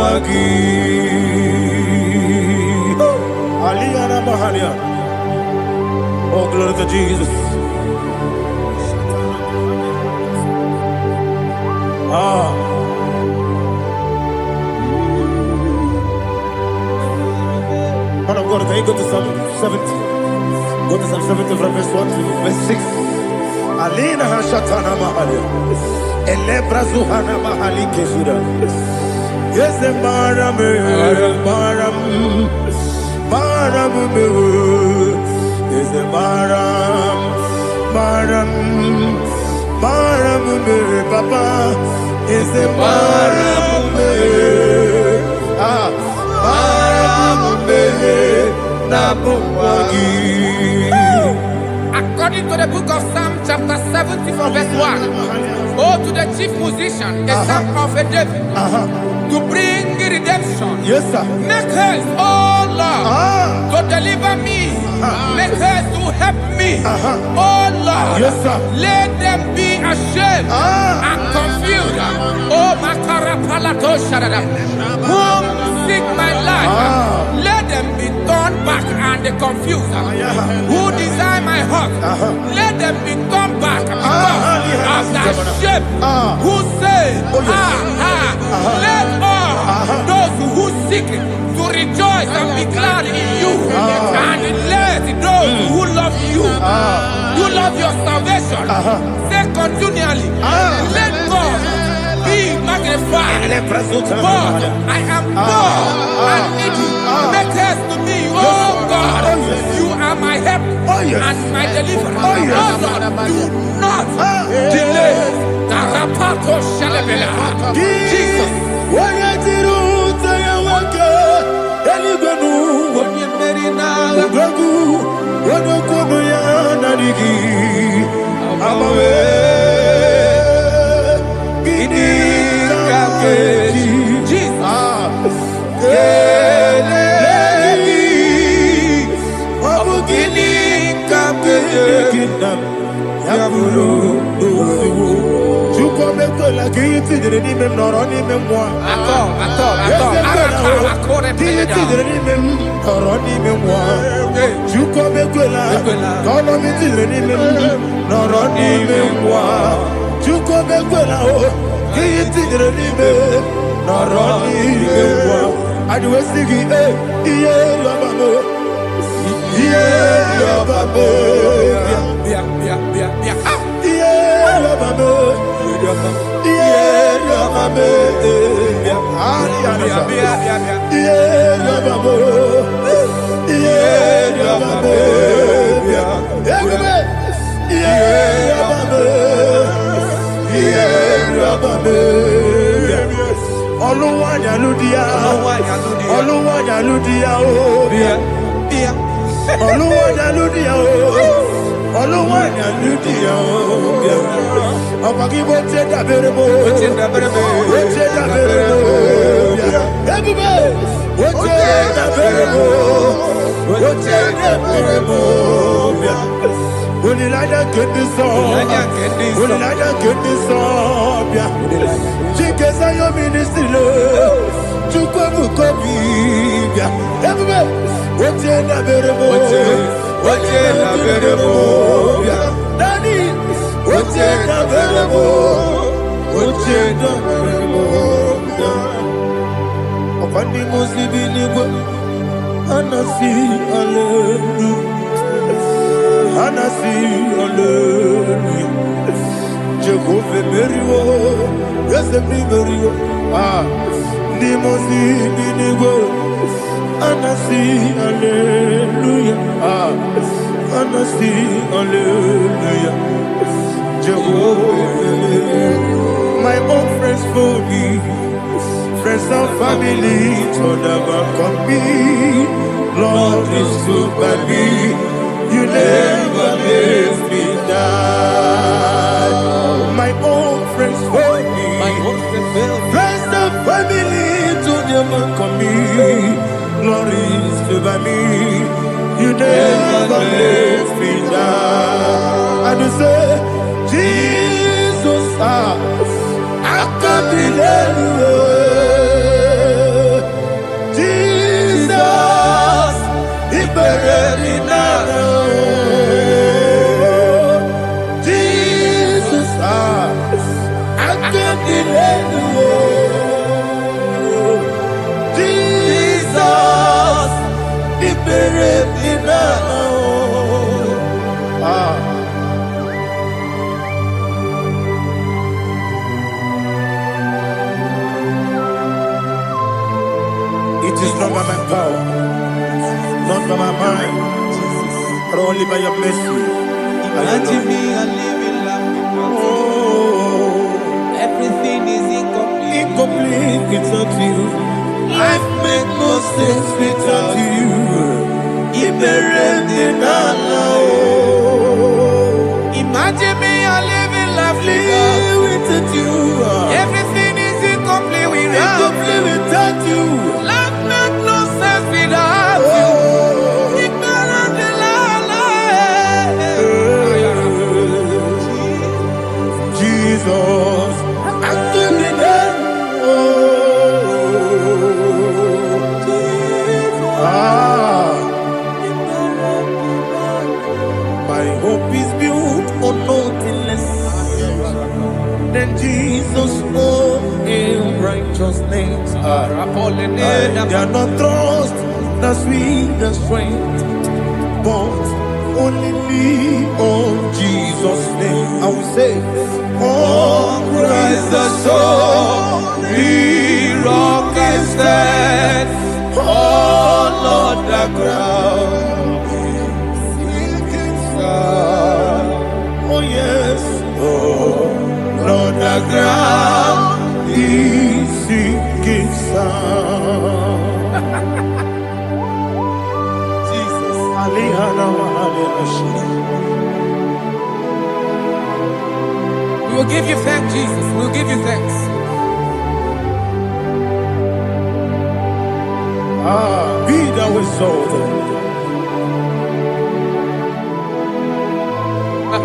Wagi. Aliyana Mahalia. Oh, glory to Jesus. Man of God, can you go to Psalm 70? Go to Psalm 70 from verse 1 to verse 6. Alina Hashatana Mahalia. Elebra Zuhana Mahali Kesura. Yes, the Maram, Maram, Maram, yes, the Maram, Maram, Maram, Papa, yes, the Maram, According to the book of Psalm chapter 70 from verse 1, oh, to the chief musician, a psalm of a David, to bring redemption. yes, sir. Make haste, oh Lord, to deliver me. Make haste to help me. Oh Lord, Yes, sir. let them be ashamed and confused. Oh Makara Palato Shadadam, whom seek my life, let them be turned back and confused. Who desire my heart, let them be turned back because of that shame. Who say, let all those who seek to rejoice and be glad in you, and let those who love you, who love your salvation, say continually, let God be magnified. God, I am poor and needy. Make haste to me, oh God. You are my help and my deliverer. Oh Lord, do not delay. Tarapato Shalabela. Jesus. My own friends for me, friends and family, told never come me. Lord is good by me, you never leave me down. My own friends for me, friends and family, told never come me. Lord is good by me, you never leave me down. And you say, Jesus, I can't believe you. Only by your mercy. Imagine me a living life without you. Oh, Everything is incomplete. incomplete without you. Life makes no sense without you. Imagine me a living life without you. Everything is incomplete Without you. Life makes no sense without you. Ignorant in Jesus, I'm doing it. My hope is built on nothing less than Jesus' own righteousness. I cannot trust the sweetest strength, but only lean on Jesus' name. I will say, oh, Christ the solid rock and stand. Oh, Lord, the ground is sinking sand. Oh, yes, oh, Lord, the ground is sinking sand. Jesus, we will give you thanks, Jesus. We will give you thanks. Be thou exalted.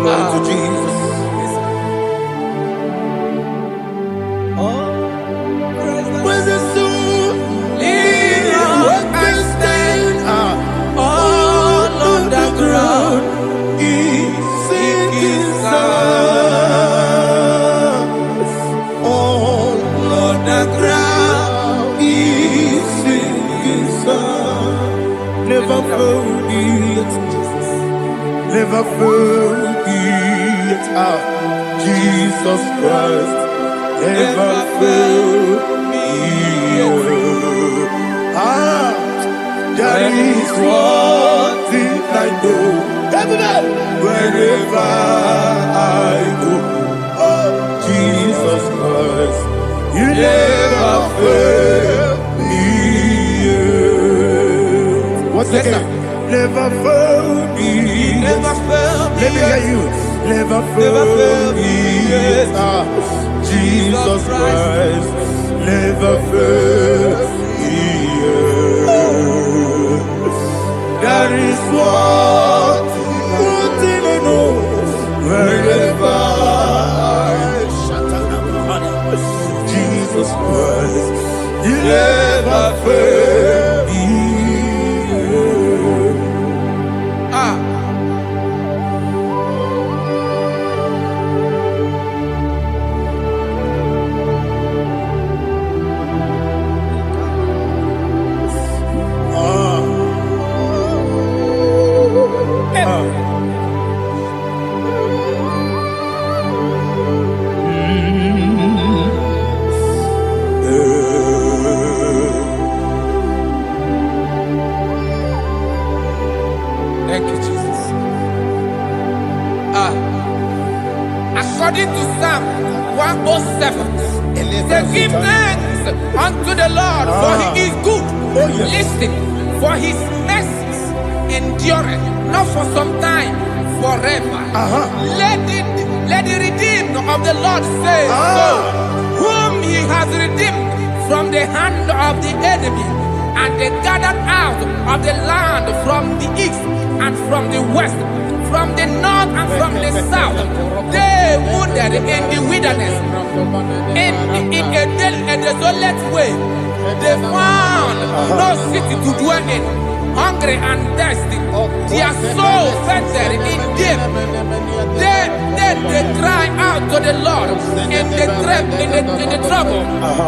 Glory to Jesus. Where's the soul? What can stand? All on the ground is sinking sand. All on the ground is sinking sand. Never forget, never forget, Jesus Christ. Never fail me. That is one thing I know. Wherever I go, oh, Jesus Christ, you never fail me. Once again, never fail me. Never fail me. Let me hear you. Never fail me. Jesus Christ, never fail me. That is what I know. Wherever Jesus Christ, you never fail me. Thank you, Jesus. According to Psalm 107, say, give thanks unto the Lord, for he is good. Listen, for his mercies endureth, not for some time, forever. Let the redeemed of the Lord say so, whom he has redeemed from the hand of the enemy, and they gathered out of the land from the east and from the west, from the north and from the south. They wandered in the wilderness, in a desolate way. They found no city to dwell in, hungry and thirsty. Their soul fainted in them. Then they cry out to the Lord in the trouble,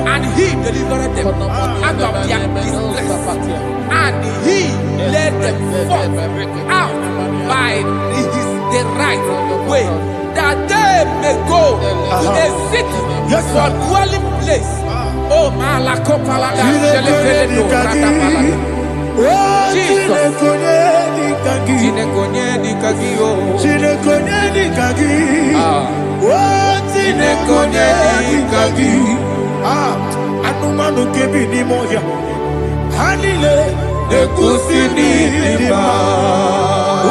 and he delivered them out of their distress. And he led them forth out by the right way, that they may go to a city for dwelling place. Oh, Malakopalada, Anumanu kebi ni moya Hanile Nekusi ni lima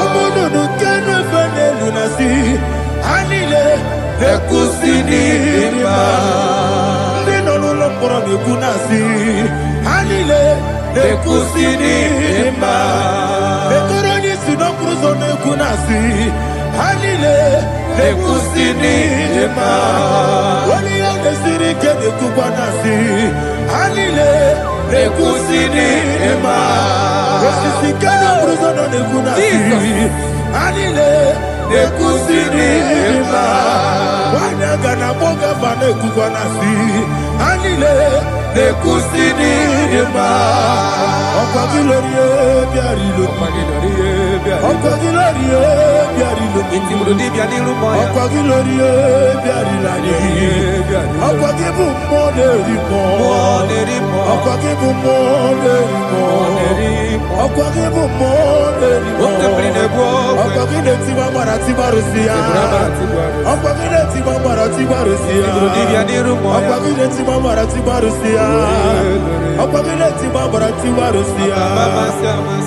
Umudu nukenu fene lunasi Hanile Nekusi ni lima Nino luloporo nekunasi Hanile Nekusi ni lima Nekoroni sinokruzo nekunasi Hanile Nekusi ni lima Wali yone sirike nekubanasi Hanile Nekusi ni lima Wasisikana bruzono nekunasi Hanile Nekusi ni lima Wanaga na boga vane kubanasi Hanile Nekusi ni lima Okwa gilorie biarilo Okwa gilorie biarilo Okwa gilorie biarilani Okwa gibu moderimo Okwa gibu moderimo Okwa gibu moderimo Okwa gide tiba marati barusia Okwa gide tiba marati barusia Okwa gide tiba marati barusia Okwa gide tiba marati barusia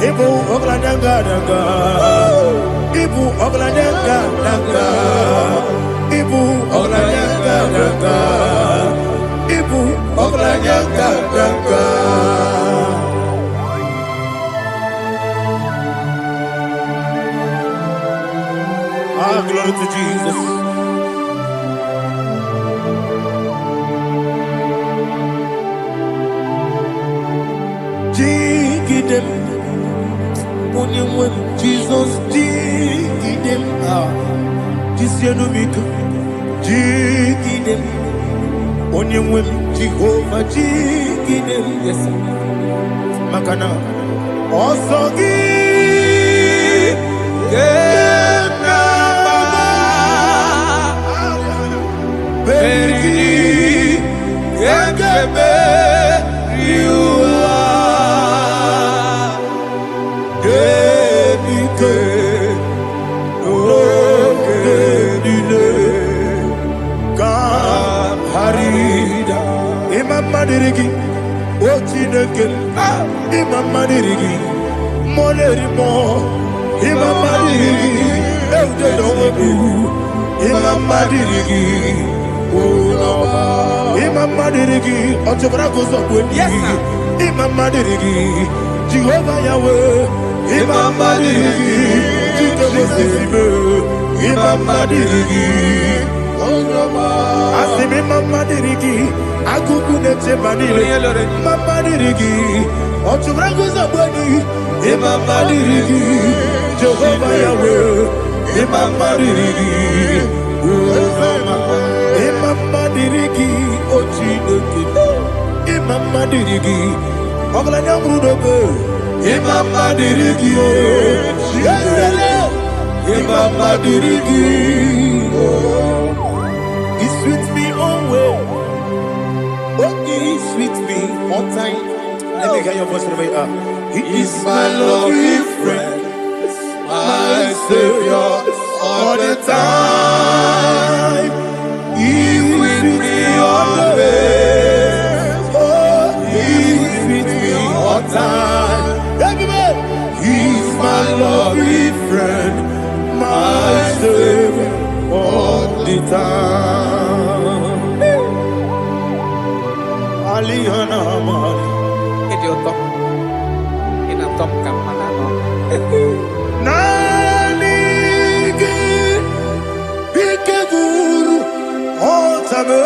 Ibu ogladanga danga Ibu ogladanga danga Ibu ogladanga danga Ibu ogladanga danga Ah, glory to Jesus. Dig them, when Jesus dig them. This year no make dig them. Only when Jehovah dig them. Yes, Makana also give. Dirigi, Ochineke, Imam Dirigi, Molerimo, Imam Dirigi, Eldedobu, Imam Dirigi, Imam Dirigi, Otobracos of Wendy, Imam Dirigi, Jehovah Yahweh, Imam Dirigi, Imam Dirigi, Asimi Mama Dirigi, Akukune Chemanile, Mama Dirigi, Otubragus of Body, Imama Dirigi, Jehovah Yahweh, Imama Dirigi, Imama Dirigi, Ochineke, Imama Dirigi, Oglanya Brudobe, Imama Dirigi, Imama Dirigi, He sweet me away. Oh, He sweet me all time. Let me hear your voice right now. He is my lovely friend, my Savior all the time. He with me always. Oh, He with me all time. Everybody, He's my lovely friend, my Savior all the time. Alihana Mari. Idioto. Inatop kang manano. Nanigi Ike Guru Otame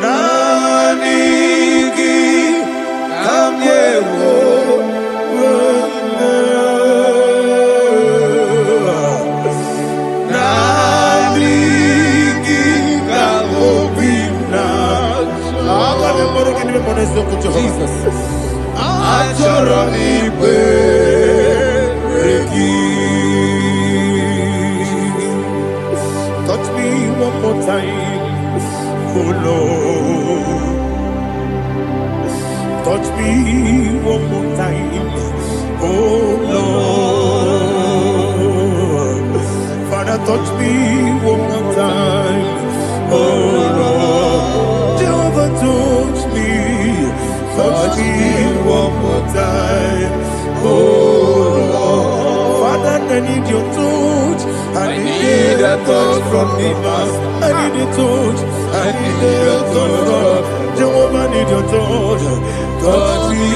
Nanigi Kamyewo Nanigi Kamobina Jesus Achoronipe touch me one more time, oh Lord. touch me one more time. Oh Lord, Father, touch me one more time. Oh Lord, Jehovah, touch me one more time. Oh Lord, Father, I need your touch. I need a touch from the Master. I need a touch. I need a touch from Jehovah. I need your touch. Touch me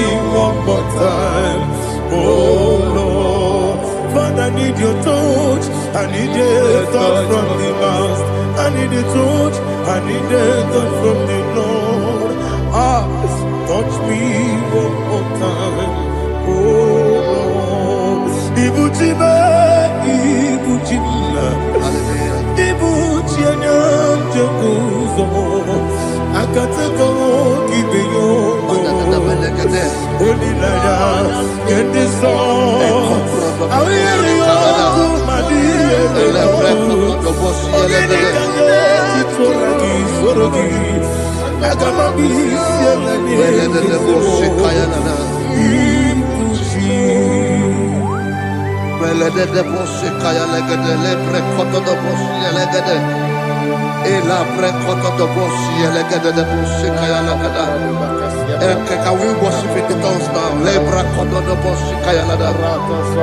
one more time. Oh Lord, Father, I need your touch. I need a touch from the Master. I need a touch. I need a touch from the Lord. Touch me one more time. Oh Lord, Ibuchima, Ibuchima, Ibuchina, Jeruzo, Akatako, Kibeyo, Odilaya, get this song. I will hear you, Can we worship in the tongues now? Lebra koto do boshi kaya lada.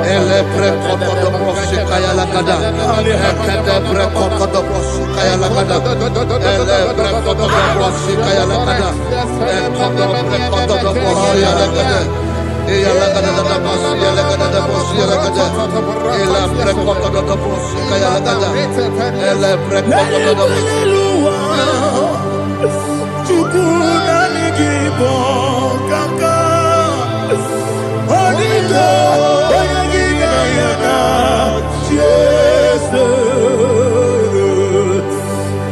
Elebre koto do boshi kaya lada. Elebre koto do boshi kaya lada. Elebre koto do boshi kaya lada. Elebre koto do boshi lada. Eya lada da boshi lada da boshi lada. Elebre koto do boshi kaya lada. Elebre koto do boshi. Igbo kaka Onigo Oyagina yana Jesus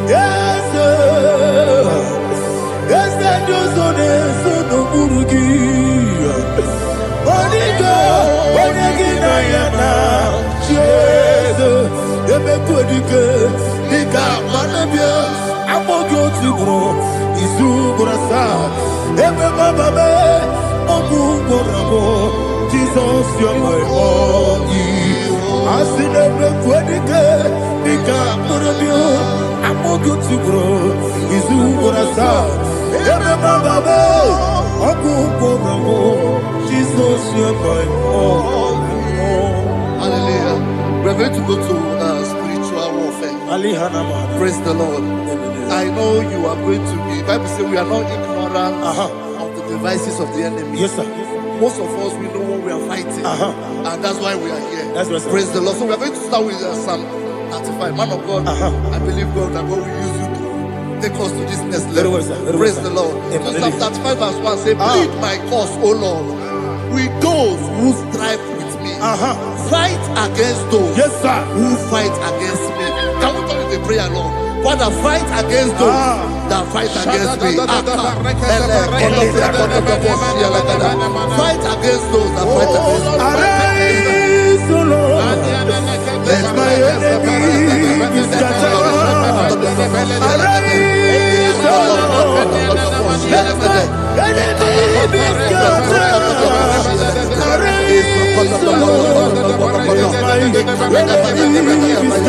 Yes Yes Josone Sono Burugi Onigo Oyagina yana Jesus Ebe Kodike Nika Manabia Amogyo Tibro Izubrasa Ebe Baba Me Ogu Gorabo Jesus you're my only Asinebe Kwadike Nika Manabia Amogyo Tibro Izubrasa Ebe Baba Me Ogu Gorabo Jesus you're my only. Hallelujah. We're going to go to spiritual warfare. Praise the Lord. I know you are going to be. Bible says we are not ignorant of the devices of the enemy. Yes, sir. Most of us, we know what we are fighting. And that's why we are here. That's right, sir. Praise the Lord. So we are going to start with Psalm 35. Man of God, I believe God that God will use you to take us to this next level. Well, sir. Praise the Lord. So Psalm 35 verse 1 say, plead my cause, O Lord, with those who strive with me. Fight against those who fight against me. Can we turn with a prayer, Lord? Father, fight against those that fight against me. Fight against those that fight against me. Arise, O Lord, let my enemy be scattered. Arise, O Lord, let my enemy be scattered. Arise, O Lord, let my enemy be scattered.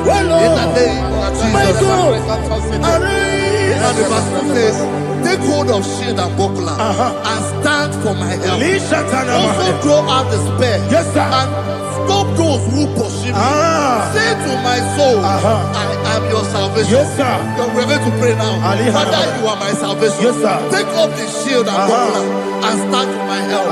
Oh Lord, and the verse 2 says, take hold of shield and buckler and stand for my help. Also throw out the spear and stop those who pursue me. Say to my soul, I am your salvation. We're going to pray now. Father, you are my salvation. Take up the shield and buckler and stand for my help.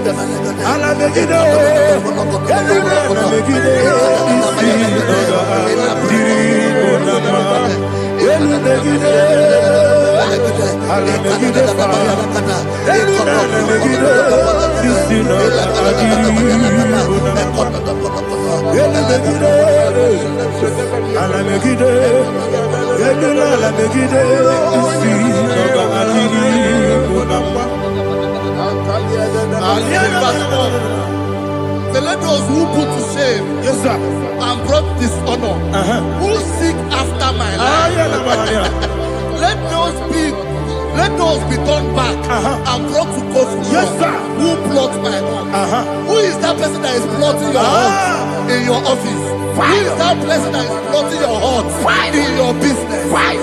ala megide eluna ala megide isi noga diri bonama elu megide ala megide fa eluna ala megide isi noga diri bonama elu megide ala megide eluna ala megide isi noga diri bonama. The let those who put to shame, yes sir, and brought dishonor, who seek after my life, let those be turned back and brought to confusion. Yes sir, who plot my home? Who is that person that is plotting your heart in your office? Who is that person that is plotting your heart in your business?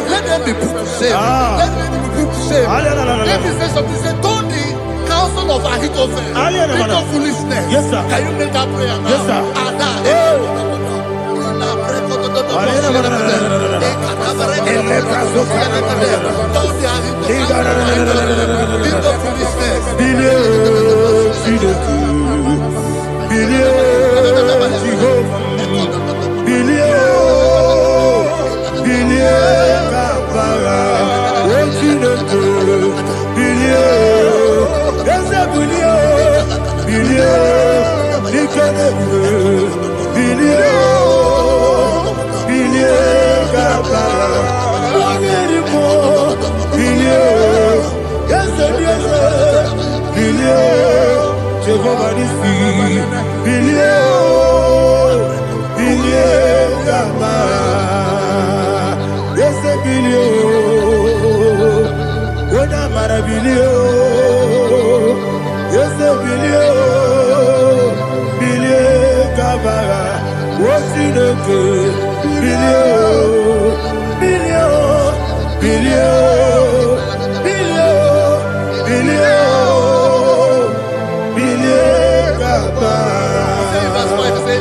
Let them be put to shame. Let them be put to shame. Let me say something. Say, don't the counsel of Ahithophel into foolishness. Yes sir. Can you make that prayer now? Yes sir.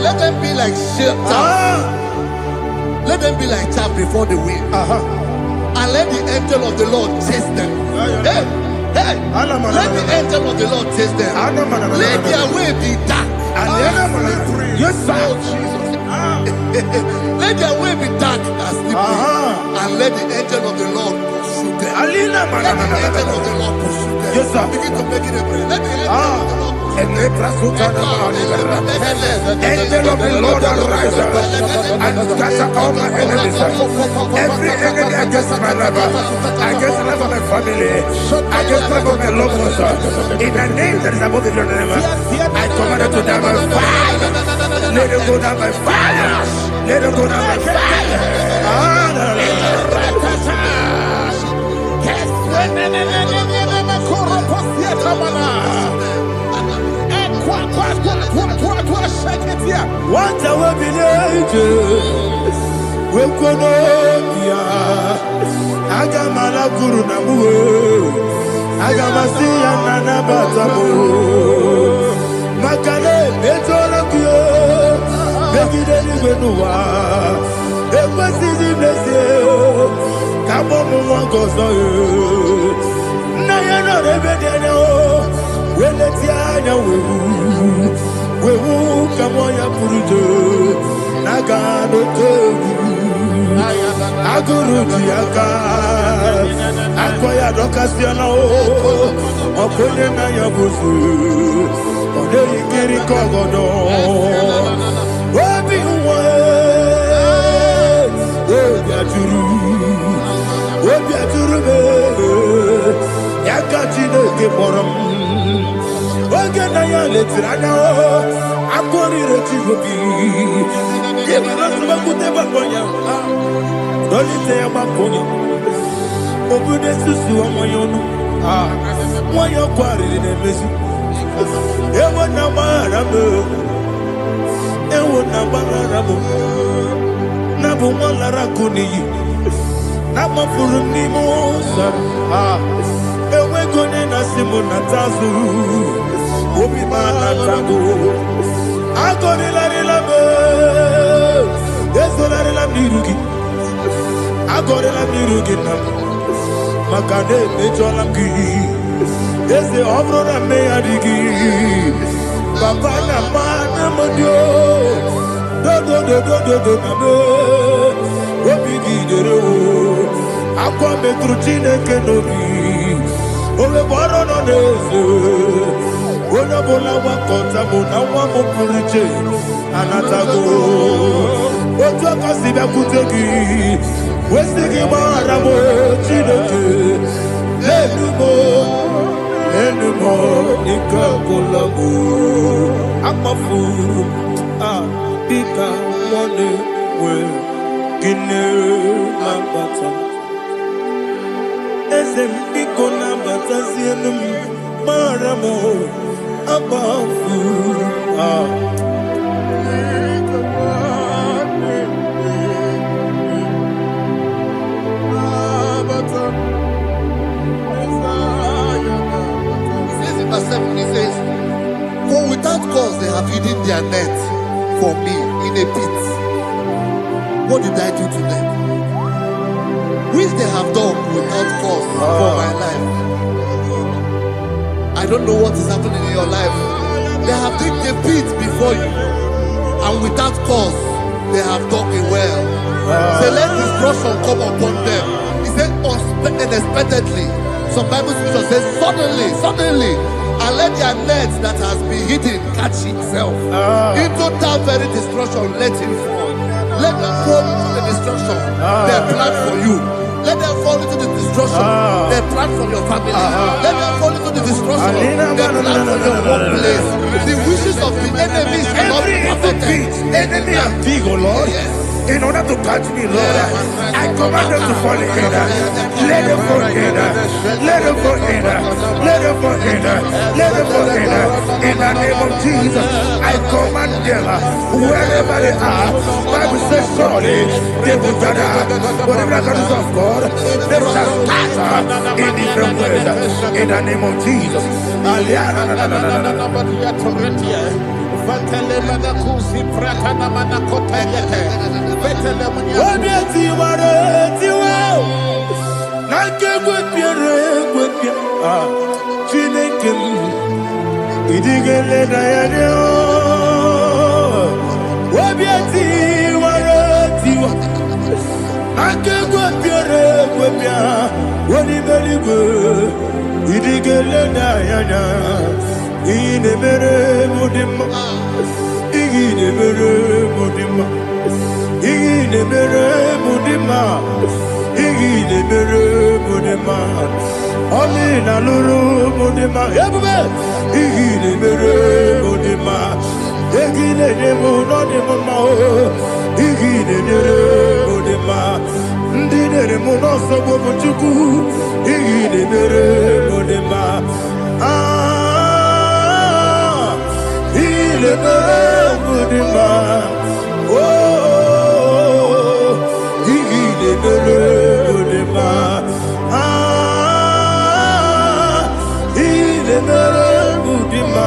Let them be like chaff. Let them be like chaff before the wind. And let the angel of the Lord chase them. Hey, hey. Let the angel of the Lord chase them. Let their way be dark. Yes, sir. Let their way be dark and slippery. And let the angel of the Lord pursue them. Let the angel of the Lord pursue them. Yes, sir. Begin to make it a prayer. Let the angel of the Lord pursue them. Angel of the Lord arise and scatter all my enemies. Every enemy against my life, against the life of my family, against the life of my loved ones. In the name that is above the name, I command it to die by fire. Let it go down by fire. Let it go down by fire. What I will be we Kononia Agamala Guru Namu Agamasia Nana Batamu Makale Betolakio Begideni Benua Ekwasizi Blessio Kabomu Wangozo Nayana Rebedeno Weletiana Wewu Kamoya Purujo Nagano Togu Aguru Diaka Akoya Dokasiano Okonye na Yabuzu Ode Ikiri Kogodo Obi Uwe Obi Aturu Yakachino Gemoram Oge na ya letirana Akori Retivobi Yemanasubakute Bakoya Dolite Yabakoya Obude Susu Wamoyono Wayo Kwari Nemesi Ewo na Marabo Ewo na Marabo Nabu Malara Kuni Nama Furuni Mosa Ewe Gone Nasimu Natazu Obi Mana Tago Agori Larilabo Yesolari la Mirugi Agori la Mirugi Nam Makade Mejolamgi Ese obro na me adigi. Papa na mana modio. Do na me. Obigi dero. Akwa metruchine kenobi. Ole boro no neze. Ona bola wakota mona wa mopuriche. Anatago. Ojo kasiba kutegi. Wesigi maramo chineke. Enumo ikakolamu. Amafu. Bika one we. Gine mambata. Ese mbiko nambata zienum. Maramo. Abafu. He says, for without cause they have hidden their net for me in a pit. What did I do to them? Which they have done without cause for my life. I don't know what is happening in your life. They have digged a pit before you, and without cause they have dug a well. Say, let destruction come upon them. He said, unexpectedly. Some Bible scripture says, suddenly, and let their nets that has been hidden catch itself. Into that very destruction, let him fall. Let them fall into the destruction they plan for you. Let them fall into the destruction they plan for your family. Let them fall into the destruction they plan for your workplace. The wishes of the enemies cannot be perfected. Enemy and big, oh Lord. Yes. In order to catch me, Lord, I command them to fall in. Let them fall in. Let them fall in. Let them fall in. Let them fall in. In the name of Jesus, I command them wherever they are. Bible says surely they will gather. Whatever that is of God, they shall scatter in different ways. In the name of Jesus. Ine mere mudima, ine mere mudima, ine mere mudima, ine mere mudima. Amina lulu mudima, yabume. Ine mere mudima, ine nemo no nemo ma. Ine mere mudima, ndine nemo no sobo muchuku. Ine mere mudima. Il est heureux de ma, oh, il est heureux de ma, il est heureux de ma,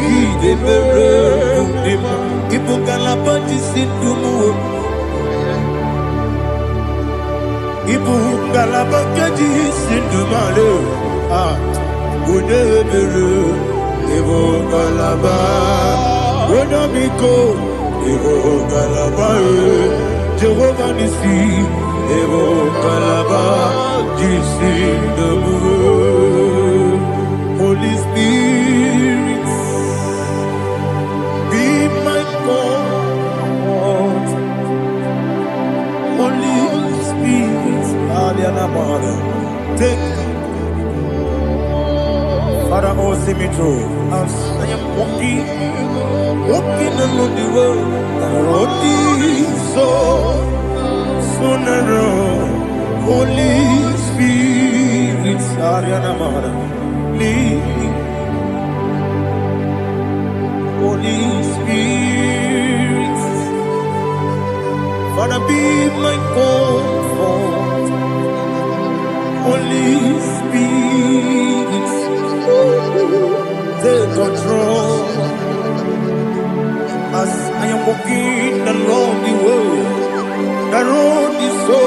il est heureux de ma. Il faut qu'à la bâtisse du mot, il faut qu'à la bâtisse du malheur. Unebere, Evo Galaba, Unamiko, Evo Galaba, Jehovah Nissi, Evo Galaba, Jesus the Lord. Holy Spirit, be my God. Holy Spirit, Aliana Mara, take. Father, oh, see me through. As I am walking along the road, the road is so narrow. Holy Spirit, Ariana Mara, lead me. Holy Spirit, Father, be my comfort. Holy Spirit, take control as I am walking along the way. Karoni so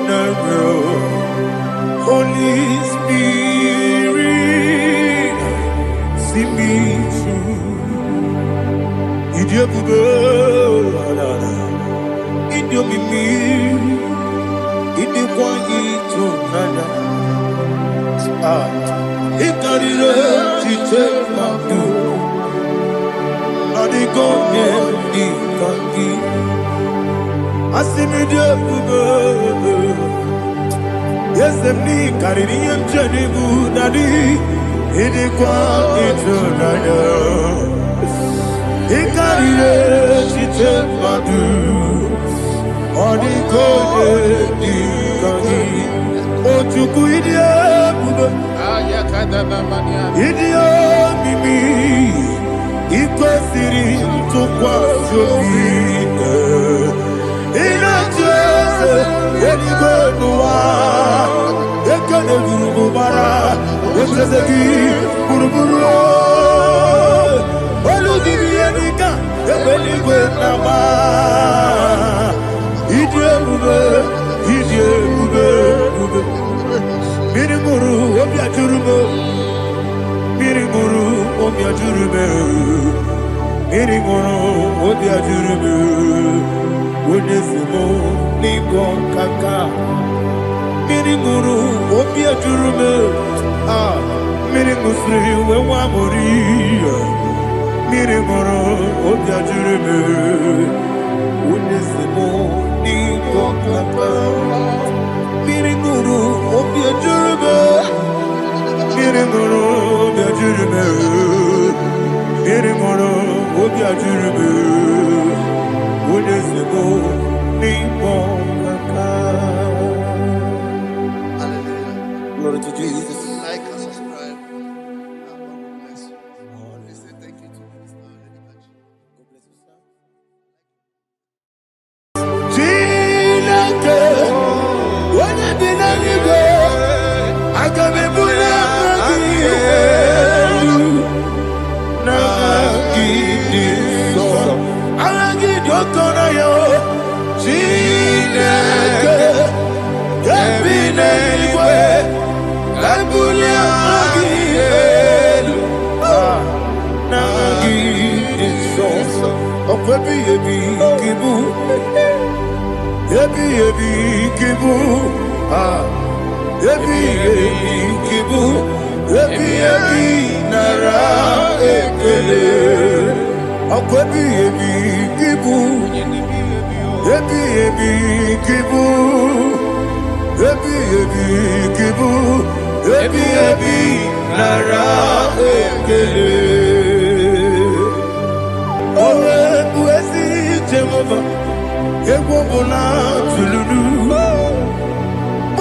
narrow. Holy Spirit, see me through. Idiobube, Idiobimi, Idikwani to Nana. Ikarire, Tite Mabdu, Adigone, Ikangi. Asimidobube. Yes, me carry him Jenibu Nadi. He did quite to Nana. He carried it, she took my do. On the code, oh, to Kuidia, Idia, Mimi, Equasiri, to Quasumi. In a church, when you go to Gurubara, which is a key, Guruburu, Oludivianica, the belly with Nama, Idiabube, Mirimuru, Obia Jurube, Mirimuru, Obia Jurube, Mirimuru, Obia Jurube, Udesimo, Nigon Kaka. Mirimuru, Obia Jurube, Mirimusri, Wamuri, Mirimuru, Obia Jurube, Unisimo, Nigo Kaka, Mirimuru, Obia Jurube, Mirimuru, Obia Jurube, Mirimuru, Obia Jurube, Unisimo, Nigo Kaka. Glory to Jesus. Like and subscribe. And God bless you. Please say thank you to Minister Edikachi. God bless you, sir. Chineke, when I did not go, I can be put up again. Now give this song. I'll give your corner. Chineke, can't be anywhere. Nara ekele. Owe buesi Jehova, Ewobola tululu.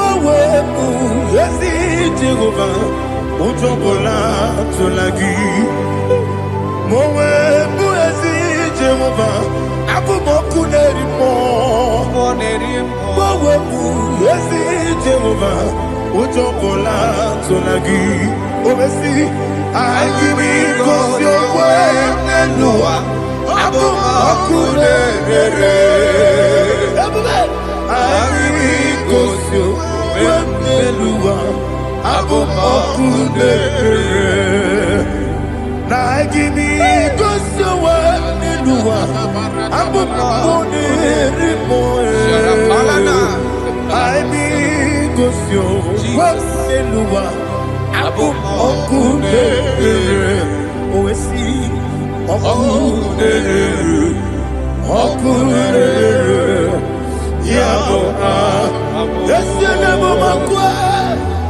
Owe buesi Jehova, Ojobola tulagi. Owe buesi Jehova, Abumoku nerimo. Owe buesi Jehova, Ojobola tulagi. Obesi, I give me cause your way, Nelua, Abu Makune, I give me cause your way, Nelua, Abu Makune, I give me cause your way, Nelua, Abu Makune, I give cause your way, Nelua. Abum okune, oesi okune, yabo yesi nemo makwe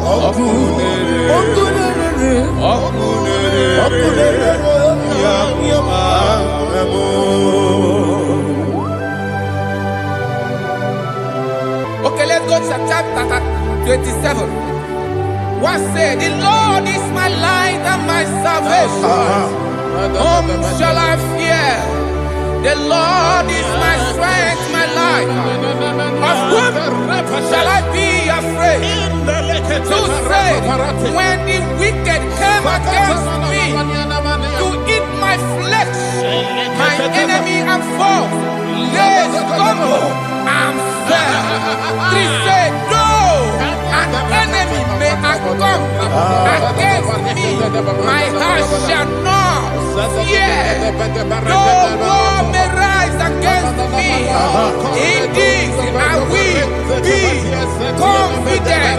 okune, yabo. Okay, let's go to chapter 27. What said, the Lord is my light and my salvation. Whom shall I fear? The Lord is my strength, my life. Of whom shall I be afraid? To say, when the wicked came against me to eat my flesh, my enemy and foe they stumble and fell. 3 say, though an enemy may have come against me, my heart shall not fear. Though war may rise against me, in this I will be confident.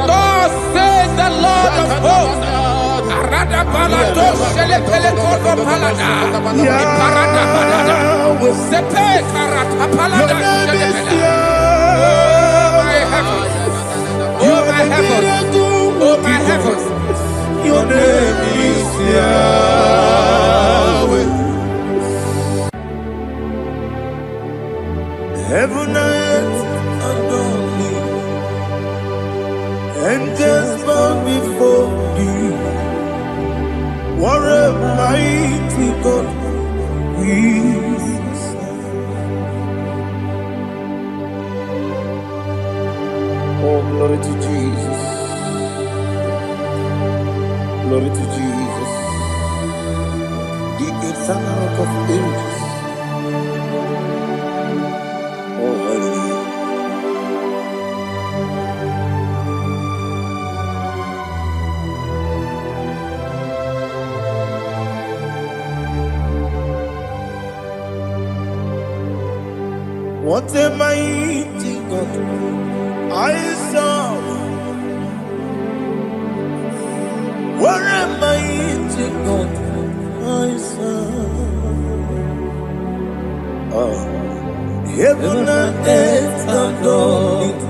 Thus says the Lord of hosts. Arada balado shele pele kodo palada. Iparada balada. Sepe karata palada shele pele. Oh my heavens. Oh my heavens. Your name is Yahweh. Heaven and earth adore me, angels bow before you. What a mighty God we serve. Oh, glory to Jesus. Glory to Jesus. The eternal rock of ages. Oh, hallelujah. What a mighty God I serve. What a mighty God I serve. Oh. Heaven and earth adore it.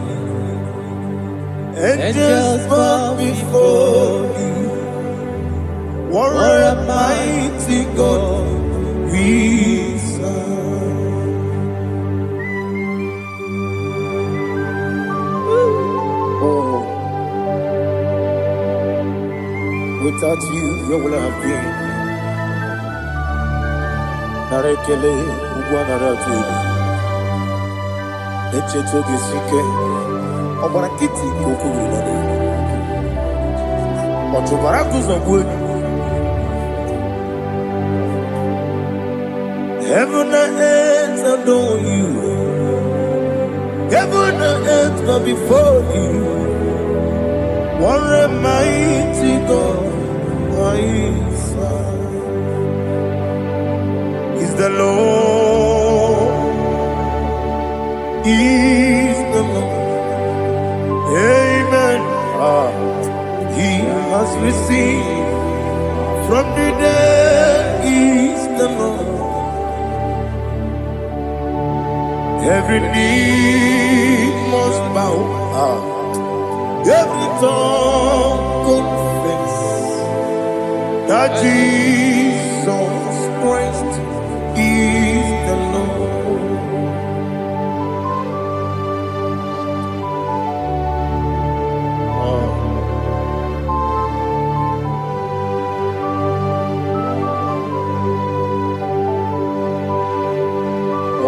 Angels bow before you. What a mighty God we serve. Oh, without you, where would I have been? Narekele, Ugwanaratu. Echetoge sike, Obarakiti kokuru. Otobaraku zogwe. Heaven and earth adore you. Heaven and earth bow before you. What a mighty God I serve. Is the Lord. Is the Lord. Amen. He has received from the dead. Is the Lord. Every knee must bow. Every tongue confess that Jesus Christ is the Lord.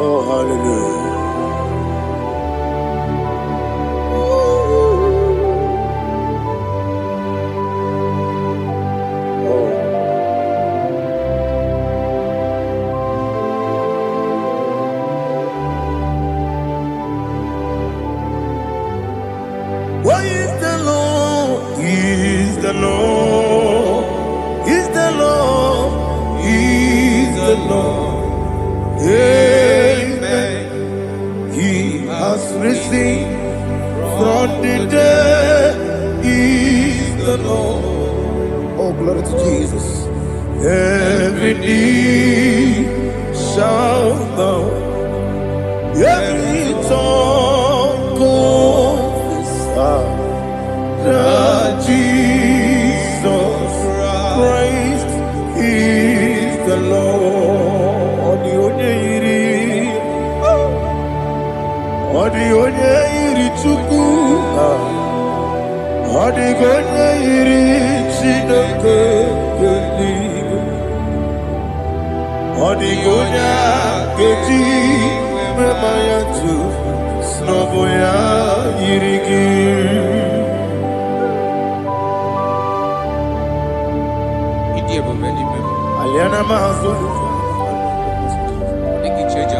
Oh, hallelujah. What is the Lord? He is the Lord. He's the Lord. He's the Lord. Amen. He has received from the dead. He's the Lord. Oh, glory to Jesus. Every knee shall bow. Every tongue confess that Jesus Christ is the Lord. Onye iri Chukwu, ọdịghị onye iri Chineke eluigwe, ọdịghị onye a ga-eji mema ya tu n'ọbụ ya yiri gị. Aliana Mahazo. Thank you, Church.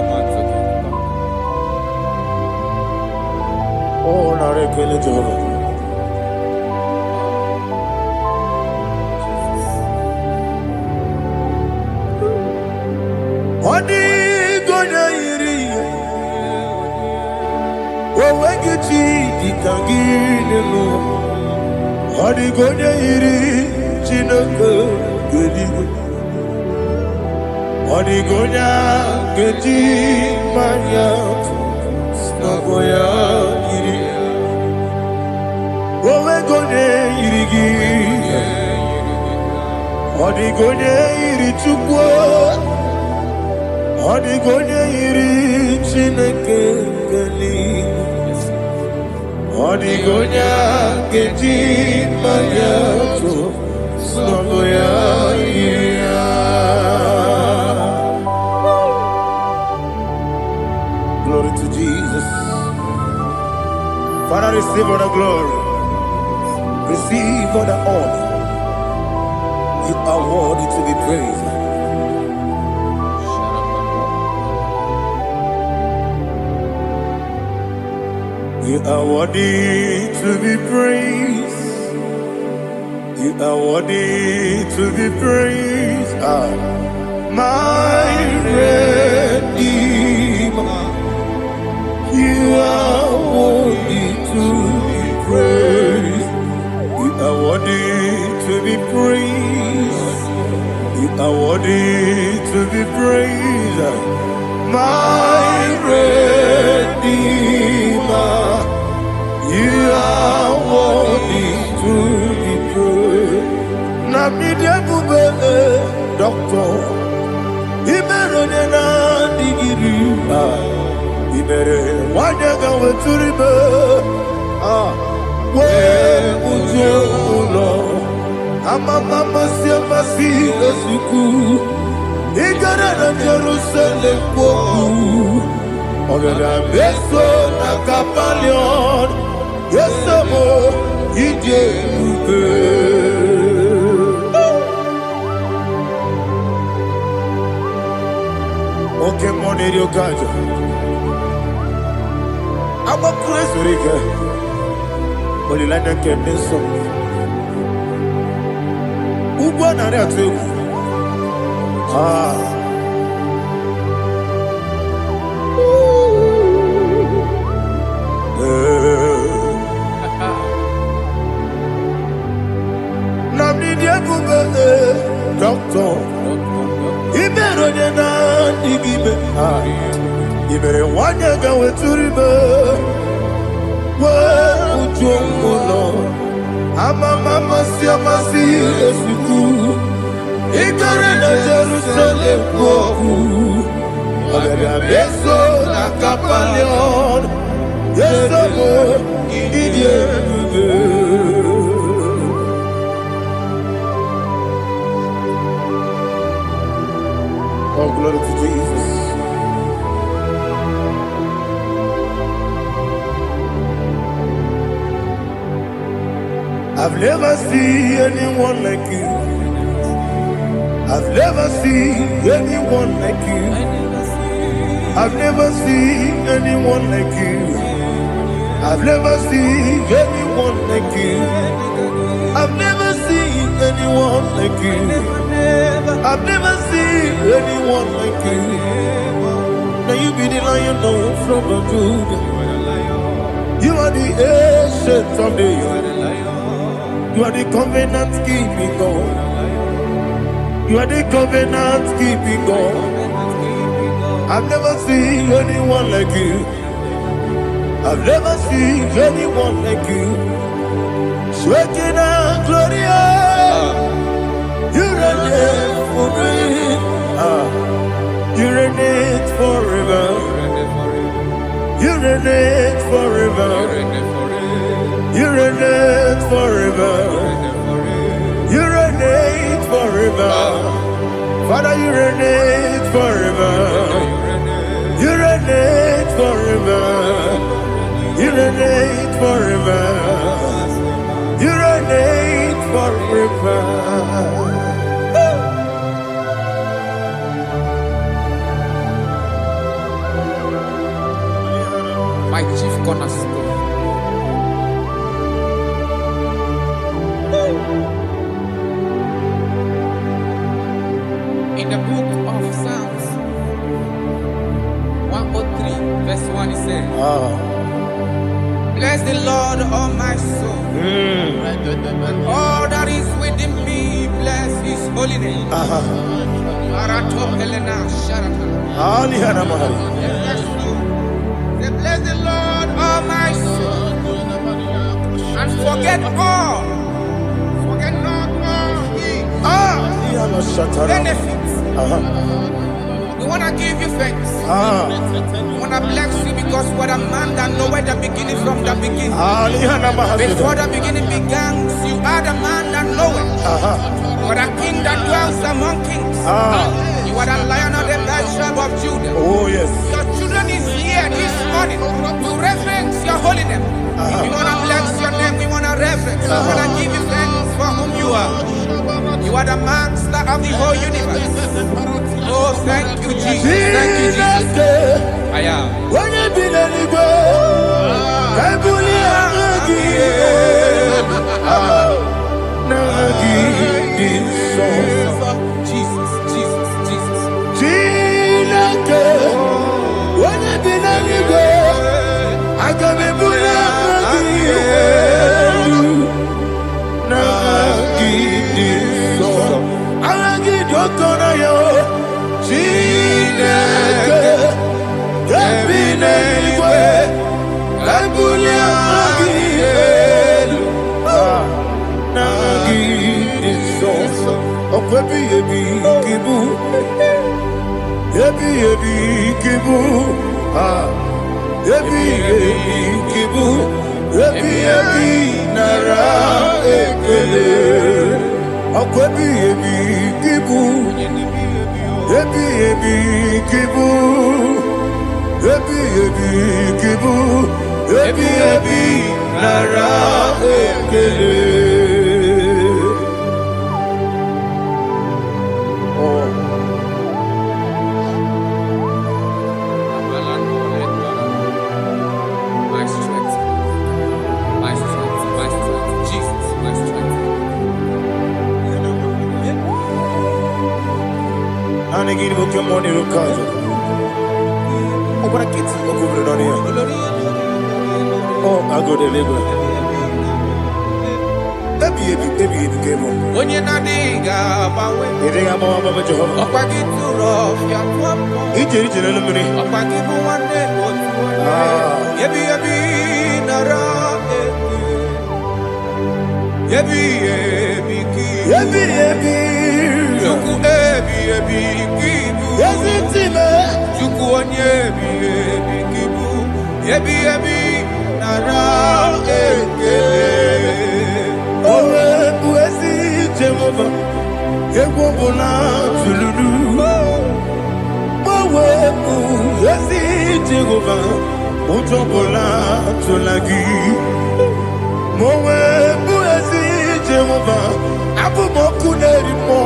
Oh, narekele Jehovah. Odi gonya iri, owegichi dikangilelu. Odi gonya iri, chineke gedigo. Odi gonya gedi manya, snagoya iri. Owe gonya iri gi, odi gonya iri chukwu. Odigonye iri Chineke geli, odigonya geji maya to sogoya iriya. Glory to Jesus. Father, receive all the glory, receive all the honor. You are worthy to be praised. You are worthy to be praised. You are worthy to be praised. My Redeemer. You are worthy to be praised. You are worthy to be praised. You are worthy to be praised. My Redeemer. You are worthy to be praised. Namidia bube doctor, ibero na digiri. Ibere wanyaga weturibe. We ujo ulo, amama masi esuku. Igara na Jerusalem woku. Ogada beso na kapalion. Yes, mo ije ube. Okay, money yo kajo. I'm a crazy rika. Only like that can be so. Uba na re atu. Doctor, ibero na digibe. Ibere wanyaga weturibe. We ujongono, amama masi esuku. Igare na Jerusalem woku. Agada beso na kapalion. Yeso mo idie ube. Oh, glory to Jesus. I've never seen anyone like you. I've never seen anyone like you. I've never seen anyone like you. I've never seen anyone like you. I've never seen anyone like you. I've never seen anyone like you. Now you be the lion from the Judah. You are the ancient of days. You are the covenant keeping God. You are the covenant keeping God. I've never seen anyone like you. I've never seen anyone like you. Shekinah Gloria. You reign forever. You reign forever. You reign forever. You reign forever. You reign forever. Father, you reign forever. You reign forever. You reign forever. You reign forever. My chief cornerstone. Bless the Lord, all my soul. And all that is within me, bless his holy name. Bless the Lord, all my soul. And forget all. Forget not all his benefits. We want to give you thanks. We want to bless you because what a man that knoweth the beginning from the beginning. Before the beginning began, you are the man that knoweth. You are the king that dwells among kings. You are the lion of the tribe of Judah. Oh yes. Your children is here this morning to reverence your holy name. We want to bless your name. We want to reverence. We want to give you thanks for whom you are. You are the master of the whole universe. Oh, thank you, Jesus. Thank you, Jesus. I am. Jesus, Jesus, Jesus. My strength, my strength, my strength, Jesus, my strength. Anegini mukemoni rukaje. Okora kiti okubre donia. Oh, agodelego. Ebi kemo. Onye nadiga bawe. Iriga bawa baba Jehova. Okpagituro fia tuapo. Ije na lumini. Okpagibu wane otu. Ebi nara ebi ki. Ebi. Juku ebi kibu. Yazitime. Juku onye ebi kibu. Ebi nara Owe buezi Jehova. Egwobona tululu. Owe buezi Jehova. Ujobola tulagi. Mowe buezi Jehova. Abumoku nerimo.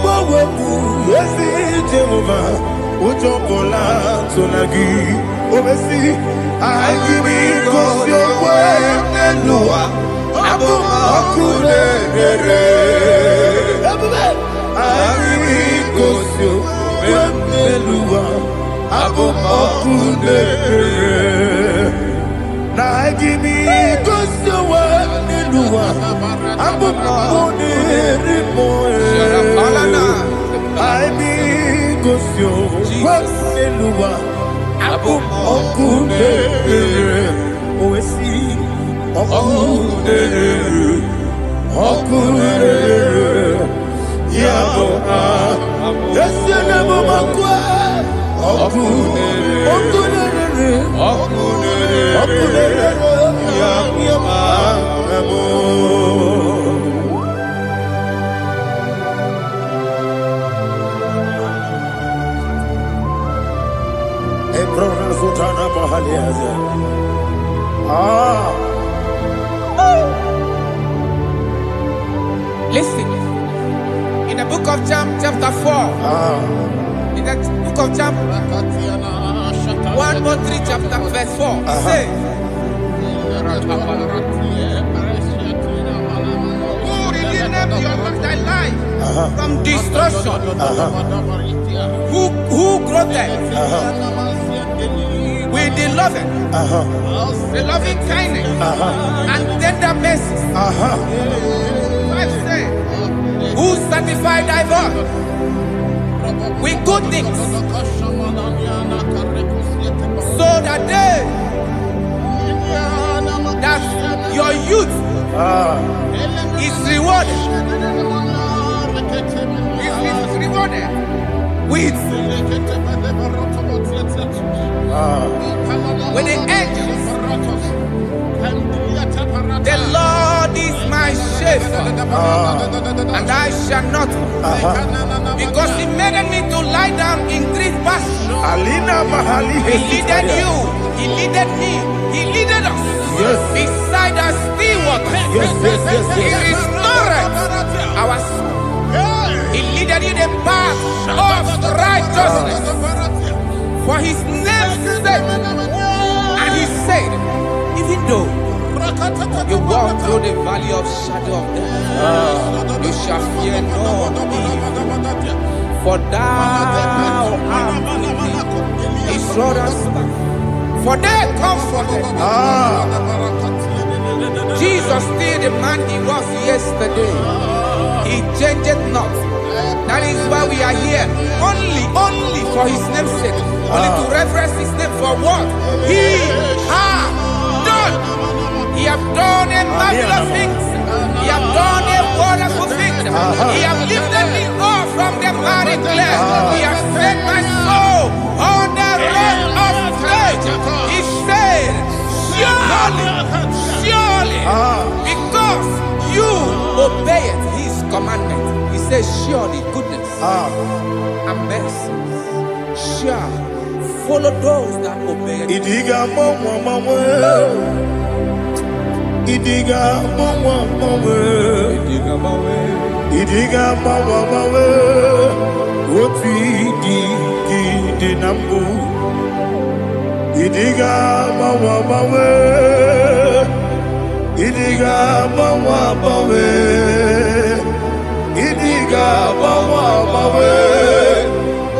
Mowe buezi Jehova. Ujobola tulagi. Obesi agimi kosyo wenelua. Abumoku nerere. Agimi kosyo wenelua. Abumoku nerere. Nagimi kosyo wenelua. Abumoku nerimo. Agimi kosyo wenelua. Abumoku nerere. Oesi oku nerere. Yabo yesenebo makwa. Oku nerere. Yabo. Ebrona Sultana Mahaliaza. Listen, in the book of John chapter 4, in the book of John 1:3 chapter verse 4, it says, who redeemed thy life from destruction? Who grew them? with the loving, the loving kindness, and tender mercies. 5 say, who satisfy thy voice with good things, so that your youth is rewarded. Is rewarded with the angels. The Lord is my shepherd, and I shall not, because He made me to lie down in green pastures. He leaded you, He leaded me, He leaded us beside the still waters. He restored our soul. He leaded you the path of righteousness for His name's sake. And He said, even though you walk through the valley of shadow of death, you shall fear no evil, for thou art with me. His rod and staff, for they comforted. Jesus still the man He was yesterday. He changed not. That is why we are here. Only for His name's sake. Only to reverence His name for what He has done. He has done a marvelous things. He has done a wonderful thing. He has lifted me up from the miry clay. He has set my soul on the rock of faith. He said, surely, because you obeyed His commandment. He says, surely goodness and mercy shall follow those that obey it. Idiga mawe Woti di nambu Idiga mawe Idiga mawe Idiga mawe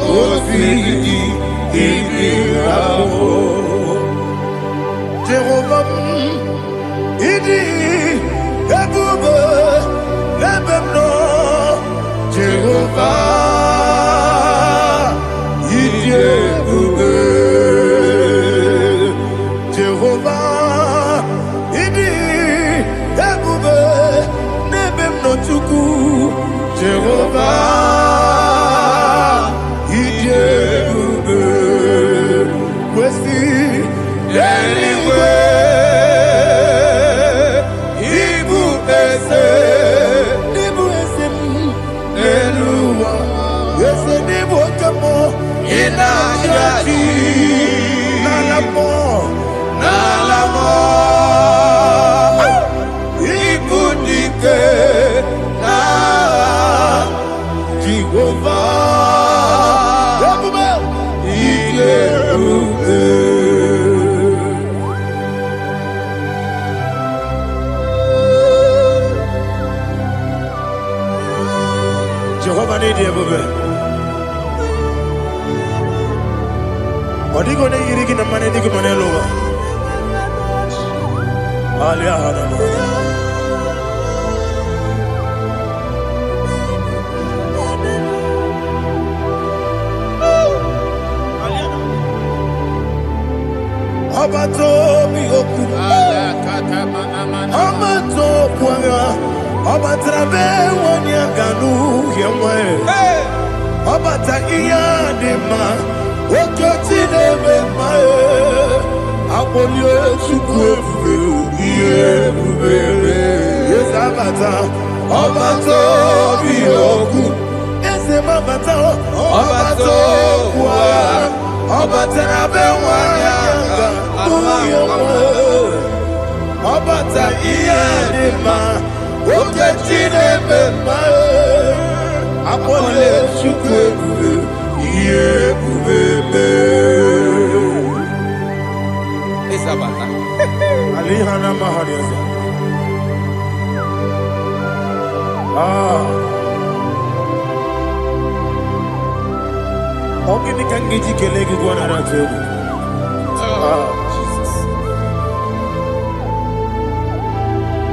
Woti di nambu Jehovah Idi Ebube Lebemno Jehovah Idi Ebube Jehovah Idi Ebube Lebemno Chuku Jehovah Idi Ebube Wesi anyway Jehovah need you, baby. What are you going to eat in the money? You can lower. Abato mi oku. Abato puanga. Abatrabe wanyaganu yemwe. Abata iyadema. Okotine memae. Abolio chukwefu. Iyebube. Yes abata. Abato mi oku. Ese mabata. Abato puanga. Abatrabe wanyaganu yemwe. Abata iyadema. Oketine memae. Apole chukwefu. Yebube. Isabata. Alihana mahariasa. Ogini kangiji kelegi gwana ratebu.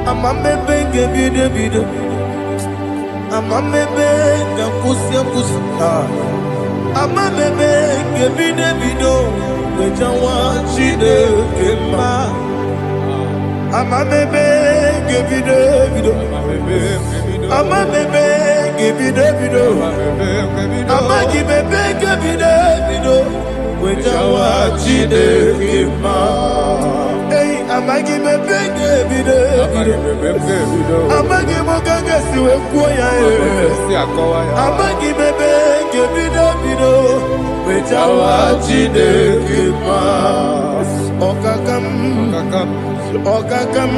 I'm a bebe, bebe, I'm a bebe, kusia. I'm a bebe, bebe, which I want you to get I'm a bebe, bebe, I'm a bebe, bebe, I'm a bebe, which I want you to get Hey, I'm a give a big video. I'm a give a gagas to a choir. I'm a give a big video. Which I watch in the Okakam,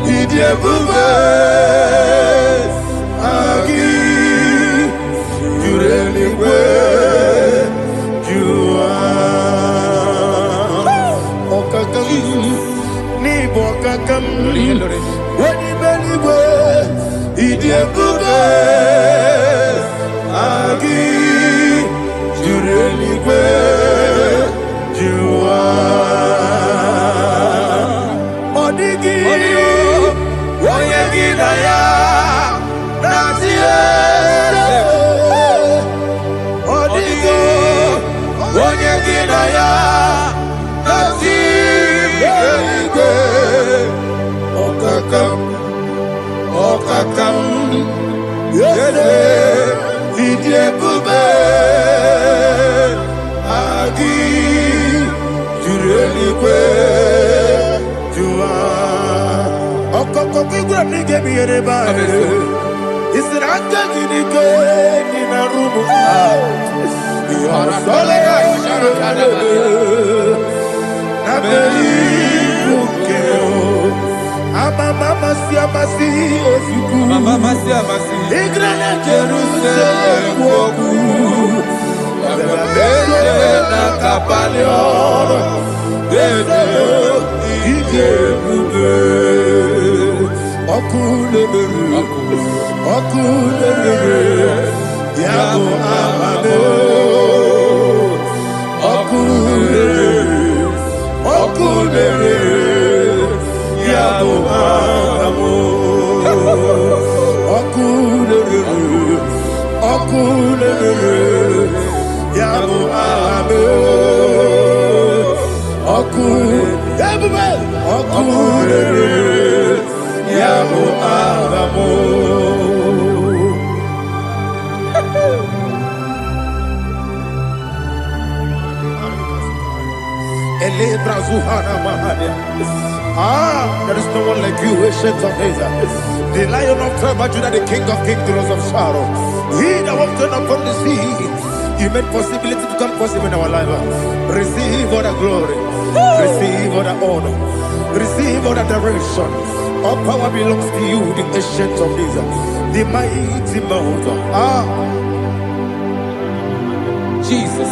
Idiot Bubes, Agi, you really were, you are. Okakam, Nibo Kakam, when you belly were, Idiot Bubes, Agi, you really were, you are. Odigi, Oyegi Daya, Natia, Odigi, Oyegi Daya, Natia, Okakam, yes, Idie Bube, Agi, Jurelikwe, Jua, Okokoki Grammy gave me a rebel. Is it Antanike in a room? You are Mama Siamasi, Mama Siamasi, Igrana Jerusalem, Woku, Bella Capaleon, Bella Igebuge, Okule, Yago Amado, Okule, Yabo amo, okule, yabo amo, okule, yabo amo. Ele brazuhana mahania. There is no one like you, ancient of days. The Lion of tribe of Judah, the King of kings, the Rose of Sharon. He that walked upon the sea. You made possibility to come possible in our life. Receive all the glory. Receive all the honor. Receive all the direction. All power belongs to you, the ancient of days. The mighty mountain. Jesus.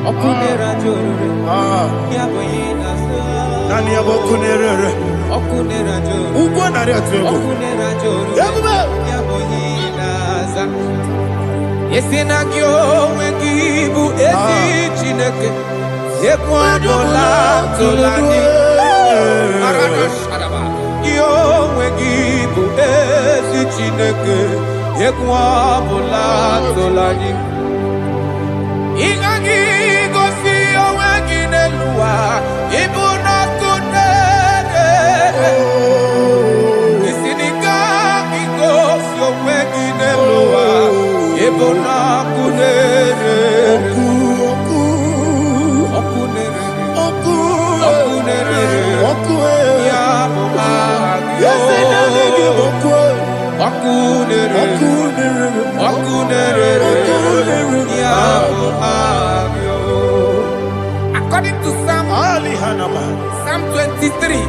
Okunera jore, yaboyina so. Nani abokunere, okunera jore. Ugwa nari atuego. Okunera jore, yaboyina za. Yesina kyo wengibu esi chineke. Yekwadola tolani. Arana sharaba. Yo wengibu esi chineke. Yekwadola tolani. Igagi gosi owegi neluwa ibuna kunere isinika gosi owegi neluwa ibuna kunere okunere ya mama okunere ya mama. According to Psalm 23.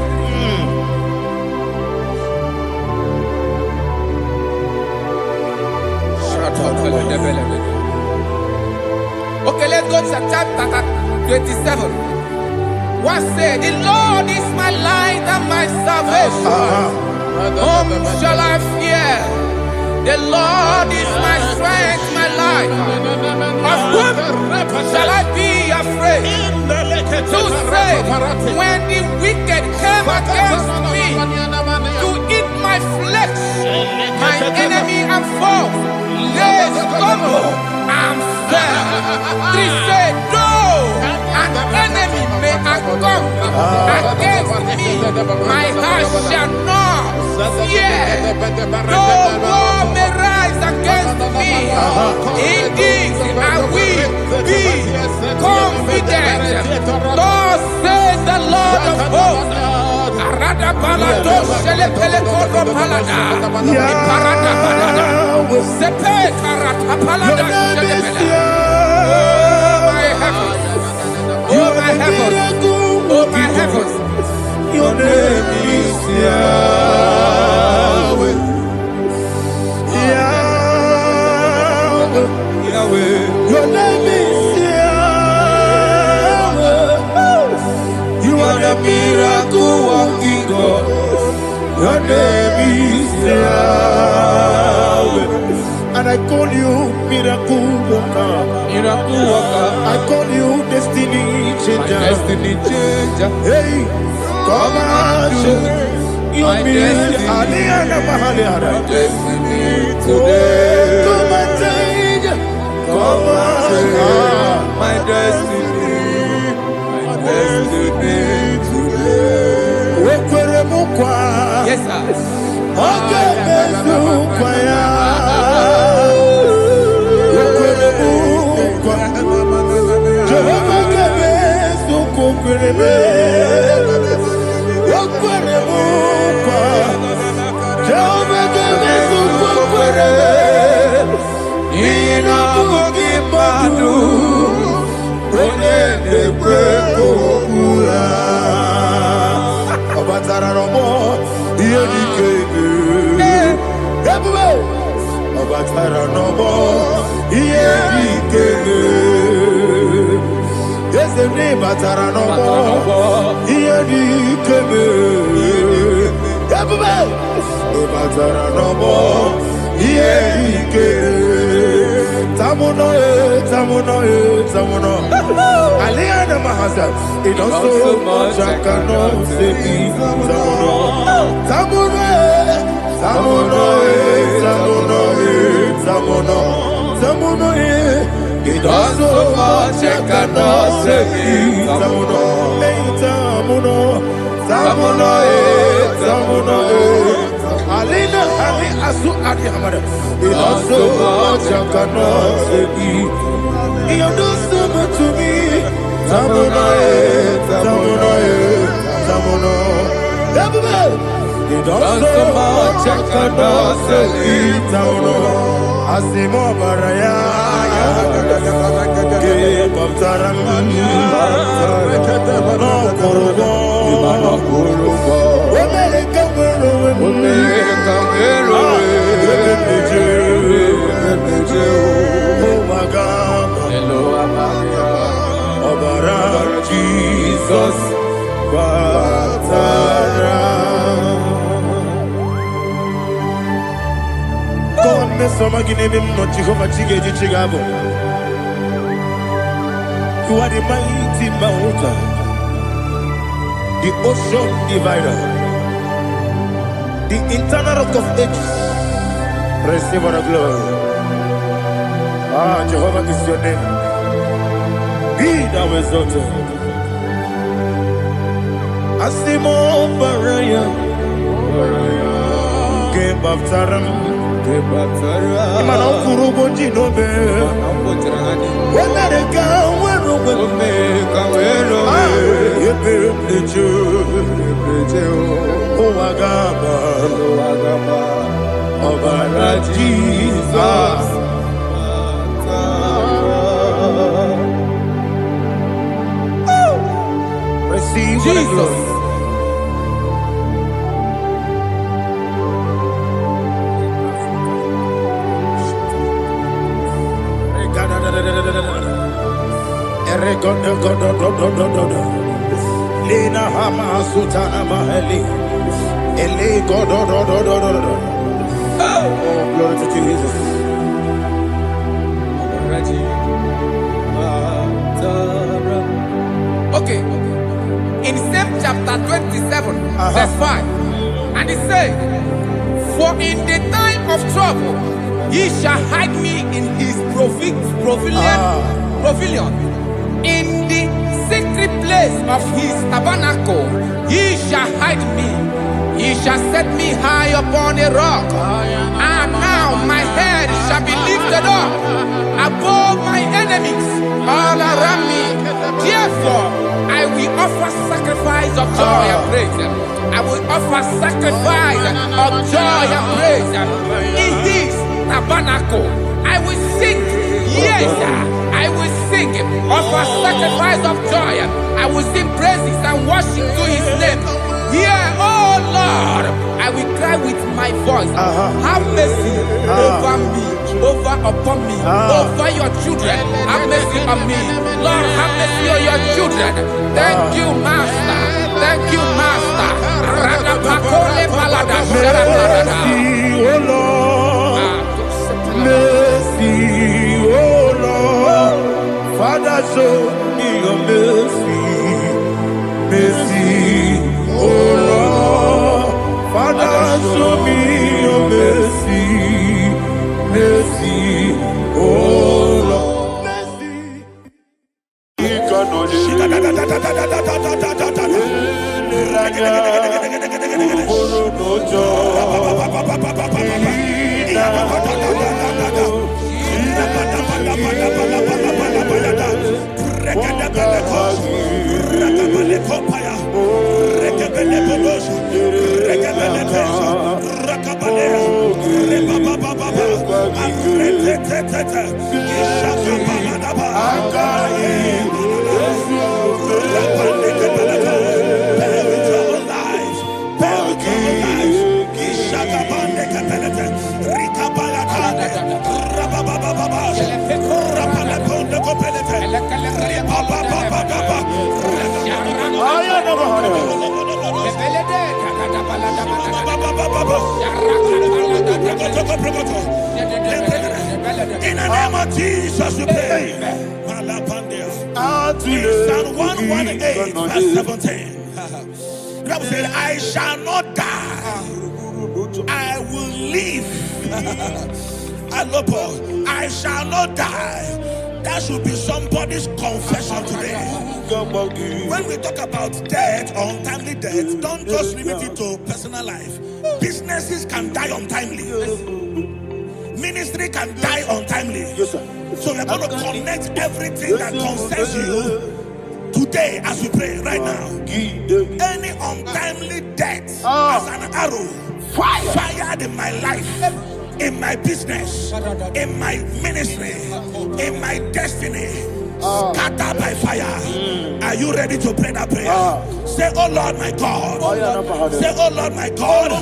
Okay, let's go to chapter 27. What said? The Lord is my light and my salvation. Whom shall I fear? The Lord is my strength, my life. Of whom shall I be afraid? To say, when the wicked came against me to eat my flesh, my enemy and foe, they stumble and fell. Three say, though an enemy may come against me, my heart shall not fear. Though war may rise against me, in this I will be confident. Thus says the Lord of hosts. Arada balado shele pele kodo palada. Iparada balada. Sepe karata palada shele pele. Oh my heavens. Oh my heavens. Your name is Yahweh. Yahweh. Yahweh. Your name is Yahweh. You are the miracle working God. Your name is Yahweh. And I call you miracle worker. Miracle worker. I call you destiny changer. Destiny changer. Hey, come on, you mean Aliana Mahaliana. Destiny today. Come and change. Come on, my destiny. My destiny today. Yes, sir. Okay, Aliana Mahasa, it also much I cannot say. Tamuno, it also much I cannot say. Tamuno, Alina, Ali Asu Adi Hamada, it also much I cannot say. You do so much to me. Tamuno. You do so much I cannot say. Tamuno. Asimo Baraya. Give up Taram. No Kurubo. Jesus, Batara. God, me some give him no Jehovah Chigabo. You are the mighty mountain, the ocean divider, the internal rock of ages. Receive all the glory. Ah, Jehovah is your name. Be thou exalted. Asimo Baraya, Game of Taram, Imano Kurubo Jinobe, when I go, when the Jew, oh Agaba, Obara Jesus. Receive Jesus. Lina Hama Sutana Mahali Oh, glory to Jesus. Okay. In same chapter 27, verse 5. And it says, for in the time of trouble, he shall hide me in his pavilion. In the secret place of his tabernacle, he shall hide me. He shall set me high upon a rock. And now my head shall be lifted up above my enemies all around me. Therefore, I will offer sacrifice of joy and praise. I will offer sacrifice of joy and praise. In his tabernacle, I will sing. Yes, I will sing. Offer sacrifice of joy. I will sing praises and worship to his name. Here, oh Lord, I will cry with my voice. Have mercy over me, upon me, over your children. Have mercy on me. Lord, have mercy on your children. Thank you, Master. Thank you, Master. Mercy, oh Lord. Mercy, oh Lord. Father, show me your mercy. Mercy, oh Lord. Father, show me your mercy. Mercy, oh Lord. In the name of Jesus, we pray. In Psalm 118, verse 17, the Bible said, I shall not die, I will live. I shall not die. That should be somebody's confession today. When we talk about death or untimely death, don't just limit it to personal life. Businesses can die untimely. Ministry can die untimely. Yes, sir. So we're going to connect everything that concerns you today as we pray right now. Any untimely death as an arrow fired in my life, in my business, in my ministry, in my destiny, scattered by fire. Are you ready to pray that prayer? Say, oh Lord my God. Say, oh Lord my God.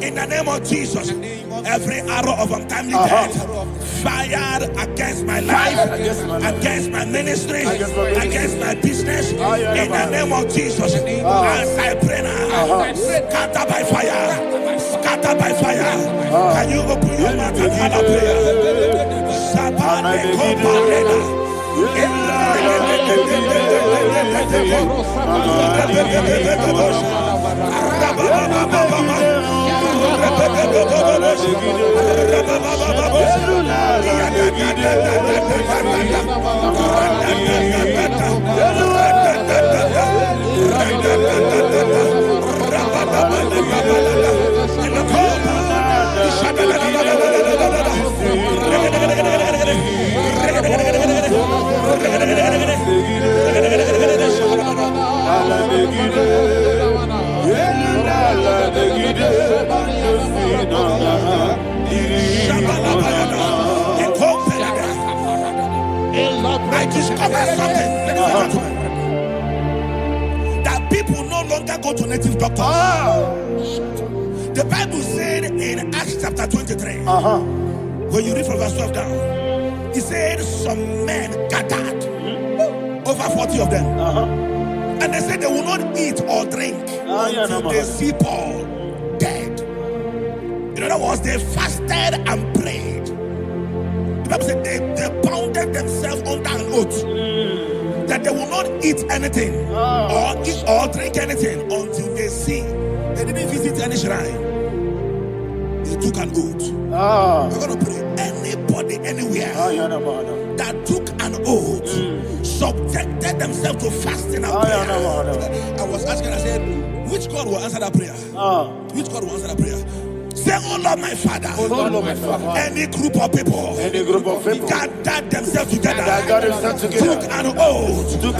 In the name of Jesus, every arrow of untimely death fired against my life, against my ministry, against my business, in the name of Jesus, as I pray now, scattered by fire, scattered by fire. Can you open your mouth and have a prayer? I discovered something, ladies and gentlemen, that people no longer go to native doctors. The Bible said in Acts chapter 23, when you read from verse 12 down, it said some men gathered, over 40 of them, and they said they will not eat or drink until they see Paul In other words, they fasted and prayed. The Bible said they bounded themselves under an oath that they will not eat anything or eat or drink anything until they see. They didn't visit any shrine. They took an oath. We're going to pray. Anybody, anywhere that took an oath, subjected themselves to fasting and prayer. I was asking, I said, which God will answer that prayer? Which God will answer that prayer? Say, oh Lord, my Father. Oh Lord, my Father. Any group of people gathered themselves together, took an oath to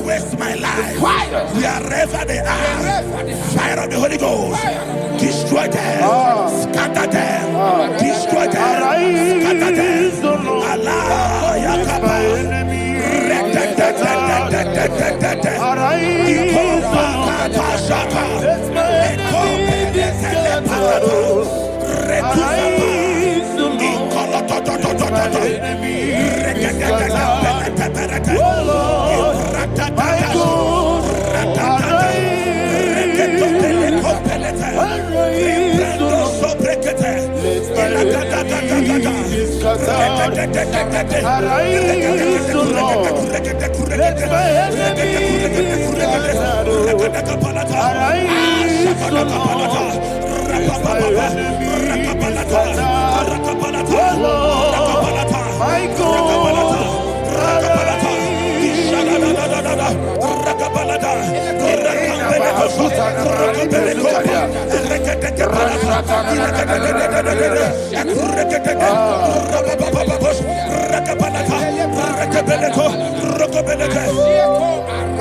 waste my life. Wherever they are, fire of the Holy Ghost, destroy them, scatter them, destroy them, scatter them. Allah, Yakaba,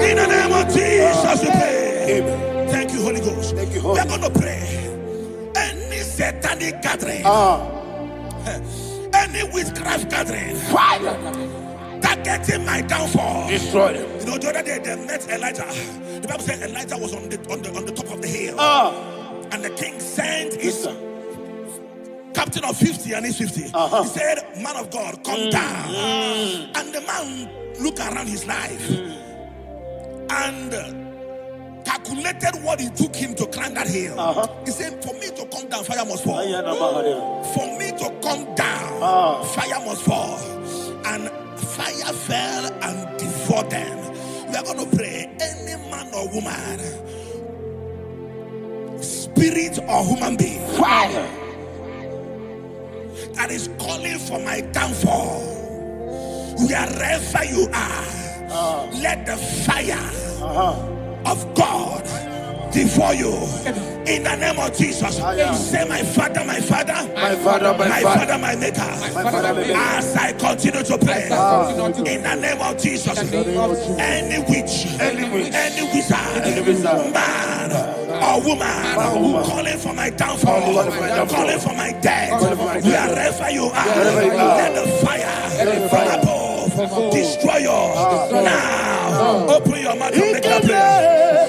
in the name of Jesus, we pray. Thank you, Holy Ghost. We are going to pray. Any satanic gathering, any witchcraft gathering, targeting my downfall, destroy them. You know, the other day they met Elijah. The Bible said Elijah was on the top of the hill, and the king sent his captain of 50 and his 50. He said, man of God, come down. And the man looked around his life and calculated what it took him to climb that hill. He said, for me to come down, fire must fall. For me to come down, fire must fall. And fire fell and devoured them. We are going to pray. Any man or woman, spirit or human being, that is calling for my downfall, wherever you are, let the fire of God devour you in the name of Jesus. Say, my Father, my Father, my Father, my Father, my Maker. As I continue to pray in the name of Jesus, any witch, any wizard, man or woman calling for my downfall, calling for my death, wherever you are, let the fire from above destroy you now. Open your mouth and make a prayer.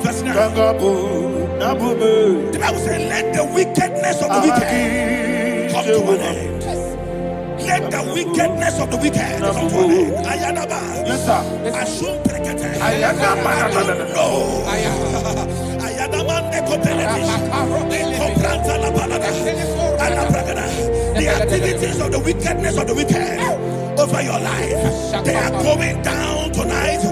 Verse 9. The Bible says, let the wickedness of the wicked come to an end. Let the wickedness of the wicked come to an end. Ayadaba. Yes, sir. Assume prekete. Ayadaba. No. Ayadaba nekopeletis. Nekopranta la balada. Alabrakada. The activities of the wickedness of the wicked over your life, they are going down tonight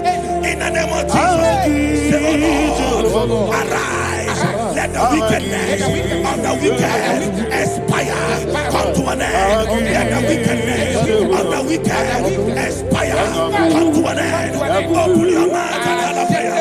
in the name of Jesus. Say, oh Lord, arise. Let the wickedness of the wicked expire, come to an end. Let the wickedness of the wicked expire, come to an end. Open your mouth and have a prayer.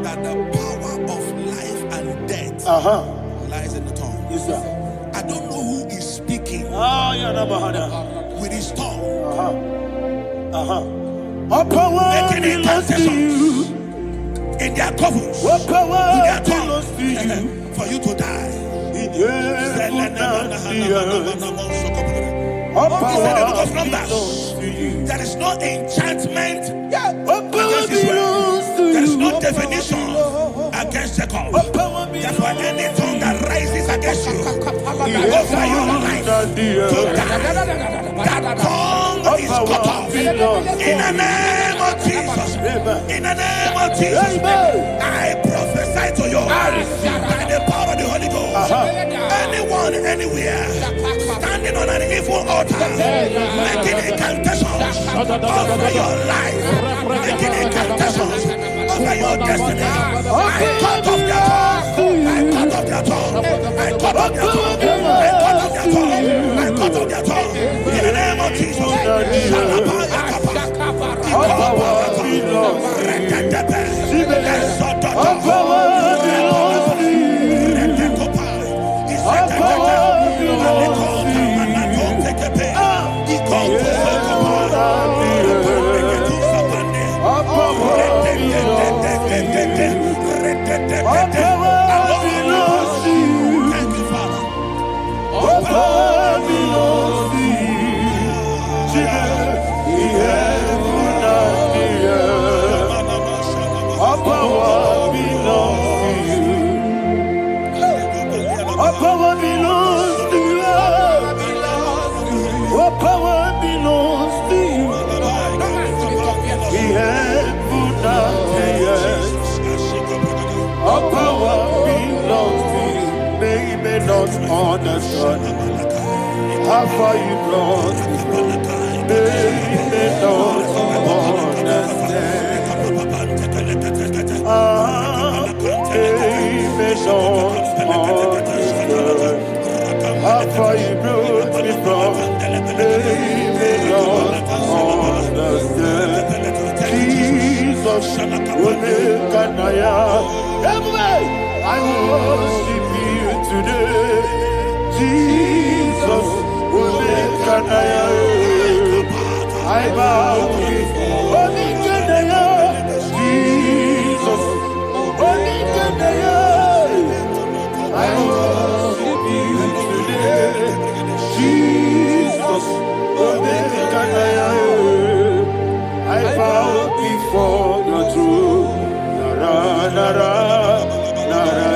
That the power of life and death lies in the tongue. Yes, sir. I don't know who is speaking with his tongue. Making incantations in their covers with their tongue for you to die. He said in the book of Numbers, there is no enchantment against Israel. There is no definition against Jacob. Therefore, any tongue that rises against you over your life to die, that tongue is cut off. In the name of Jesus. In the name of Jesus. I prophesy to you by the power of the Holy Ghost. Anyone, anywhere, standing on an evil altar, making incantations over your life, making incantations over your destiny, I cut off their tongue. I cut off their tongue. I cut off their tongue. I cut off their tongue. I cut off their tongue. In the name of Jesus. Understand how far you brought me from. They may not understand. They may not understand how far you brought me from. They may not understand. Jesus will make an I worship you today. Jesus will make an I bow before Jesus. I worship you today. Jesus. I bow before your throne. Nara, nara, nara,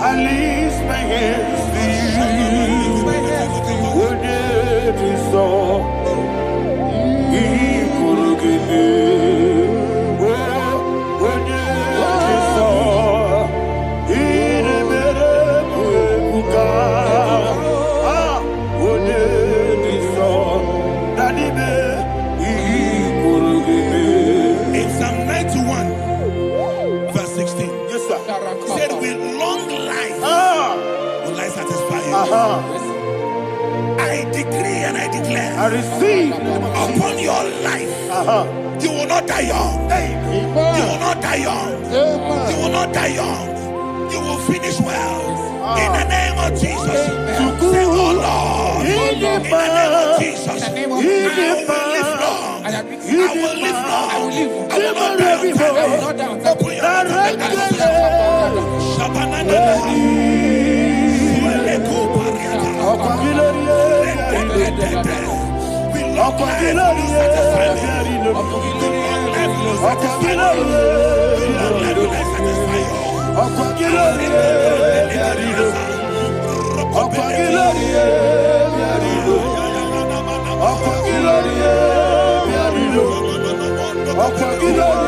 I lift my hands to you. In Psalm 91, verse 16, Yes, sir. said, with long life will I satisfy you. I decree and I declare I receive upon your life, you will not die young. You will not die young. You will not die young. You will finish well. In the name of Jesus. Say, oh Lord, in the name of Jesus, I will live long. I will live long. I will not die on time. Open your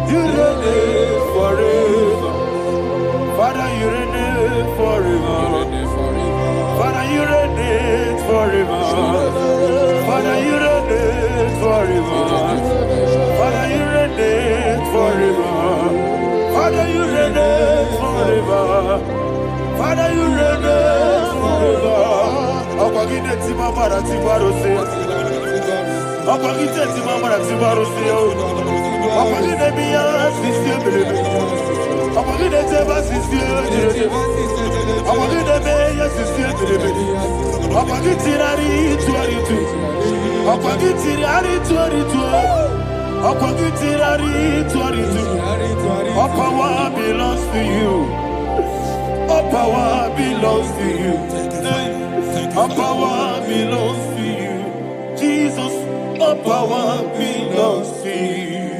You reign forever. Father, you reign forever. Father, you reign forever. Father, you reign forever. Father, you reign forever. Father, you reign forever. Father, you reign forever. Akwagide timamara tibarose. Akwagide timamara tibarose. Akwagide biya sisi. Akwagide teba sisi. Akwagide beya sisi. Akwagide rari tuaritu. Akwagide rari tuaritu. Akwagide rari tuaritu. All power belongs to you. All power belongs to you. All power belongs to you. Jesus, all power belongs to you.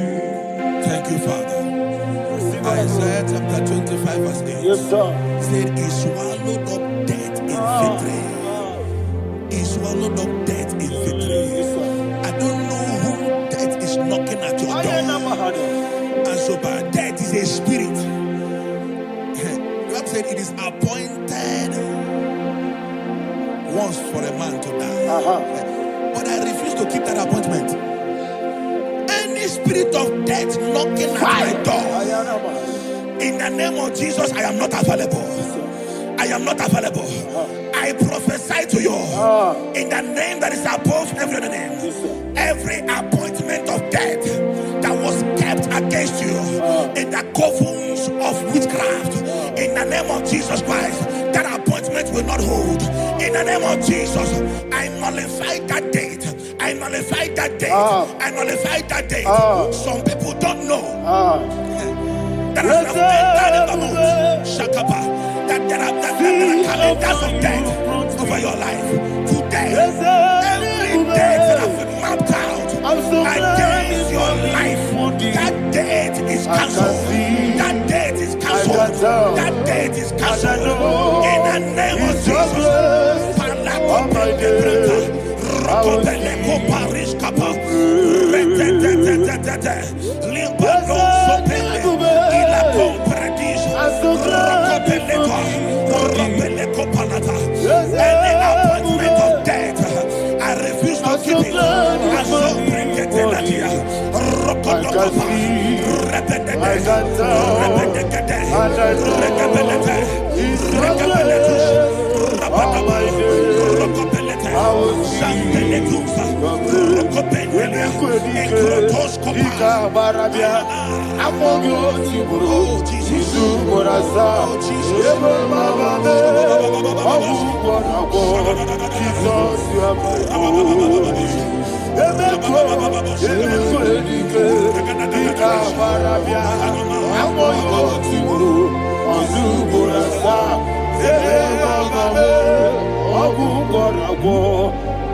Thank you, Father. Isaiah chapter 25, verse 8. Yes, sir. Said, he swallowed up death in victory. He swallowed up death in victory. I don't know who death is knocking at your door. And so, but death is a spirit. God said it is appointed once for a man to die. But I refuse to keep that appointment. Any spirit of death knocking at my door, in the name of Jesus, I am not available. I am not available. I prophesy to you in the name that is above every other name. Every appointment of death that was kept against you in the covens of witchcraft, in the name of Jesus Christ, that appointment will not hold. In the name of Jesus, I nullify that date. I nullify that date. I nullify that date. Some people don't know that as you have entered the month, Shakapa, that there are calendars of death over your life. Today, every date that has been mapped out against your life, that date is cancelled. That date is cancelled. That date is cancelled. In the name of Jesus. Any appointment of death, I refuse to keep it. I shall bring it in here.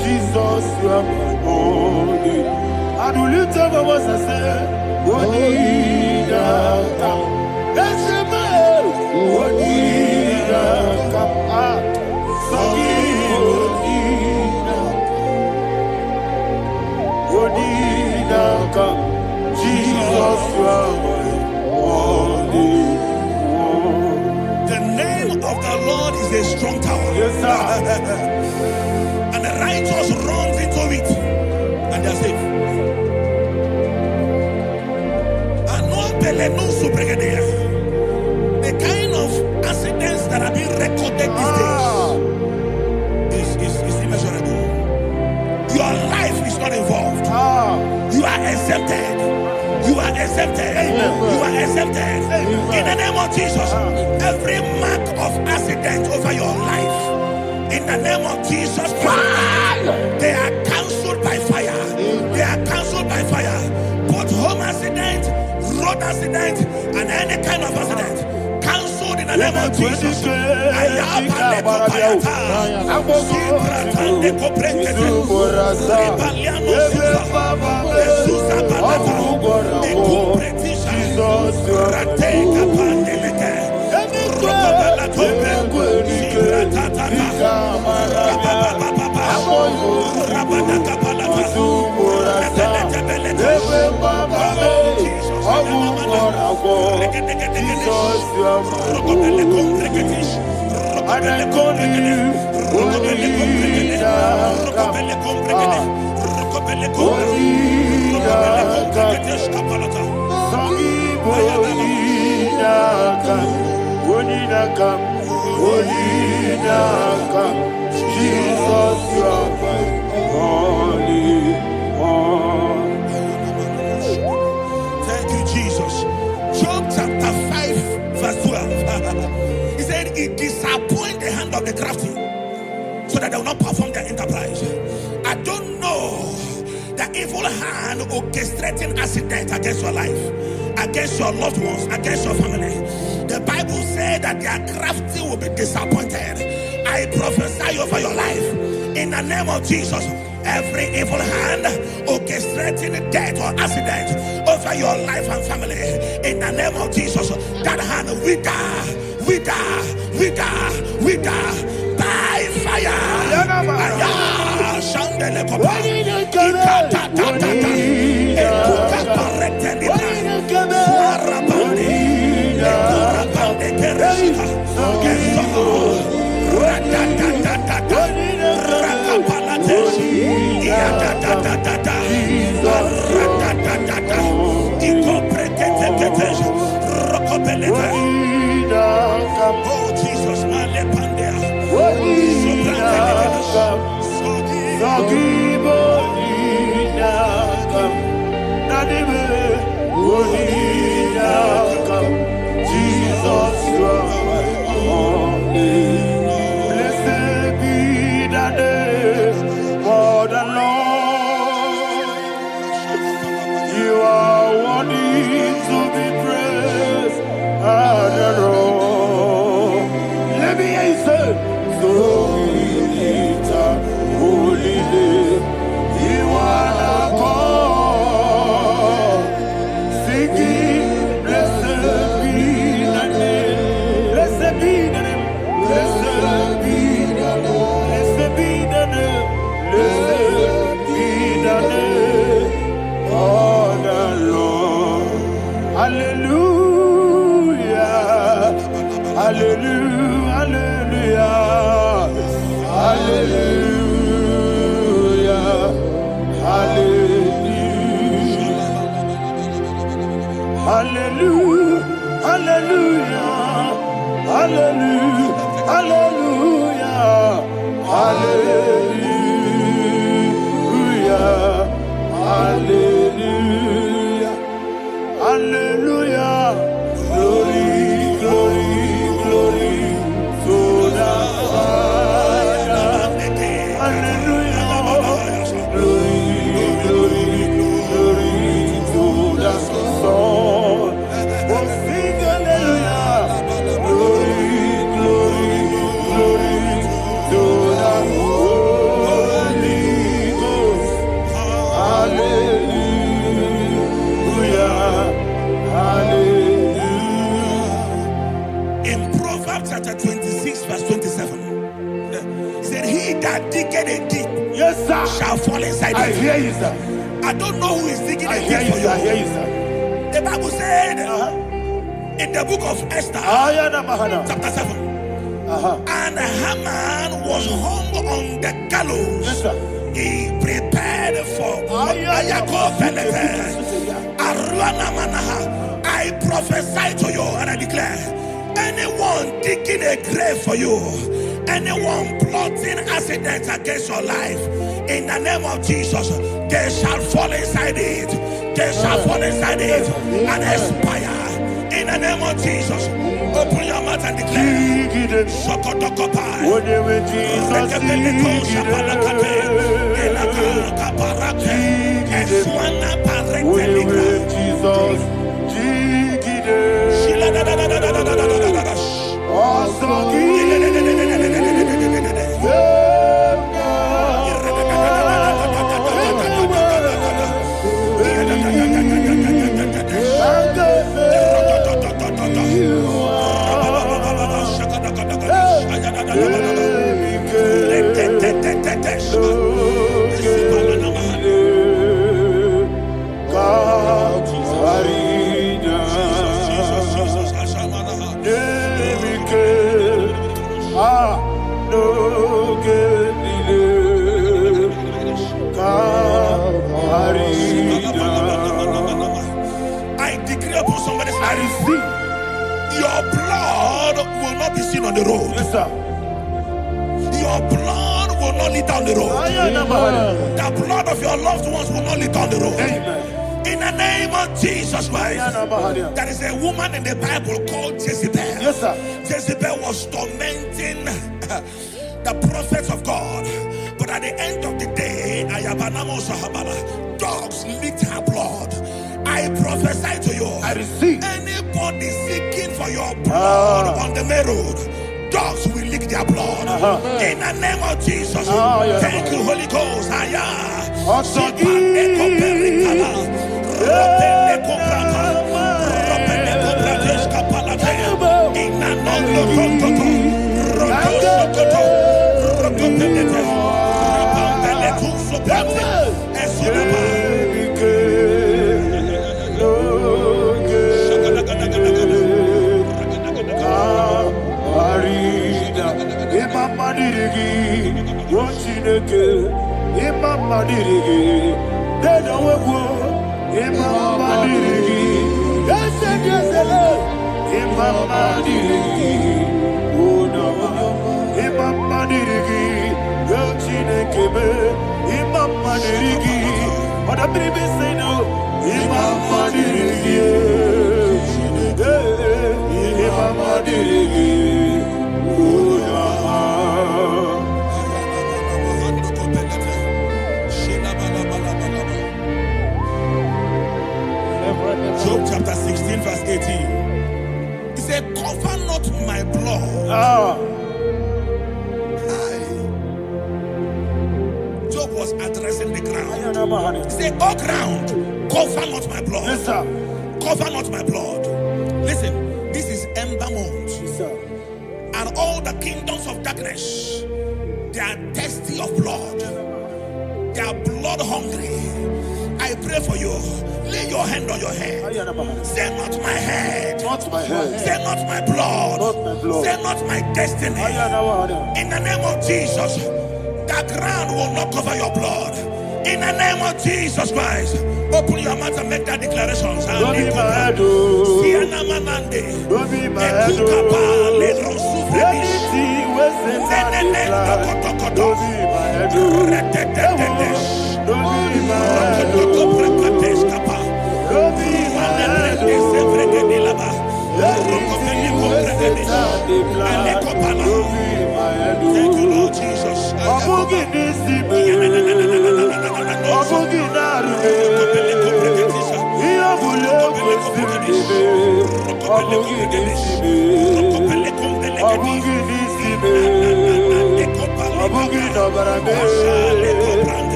Jesus, you are my only. I do lift up my voice and say, Wodidaka. That's the man. Wodidaka. Wodidaka. Jesus, you are my only. The name of the Lord is a strong tower. Yes, sir. And the righteous runs into it and they're safe. The kind of accidents that are being recorded these days is immeasurable. Your life is not involved. You are exempted. You are exempted. You are exempted. In the name of Jesus, every mark of accident over your life, in the name of Jesus Christ, they are cancelled by fire. They are cancelled by fire. Both home accident, road accident, and any kind of accident, cancelled in the name of Jesus. Thank you, Jesus. Job chapter 5, verse 12. He said, it disappoints the hand of the crafty, so that they will not perform their enterprise. I don't know the evil hand orchestrating accident against your life, against your loved ones, against your family. The Bible said that their crafty will be disappointed. I prophesy over your life in the name of Jesus. Every evil hand orchestrating death or accident over your life and family, in the name of Jesus, that hand wither by fire. Oh Jesus, Hallelujah, hallelujah, hallelujah, hallelujah, hallelujah, hallelujah, hallelujah, hallelujah, hallelujah, hallelujah, glory, glory, glory to the Father. Hallelujah, glory, glory, glory to the Son. Oh, sing hallelujah, glory, glory, glory to the Holy Ghost. Hallelujah, hallelujah. In Proverbs chapter 26, verse 27, he said, he that diggeth a deep, yes, sir, shall fall inside I it. hear you, sir. I don't know who is digging I a hear deep you, for sir. I you. hear you, sir. The Bible said in the book of Esther, chapter 7, and Haman was hung on the gallows. Yes, sir. He prepared for I prophesy to you and I declare, anyone digging a grave for you, anyone plotting accidents against your life, in the name of Jesus, they shall fall inside it. They shall fall inside it and expire. In the name of Jesus, open your mouth and declare. Shokotokopai. I decree upon somebody's life, your blood will not be seen on the road. Yes, sir. Your blood will not lead down the road. The blood of your loved ones will not lead down the road. Amen. In the name of Jesus Christ, there is a woman in the Bible called Jezebel. Yes, sir. Jezebel was tormenting the prophets of God. But at the end of the day, dogs licked her blood. I prophesy to you, I receive. anybody seeking for your blood on the main road, dogs will lick their blood. In the name of Jesus. Thank you, Holy Ghost. Job chapter 16 verse 18. He said, cover not my blood. Job was addressing the ground. He said, oh ground, cover not my blood. Yes, sir. Cover not my blood. Listen, this is ember month. Yes, sir. And all the kingdoms of darkness, they are thirsty of blood. They are blood hungry. I pray for you. Lay your hand on your head. Say, not my head. Not my head. Say, not my blood. Not my blood. Say, not my destiny. In the name of Jesus, the ground will not cover your blood. In the name of Jesus Christ, open your mouth and make that declaration. Don't be my head. Don't be my head. Anything was in my life. Don't be my head. Don't be my head. Don't be my head. Thank you, Lord Jesus.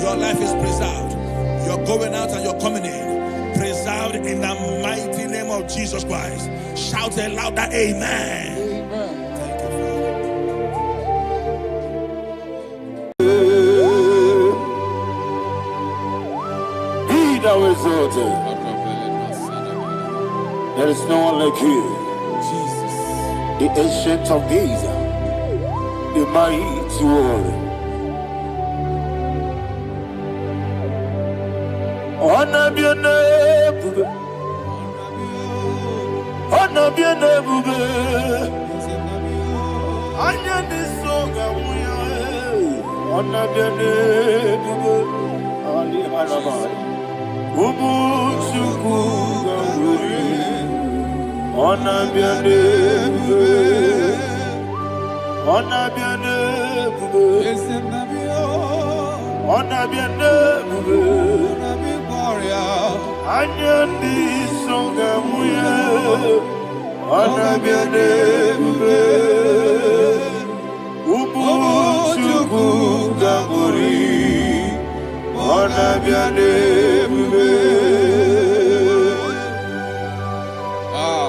Your life is preserved. You're going out and you're coming in. Preserved in the mighty name of Jesus Christ. Shout a louder amen. Amen. Thank you, Father. Be thou exalted. There is no one like you. Jesus. The ancient of days. The mighty warrior. Honor be your name, honor be your name, honor this song, honor be your name, Ali Harabai, Ubu Chuku, honor be your name, honor be your name, honor be your name. Anyandi songa muya, anabiane bube, ubu chuku gangori, anabiane bube. Ah,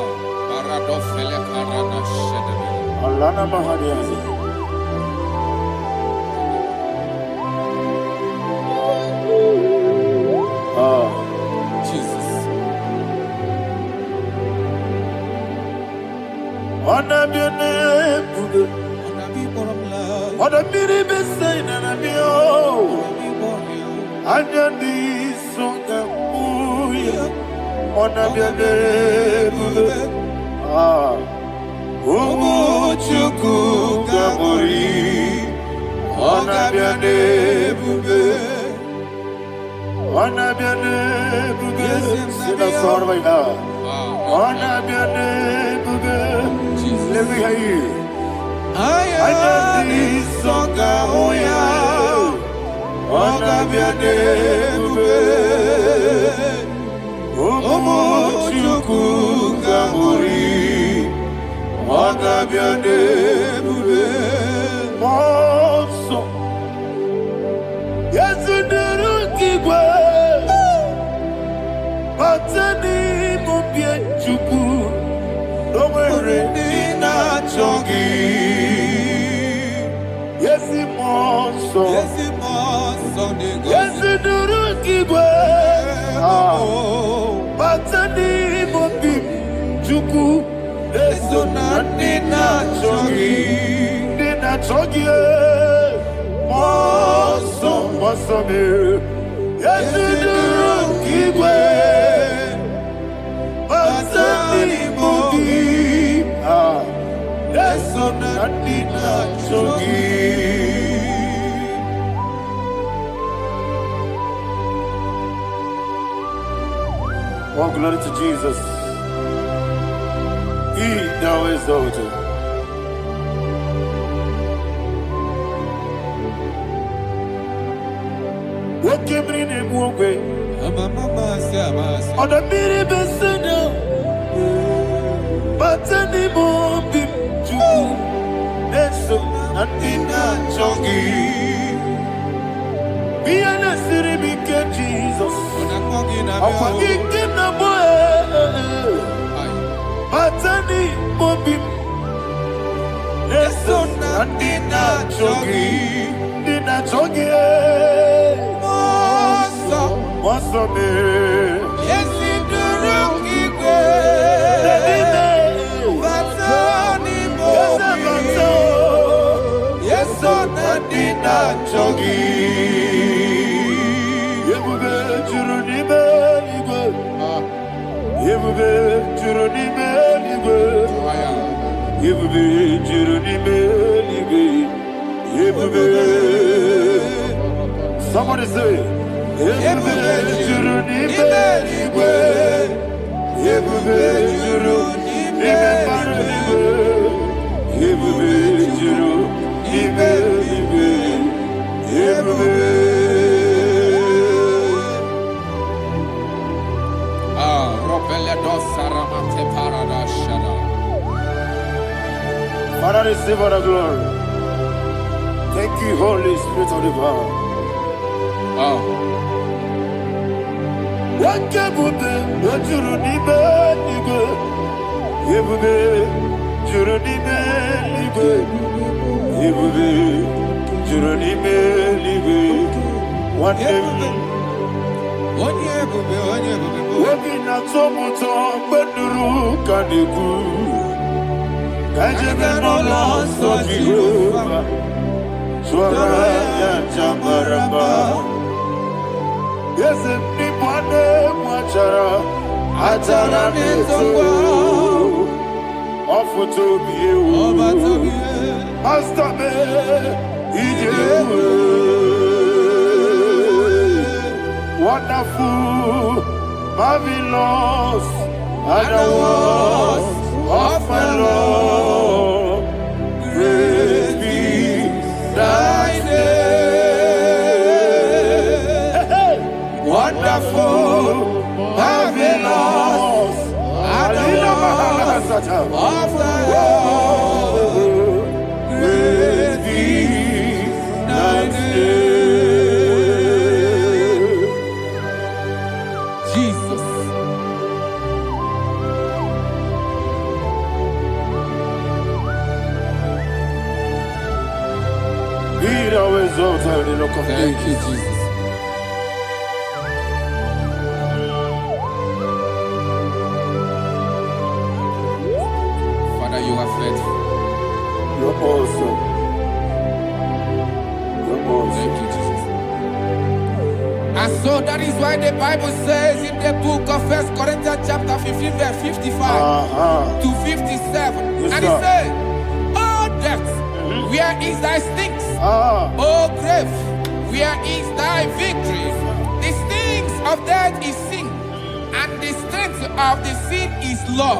paradofele karana shedebe. Alana mahadiani. Wanna be a neighbor, wanna be the best sign and a meal. I just need some wanna be a neighbor. Ah, oh, Chuku Gamori, wanna be a neighbor, wanna be a neighbor. See the song right now. Wanna be a neighbor. Let me hear you. I need some Gamoya. Wanna be a neighbor. Oh, Chuku Gamori. Wanna be a neighbor. Also, yes, you didn't keep well. But any mobile Chuku. Don't worry. Chongi, yes, monso, yes, Durukiwe, Patani Mobi, Juku, Nina Chongi, monso, yes, Durukiwe, Patani Mobi, yes, Nina Chongi. Oh, glory to Jesus. He thou exalted. What came in a way? On the mini beside, but anymore. Eso Nina Chongi. Jesus. Matani Mobim. Eso Nandina Chogi. Dina Chogi. Mosso me. Yes, in the room, Yes, on Nandina Chogi. Yebube Jurunibe Ligwe. Yebube Jurunibe Ligwe. Yebube Jurunibe Ligwe. Yebube. Somebody say, Yebube Jurunibe Ligwe. Yebube Jurunibe Ligwe. Yebube Jurunibe Ligwe. Yebube. Father, receive all the glory. Thank you, Holy Spirit of the power. What can we do? What you do? Yebube, Jurunibe, Libe. Yebube, Jurunibe, Libe. One day. Wabina tomuto beduru kaniku. Kajebe no loso Jehovah. Swara ya chamaraba. Yese nipane mwachara. Achara nezo. Ofuto biyewu. Astame ijewu. Wonderful, marvelous, are the words of my Lord. Praise be thy name. Wonderful, marvelous, are the words of my Lord. Praise be thy name. Thank you, Jesus. Father, you are faithful. You're awesome. You're awesome. Thank you, Jesus. And so that is why the Bible says in the book of 1 Corinthians chapter 15, verse 55 to 57. Yes, and it says, "Oh death, where is thy stings? Oh grave, where is thy victory? The stings of death is sin, and the strength of the sin is law.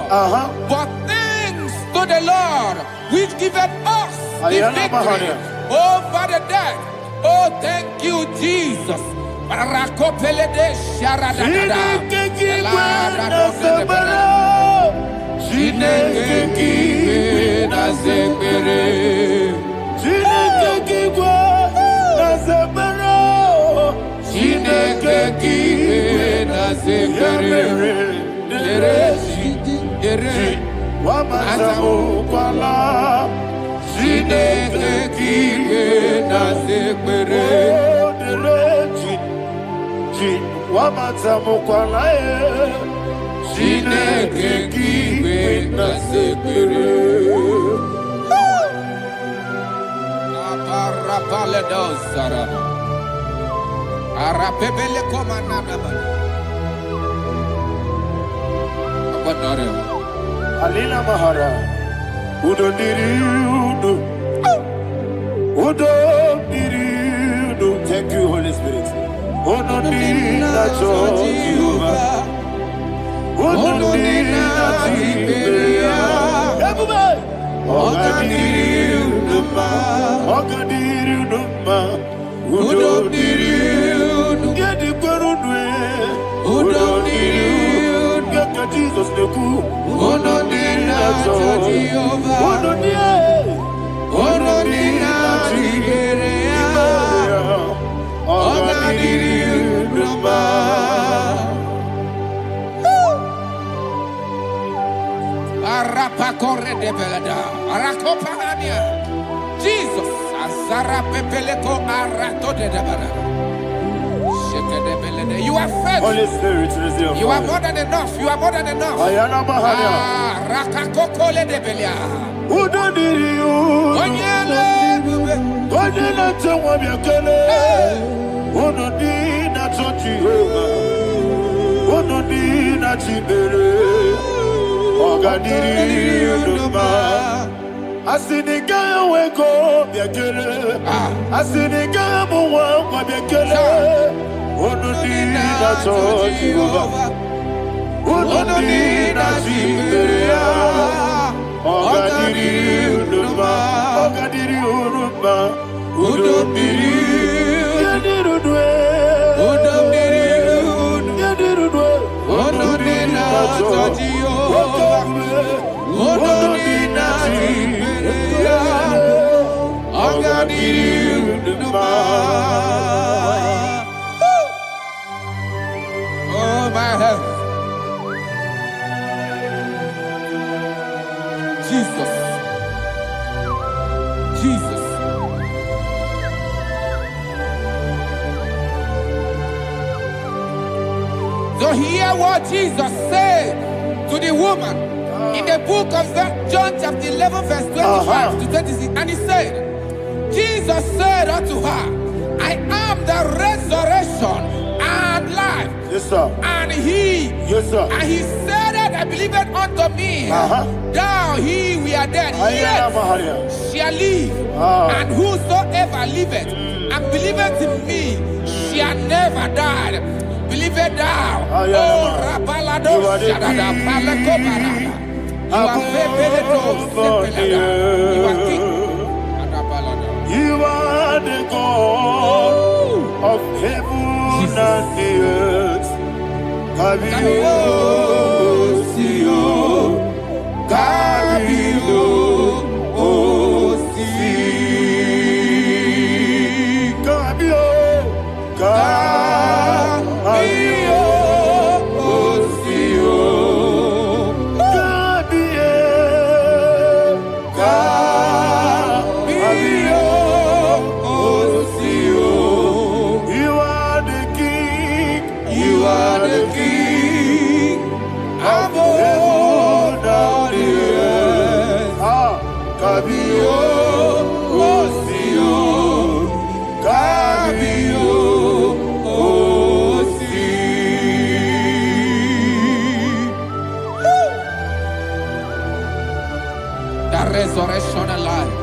But thanks to the Lord, which giveth us the victory over the death." Oh, thank you, Jesus. Alina Mahara, Udo Diriudo, Udo Diriudo. Thank you, Holy Spirit. Udo Diriudo, Udo Diriudo, Udo Diriudo, get the Gurudwe, Udo Diriudo, Jesus the Coup, Udo Diriudo, Udo Diriudo, Arapakore de belada. Arakopania. Jesus. Azara pepeleko arato de dabara. You are faithful. Holy Spirit, resume. You are more than enough. You are more than enough. Ayana Mahania. Rakakokole de belia. Udodiriu. Onyele bube. Onyele tewa miakele. Onodi na Jehovah. Onodi na Chibere. Ogadiri Udoma. Asinika weko miakele. Asinika muwa miakele. Onodi na Jehovah. Onodi na Chibere. Ogadiri Udoma. Ogadiri Udoma. Udomiri, Yadirudwe, Udomiri, Yadirudwe, Ododina, Jehovah, Ododina, Ogadiri, oh my health, Jesus, Jesus. So hear what Jesus said to the woman in the book of John chapter 11 verse 25 to 26. And he said, Jesus said unto her, I am the resurrection and life. Yes, sir. And he, yes, sir. And he said that I believed unto me, thou he we are dead, yet shall live. And whosoever liveth and believeth in me shall never die. Believe it thou. Oh, Rabalado, Shadada, Paleko Barada. You are You are king. You are the God of heaven and the earth. Kabio, Sio, Kabio, Osi, Kabio, resurrection and life.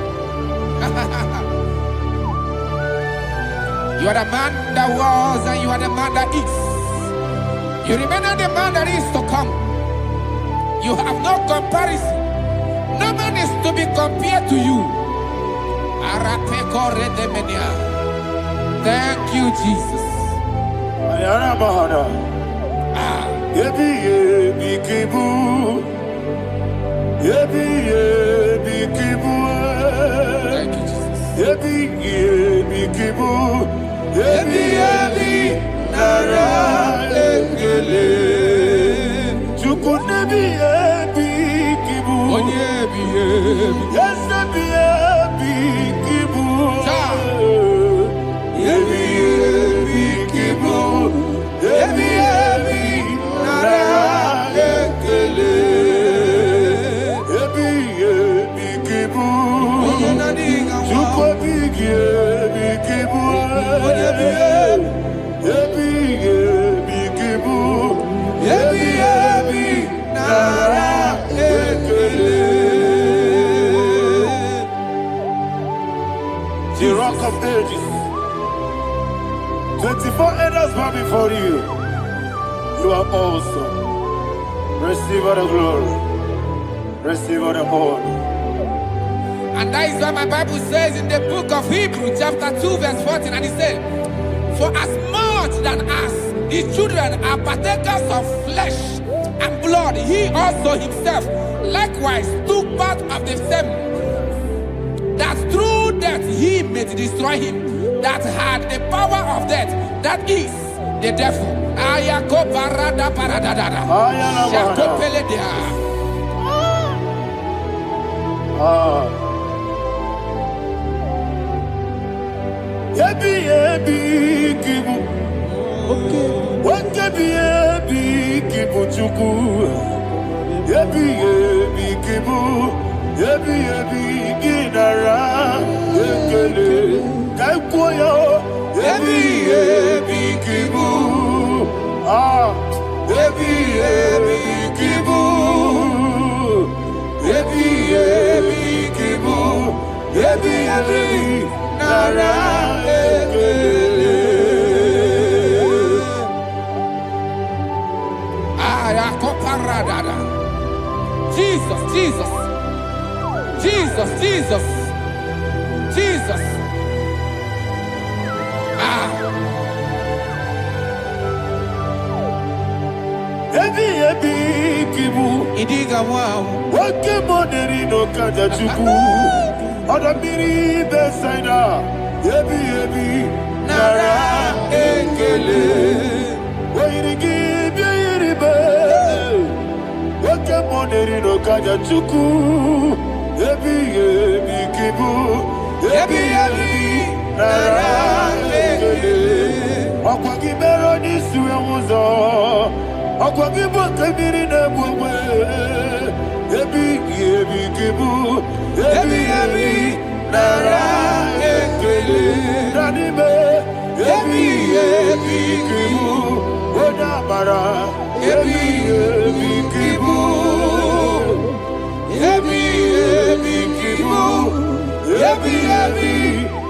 You are the man that was and you are the man that is. You remember the man that is to come. You have no comparison. No man is to be compared to you. Thank you, Jesus. Thank you, the rock of ages. 24 elders bow before you. You are awesome. Receive all the glory. Receive all the honor. And that is why my Bible says in the book of Hebrews chapter 2 verse 14, and it said, for as much than us, his children are partakers of flesh and blood, he also himself likewise took part of the same, that through death he may destroy him that had the power of death, that is the devil. Chuku. Ebi ebi kibu. Ebi ebi ginara. Ekele. Kaikoyo. Ebi ebi kibu. Ebi ebi kibu. Ebi ebi kibu. Ebi ebi nara. Ekele. Jesus, Jesus, Jesus, Jesus, Jesus. Ebi ebi kibu. Idiga wow. Wake moneri no kaja chuku. Odamiri besaida. Ebi ebi nara ekele. Wairigi biiribe. Wake moneri no kaja chuku. Ebi ebi kibu. Ebi ebi nara ekele. Okwagi bero ni suwe muzo. Okwagi bokabiri na bwe. Ebi ebi kibu. Ebi ebi nara ekele. Nanime. Ebi ebi kibu. Odabara. Ebi ebi kibu. Ebi ebi kibu. Ebi ebi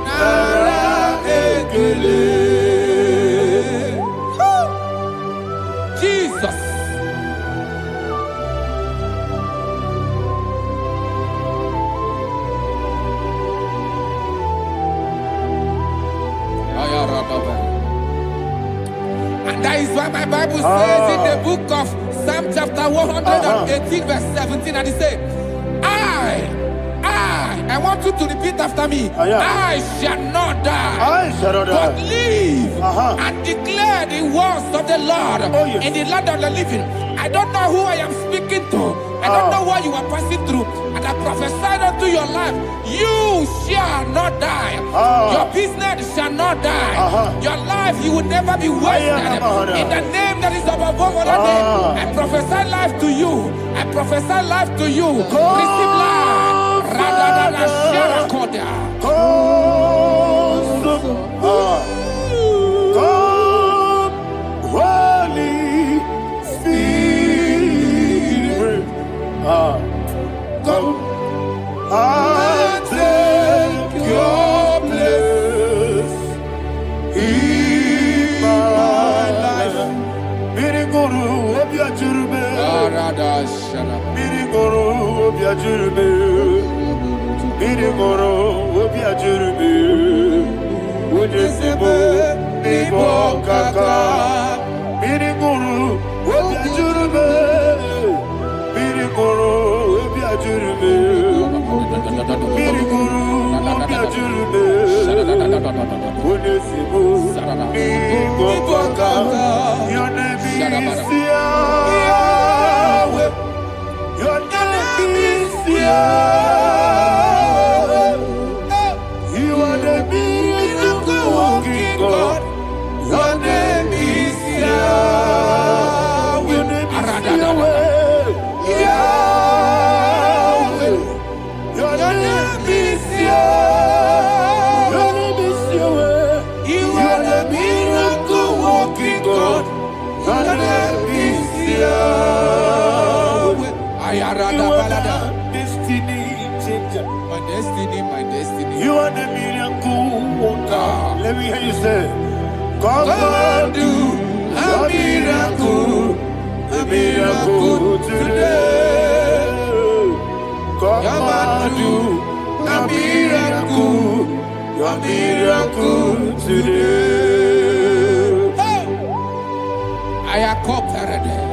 nara ekele. Jesus. And that is why my Bible says in the book of Psalm chapter 118 verse 17, and it says, I want you to repeat after me. I shall not die. I shall not die. But live and declare the words of the Lord in the land of the living. I don't know who I am speaking to. I don't know what you are passing through. And I prophesied unto your life. You shall not die. Your business shall not die. Your life, you will never be wasted. In the name that is above all other name, I prophesy life to you. I prophesy life to you. Receive life. Come, Holy Spirit, come and take your place in my life. Miriguru obiajurube, miriguru obiajurube. Mirigoro obiajurube, udesibo nibo kaka. Mirigoro obiajurube, mirigoro obiajurube, mirigoro obiajurube, udesibo nibo kaka. Your name is Yahweh. Your name is Yahweh. God, your name is Yahweh. Your name is Yahweh. Your name is Yahweh. Your name is Yahweh. You are the miracle working God. Your name is Yahweh. You are the destiny changer. My destiny, my destiny. You are the miracle worker. Let me hear you say, come and do a miracle today. Come and do a miracle today. I am cooperated.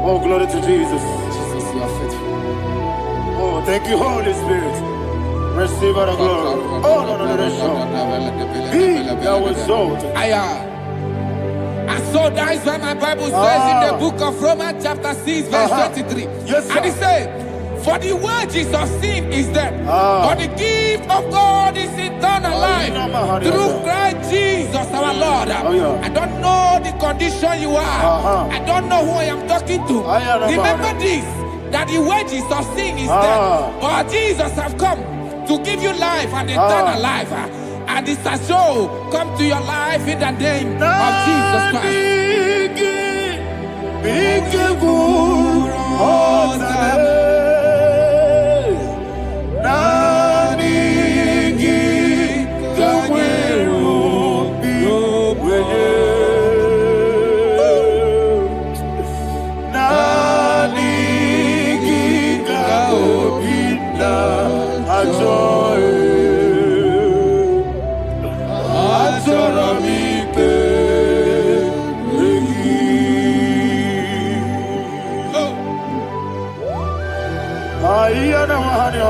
Oh, glory to Jesus. Jesus, you are faithful. Oh, thank you, Holy Spirit. Receive our glory. Oh, no, Be thou exalted. And so that is why my Bible says in the book of Romans chapter 6 verse 23. Yes, sir. And it says, For the wages of sin is death, but the gift of God is eternal life through Christ Jesus our Lord. I don't know the condition you are. I don't know who I am talking to. Remember this, that the wages of sin is death, but Jesus have come to give you life and eternal life. And this has so come to your life in the name of Jesus Christ.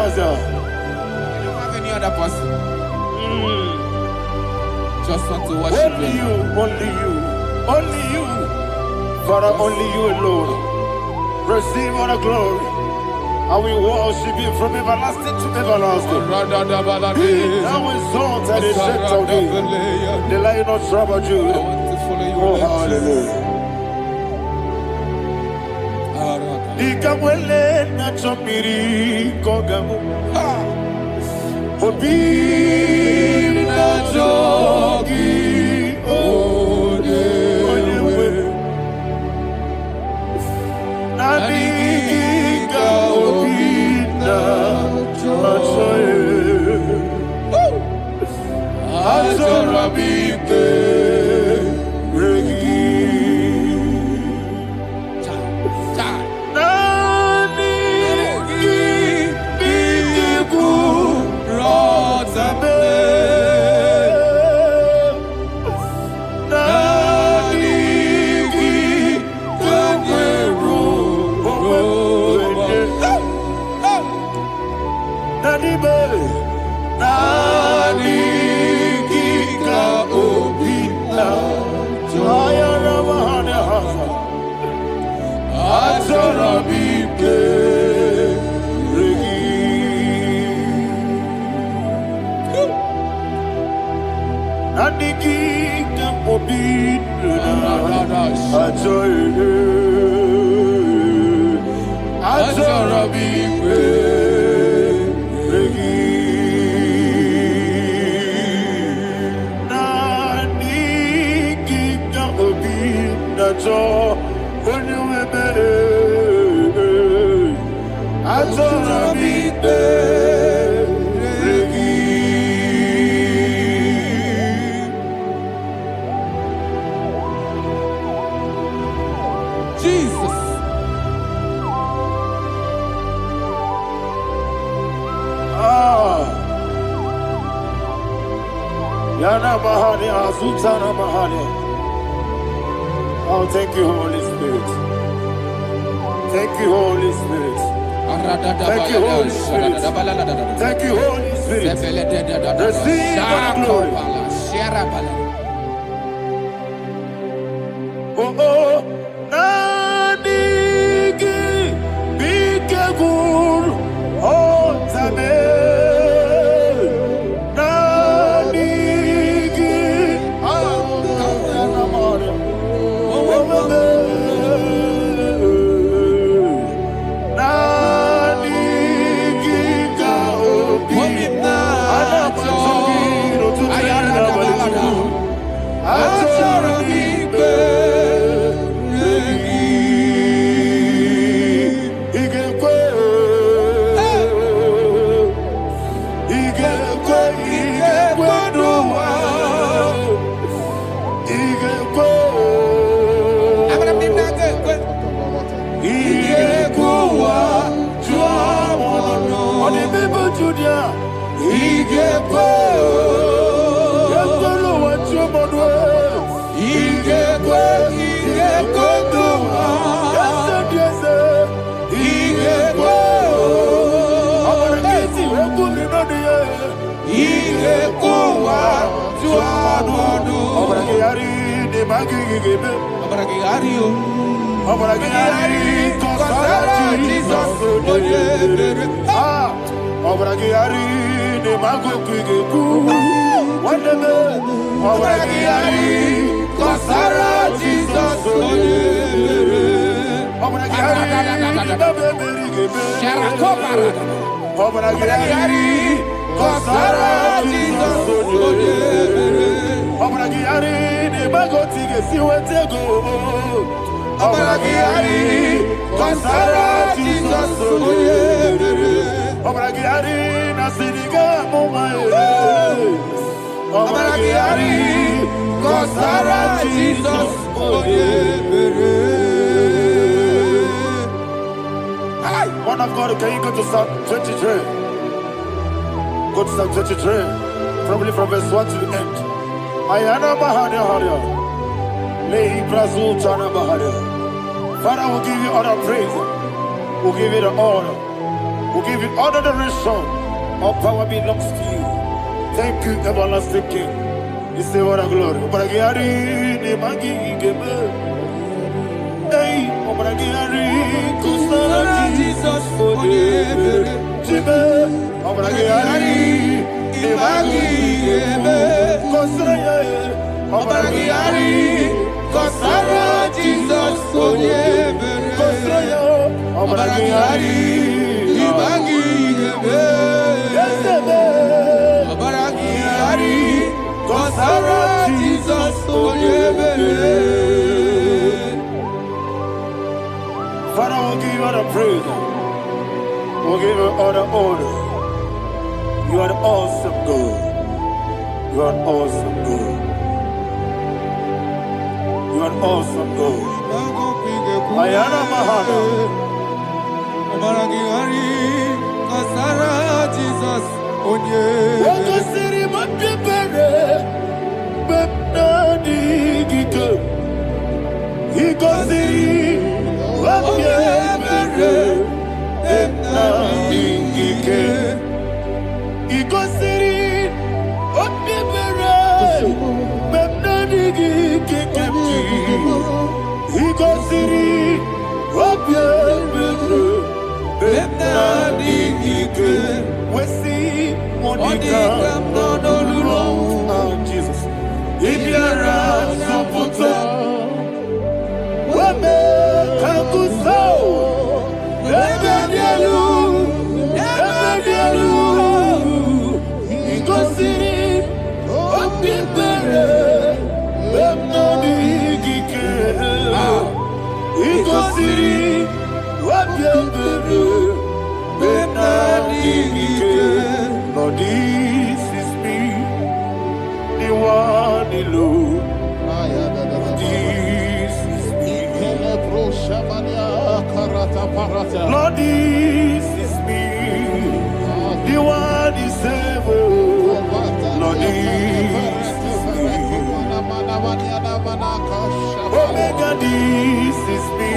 I don't have any other person. Just want to worship only you, only you, only you. Father, only you alone. Receive all the glory. I will worship you from everlasting to everlasting. Be thou exalted in of thee, the Lion of Tribe of Judah. Oh, hallelujah. Ikamwele na chomiri kogamu. Obi na jogi odewe. Nadiga obi na jogi. Azorabike regi. Oh, thank you, Holy Spirit. Thank you, Holy Spirit. Thank you, Holy Spirit. Thank you, Holy Spirit. Receive the glory. Oh, oh, Nadigi, Bikagur, oh, Tabe. Abrakiario. Obragiari, Kosara Jesus, Obragiari, the Mago Kigeku, whatever, Obragiari, Kosara Jesus, Obragiari, Obragiari, Kosara Jesus, Obragiari, the Mago Kigeku, Obragiari, Kosara Jesus, Obragiari, Nasiriga Mumae, Obragiari, Kosara Jesus, One of God, can you go to Psalm 23? Go to Psalm 23, probably from verse 1 to the end. Ayana Mahania Haria. Father, we'll give you all the praise. We'll give you the honor. We'll give you all the adoration. All power belongs to you. Thank you, everlasting King. You say what a glory. Jesus, Kosara Jesus, Kosara, Obragiari, Ibagi, Obragiari, Kosara Jesus, Father, we'll give you all the praise. We'll give you all the honor. You are the awesome God. You are an awesome God. You are an awesome God. Ayana Mahana. Obragiari, Kosara Jesus, Wako siri mapepere, bepnadi gike. Iko siri mapepere, bepnadi gike. Iko siri mapepere, bepnadi gike. Iko siri mapepere, bepnadi gike. Wesi Monica, oh Jesus. Ibiara Sopoto, Wame Kakuso, Ebedielu, Igosiri, Opipere, Wemnodi Gike, Igosiri, Opipere, Lord, this is me, the one alone. This is me. Lord, this is me, the one is ever. Lord, this is me. Omega, this is me,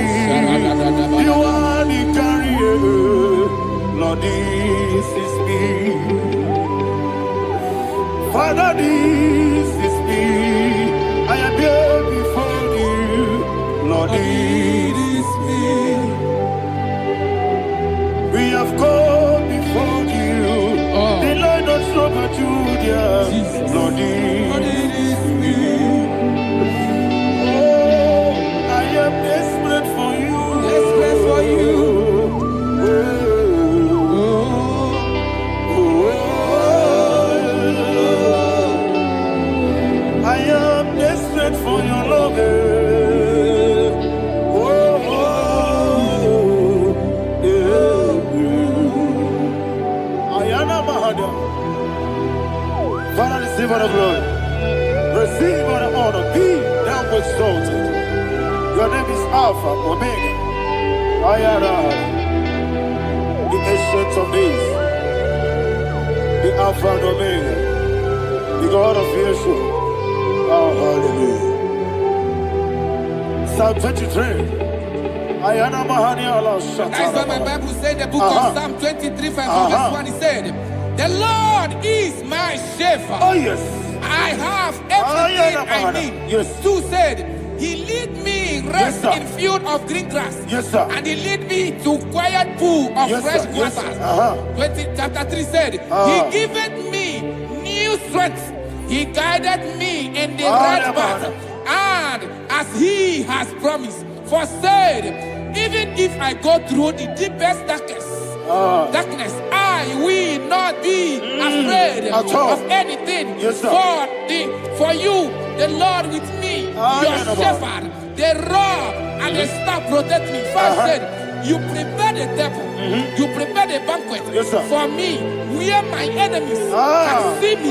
the one in carrier. Lord, this is me. Father, this is me. I am here before you. Lord, this is me. We have come before you. The Lord of Super Junior. Lord, this is me. Oh, I am desperate for you. Desperate for you. I am desperate for your love. Ayana Mahada. Father, receive all the glory. Receive all the honor. Be thou exalted. Your name is Alpha, Omega. Ayana. The ancient of days. The Alpha and Omega. The God of Yeshua. Oh, hallelujah. Psalm 23. Ayana Mahani Allah Shata. That is what my Bible said, the book of Psalm 23, verse 1. It said, the Lord is my shepherd. Oh, yes. I have everything I need. Yes. 2 said, He lead me in rest sir. in field of green grass. Yes, sir. And he lead me to quiet pool of Yes, fresh sir. Yes, waters. sir. 20, chapter 3 said, He giveth me new strength. He guided me in the right path. And as he has promised, for said, even if I go through the deepest darkness, I will not be afraid of anything. Yes, sir. For you, the Lord with me, your shepherd, the rod and the staff protect me. First said, you prepare the table, you prepare the banquet Yes, sir. for me, where my enemies can see me.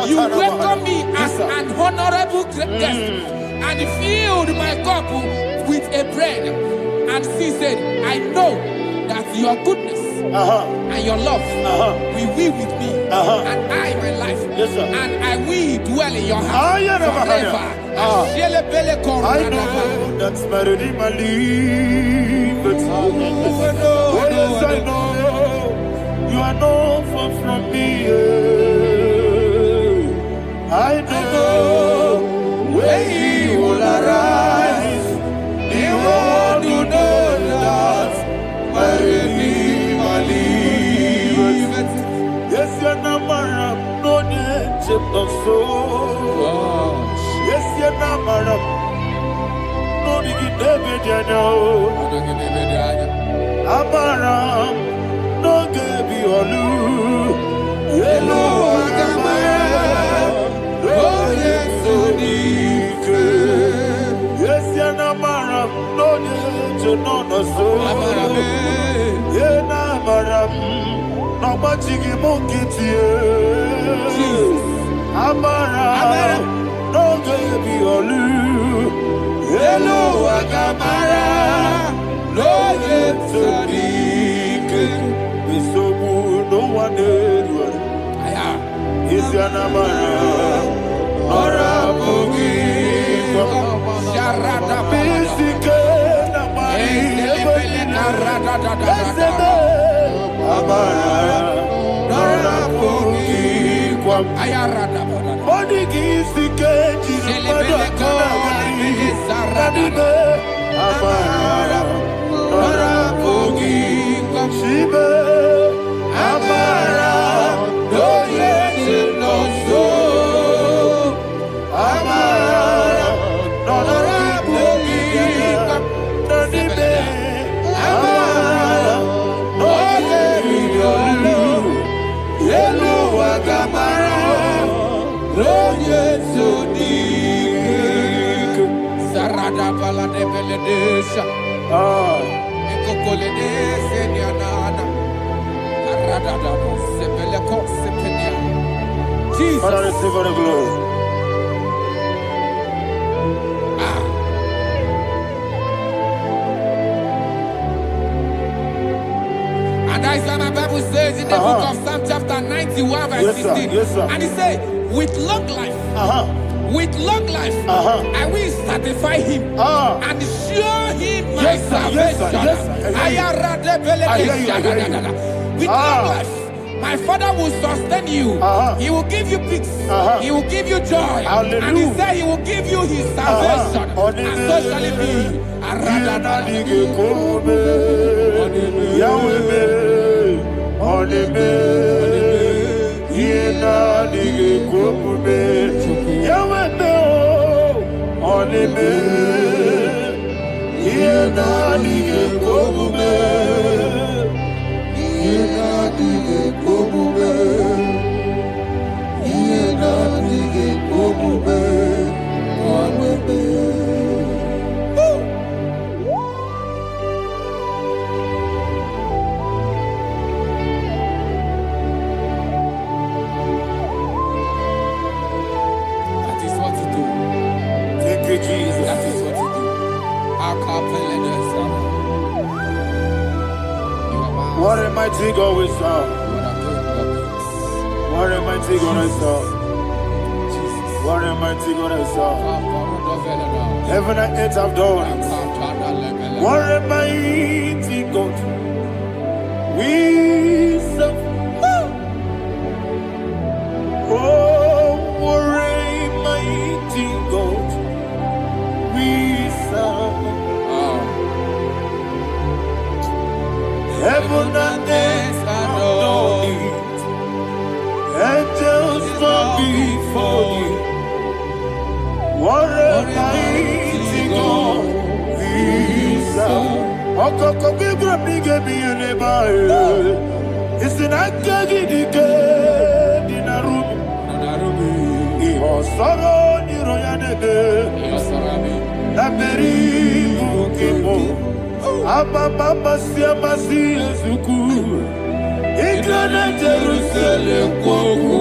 You welcome me as an honorable guest, and filled my cup with a bread. And she said, I know that your goodness and your love will be with me, and I, my life, Yes, sir. and I will dwell in your house forever. I know that's my Redeemer liveth. Oh, yes, I know you are not far from me. I know when he will arise, the world will know that my Redeemer liveth. Yes, you're not my no need to so. Yes, you're not my no need to Amaram, no gebi olu. Hello, Agamara, no yesodike. Yes, you're not Maram, no need to know no so. Yena Maram, no machigi monkiti. Amaram, no gebi olu. Hello, Agamara, no yesodike. So no one is your Namara, or a boogie. Basic Father, receive all the glory. And that is why my Bible says in the book of Psalm chapter 91 verse 16. Yes, sir. And he said, with long life, I will satisfy him and show him my salvation. With long life, my Father will sustain you. He will give you peace. He will give you joy. Hallelujah. And he said he will give you his salvation. And so shall it be. That is what to do. Thank you, Jesus. That is what to do. What a mighty God we serve. What a mighty God I serve. What a mighty God I serve. Heaven and earth have done it. What a mighty God we serve. Oh, what a mighty God we serve. What a mighty God we serve. Okoko bibra bige biene bae. Isina kagi dike dinarubi. Iho soro ni royane de. Laberi bukimo. Ababa siama si ezuku. Ikrana Jerusalem koku.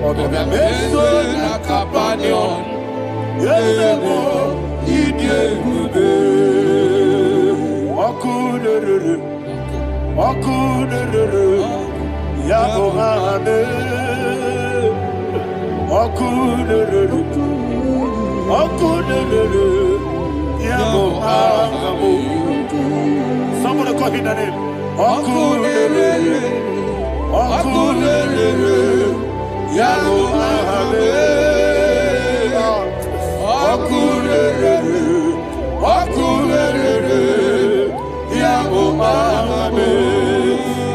Odoga beso na kapanion. Yelemo idie gube. Okunere, Yabo Mahame, Okunere, Yabo Mahame. Somebody call him the name. Okunere, Yabo Mahame, Okunere, Yabo Mahame.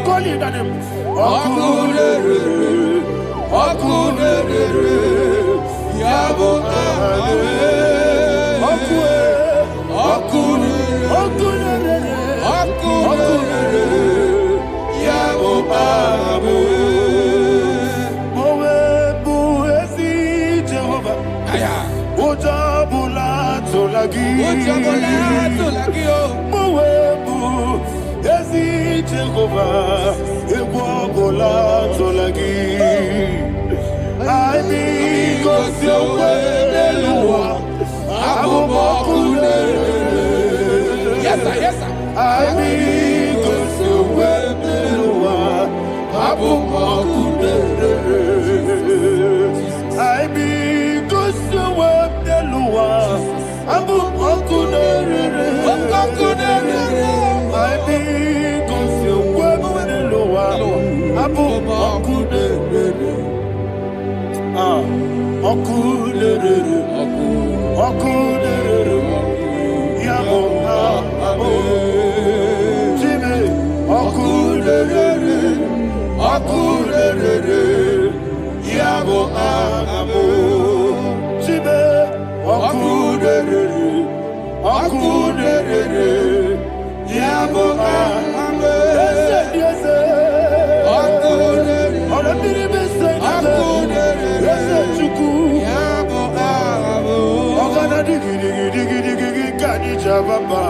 Call him the name. Okunere, Yabo Mahame. Okunere, Yabo Mahame. Mowebu ezi Jehovah. Ojabula tolagi. Mowebu ezi Jehovah. Ebobola tolagi. Aimi kosyowe neluwa. Abobokunere. Yes, sir. Aimi kosyowe neluwa. Abobokunere. Aimi kosyowe neluwa. Abobokunere. Aimi kosyowe neluwa. Abobokunere. Okunere. Yabo Mahame. Jimmy. Okunere. Yabo Mahame. Jimmy. Okunere. Yabo Mahame. Yes. Baba,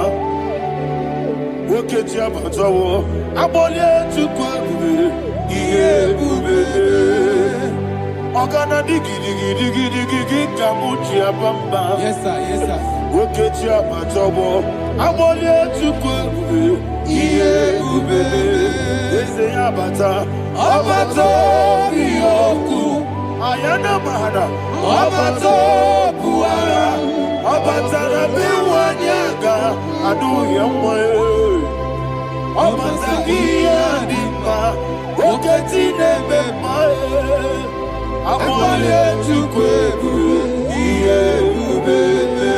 Woke Jabatawo, Abolia to Kwabu, Yebube, Ogana Digi, Kamuchia Bamba. Yes, sir. Woke Jabatawo, Abolia to Kwabu, Yebube, Ese Abata, Yoku, Ayana Mahana, Abato Puara. Abatara biwanyaga adu yamwe Abatagia dimba Oketi nebe mae Amwale tukwebu Iye ubebe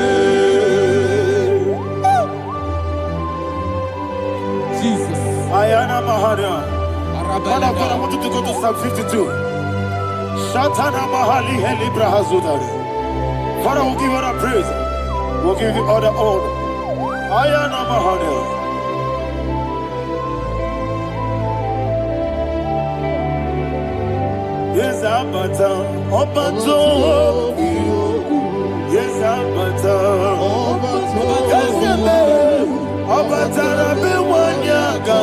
Jesus. Ayana Mahana. Father, I want you to go to Psalm 52. Shatana Mahali Heli Brahazudari. Father, we'll give you all the praise. We'll give you all the honor. Ayana Mahana. Yes, Abata. Obato. Yes, Abata. Yes, Abata. Rabiwanyaga.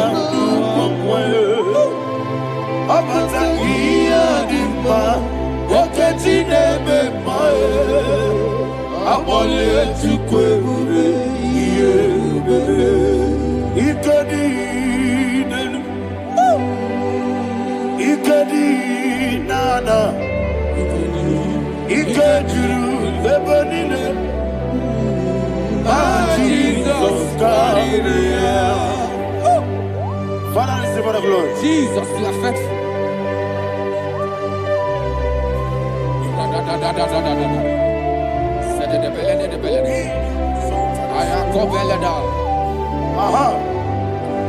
Abata. Iyadimba. Oketi nebe mae. Abole tukwebube. Iyebube. Ikedi nenu. Ikedi nana. Ikejuru lebanine. Jesus God. Father, receive all the glory. Jesus, tu as fait.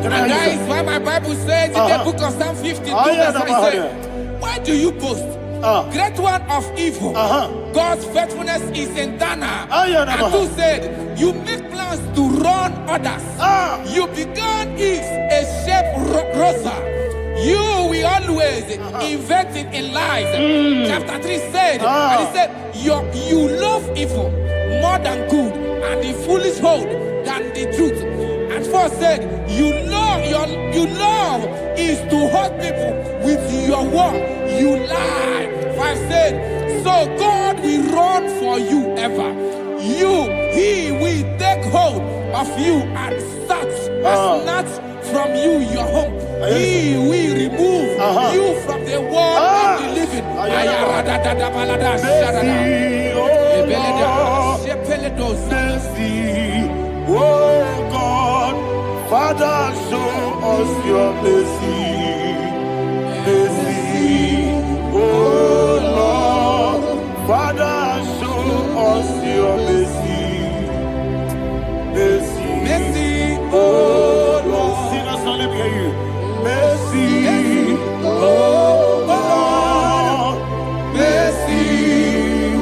And that is why my Bible says in the book of Psalm 52, verse 5, why do you boast? great one of evil. God's faithfulness is eternal. And who said, you make plans to run others. You began is a shape rosa. You will always invent it in lies. Chapter 3 said, and he said, you love evil more than good, and the foolish hold than the truth. And 4 said, you love is to hurt people with your word. You lie. 5 said, so God will run for you ever. He will take hold of you and snatch from you your home. He will remove you from the world of the living. Mercy, oh God, Father, show us your mercy. Mercy, oh Lord, Father, show us your mercy. Mercy, Mercy, oh Lord, sing us only hear you. Mercy, oh Lord, mercy,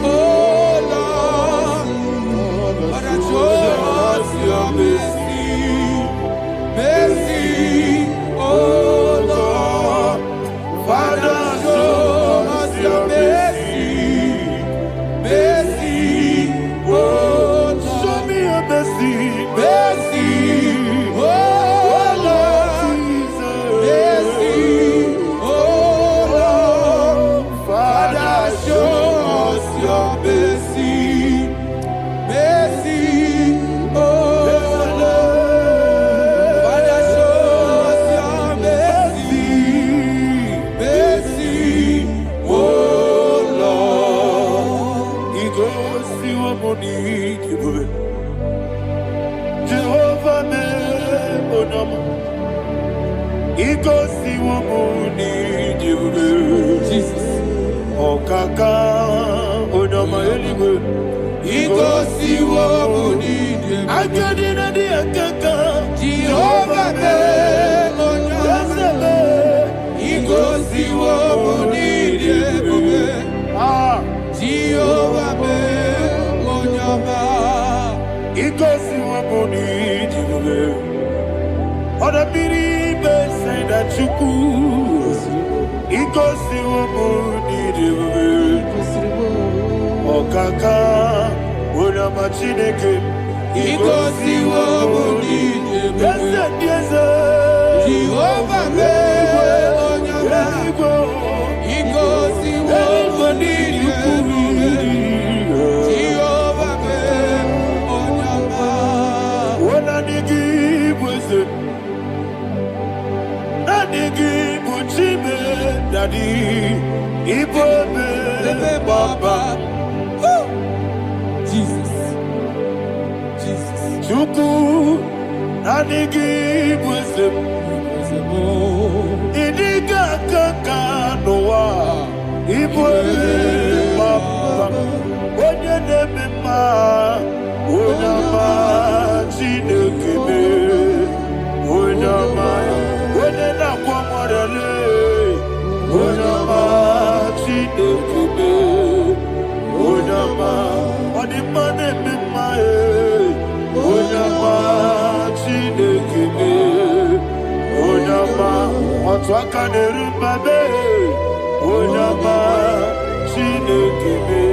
oh Lord, Father, show us your mercy. Mercy, oh Lord, Father, show us your mercy. Mercy, oh Lord, show me your mercy. mercy, oh Lord, mercy, oh Lord, Father, show us your mercy. Mercy, oh Lord, Father, show us your mercy. Mercy, oh Lord. He goes to a money. Jehovah me onama. He goes to a money. Jesus. Okaka onama eligwe. He goes to what we need. Akadina di akaka. Jehovah me onama. He goes to what we need. Jehovah me onama. He goes to a money. Oda biri be say that you could. He goes to a money. Okaka onama chineke. He goes to what we need. Jehovah me onama. He goes to what we need. Jehovah me onama. Daddy, Igbo Baba, Jesus, Jesus, Chuku, Nanigi Wisdom, Idiga Kaka Noa, Igbo Baba, Oye Nebima, Onama, Chinekebe, Onama, Onena Kwamorele. Onama, Chinekebe, Onama, Onimane Mimae, Onama, Chinekebe, Onama, Otwakane Rumbabe, Onama, Chinekebe,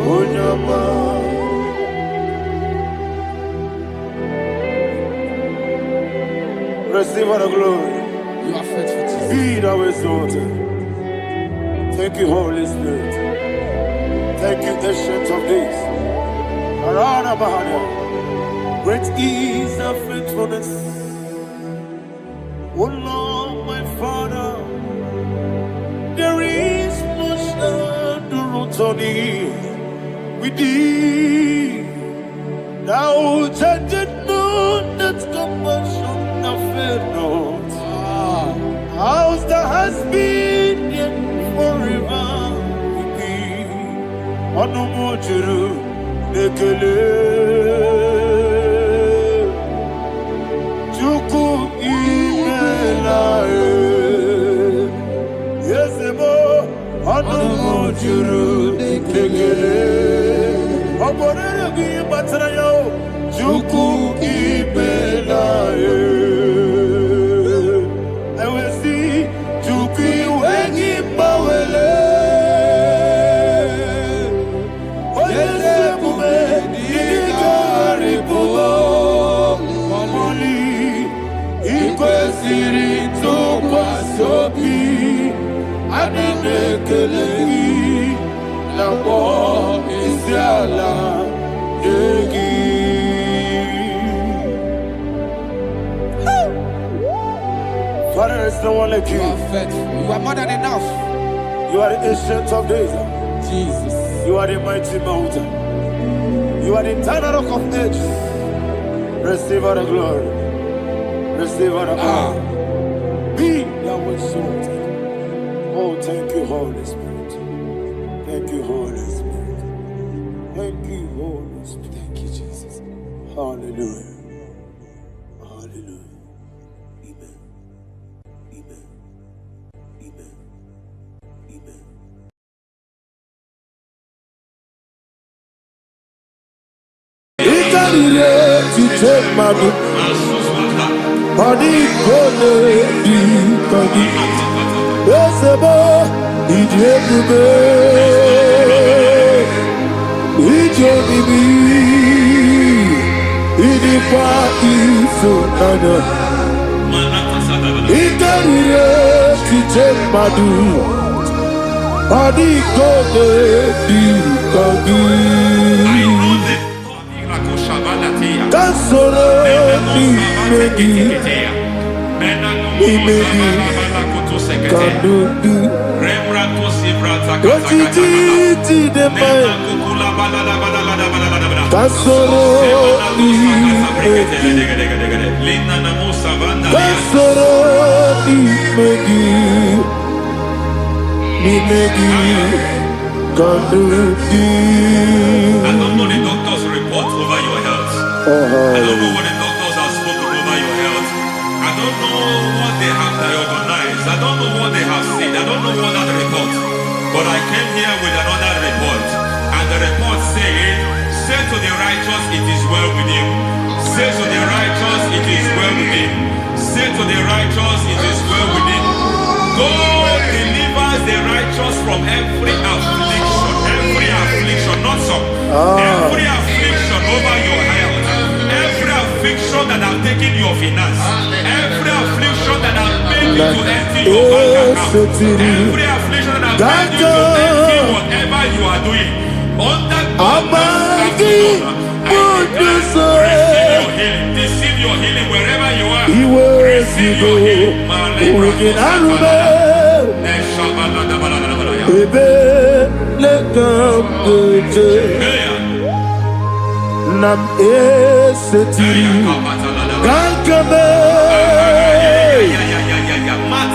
Onama. Receive all the glory. you are faithful, Jesus. Be thou exalted. Thank you, Holy Spirit. Thank you, Ancient of Days. Arana Bahania. Great is thy faithfulness. O Lord, my Father, there is much endurance on thee. With thee, thou judgest not that compassion of faith not. How's the has been yet forever with thee? Onomojuru nekele Chuku imela Yesemo Isiala Yegi. Father, there's no one like you. You are faithful. You are more than enough. You are the ancient of days. Jesus. You are the mighty mountain. You are the eternal rock of ages. Receive all the glory. Receive all the honor. Be thou exalted. Oh, thank you, Holy Spirit. Thank you, Holy Spirit. Thank you, Holy Spirit. Thank you, Jesus. Hallelujah. Hallelujah. Amen. Amen. Amen. Amen. To take my book, body gonna be body. Yes, about it, I don't know the doctor's report over your health. I don't know what the doctors have spoken over your health. I don't know what they have diagnosed. I don't know what they have said. I don't know what that report. But I came here with another report. And the report said, say to the righteous, it is well with him. Say to the righteous, it is well with him. Say to the righteous, it is well with him. God delivers the righteous from every affliction, not some. Every affliction over your health, every affliction that have taken your finance, every affliction that have made you to empty your bank account, every affliction that have made you to empty whatever you are doing, under receive your healing wherever you are. Receive your healing. Nam esetiri gankame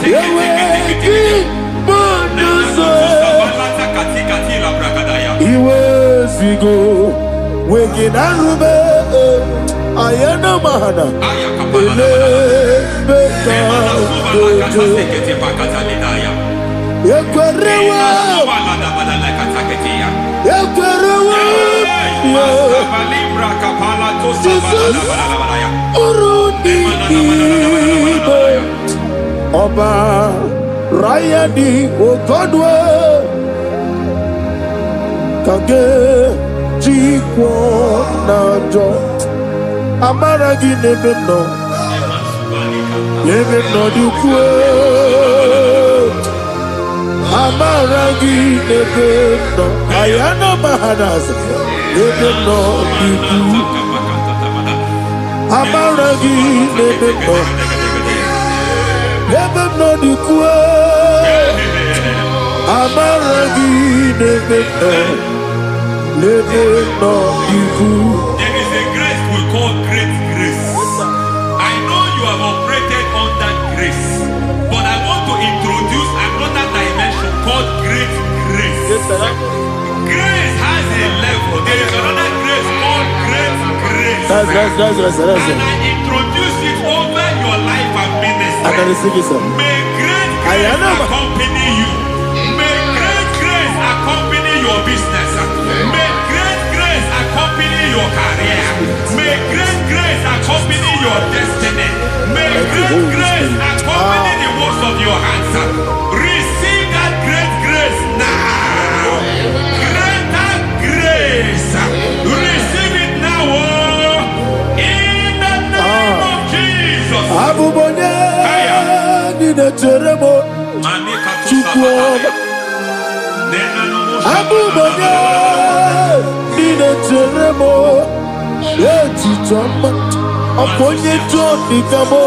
yeweki bonuzo iwezigo weginarube ayana mahana ele beka yekwerewa Ọba Rayadi Ogodwe Kage Jikwo Najo Amaragi Nebeno Nebeno Dukwe Amaragi Nebeno Ayana Mahanas Nebeno Dukwe Amaragi Nebeno Nebeno Dukwe Amaragi Nebeno Nebeno Dukwe. There is a grace we call great grace. I know you have operated under grace, but I want to introduce another dimension called great grace. Yes, sir. Grace has a level. There is another grace called great grace. That's And I introduce it over your life and ministry. I can receive it, sir. May great grace accompany you. May great grace accompany your business. May great grace accompany your career. May great grace accompany your destiny. May great grace accompany the works of your hands. Receive that great grace now. Greater grace. Receive it now. In the name of Jesus. Abubonye Nina Teremo Chukwu Abubonye mo, eti choma, aponye choni kamo,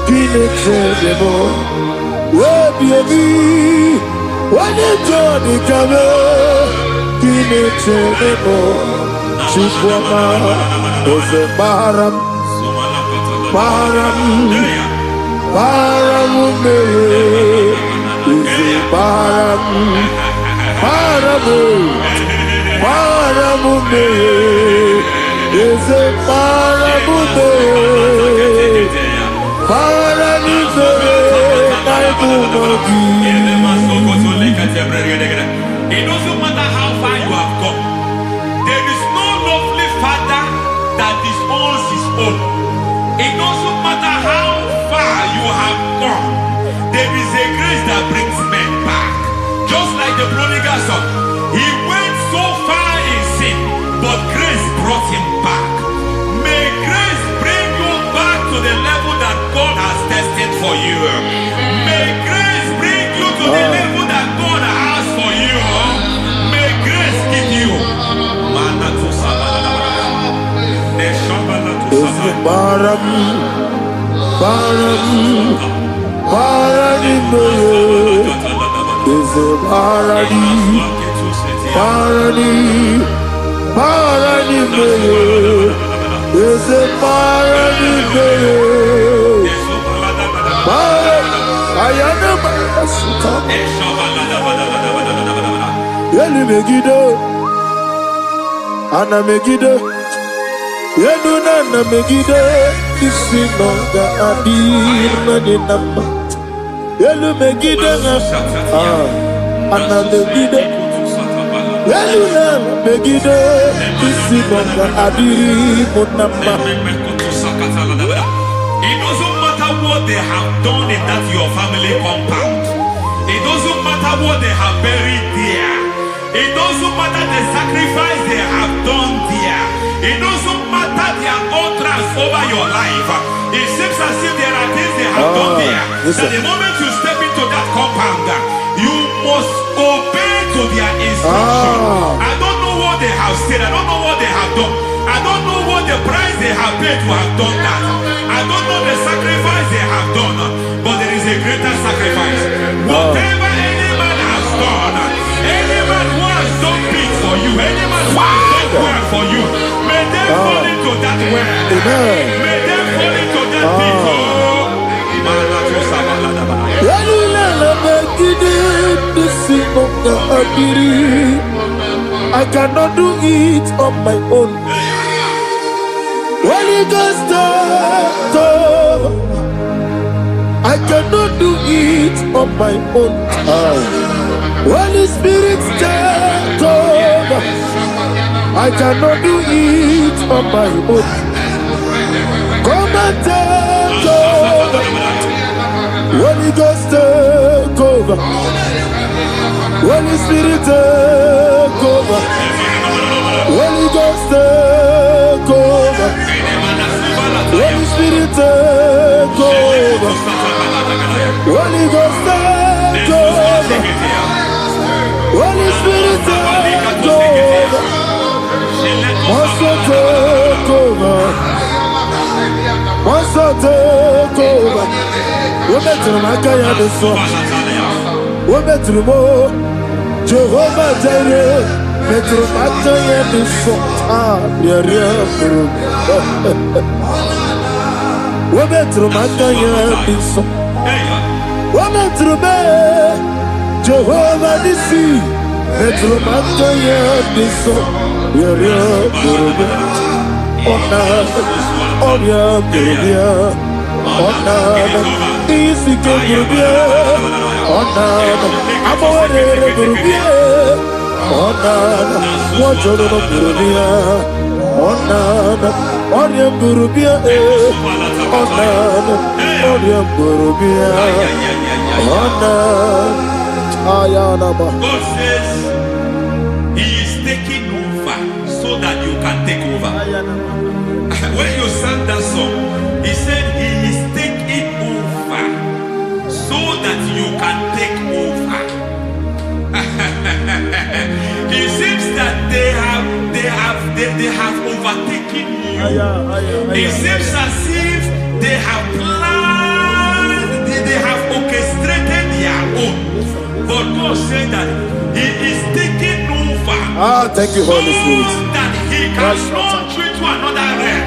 kine chede mo, baby, wanye choni kamo, kine chede mo, chikwama, ose baram, baram, baram me, ose baram, baram. Paramume, is a paramume, paramume, it doesn't matter how far you have gone. There is no lovely father that disowns his own. It doesn't matter how far you have gone. There is a grace that brings men back. Just like the prodigal son. He went so far in sin, but grace brought him back. May grace bring you back to the level that God has destined for you. May grace bring you to the level that God has for you. May grace give you. Parani me, is a parani me. I am a Masuka. Yeli Megido, Anna Megido, Yeduna Megido, Isinonga Adir Madinama. Yelu Megido, Anna Megido. Yeluna Megide, Isinonga Adiri Munamba. It doesn't matter what they have done in that your family compound. It doesn't matter what they have buried there. It doesn't matter the sacrifice they have done there. It doesn't matter their utterance over your life. It seems as if there are things they have done there. That the moment you step into that compound, you must obey to their instruction. I don't know what they have said. I don't know what they have done. I don't know what the price they have paid to have done that. I don't know the sacrifice they have done. But there is a greater sacrifice. Whatever any man has done, any man who has done big for you, any man who has done well for you, may they fall into that well. May they fall into that pit. I cannot do it on my own. Holy Ghost, I cannot do it on my own. Holy Spirit, I cannot do it on my own. Come and take over. Holy Ghost, take over. Holy Spirit, take over. Holy Ghost, take over. Holy Spirit, take over. Holy Ghost, take over. Holy Spirit, take over. Master, take over. Master, take over. Women to my guy the song. Women to more. Jehovah Jireh. Metro Mataya the song. Women to my guy the song. Women to me. Jehovah the sea. Metro Mataya the song. Easy can you be amore Burubia, what you know Burubia, Onion Burubia, Onion Burubia, Ayanaba. God says He is taking over so that you can take over. When you sang that song, He said He is taking over so that you can take over. It seems that they they have overtaken you. It seems as if they have planned, they have orchestrated their own. But God said that He is taking over. Thank you, Holy Spirit. So that He can launch you to another realm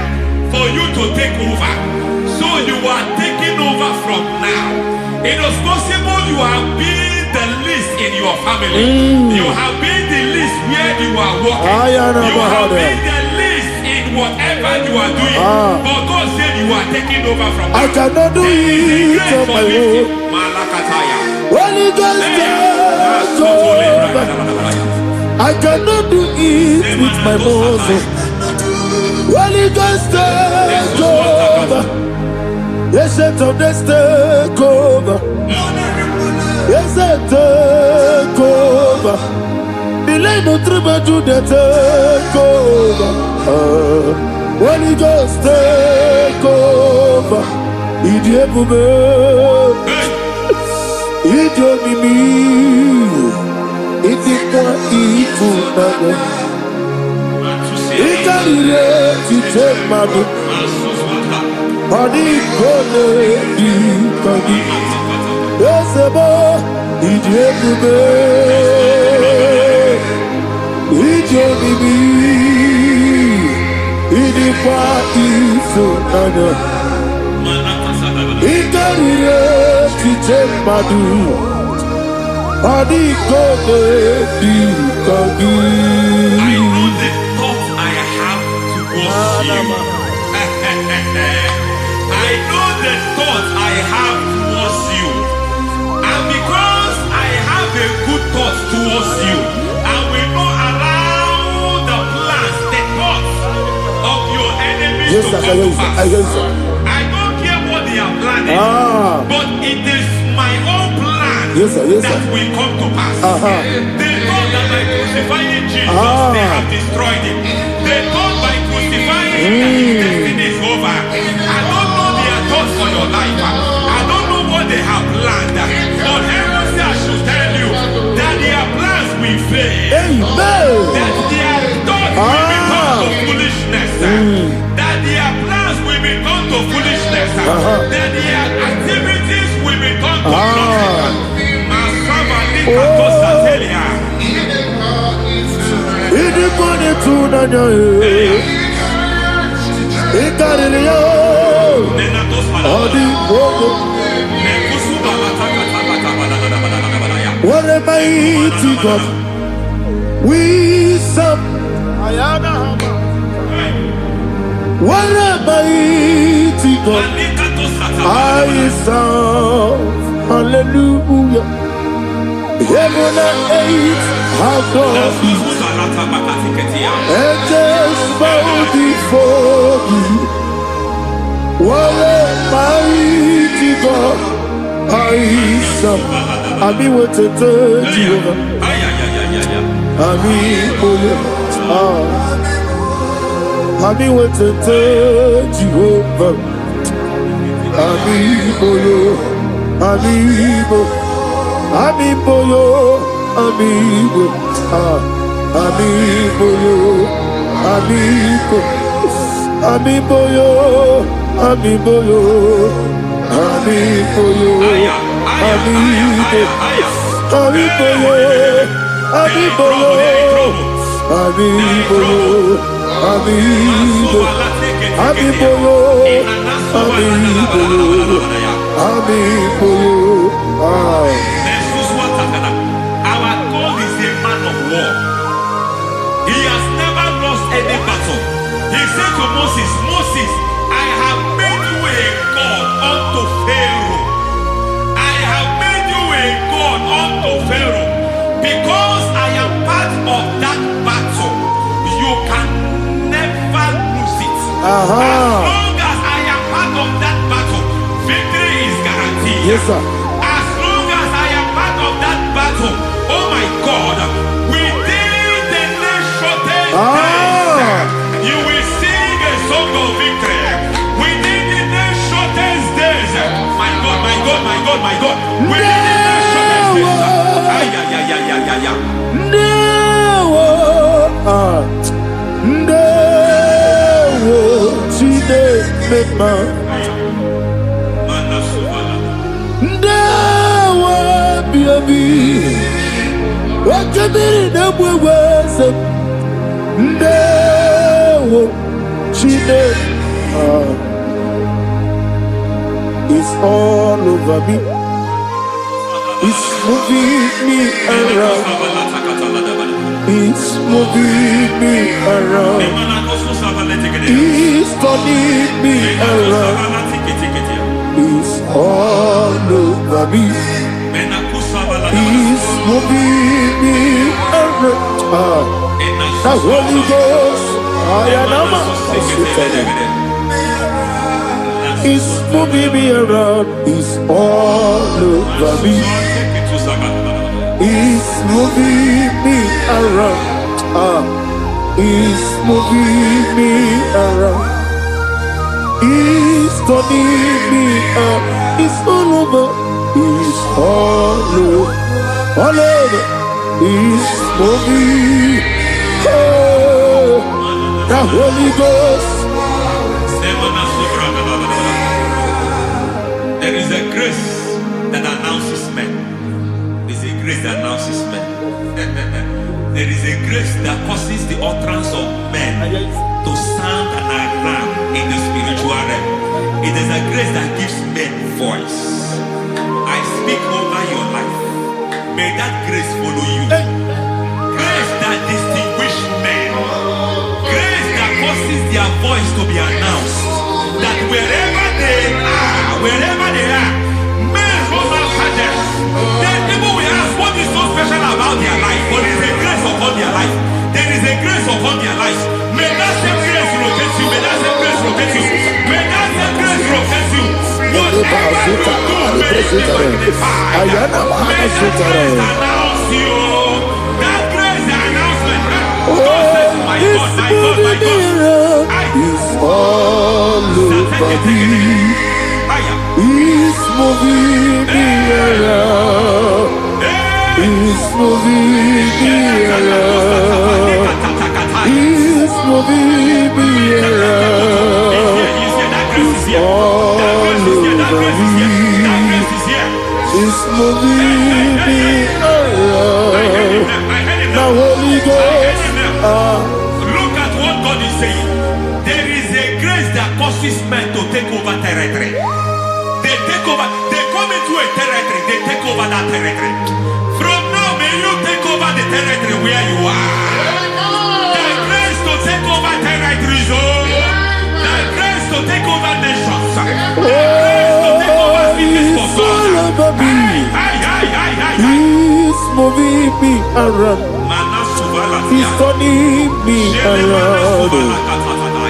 for you to take over. So you are taking over from now. It is possible you have been the least in your family. You have been the least where you are working. You have been the least in whatever you are doing. But God said you are taking over from now. I cannot do it on my own. Holy Ghost, take over. I cannot do it with my muscle. Holy Ghost, take over. Yes, it's on this take over. Yes, take over. Delay no trouble to the take over. Holy Ghost, take over. Idiebube, idiomimi, idikwa ifunabo. Ikarire titemadu. Body gone di kagi. Yesebo idiebube, idiomimi, idikwa ifunabo. Ikarire titemadu. Body gone di kagi. I know the thoughts I have towards you. I know the thoughts I have towards you. And because I have a good thought towards you, I will not allow the plans, the thoughts of your enemies to come to pass. I don't care what they are planning, but it is my own plan that will come to pass. They thought that by crucifying Jesus, they have destroyed him. They thought by crucifying him that his destiny is over. I don't know their thoughts for your life. I don't know what they have planned. But heaven says I should tell you that their plans will fail. That their thoughts will become to foolishness. That their plans will become to foolishness. That their activities will become to nothing. What a mighty God we serve. What a mighty God I serve. Hallelujah. Heaven and earth have gone, and just bow before you. What a mighty God I serve. I mean, what to tell you. I mean, I mean, what to tell you. I mean, amigo yo, amigo, amigo yo, amigo, amigo yo, amigo yo, amigo yo, amigo, amigo yo, amigo yo, amigo yo, amigo, amigo yo, amigo yo, amigo yo, Our God is a man of war. He has never lost any battle. He said to Moses, Moses, I have made you a God unto Pharaoh. I have made you a God unto Pharaoh. Because I am part of that battle, you can never lose it. As long as I am part of that battle, victory is guaranteed. Yes, sir. As long as I am part of that battle, oh my God, within the next shortest days, you will sing a song of victory. Within the next shortest days, my God, my God, my God, my God, within the next shortest days, no, mema. Ndawa biabi. Wakabiri na mweweza. Ndawa chine. It's all over me. It's moving me around. It's moving me around. It's turning me around. It's all over me. It's moving me around. The Holy Ghost, it's moving me around. It's all over me. It's moving me around. It's moving me around. It's turning me up. It's all over. It's all over. All over. It's moving. Oh, the Holy Ghost. There is a grace that announces men. There is a grace that announces men. There is a grace that causes the utterance of men to sound an alarm in the spiritual realm. It is a grace that gives men voice. I speak over your life. May that grace follow you. Grace that distinguishes men. Grace that causes their voice to be announced. That wherever they are, men from after them. Then people will ask what is so special about their life. But there is a grace upon their life. There is a grace upon their life. May that same grace locate you. May that same grace locate you. May that same grace locate you. Whatever you do, may it be magnified. May that grace announce you. That grace, the announcement. God says, my God, my God, my God. It's all over me. It's moving me around. It's moving me around. It's moving me around. It's all over me. It's moving me around. The Holy Ghost. Look at what God is saying. There is a grace that causes men to take over territory. They take over. They come into a territory. They take over that territory. From now, may you take over the territory where you are. The grace to take over territories. The grace to take over nations. The grace to take over cities for God. He's moving me around. He's turning me around.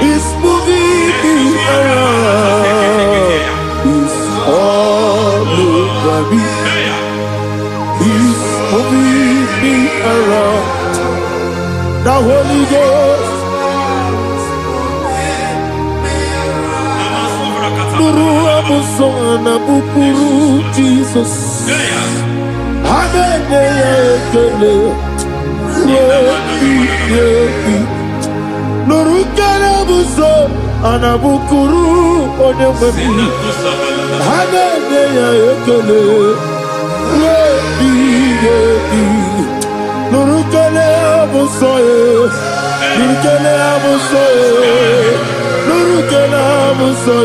He's moving me around. He's all over me. He's moving me around. The Holy Ghost. Nuru amusona bukuru Jesus. Amen. Nurukana buso anabukuru onyememi hanene ya ekele rebi nurukana buso nurukana buso nurukana buso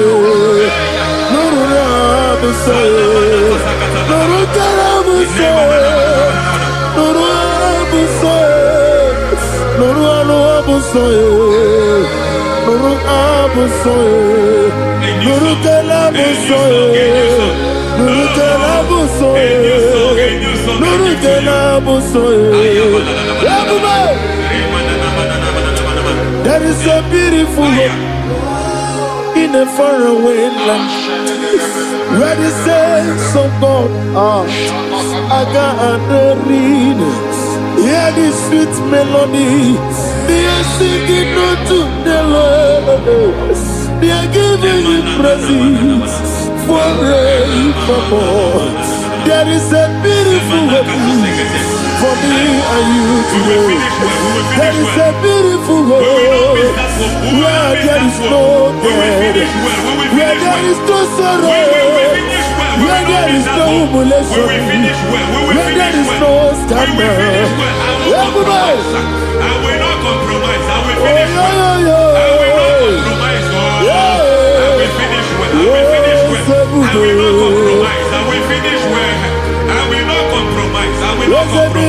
nurukana buso nurukana buso Nuru abusoye, nuru abusoye, nuru kelabusoye, nuru kelabusoye, nuru kelabusoye. There is a beautiful hope in a faraway land where the saints of God are. Aga and the readers. Hear the sweet melody. They are singing unto the Lord. They are giving you praise forevermore. There is a beautiful hope for me and you today. There is a beautiful hope Where there is no death, where there is no sorrow, where there is no humiliation, where there is no scandal. Everybody, I will not compromise. I will finish well. I will not compromise. I will finish well. I will finish well. I will not compromise. I will finish well. I will not compromise. I will not compromise.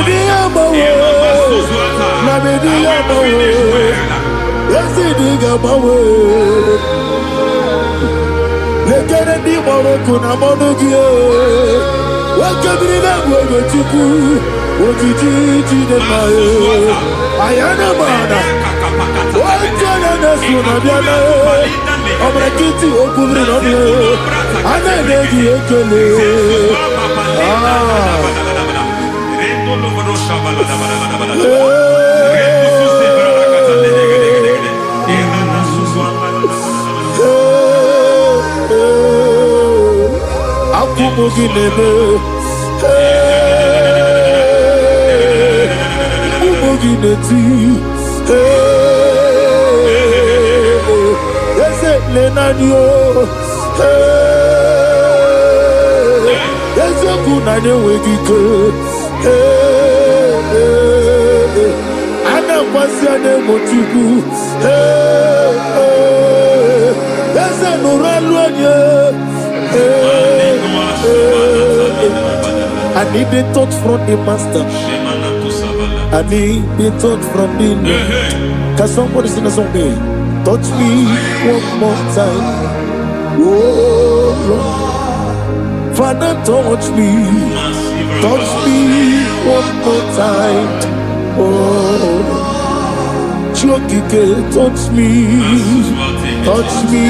I need the touch from the master. I need the touch from the Lord. Can somebody sing a song there? Touch me one more time. Oh Lord. Father, touch me. Touch me one more time. Oh Chokike, touch me. Touch me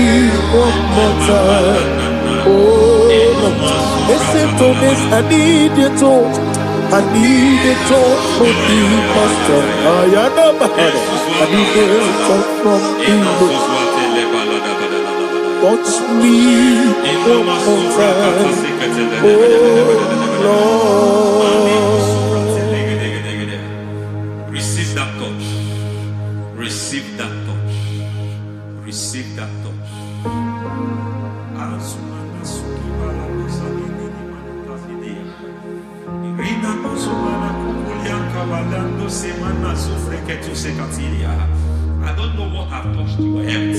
one more time. Oh Lord. Listen to this, I need your touch. I need a touch from the master. I need a touch from the Lord. Touch me one more time. Oh Lord. Receive that touch. Receive that touch. Receive that touch. I don't know what have touched your health,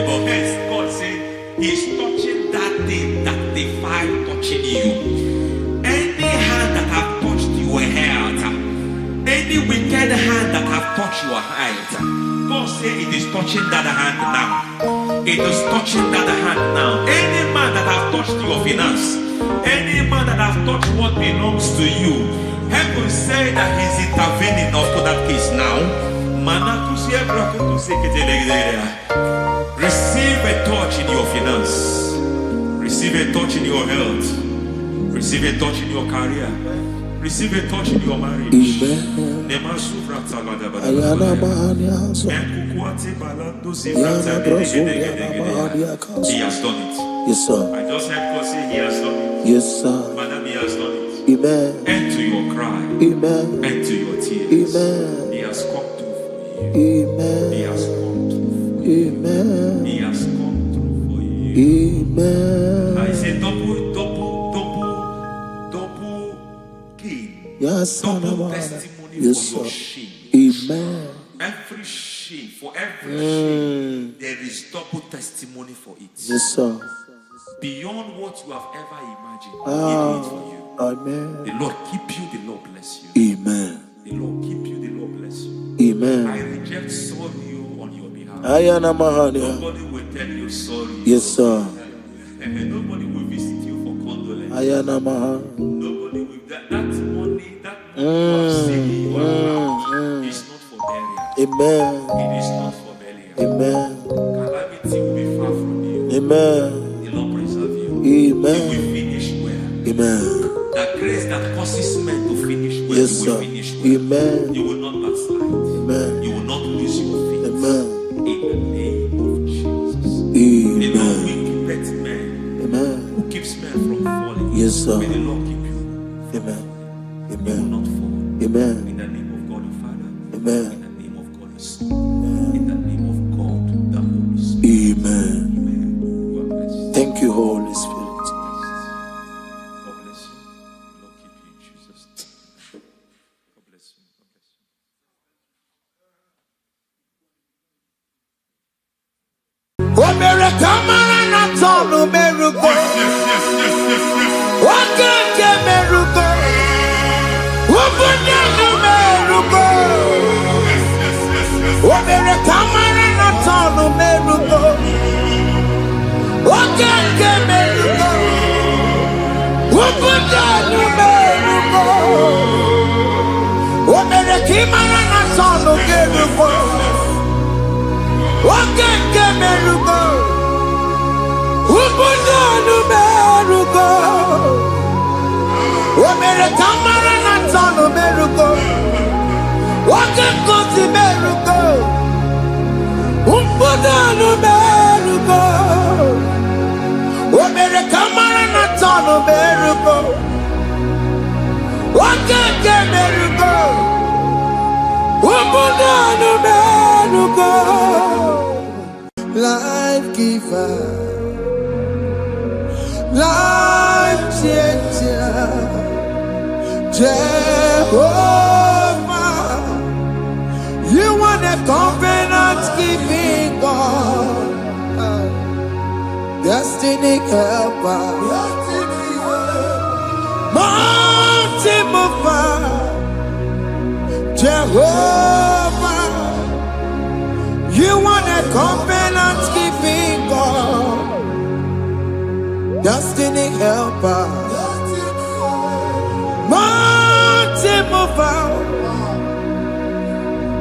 but hence God said He's touching that thing that defied touching you. Any hand that have touched your health, any wicked hand that have touched your health, God said it is touching that hand now. It is touching that hand now. Any man that have touched your finance, any man that have touched what belongs to you, heaven say that He's intervening after that case now. Receive a touch in your finance. Receive a touch in your health. Receive a touch in your career. Receive a touch in your marriage. Amen. He has done it. Yes, sir. I just heard God say He has done it. Yes, sir. Madam, He has done it. Amen. End to your cry. Amen. End to your tears. Amen. He has come through for you. Amen. He has come through for you. Amen. He has come through for you. Amen. I say double gain. Yes, Double testimony yes, for your sir. shame. Amen. Every shame, for every shame, there is double testimony for it. Yes, sir. Beyond what you have ever imagined, He did it for you. Amen. The Lord keep you, the Lord bless you. Amen. The Lord keep you, the Lord bless you. Amen. I reject sorry on your behalf. Ayana Mahania. Nobody will tell you sorry. Yes, sir. Nobody will visit you for condolence. Ayana Mahania. Nobody will. That money, that money you have saved in your account is not for burial. Amen. It is not for burial. Amen. Calamity will be far from you. Amen. The Lord preserve you. Amen. You will finish well. Amen. The grace that causes men to finish well, Yes, you will sir. finish well. Amen. You will not backslide. Amen. You will not lose your faith. Amen. In the name of Jesus. The Lord Amen. will keep men. Amen. Who keeps men from falling? Yes, sir. May the Lord keep you. Amen. You will Amen. not fall. Amen. In the name of God the Father. Amen. In the name of God the Son. In the name of God mere kamara na tonu merugo. Wakeke merugo. Ubunenu merugo. Mere kamara na tonu merugo. Wakeke merugo. Ubunenu merugo. Mere kimara na tonu merugo. Wakeke merugo. Ubunenu merugo. Mere kamara na tonu merugo. Wakeke merugo. Ubunenu merugo. Mere kamara na tonu merugo. Wakeke merugo. Ubunenu merugo. Life giver, life changer, Jehovah, you are the covenant keeping God, destiny helper, mountain mover, Jehovah, you are the covenant keeping God, destiny helper, mountain mover,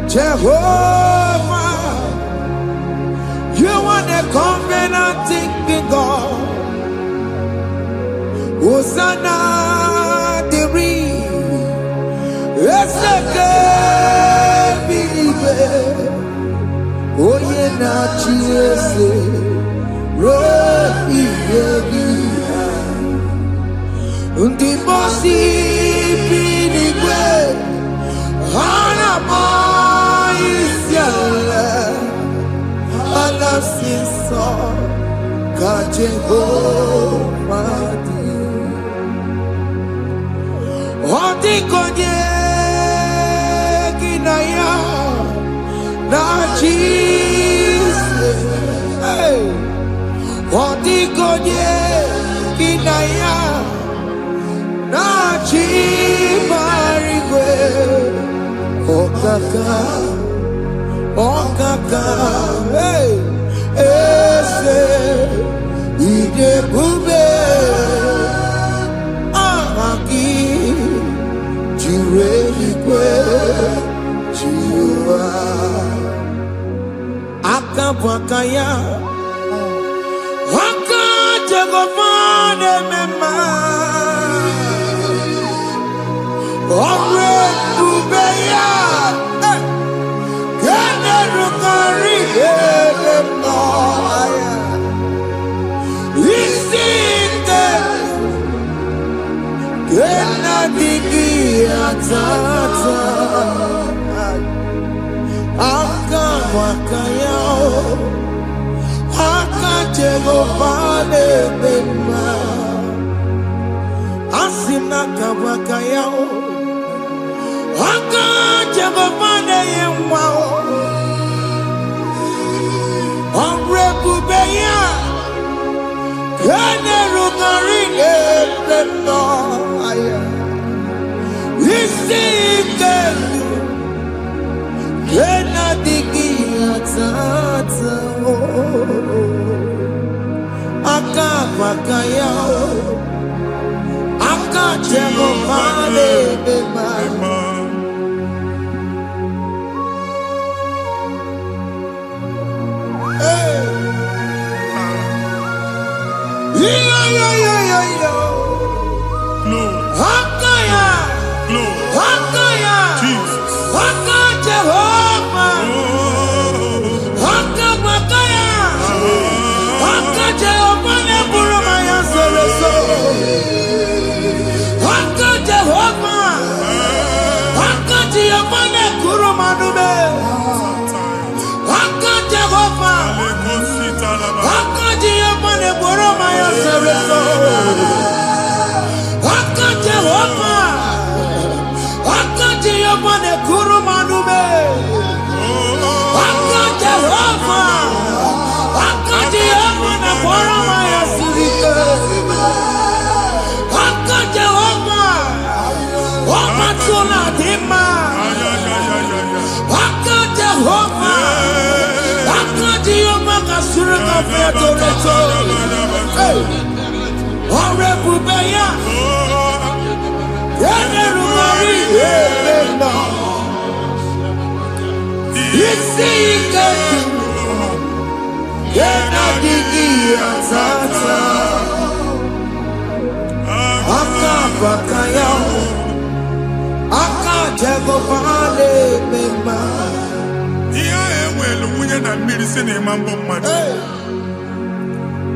Jehovah, you are the covenant keeping God. Hosanna, the it's the good believer. Oh, yeah, not Jesus. Unti bosi pinigwe hana moisiala alasinso ka Jehovah di Odi konye kinaya na Jesus. Hey. Odi konye kinaya na chibarigwe. Okaka, hey, ese ide bube, ahaki, jirehikwe, jiwa, akabwakaya, akajegofane mema, ore bubeya.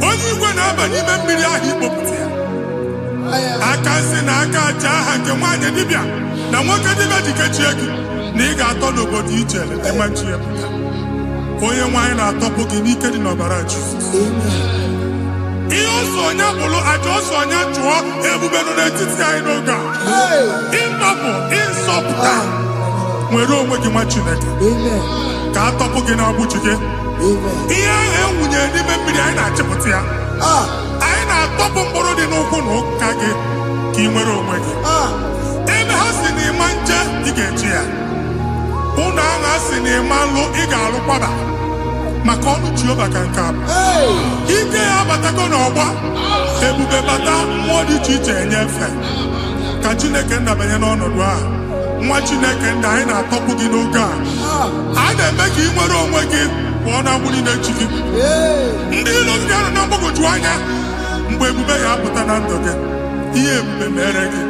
Onye igwe na-aba n'ime mmiri ahụ ikpopụta ya. Aka si na aka aja aha nke nwaanyị dibịa na nwoke dibịa ji kechie gị na ị ga-atọ n'obodo ije leta machi ya pụta. Onye nwaanyị na-atọpụ gị n'ike dị n'ọbara Jizọs. Ihe ọsọ onye bụrụ aja ọsọ onye chụọ ebube nọ n'etiti anyị n'oge a. Ịtọpụ ịzọpụta nwere onwe gị nwa Chineke ka a tọpụ gị n'agbụchi gị. Ihe ahụ enwunye n'ime mmiri anyị na-achịpụta ya. Anyị na-atọpụ mkpụrụ dị n'ụkwụ na ụka gị ka ị nwere onwe gị. Ebe ha si na ịma nje ị ga-eji ya. Ụlọ ahụ ha si na ịma nlụ ị ga-alụkwaba maka ọnụ Jehova ka nke a bụ. Ike ya abatago n'ọgba ebube bata mmụọ dị iche iche enyefe ka Chineke ndabanye n'ọnọdụ a. Nwa Chineke ndị anyị na-atọpụ gị n'oge a. A na-eme ka ị nwere onwe gị pụọ na agbụrụ na-echi gị. Ndị ilo gị anọ na mgbagwoju anya mgbe ebube ya apụta na ndụ gị. Ihe ebube mere gị.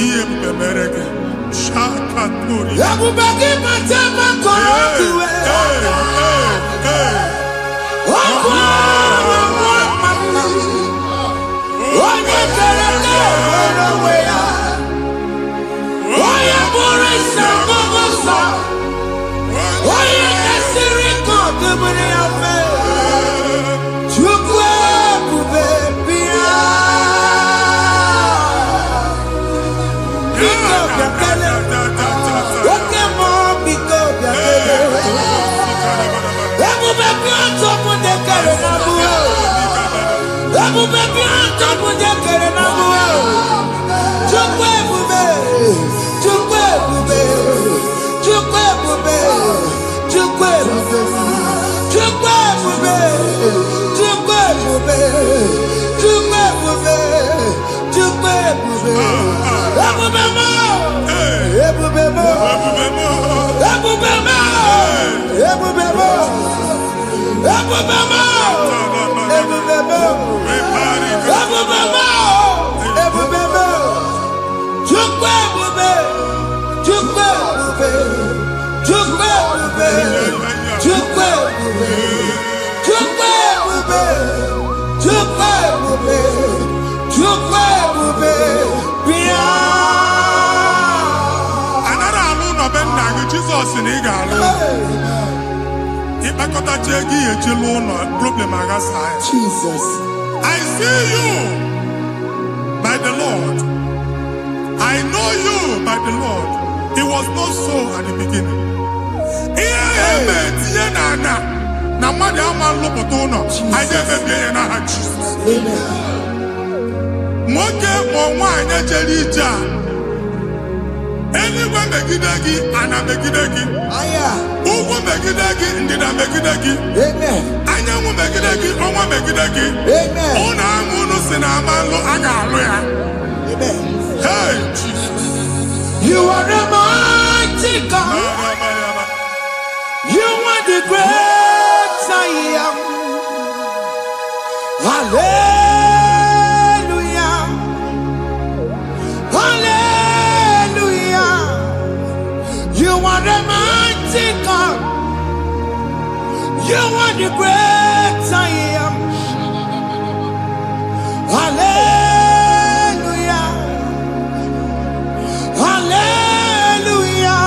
Ihe ebube mere gị. Shakatori. Ebube gị mata maka otu onye kere nwere onwe ya. Onye bụrụ isi ọgụgụ nsọ. Onye kesịrị ka ọdụbụrụ ya mfe. Chukwu ebube bịa. Biko bịakele. Oke mmụọ biko bịakele. Ebube bịa tọpụ ndị kere na mbuo. Ebube bịa tọpụ ndị kere na mbuo. Chukwu ebube. Chukwu ebube. Chukwu ebube. Chukwu ebube. Chukwu ebube. Chukwu ebube. Chukwu ebube. Chukwu ebube. Ebube mo. Ebube mo. Ebube mo. Ebube mo. Ebube mo. Ebube mo. Ebube mo. Ebube mo. Ebube mo. Chukwu ebube. Chukwu ebube. Chukwu ebube. Chukwu ebube. Chukwu ebube. Chukwu ebube. Chukwu ebube. Bịa. Anara alụ nọ be nna gị Jizọs na ị ga-alụ. Ịkpakọtacha ego ihe eji lụọ ụlọ problem aghasa ya. Jesus. I see you by the Lord. I know you by the Lord. It was not so at the beginning. Ihe eme tinye na ana na mmadụ ama nlụpụta ụlọ. Anyị ga-emebie ya n'aha Jizọs. Nwoke ma nwaanyị jere ije a. Eluigwe megide gị, ana megide gị. Ugwu megide gị, ndịda megide gị. Anyanwụ megide gị, ọnwa megide gị. Ụlọ ahụ unu si na ama nlụ a ga-alụ ya. Hey, Jesus. You are the mighty God. You are the great I am. Hallelujah. Hallelujah. You are the mighty God. You are the great I am. Hallelujah. Hallelujah.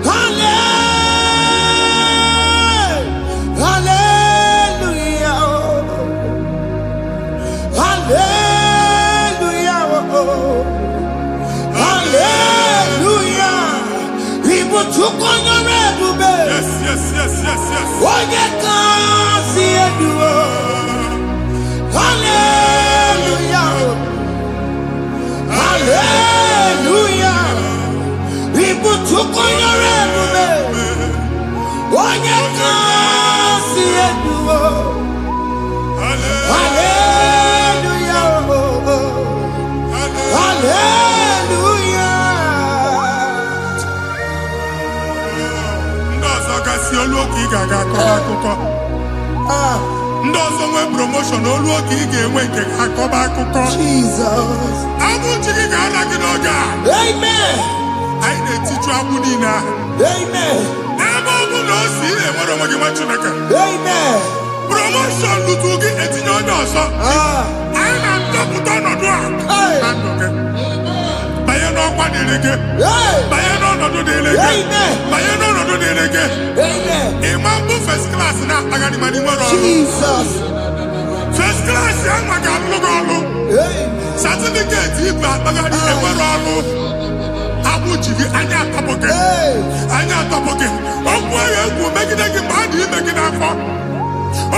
Hallelujah. Hallelujah. Hallelujah. People took on your ebube. Yes, yes, yes, yes, yes. Onye kasi eduo. Hallelujah. Hallelujah. People took on your ebube. Onye kasi Hallelujah. Hallelujah. Ndozo kasi oluoki gaga akọba. Ndozo nwe promotion oluoki ga-enwe nke akọba akụkọ. Jesus. Abụ chiki ga-ala gị n'oge a. Amen. Anyị na-etiju abụ niile ahụ. Amen. Ebe ọ bụ na o si na-enwere onwe gị nwa Chineke. Amen. Promotion lutu gị etinye onye ọzọ. Anyị na-adọpụta ọnọdụ a na ndụ gị. Banye n'ọkwa dịrị gị. Banye n'ọnọdụ dịrị gị. Banye n'ọnọdụ dịrị gị. Ịma mbụ first class na-akpagharị ma n'ime ọrụ. Jesus. First class ya nwa ga-alụ gị ọrụ. Certificate ibu akpagharị enwere ọrụ. Abụ ji gị anya atọpụ gị. Anya atọpụ gị. Okwu ahụ egwu megide gị mgbe a dị ime gị n'afọ.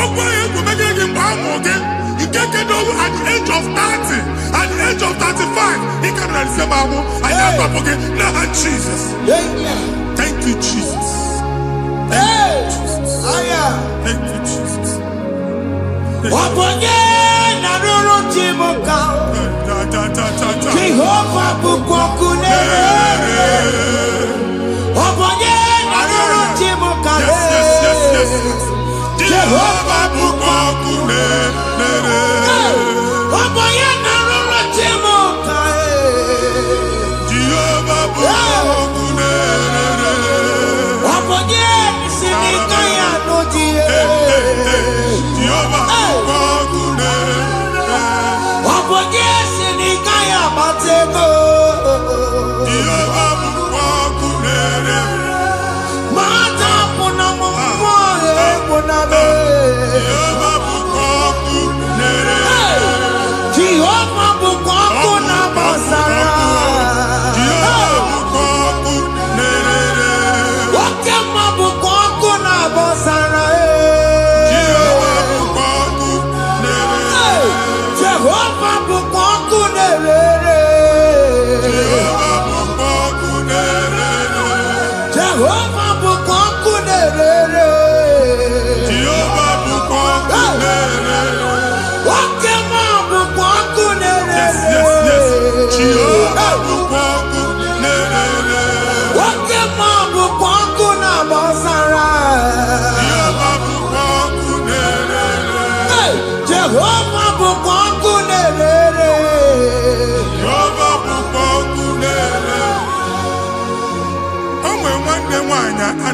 Okwu ahụ egwu megide gị mgbe a mụrụ gị. Nke kedu at the age of 30, at the age of 35, he can receive abu. I never forget. Now, Jesus. Thank you, Jesus. Thank you, Jesus. Thank you, Jesus. Jehovah bukokune. Yes. Jehovah bukokune.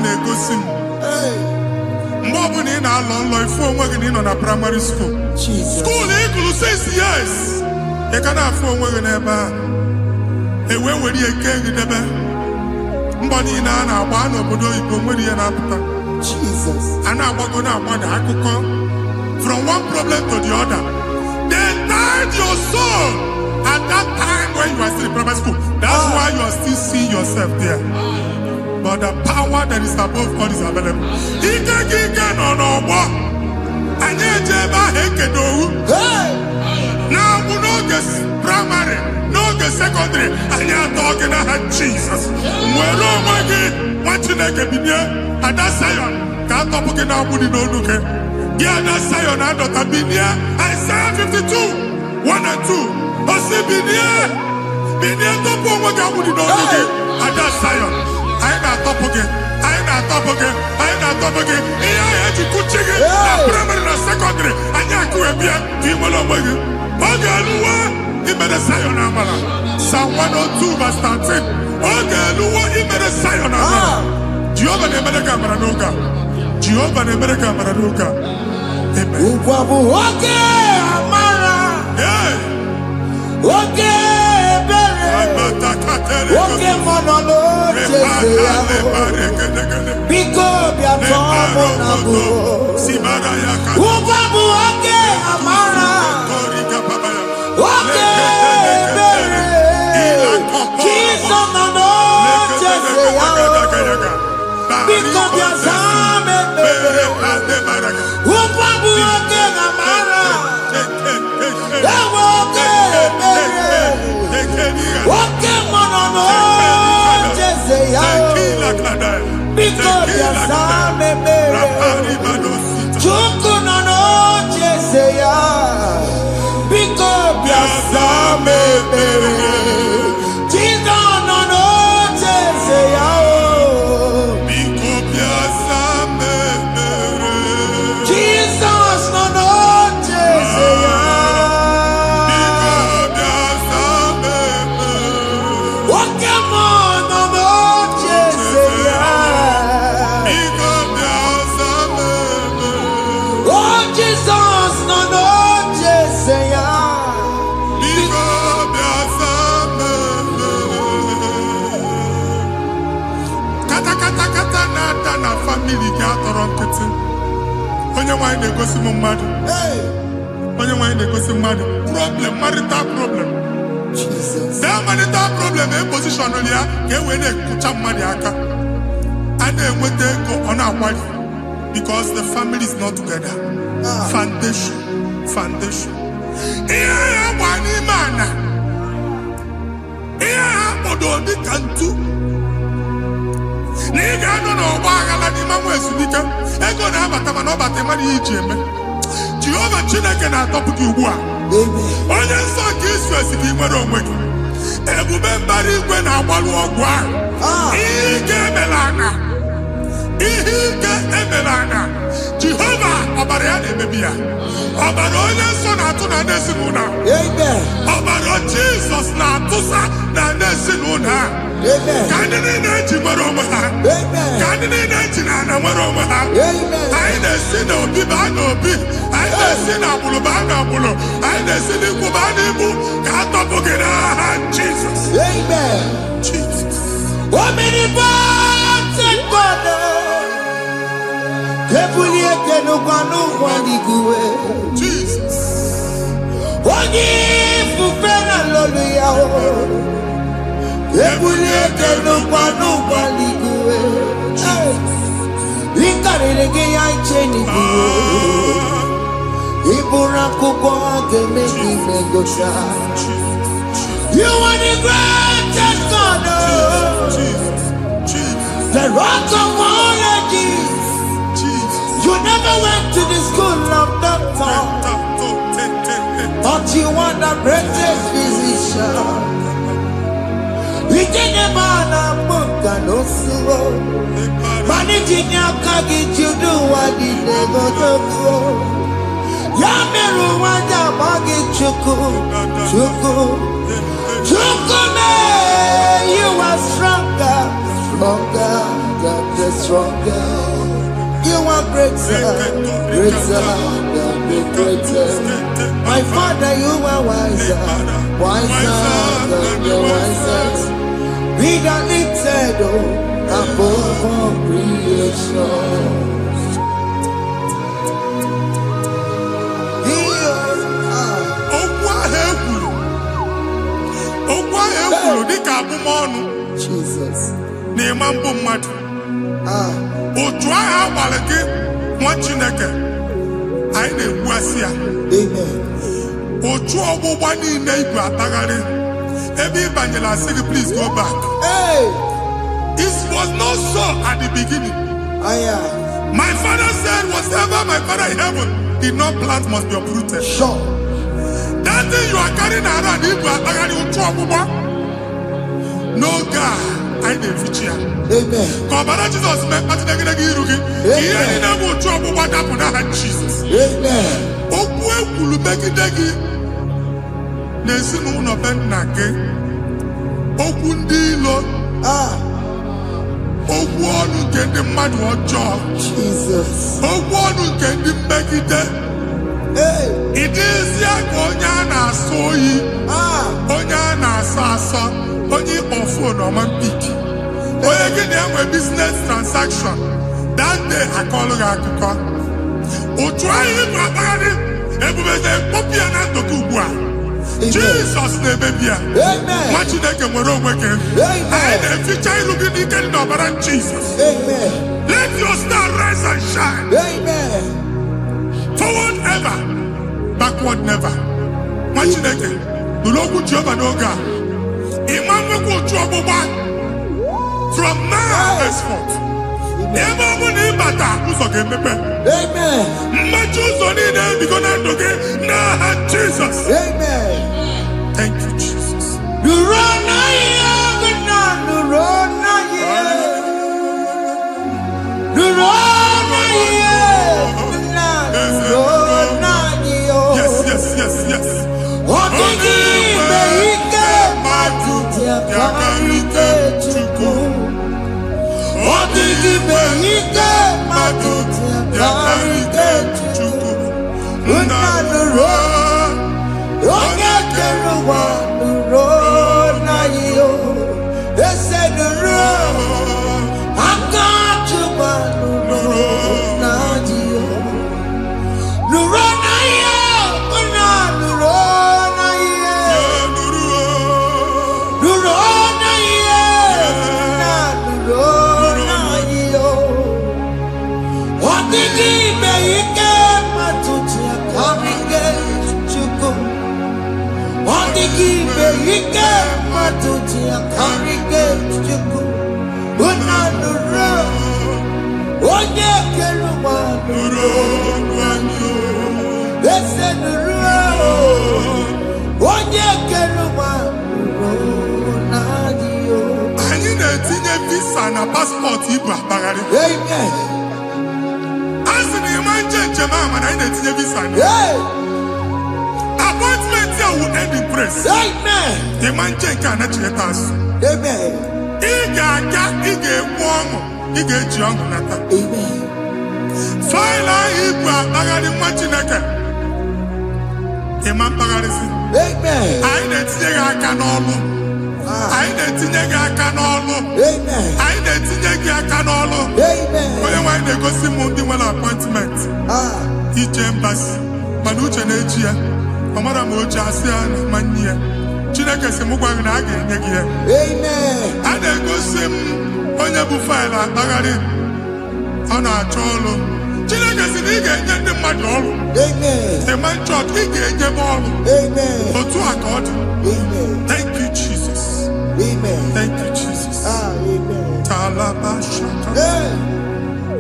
na-egosi m mgbe ọ bụla ị na-alọ nlọ ifu onwe gị na ị nọ na primary school school ịgụrụ 6 years ị ka na-afụ onwe gị n'ebe a ewe were eke gị debe mbọ niile a na-agba n'obodo oyibo nwere ihe na-apụta a na-agbago na-agbada akụkọ from one problem to the other. They tied your soul at that time when you are still in primary school. That's why you are still seeing yourself there. But the power that is above all is available. Ike no more. And now we know this primary, no the secondary, and you're talking about Jesus. Where are we? Watching a cabinet at that Zion. Can't talk about it now. Yeah, that's Zion and not Abinia. Isaiah 52, 1 and 2. But see, Binia, don't put what I would know again. And that's Zion. I ain't not top again. I ain't not top again. I ain't not top again. I had to cook chicken. Primary and secondary. And you could be a team along with you. Okay, he made a Zion Amala. Psalm 102, verse 13. Okay, he made a Zion Amala. Jehovah the American Maranuka. Jehovah the American Maranuka. Oke amara, oke ebere, oke mọnọlọ jese ya, biko bịa tọọ mụ na bụ. Ụgwọ bụ oke amara, oke ebere, Jizọs nọ n'ocheeze ya, biko bịa zaa m ekpere. Ụgwọ bụ oke amara, ewe oke ebere, oke mọnọlọ jese ya, biko bịa zaa m ekpere. Chukwu nọ family ga-atọrọ nkịtị. Onye nwanyị na-egosi m mmadụ. Onye nwanyị na-egosi mmadụ. Problem, marital problem. That marital problem in position on ya ka e wee na-ekụcha mmadụ aka. A na-enweta ego ọ na-akwali because the family is not together. Foundation. Ihe ya gba n'ime ana. Ihe ha kpọdọ dị ka ntu. Na ị ga-anọ n'ọgba aghara n'ime nwa ezumike. Ego na-abata mana ọ bata mmadụ ihe iji eme. Jehova Chineke na-atọpụ gị ugbu a. Onye nsọ nke Israel gị nwere onwe gị. Ebube mbara igwe na-agbalụ ọgwụ ahụ. Ihe ike emela anya. Jehova ọbara ya na-emebi ya. Ọbara onye nsọ na-atụ na ndị ezinụlọ. Ọbara Jizọs na-atụsa na ndị ezinụlọ. Ka ndị niile eji nwere onwe ha. Ka ndị niile eji na ana nwere onwe ha. Anyị na-esi n'obi baa n'obi. Anyị na-esi n'agbụrụ baa n'agbụrụ. Anyị na-esi n'ikwu baa n'ikwu. Ka a tọpụ gị n'aha Jizọs. Jesus. You are the greatest God, the rock of all ages. You never went to the school of doctor, but you are the greatest physician. We didn't man a book and also managing your carriage, you do what did they go to go. Yameru wanda magi chuku. You are stronger, stronger. You are greater, greater. My Father, you are wiser than the wisest. Be the lifted above all creation. Jesus. Na-emambu mmadụ. Otu ahụ agbalị gị nwa Chineke anyị na-egbu asị ya. Otu ọgbụgba niile igwe atagharị ebe ị banyere asị gị please go back. It was not so at the beginning. My father said whatever my father in heaven did not plant must be uprooted. Sure. That thing you are carrying around igwe atagharị otu ọgbụgba. No God, I didn't feature. Amen. Kọbara Jesus mee kpatị negidegi iru gị. Ihe niile bụ otu ọgbụgba dapụ n'aha Jesus. Amen. Okwu ekwuru megide gị n'ezinụlọ be nna gị. Okwu ndị ilo. Okwu ọnụ nke ndị mmadụ ọjọọ. Jesus. Okwu ọnụ nke ndị mmegide. Ị dịzie ka onye a na-asọ oyi. Onye a na-asọ asọ. Onye ịkpọ phone ọma mpiki. Onye gị na-enwe business transaction. That day akọlụ gị akụkọ. Otu anyị bụ akpagharị ebube na-ekpọpụ ya na ndụ gị ugbu a. Jesus na-emebi ya. Nwa Chineke nwere onwe gị. Anyị na-eficha ilu gị n'ike dị n'ọbara Jesus. Let your star rise and shine. Forward ever, backward never. Nwa Chineke nụrụ okwu Jehova n'oge a. From now henceforth, ebe ọ bụ na ịbata ụzọ ga-emepe. Mmechi ụzọ niile ebigo na ndụ gị n'aha Jizọs. Thank you, Jesus. Yes. digi beike matuti akarige chuko. What digi beike matuti akarige chuko. Unanura. Onye keluwa nuro wanyo. Ese nuro. Onye keluwa nuro nadio. Anyị na-etinye visa na passport Igbo akpagharị. Amen. Asị na ịma njem ama na anyị na-etinye visa na. Appointment ya will end in praise. Amen. Ịma njem nke a na-echeta azụ. Amen. Ị ga-aga, ị ga-ekwu ọṅụ, ị ga-eji ọṅụ nata. Amen. Faịlụ ahụ Igbo akpagharị nwa Chineke. Ịma mkpagharịsị. Amen. Anyị na-etinye gị aka n'ọlụ. Anyị na-etinye gị aka n'ọlụ. Amen. Anyị na-etinye gị aka n'ọlụ. Amen. Onye nwaanyị na-egosi m ndị nwere appointment ije mbasi mana uche na-eji ya ọ mara ma o ji asị ya na nwanne ya. Chineke sị m gwa gị na a ga-enye gị ya. Amen. A na-egosi m onye bụ faịlụ akpagharị ọ na-achọ ọrụ. Chineke sị na ị ga-enye ndị mmadụ ọrụ. Amen. Demand chọt ị ga-enye m ọrụ. Amen. Otu a ka ọ dị. Amen. Thank you Jesus. Amen. Thank you Jesus. Amen. Talaba shaka.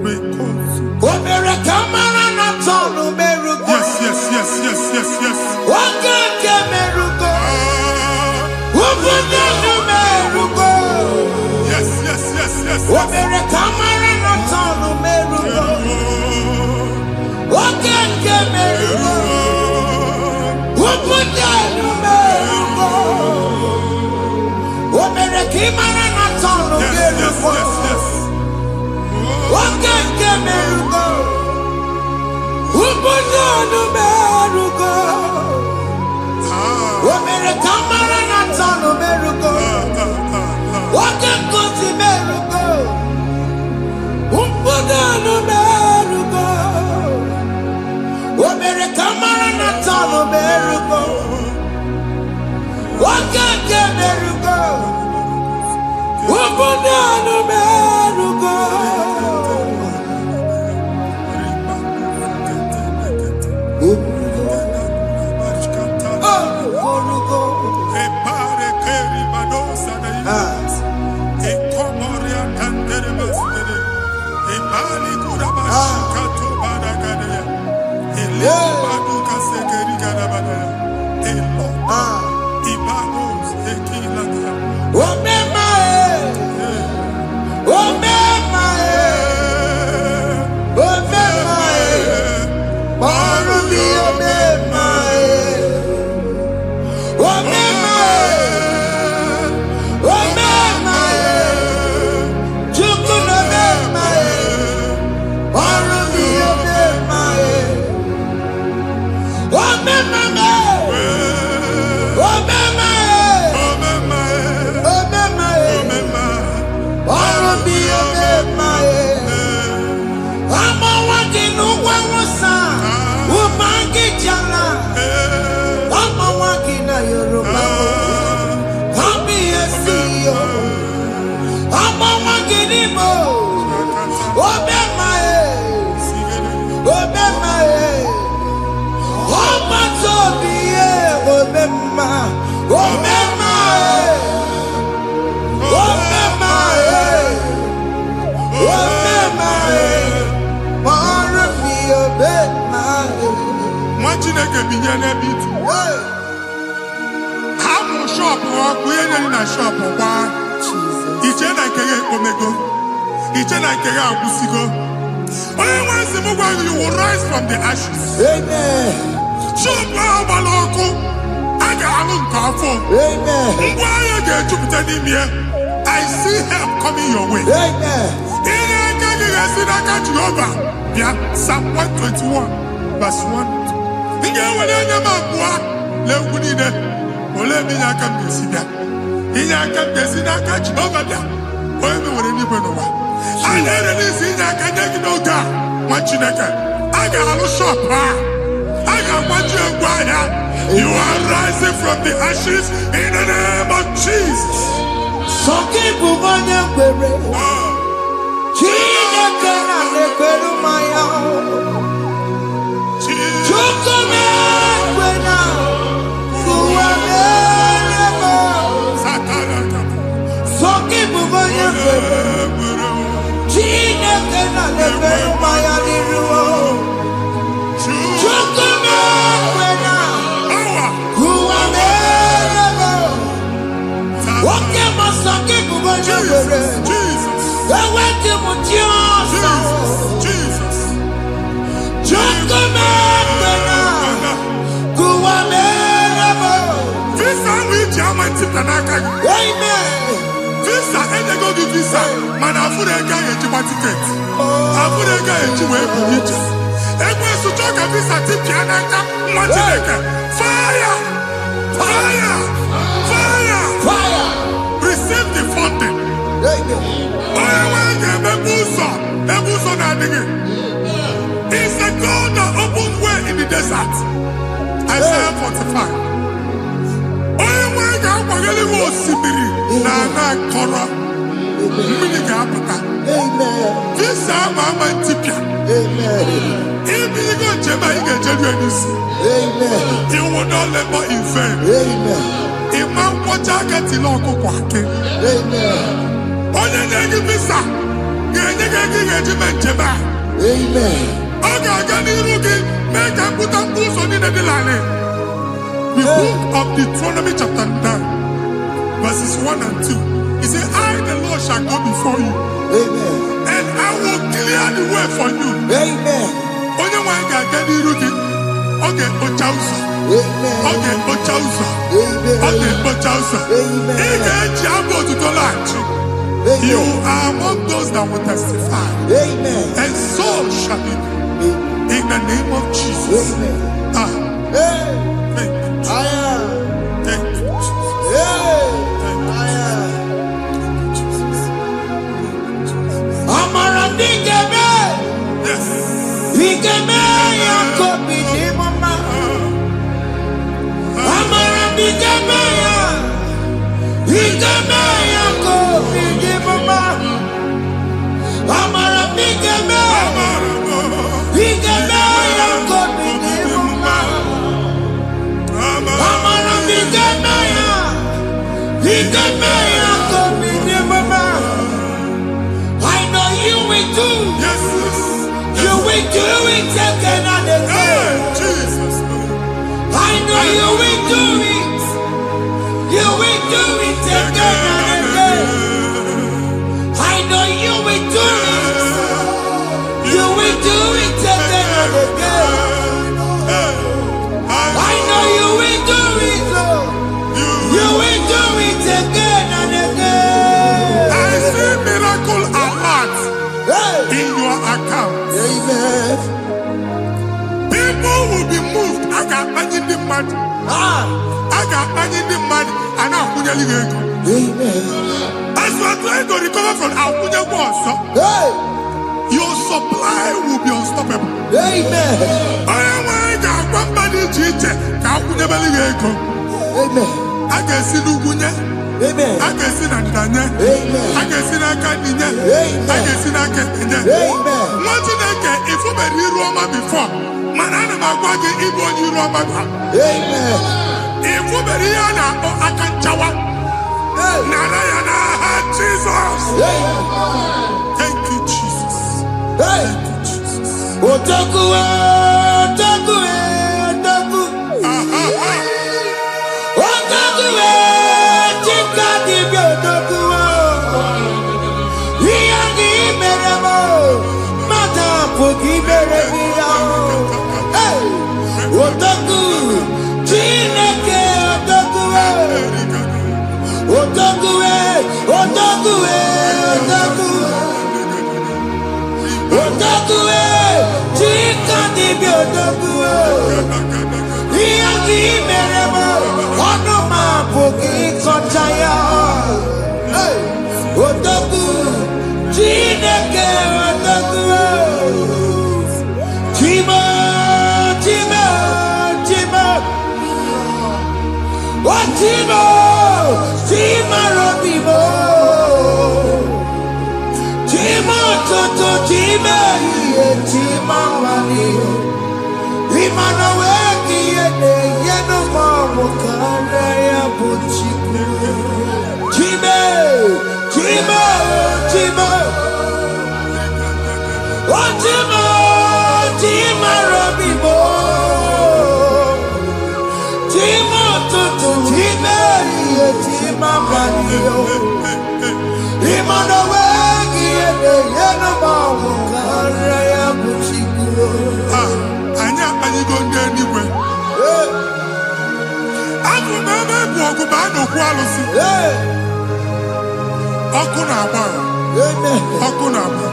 Rekozu. Omere kamara na tonu merugo. Yes, yes, yes, yes, yes, yes. Okeke merugo. Ubunenu merugo. Yes, yes, yes, yes. Omere kamara na tonu merugo. Okeke merugo. Ubunenu merugo. Omere kamara na tonu merugo. Yes, yes, yes. Okeke merugo. Ubunenu merugo. Omere kamara na tonu merugo. Okeke merugo. Ubunenu merugo. Omere kamara na tonu merugo. Okeke merugo. Ubunenu merugo. Chineke binye n'ebe itu. Ha mụ shọpụ ọkụ ihe nyere na shọpụ gbaa. Iche na nke ya ekpomego. Iche na nke ya agwụsigo. Onye nwe nsị m gwa you will rise from the ashes. Amen. Shọpụ ahụ gbara ọkụ. A ga-alụ nke afọ. Amen. Ngwa ahịa ga-ejupụta n'ime ya. I see help coming your way. Amen. Ihe aka gị ga-esi n'aka Jehova bịa. Psalm 121 verse 1. Ị ga-ewere anya m abụọ n'egwu niile. Olee ebe inye aka m ga-esi bịa? Inye aka m ga-esi n'aka Jehova bịa. Onye mewere n'igwe n'ụwa. A na-ere n'isi inye aka nye gị n'oge a nwa Chineke. A ga-alụ shọpụ a. A ga-agbaji egwu ahịa. You are rising from the ashes in the name of Jesus. Sọkị bụ onye kwere. Chineke na-ekwere mmanya. Visa, and they go to visa. Man, I put a guy at your ticket. I put a guy at your web. And when you talk a visa, tip Yanaka, fire! Fire! Fire! Fire. Receive the funding. It's the God that opens way in the desert. Isaiah 45. This is my tipia. If you go to you will not labor in vain. Imam Wajaka Tiloko Kwake. Only negative visa. Make a put on boots on the line. The book of Deuteronomy chapter 9, verses 1 and 2. He said, I, the Lord, shall go before you. And I will clear the way for you. Only one can get the root. Okay, Ochausa. Okay, Ochausa. Okay, Ochausa. You are among those that will testify. And so shall it be. In the name of Jesus. Thank you. Thank you, I know you will do. Yes. You will do it again and again. Jesus. I know you will do it. You will do it again and again. I know you will do it. You will do it again and again. I know you will do it, Lord. You will do it again and again. I see miracle alert in your account. People will be moved. I got imagine the money. I got imagine the money. And I'm going to go. As you are trying to recover from Abuja Boss, your supply will be unstoppable. I can see Lugunya. I can see Nandanya. I can see Nakaninya. I can see Nakaninya. What did I get if you were Roma before? Manana Magwagi, Igbo, you Roma. If you were Rihanna or Akanchawa, Narayana, Jesus. Thank you, Jesus. Thank you, Jesus. Otaku. n'okwu alụsị. Ọkụ na-agba. Ọkụ na-agba.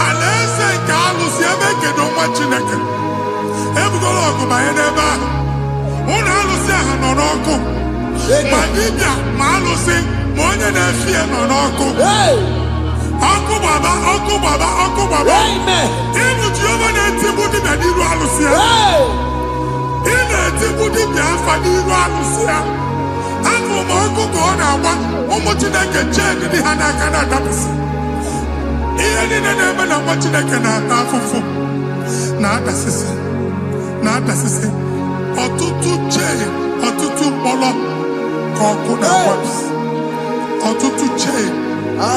Alaeze nke alụsị ebe kedu nwa Chineke. Ebugoro ọgụ banye n'ebe ahụ. Ụlọ alụsị ahụ nọ n'ọkụ. Ma dibịa ma alụsị ma onye na-efi ya nọ n'ọkụ. Ọkụ gbaba, ọkụ gbaba, ọkụ gbaba. Ịbụ Jehova na-etigbu dibịa n'iru alụsị ya. Ị na-etigbu dibịa afa n'iru alụsị ya. Afọ ma ọkụ ka ọ na-agba ụmụ Chineke chee dị ha n'aka na-adapụsị. Ihe niile na-eme na nwa Chineke na-ata afụfụ na-adasịsị na-adasịsị. Ọtụtụ chee, ọtụtụ mkpọrọ ka ọkụ na-agbapụsị. Ọtụtụ chee,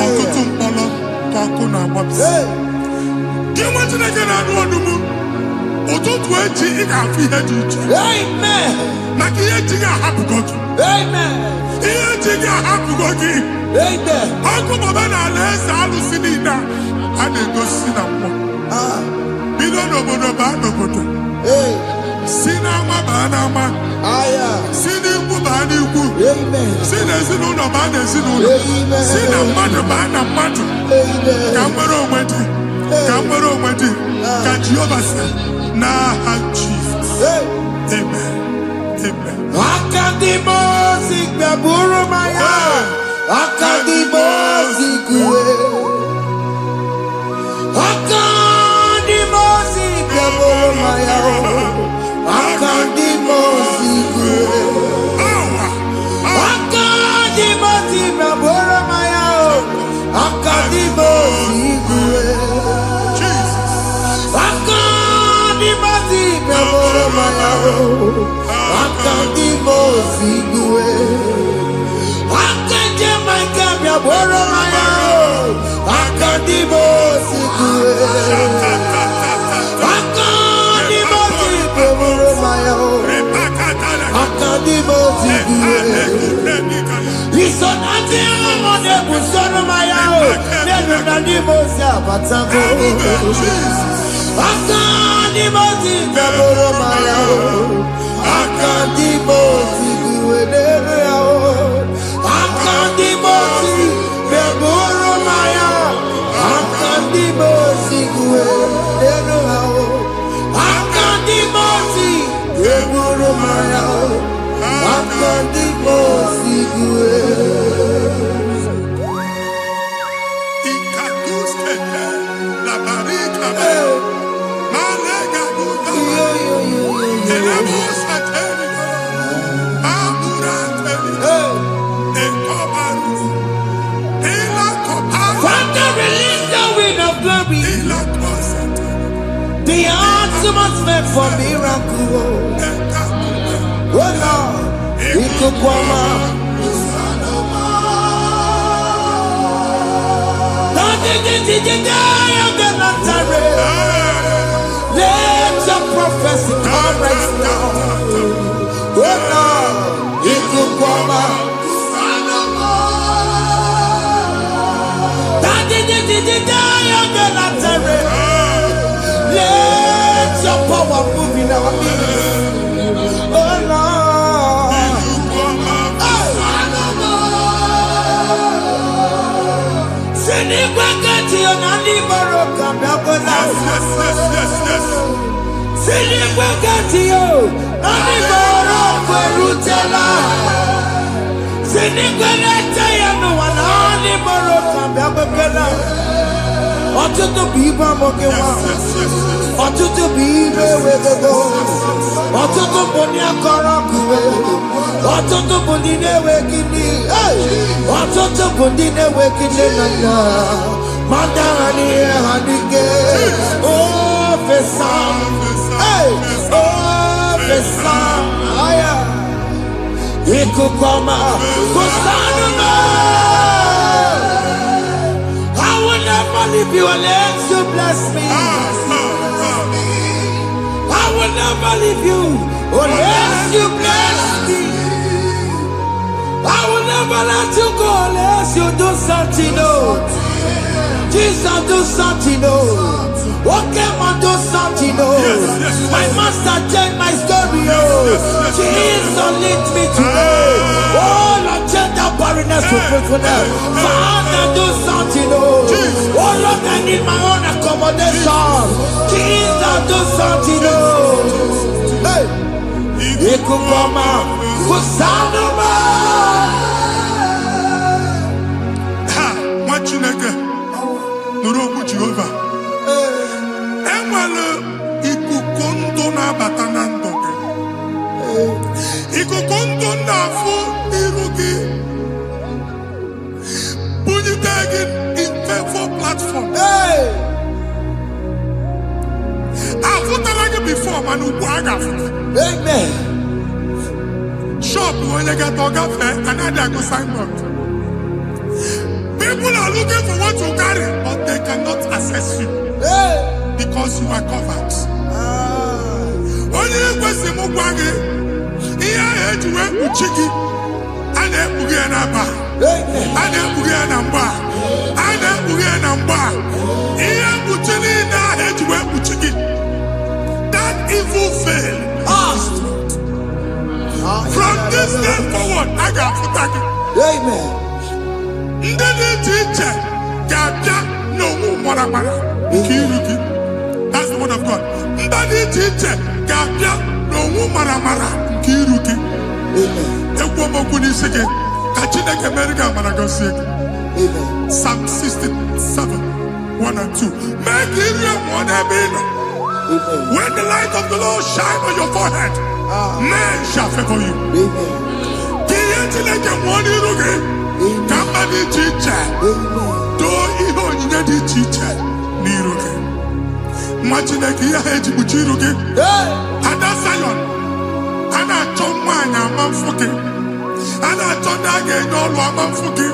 ọtụtụ mkpọrọ ka ọkụ na-agbapụsị. Gị nwa Chineke na-anụ ọdụmụ ụtụtụ echi ị ga-afụ ihe dị iche. Maka ihe eji gị ahapụgo gị. Ihe eji gị ahapụgo gị. Ọkụ baba na alaeze alụsị niile a na-egosi na mmụọ. Bido n'obodo baa n'obodo. Si n'ama baa n'ama. Si n'ikwu baa n'ikwu. Si n'ezinụlọ baa n'ezinụlọ. Si na mmadụ baa na mmadụ. Ka nwere onwe dị. Ka nwere onwe dị. Ka Jehova sị n'aha Jizọs. Amen. Amen. Akadimosi gbẹ̀bùrú maya. Akadimosi kúwe. Akadimosi gbẹ̀bùrú maya. Akadimosi kúwe. Akadimosi gbẹ̀bùrú maya. Akadimosi kúwe. Akadimosi gbẹ̀bùrú maya. Akadimosi kúwe. Akadimosi kúwe. Akadimosi kúwe. Isonati amone busono maya o. Nenu nadimosi abatago. Akadimosi gbẹ̀bùrú maya o. Akadimosi kúwe nenu ya o. Akadimosi gbẹ̀bùrú maya. Akadimosi kúwe nenu ya o. Akadimosi gbẹ̀bùrú maya o. Akadimosi kúwe. The ultimate meant for miracle. Oh Lord, it could come out. Let your prophecy come right now. Oh Lord, it could come out. Let your power move in our midst. Oh Lord. Sinigwakati onani baroka biakola. Sinigwakati onani baroka rutela. Sinigwakati onani baroka biakola. Ọtụtụ bụ ibe amụghị nwa. Ọtụtụ bụ ibe ewegego. Ọtụtụ bụ ndị akọrọ kụwe. Ọtụtụ bụ ndị na-enweghị nne. Ọtụtụ bụ ndị na-enweghị nne na nna. Ma ndị agha n'ihe ha n'ike. Ofesa. Ofesa. Ikuku ọma. Kụsanụ na. If you unless you bless me, I will never leave you unless you bless me. I will never let you go unless you do something. No, Jesus do something. No, okay, man do something. No, my master changed my story. Oh, Jesus lead me today. faithfulness to faithfulness. Father, do something. Oh Lord, I need my own accommodation. Jesus, do something. Hey, Ikukoma, Kusanuma. What you nigga? Nuru Jehovah. Emalo ikukondo na batanando. Ikukondo na fu irugi. Put it again in favor platform. Hey, I've put like before, man. amen. Shop when you get to cafe, another go signboard. People are looking for what you carry, but they cannot access you Hey, because you are covered. Only question Mugwagi, here I had to work with Chiki, and then Bugianaba, amen. and then Bugianamba, and then Bugianamba. Here Buchini, I had to work with Chiki. That evil fail. From this day forward, I got to thank you. Amen. That's the word of God. Amen. Psalm 67, 1 and 2. Make when the light of the Lord shine on your forehead, men shall favor you. Imagine here heji buchiruge. Ada Zion. Ana choma na manfuke. Ana chonda ge nyolo manfuke.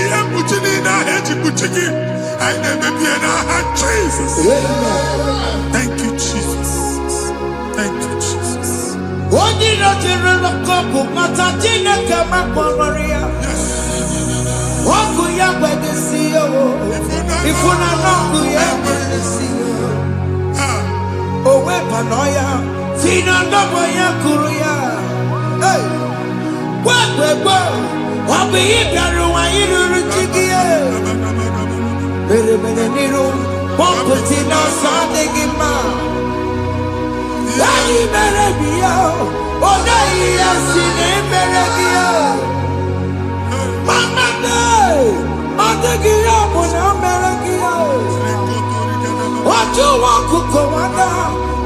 Ihe buchini na heji buchiki. I never be na Jesus. Thank you, Jesus. Thank you, Jesus. Odi no tiro no kopu matajine kama kwamaria. Waku ya kwegesi yo. Ifuna noku ya kwegesi yo. Owe panoya. Fina ndobo ya kuruya. Hey. Wekwe. Wabi ibiaru wa iruru chigiye. Bere niru. Pomputi no sadegima. Yayi merebiyo, oda iya sine merebiyo. Mama day, odegiyo muna merebiyo. Oju wakuko wada,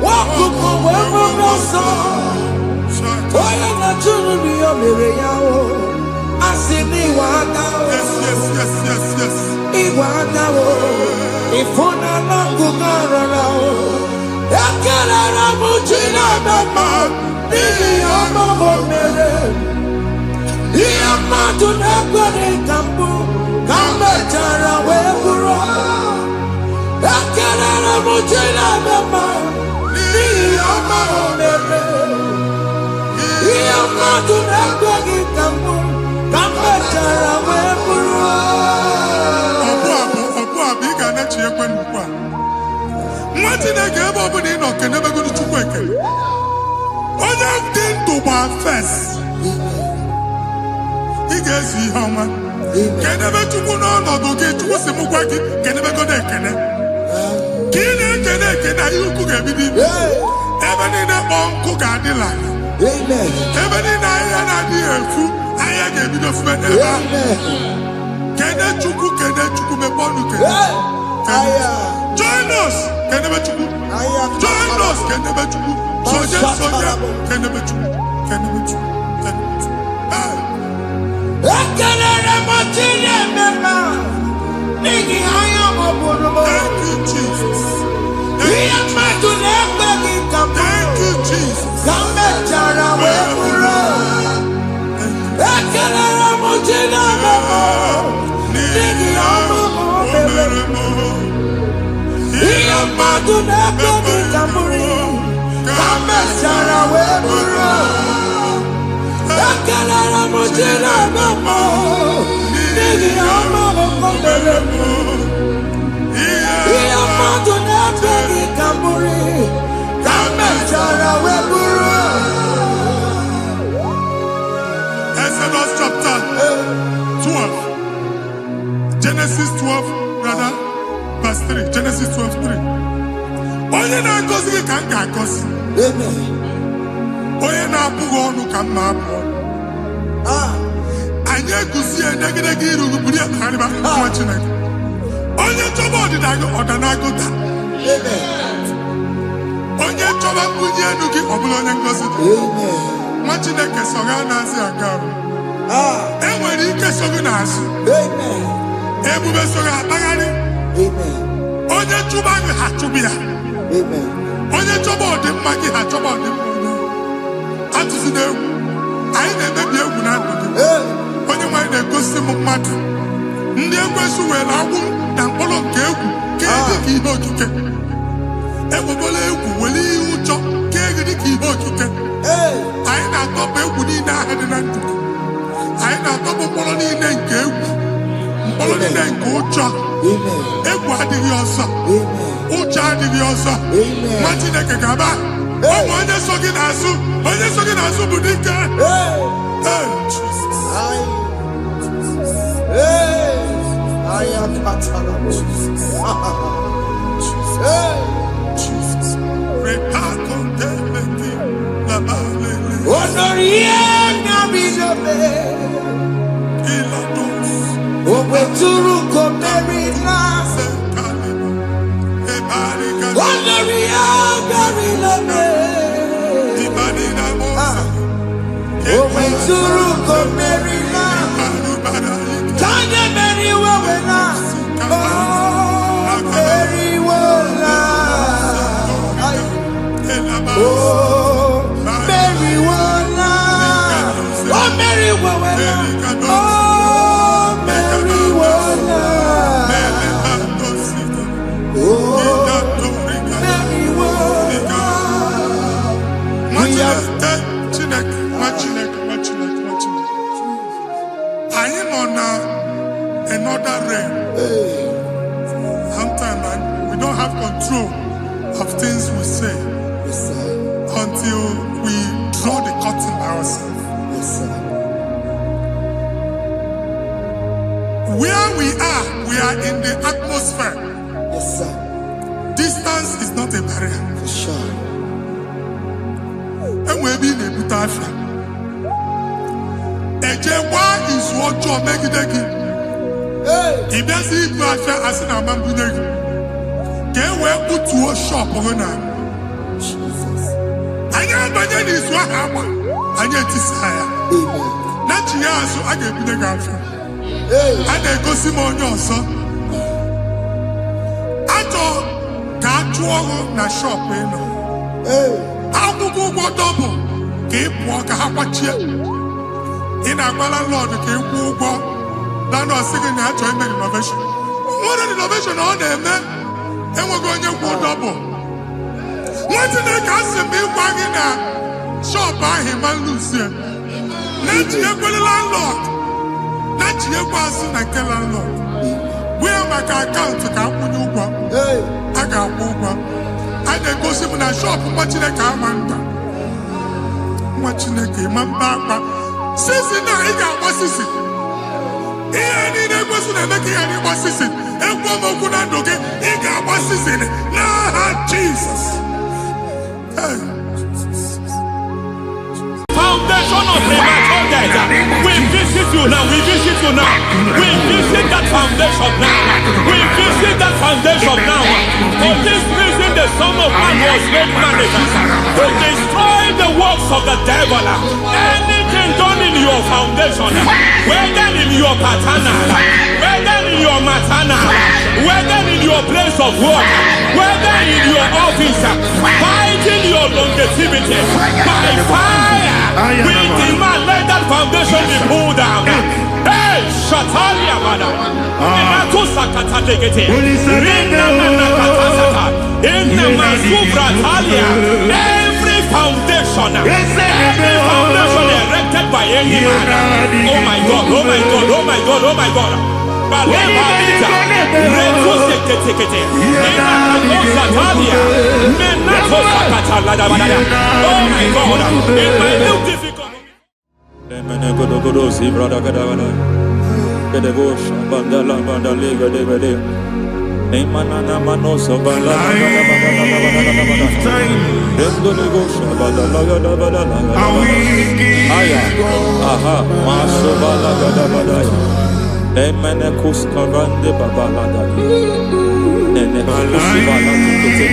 wakuko wewe noso. Oya na chunu biyo mereyao, asini wada o. Yes. Iwada o, ifuna nangu garara o. Ekelera mujina mama, nini amamo mere. Iya madu nekwere kambu, kambe chara weburo. Ekelera mujina mama, nini amamo mere. Iya madu nekwere kambu, kambe chara weburo. Obu abiga na chiekwe nkwa. Chineke ebe ọ bụla ị nọ kenebegoro Chukwu ekele. Onye dị ndụ gba fes. Ị ga-ezi ihe ọma. Kenebe Chukwu n'ọnọdụ gị, Chukwu si m gwa gị kenebegoro ekele. Ka ị na-ekele ekele, ihe ukwu ga-ebido ibi. Ebe niile kpọọ nkụ ga-adị n'ala. Ebe niile ahịhịa na-adịghị efu, ahịhịa ga-ebido fube n'ebe ahụ. Kene Chukwu mepe ọnụ kene. Join us, kenebe Chukwu. Join us, kenebe Chukwu. Soja, kenebe Chukwu. Kenebe Chukwu. Ekelere motile mema, nigi haya moburumo. Thank you, Jesus. Iya matu nekwegi kambu. Thank you, Jesus. Kambe chara weburo. Ekelere motile mema, nigi haya moburumo. Iya matu nekwegi kambu. Kambe chara weburo. Ekelere motile mema, nigi haya moburumo. Iya matu nekwegi kambu. Kambe chara weburo. Exodus chapter Onye na-agọzi gị ka m ga-agọzi. Onye na-abụghị ọnụ ka m na-abụ ọnụ. Anyị eguzie negedege iru gị buru ya kparịba nwa Chineke. Onye chọba ọdịda gị ọdanagụta. Onye chọba mbunye elu gị ọ bụla onye ngọzi dị. Nwa Chineke so gị anaghịzi aga arụ. Enwere ike so gị n'azụ. Ebube so gị akpagharị. Onye chụba gị ha chụba ya. Onye chọba ọdịmma gị ha chọba ọdịmma onye. Atụzina egwu. Anyị na-emebi egwu na ndụ gị. Onye nwanyị na-egosi m mmadụ. Ndị ekwensu were agwụ na mkpụrụ nke egwu kee dị ka ihe okike. Ekwebola egwu were ihe ụjọ kee gị dị ka ihe okike. Anyị na-atọpụ egwu niile ahụ dị na ndụ gị. Anyị na-atọpụ mkpụrụ niile nke egwu. Mkpụrụ niile nke ụjọ. Egwu adịghị ọzọ. Ụjọ adịghị ọzọ. Nwa Chineke ga-aba. Ụmụ onye so gị n'azụ. Onye so gị n'azụ bụ dike. Another realm. Sometimes we don't have control of things we say until we draw the curtain by ourselves. Where we are in the atmosphere. Distance is not a barrier. For sure. And we'll be in a butafia. Ejewa is what you make it. If there's a butafia, as in a man, can we put to a shop or not? I know that is what happened. I get desire. Not here, so I get the gafia. And then go see more your son. I thought that you na shop, you know. How to go double? Keep walk a half in a landlord, keep walk. Now, no second, I try to make innovation. What an innovation on there, man. And we're going to go double. What did they cast me wagging at? Shop by him and Lucian. Let you have a landlord. Let you have a landlord. Where my account to come when you go? I got over. I then go see when I shop watching the commander. Watching the game, my papa. Since now, he got what's this? He ain't a person that make any what's this? And one more good and okay, he got what's this in it. Nah, Jesus. Foundation of Nematondeta. We visit you now. We visit you now. We visit that foundation now. We visit that foundation now. For this reason, the Son of Man was made manifest to destroy the works of the devil. Anything done in your foundation, whether in your paternal, whether in your maternal, whether in your place of work, whether in your office, fighting your longevity by fire. We demand let that foundation be pulled down. Hey, Shatalia Mada. Every foundation erected by any man. Oh my God, oh my God, oh my God, oh my God. Oh my God, in my new difficult. Aya, aha, masobala gada badaya. Emene kuskarande babalada. Ene kusibala kete.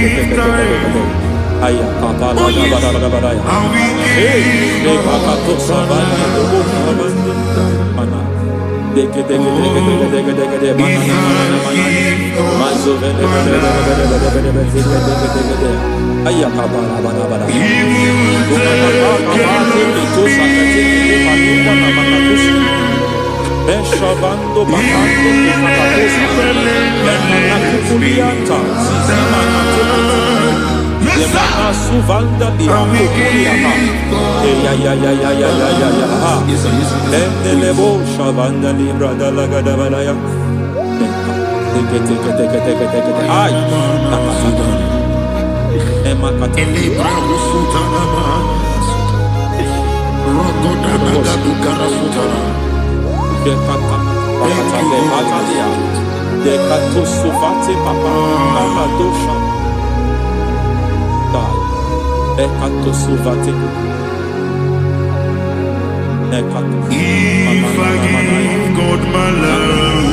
Aya, kapala gada badaya. Hey, de kakato sabana dobo kabande. Mana, deke mana. Mazovene Aya kapala bada. Beshabando bakando kakakosa. Emana kukulianta. Emana suvanda liakukuliata. Ya. Endelebo shavanda libra dalagada balaya. Teke. Ay. Emakata. Dekata batalia. Dekato suvate papa. Amadosha. Dekato suvate. Dekato. If I give God my love,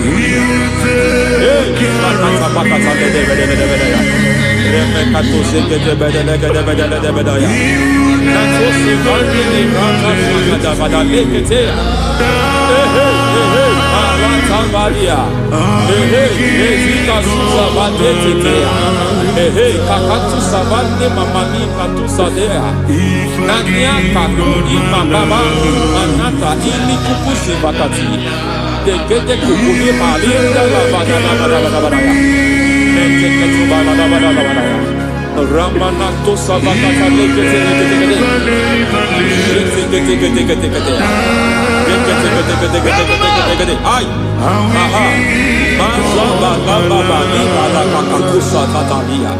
He'll take Ramanato Savakata Ay, aha, Mazaba Baba Nibala Kakakusa Tatalia,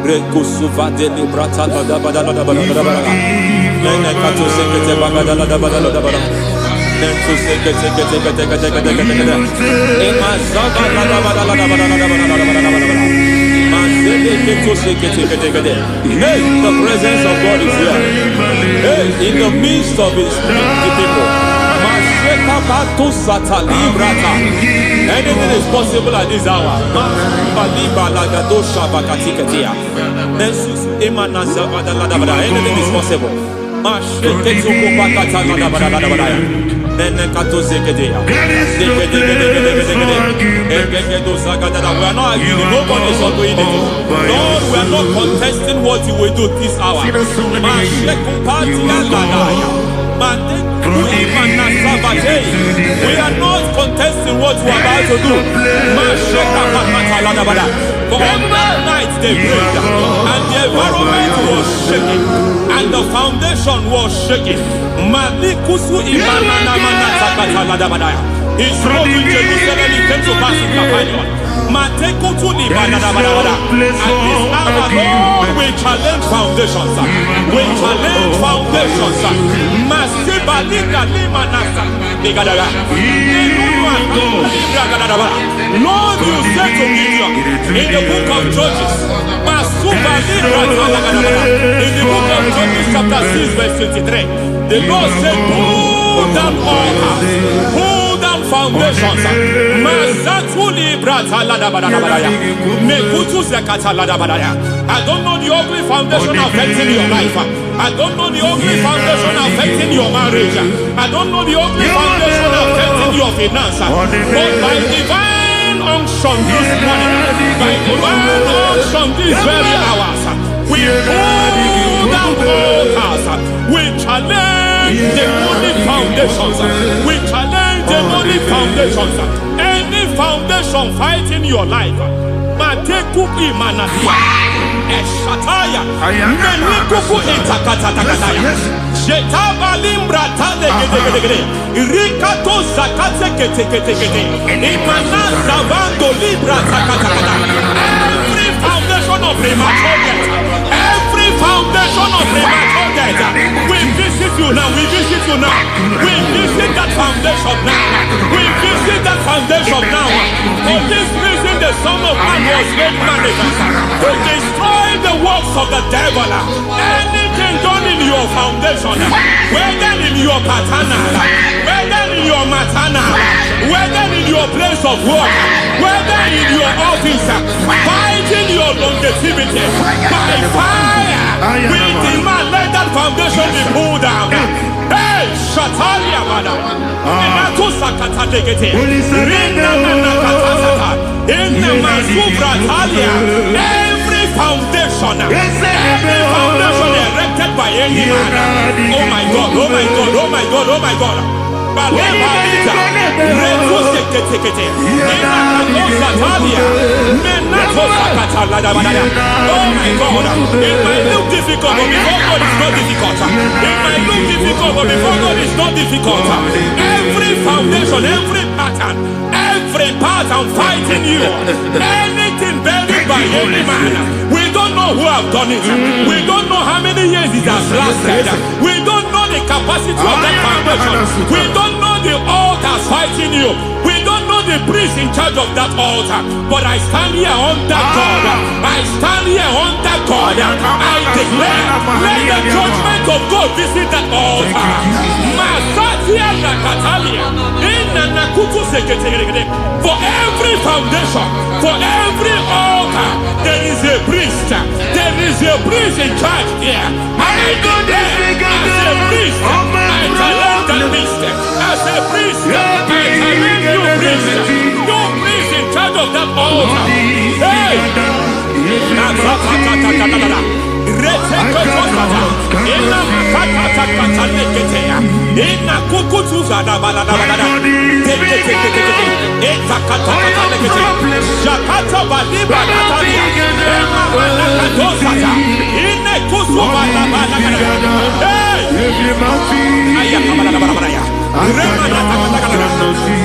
Rekusuva de Librata da Badala, Nenekato Sekete Bagadala da Badala, Nentu Sekete, Emazaba da Badala. Hey, the presence of God is here. Hey, in the midst of His people. Anything is possible at this hour. Anything is possible. We are not arguing. Nobody is doing it. Lord, we are not contesting what you will do this hour. We are not contesting what you are about to do. For all night they prayed, and the environment was shaking, and the foundation was shaking. He spoke in Jerusalem, he came to pass in Capernaum. And this hour, Lord, we challenge foundations. We challenge foundations. Lord, you said to Gideon in the book of Judges, in the book of Judges chapter 6 verse 23, the Lord said, pull down altars, pull down foundations. I don't know the ugly foundation affecting your life. I don't know the ugly foundation affecting your marriage. I don't know the ugly foundation affecting your finance. But by divine unction this morning, by divine unction these very hours, we pull down altars. We challenge demonic foundations. We challenge demonic foundations. Any foundation fighting your life, Matekupi Manatia, Eshataya, Menikupu Itakatakatakataya, Jetabalim Tale Rikato Zakate Ketekete, Imana Zavando Libra Zakatakata. Every foundation of premature death, every foundation of premature death, we visit you now, we visit you now, we visit that foundation now, we visit that foundation now. For this reason, the Son of Man was made manifest to destroy the works of the devil. Anything done in your foundation, whether in your paternal, whether in your maternal, whether in your place of work, whether in your office, fighting your longevity by fire, we demand let that foundation be pulled down. Hey, Shatalia, madam. Every foundation erected by any man. Oh my God, oh my God, oh my God, oh my God. Oh my God, it might look difficult, but before God it's not difficult. It might look difficult, but before God it's not difficult. Every foundation, every pattern fighting you, anything buried by any man, we don't know who have done it. We don't know how many years it has lasted. We don't know the capacity of that foundation. We don't know the altars fighting you. We don't know the priest in charge of that altar. But I stand here under God. I stand here under God. I declare, let the judgment of God visit that altar. For every foundation, for every altar, there is a priest. There is a priest in charge here. I declare, as a priest, I challenge the priest. As a priest, I challenge you, priest. You priest in charge of that altar. Hey!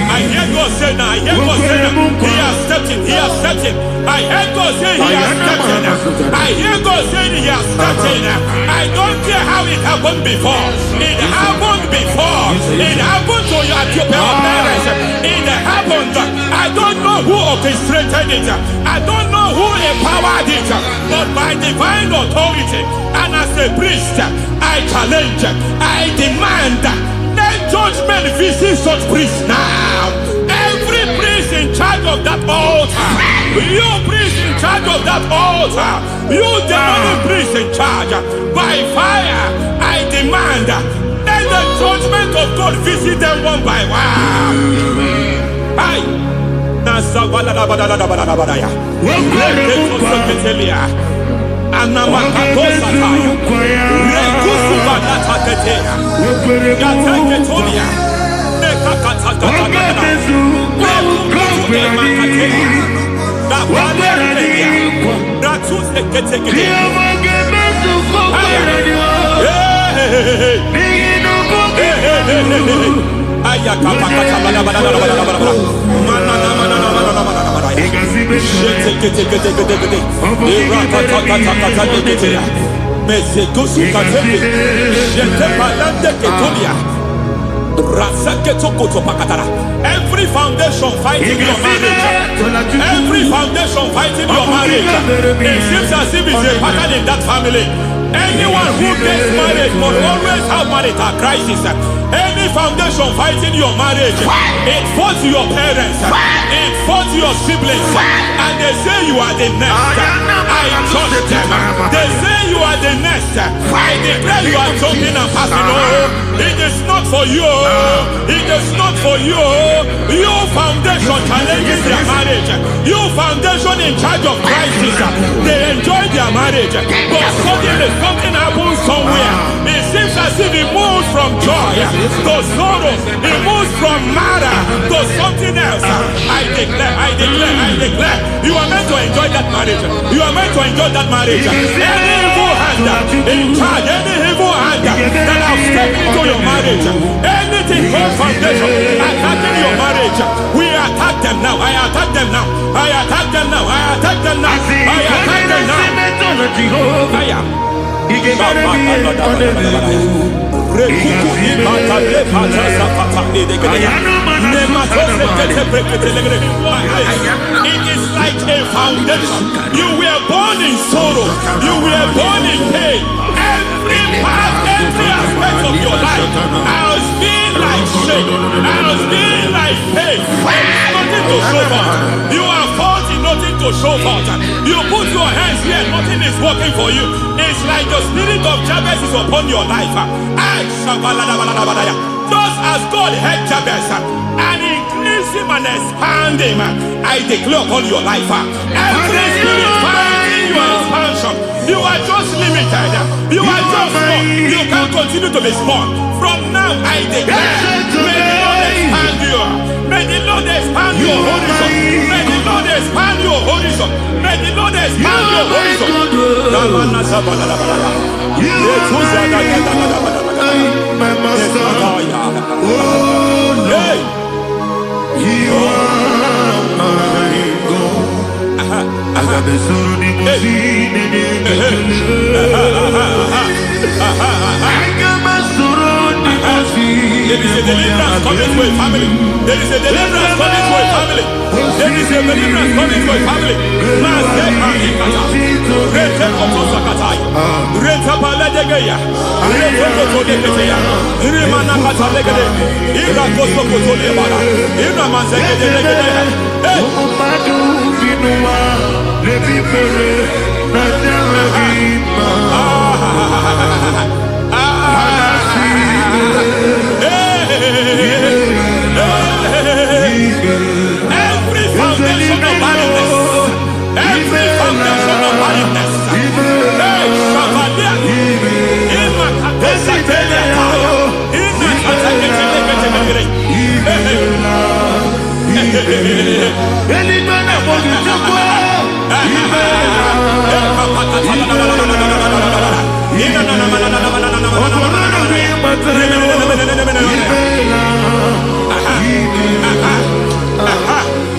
I hear God say now, I hear God say now, he has stepped in, he has stepped in. I hear God say he has stepped in. I hear God saying he has stepped in. I don't care how it happened before. It happened before. It happened to your parents. It happened. I don't know who orchestrated it. I don't know who empowered it. But by divine authority and as a priest, I challenge, I demand, let judgment visit such priests now. Every priest in charge of that altar, you priest in charge of that altar, you demonic priest in charge, by fire, I demand, let the judgment of God visit them one by one. Every foundation fighting your marriage, every foundation fighting your marriage, it seems as if it's a pattern in that family. Anyone who gets married must always have marital crisis. Any foundation fighting your marriage, it fought your parents, it fought your siblings, and they say you are the next. I judge them. They say you are the next. I declare you are jumping and passing. Oh, it is not for you. It is not for you. You foundation challenges their marriage. You foundation in charge of crisis. They enjoy their marriage, but suddenly something happens somewhere. It seems as if it moves from joy to sorrow. It moves from matter to something else. I declare, you are meant to enjoy that marriage. You are meant to enjoy that marriage. Any evil hand in charge, any evil hand that have stepped into your marriage, anything called foundation attacking your marriage, we attack them now. I attack them now. I attack them now. I attack them now. I attack them now. It is like like a foundation. You were born in sorrow. You were born in pain. Every part, every aspect of your life has been like shame. Has been like pain. Nothing to show for. You are faulty, nothing to show for. You put your hands here, nothing is working for you. It's like the spirit of Jabez is upon your life. Just as God had Jabez and increased him and expand him, I declare upon your life. Every spirit finding your expansion, you are just limited. You are just small. You can't continue to be small. From now, I declare, may the Lord expand you. May the Lord expand your horizon. May the Lord expand your horizon. May the Lord expand your horizon. My master, oh Lord, you are my God. I got the soul in my feet, I got my soul in my feet. There is a deliverance coming to a family. There is a deliverance coming to a family. There is a deliverance coming to a family.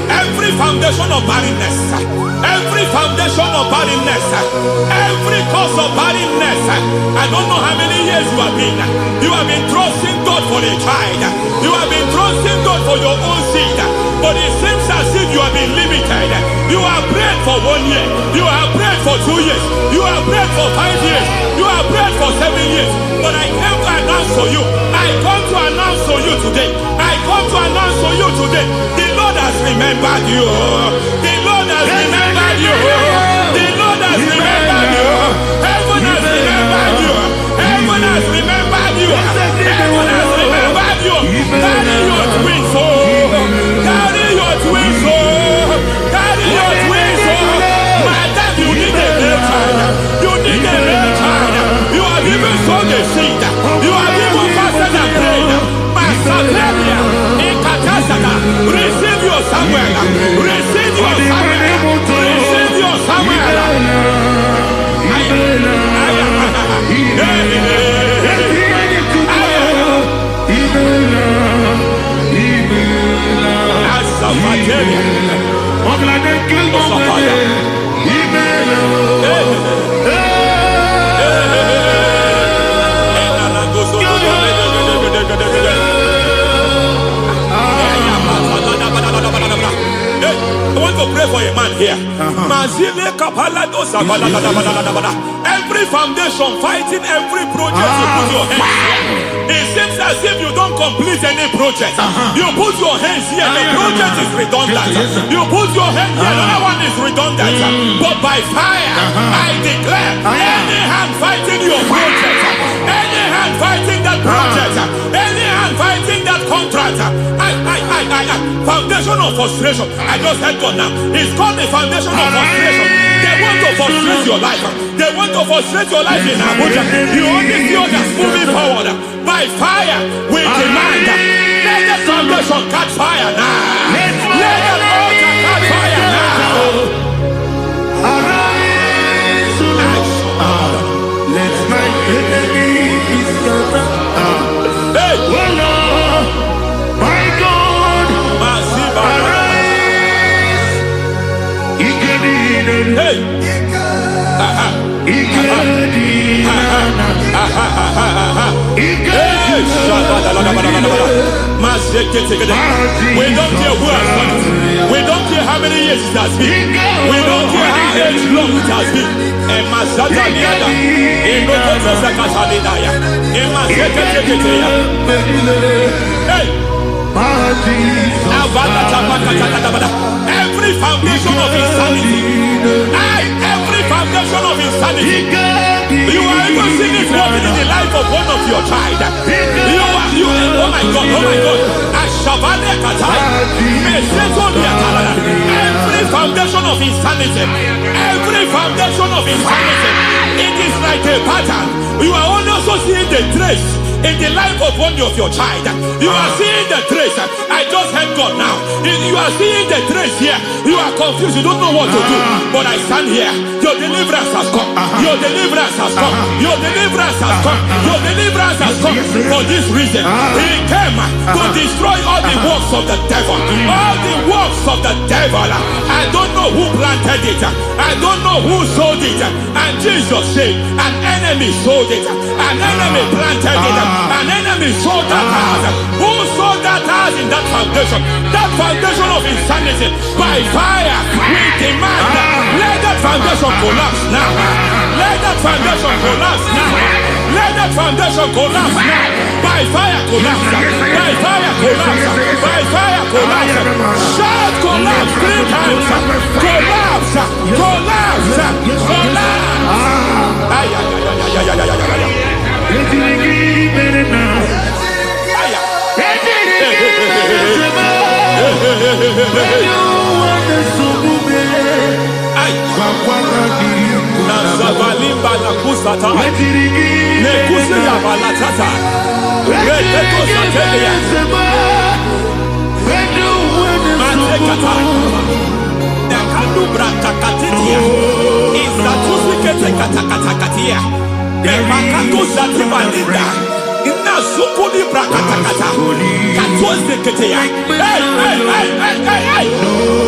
Every foundation of barrenness, every foundation of barrenness, every foundation of barrenness, every foundation of barrenness, every cause of barrenness. I don't know how many years you have been trusting God for a child. You have been trusting God for your own seed, but it seems as if you have been limited. You have prayed for 1 year, you have prayed for 2 years, you have prayed for 5 years, you have prayed for 7 years. But I came to announce to you, I come to announce to you today, I come to announce to you today, the Lord has remembered you. The Lord has remembered you. The Lord has remembered you. Heaven has remembered you. Heaven has remembered you. Heaven has remembered you. Carry your twins, oh. Carry your twins, oh. Carry your twins, oh. Madam, you need a real child. You need a real child. You have even sown the seed. You have even fasted and prayed. Masaperia, Ikatasaka, receive your Samuel. Receive your Samuel. Receive your Samuel. I want to pray for a man here. Every foundation fighting every project you put your hands here. It seems as if you don't complete any project. You put your hands here, the project is redundant. You put your hand here, another one is redundant. But by fire, I declare, any hand fighting your project, any hand fighting that project, any hand fighting that contract, foundation of frustration. I just heard God now. It's called the foundation of frustration. They want to frustrate your life. They want to frustrate your life in Abuja. You only see others moving forward. By fire, we demand. Let the foundation catch fire now. Let the altar catch fire now. Arise, let my enemies scatter. Hey, Oh Lord, my God, arise. hey. We don't care who has done it. We don't care how many years it has been. We don't care how long it has been. Every foundation of insanity. Every foundation of insanity. You are even seeing it working in the life of one of your child. Oh my God, oh my God. Every foundation of insanity, every foundation of insanity, it is like a pattern. You are also seeing the trace in the life of one of your child. You are seeing the trace. I just heard God now. You are seeing the trace here. You are confused. You don't know what to do. But I stand here. Your deliverance has come. Your deliverance has come. Your deliverance has come. Your deliverance has come. For this reason, He came to destroy all the works of the devil. All the works of the devil. I don't know who planted it. I don't know who sold it. And Jesus said, an enemy sold it. An enemy planted it. An enemy sold that house. Who sold that house in that foundation? That foundation of insanity. By fire, we demand, let that foundation collapse now. Let that foundation collapse now. Let that foundation collapse now. By fire, collapse. By fire, collapse. By fire, collapse. Shout collapse 3 times. Collapse. Collapse. Collapse.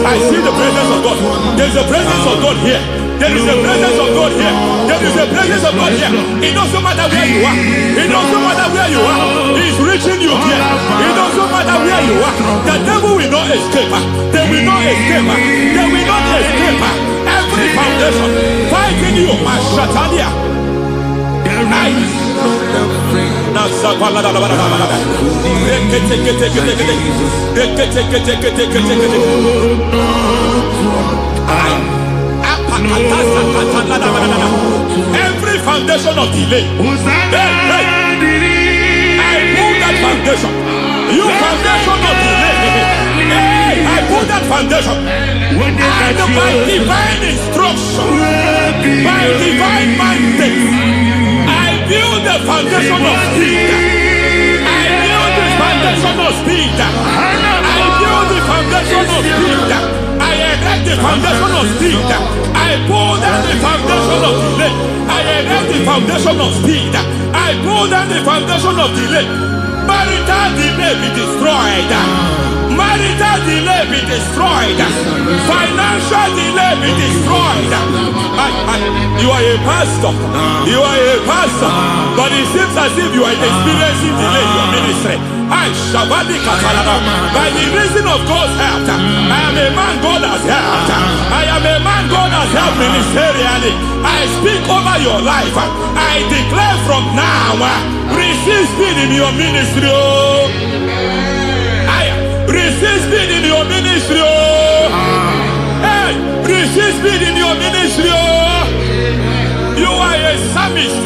I see the presence of God. There's a presence of God here. There is a presence of God here. There is a presence of God here. It doesn't matter where you are. It doesn't matter where you are. He's reaching you here. It doesn't matter where you are. The devil will not escape. They will not escape. They will not escape. Every foundation fighting you, Mashatalia. Every foundation of delay, I pull that foundation. You foundation of delay, I pull that foundation. And by divine instruction, by divine mandate, I build the foundation of speed. I build the foundation of speed. I build the foundation of speed. I erect the foundation of speed. I pull down the foundation of delay. I erect the foundation of speed. I pull down the foundation of delay. Marital delay be destroyed. Marital delay be destroyed. Financial delay be destroyed. You are a pastor. You are a pastor. But it seems as if you are experiencing delay in your ministry. By the reason of God's help, I am a man God has helped. I am a man God has helped ministerially. I speak over your life. I declare from now, receive speed in your ministry. Receive speed in your ministry. Hey, receive speed in your ministry. You are a psalmist.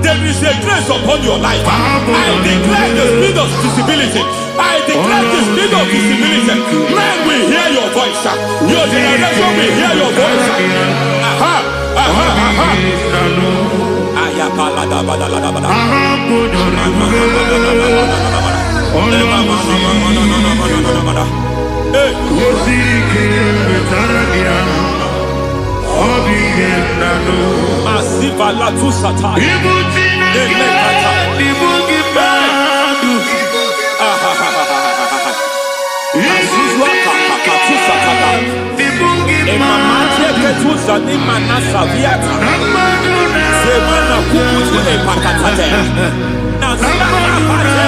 There is a grace upon your life. I declare the speed of visibility. I declare the speed of visibility. Men will hear your voice. Your generation will hear your voice. Aha, aha, aha. Masiva la tu sataya. Eketuza ni manasa viata. Semana kukutu e pakatate. Nasana pate.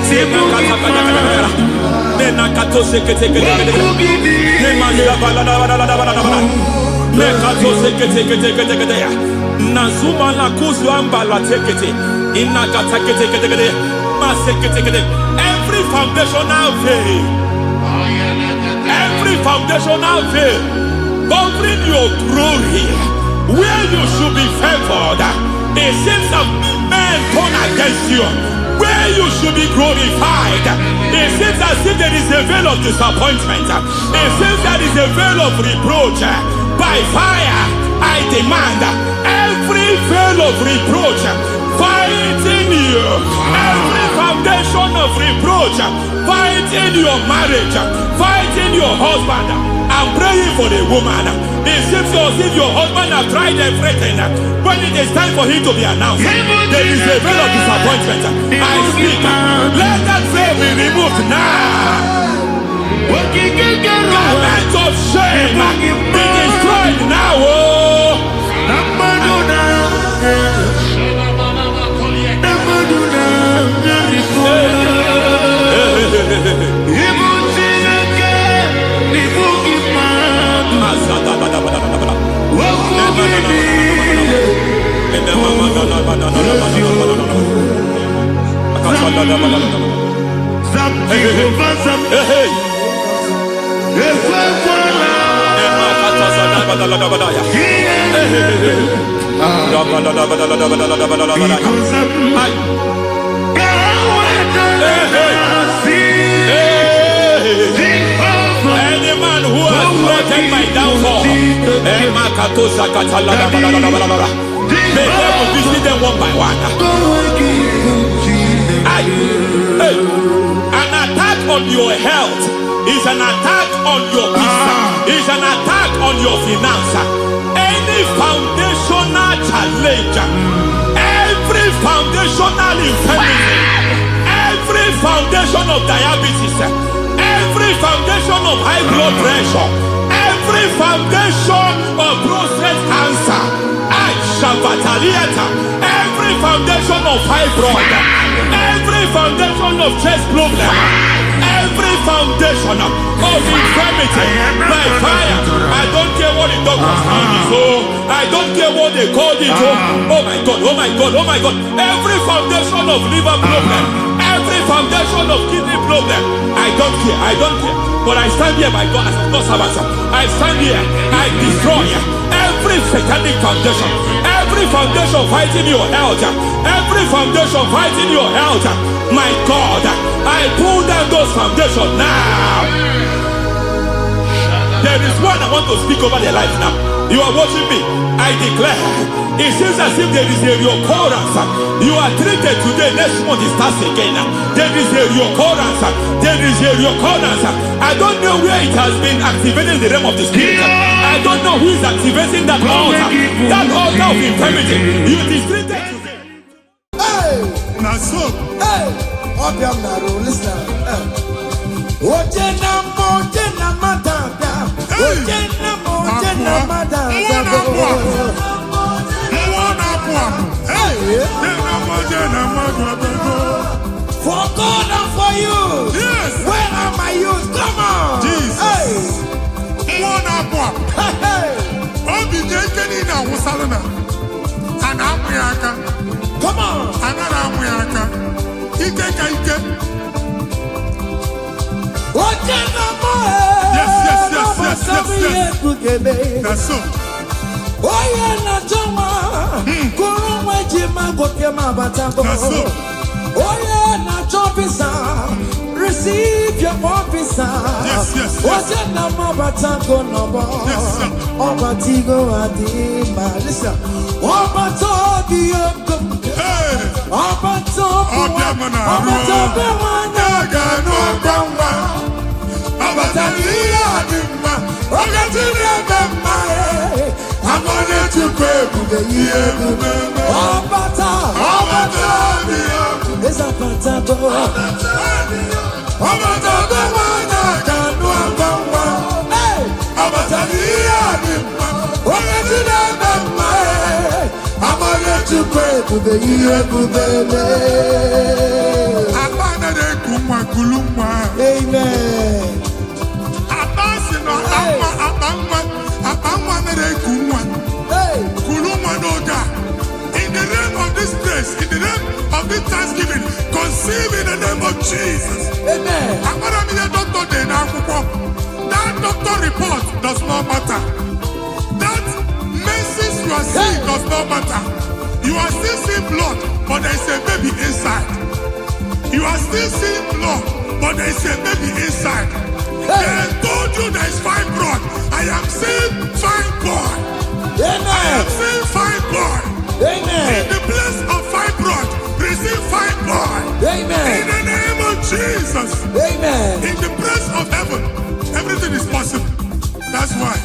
Semana Nena kato sekete kete. Nemanda bala. Nekato sekete kete. Nazuma la kuzu amba la tekete. Inakata kete. Masekete. Every foundational veil. Every foundational veil covering your glory, where you should be favored. It seems that men turn against you, where you should be glorified. It seems as if there is a veil of disappointment. It seems there is a veil of reproach. By fire, I demand every veil of reproach fighting you, every foundation of reproach fighting your marriage, fighting your husband. I'm praying for the woman. It seems as if your husband has tried everything. When it is time for him to be announced, there is a veil of disappointment. I speak. Let that veil be removed now. Garment of shame be destroyed now. Any man who has plotted my downfall, may God visit them one by one. An attack on your health is an attack on your peace, is an attack on your finance. Any foundational challenge, every foundational infirmity, every foundation of diabetes, every foundation of high blood pressure, every foundation of prostate cancer, every foundation of fibroid, every foundation of chest problem, every foundation of infirmity, by fire. I don't care what the doctors call it, so I don't care what they call it. Oh my God. Every foundation of liver problem, every foundation of kidney problem, I don't care. But I stand here, my God, as God's servant. I stand here, I destroy every satanic foundation, every foundation fighting your health, every foundation fighting your health. My God, I pull down those foundations now. There is one I want to speak over their life now. You are watching me. I declare, it seems as if there is a reoccurrence. You are treated today, next month it starts again. There is a reoccurrence. I don't know where it has been activated in the realm of the spirit. I don't know who is activating that altar of infirmity. You is treated today. Hey! Naso. Hey! Obiam Naro, listen. For God and for you. Yes. Where are my youth? Come on. Jesus. Hey. Come on. Yes. That's so. That's so. Receive your officer. Yes. What's your number? Yes, sir. Obatigo Adima. Listen. Obatobio. Hey. Obatobio. chukwu ebube ihe ebube ọbata ịzapatago ọbata be nwanyị aka nụ agbanwa ọbata n'ihe dị mma onye ji na-eme mma amanye chukwu ebube ihe ebube akpa na-eku nwa kulu nwa amen akpa si na akpa nwa na-eku nwa kulu nwa n'oge a. In the name of this place, in the name of this thanksgiving, conceive in the name of Jesus. Amen. That doctor report does not matter. That message you are seeing does not matter. You are still seeing blood, but there is a baby inside. You are still seeing blood, but there is a baby inside. They told you there is fine blood. I am seeing fine boy. Amen. I am seeing fine boy. Amen. In the place of fibroid, receive fine boy. Amen. In the name of Jesus. Amen. In the place of heaven, everything is possible. That's why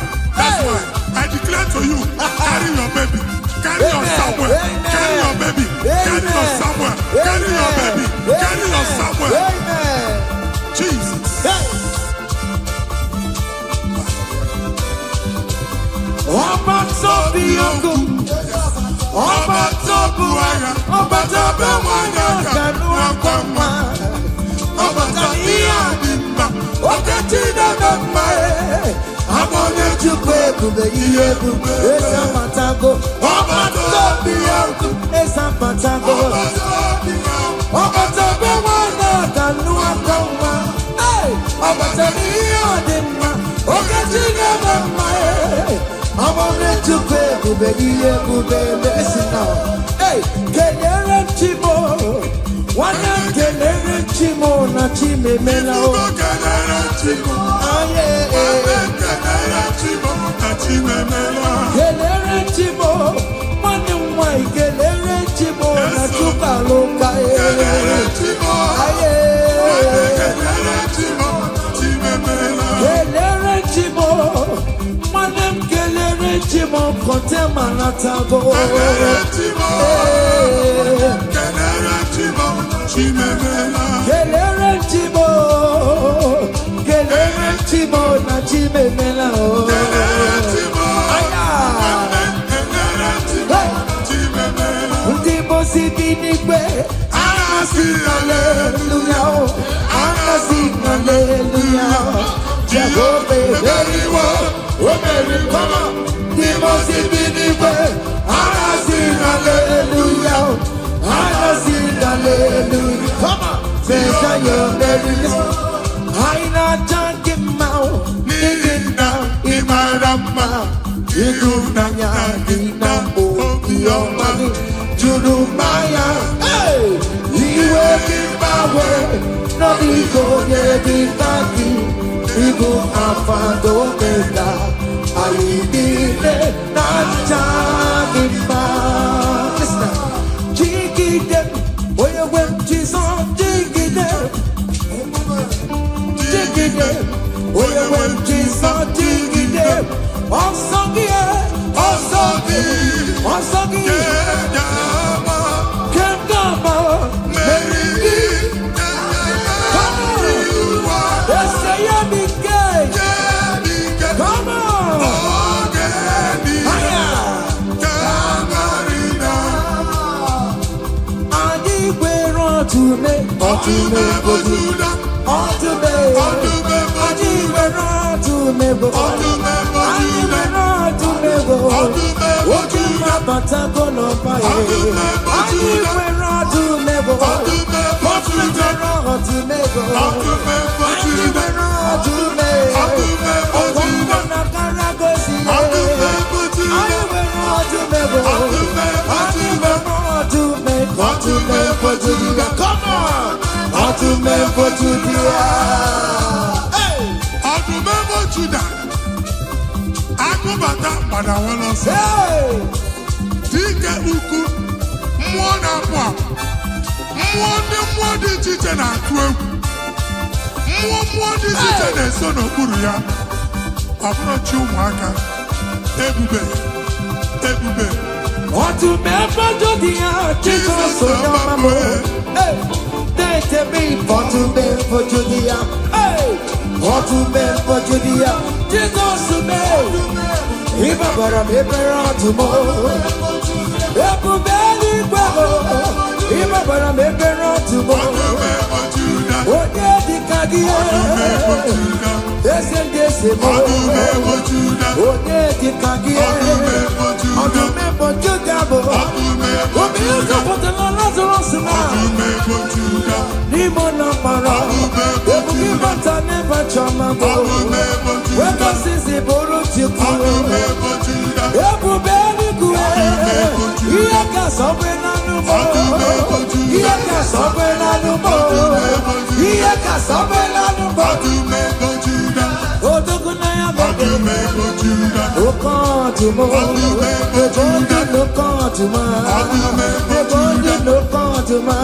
I declare to you, carry your baby. Carry your somewhere. Carry your baby. Carry your somewhere. Carry your baby. Carry your somewhere. Amen. Jesus. Ọba tó bí ogun, ọba tó bu ara, ọba tó bẹ nwanyị akanụ akwanwa, ọba tó ihe adị mma, oke Chineke mma amanye chukwu ebube ihe ebube ezapatago, ọba tó bí ogun ezapatago, ọba tó bẹ nwanyị akanụ akwanwa, ọba tó ihe adị mma, oke Chineke mma amanye chukwu ebube ihe ebube mesina. Kelere Chimo, nwanne m kelere Chimo na Chimemela o. Kelere Chimo na Chimemela. Kelere Chimo, nwanne m nwanyị kelere Chimo na Chukwualoka. Kelere Chimo na Chimemela. Kelere Chimo, nwanne m kelere Chimo kote manatago. Kelere Chimo Chimemela. Kelere Chimo na Chimemela o. Kelere Chimo Chimemela. Ndị mosi bi n'igwe anasị haleluya o, anasị haleluya o. Jehova emeriwo, o meri nkọma. Ndị mosi bi n'igwe anasị haleluya o, anasị haleluya. Come on, say that you're very listening. Anyị na-aja gị mma o, n'ihi na ị mara mma. Ịhụnanya gị na obi ọma gị juru mmanya. Iwe gị gbanwe n'ọdịgo onye dị ka gị. Ịbụ Alfa na Omega, anyị niile na-aja gị mma. Jigide onye nwe m Jizọs, jigide onye nwe m Jizọs, jigide ọsọ gị kengama meri gị. Come on, ese ya mi ke. Come on, anyị nwere ọdụme bojuda, ọdụme anyị nwere ọdụme bojuda, anyị nwere ọdụme bojuda, ojú mabatago n'ọba ya. Anyị nwere ọdụme bojuda, ọdụme nwere ọdụme bojuda, anyị nwere ọdụme ọgbọgbọ na karagosi ya. Anyị nwere ọdụme bojuda, anyị nwere ọdụme bojuda. Come on, ọdụme bojuda. Ọdụme bojuda. Agụbata gbada nwere ọsọ. Dike ukwu, mmụọ na-apụ apụ. Mmụọ dị iche iche na-atụ egwu. Mmụọ dị iche iche na-eso n'okpuru ya. Ọ bụrụ chi ụmụaka ebube What to me for Judia, Jesus, so no hey, they tell me for to me for Judia, hey, what to me for Judia, Jesus to me, if I got a paper on tomorrow, if you barely go, if I got a paper on tomorrow, what yeah, the Kadia, yes, and yes, oh yeah, the Kadia. But you double. What do you do for the Lazarus now? Nimona para. If you give us a never chamago. When the sissy borrow to Kuru. If you barely go. Here can something on the boat. Here can something on the boat. Here can something on the boat. Oh, the good night. Oh, God, tomorrow. Look on to my, look on to my,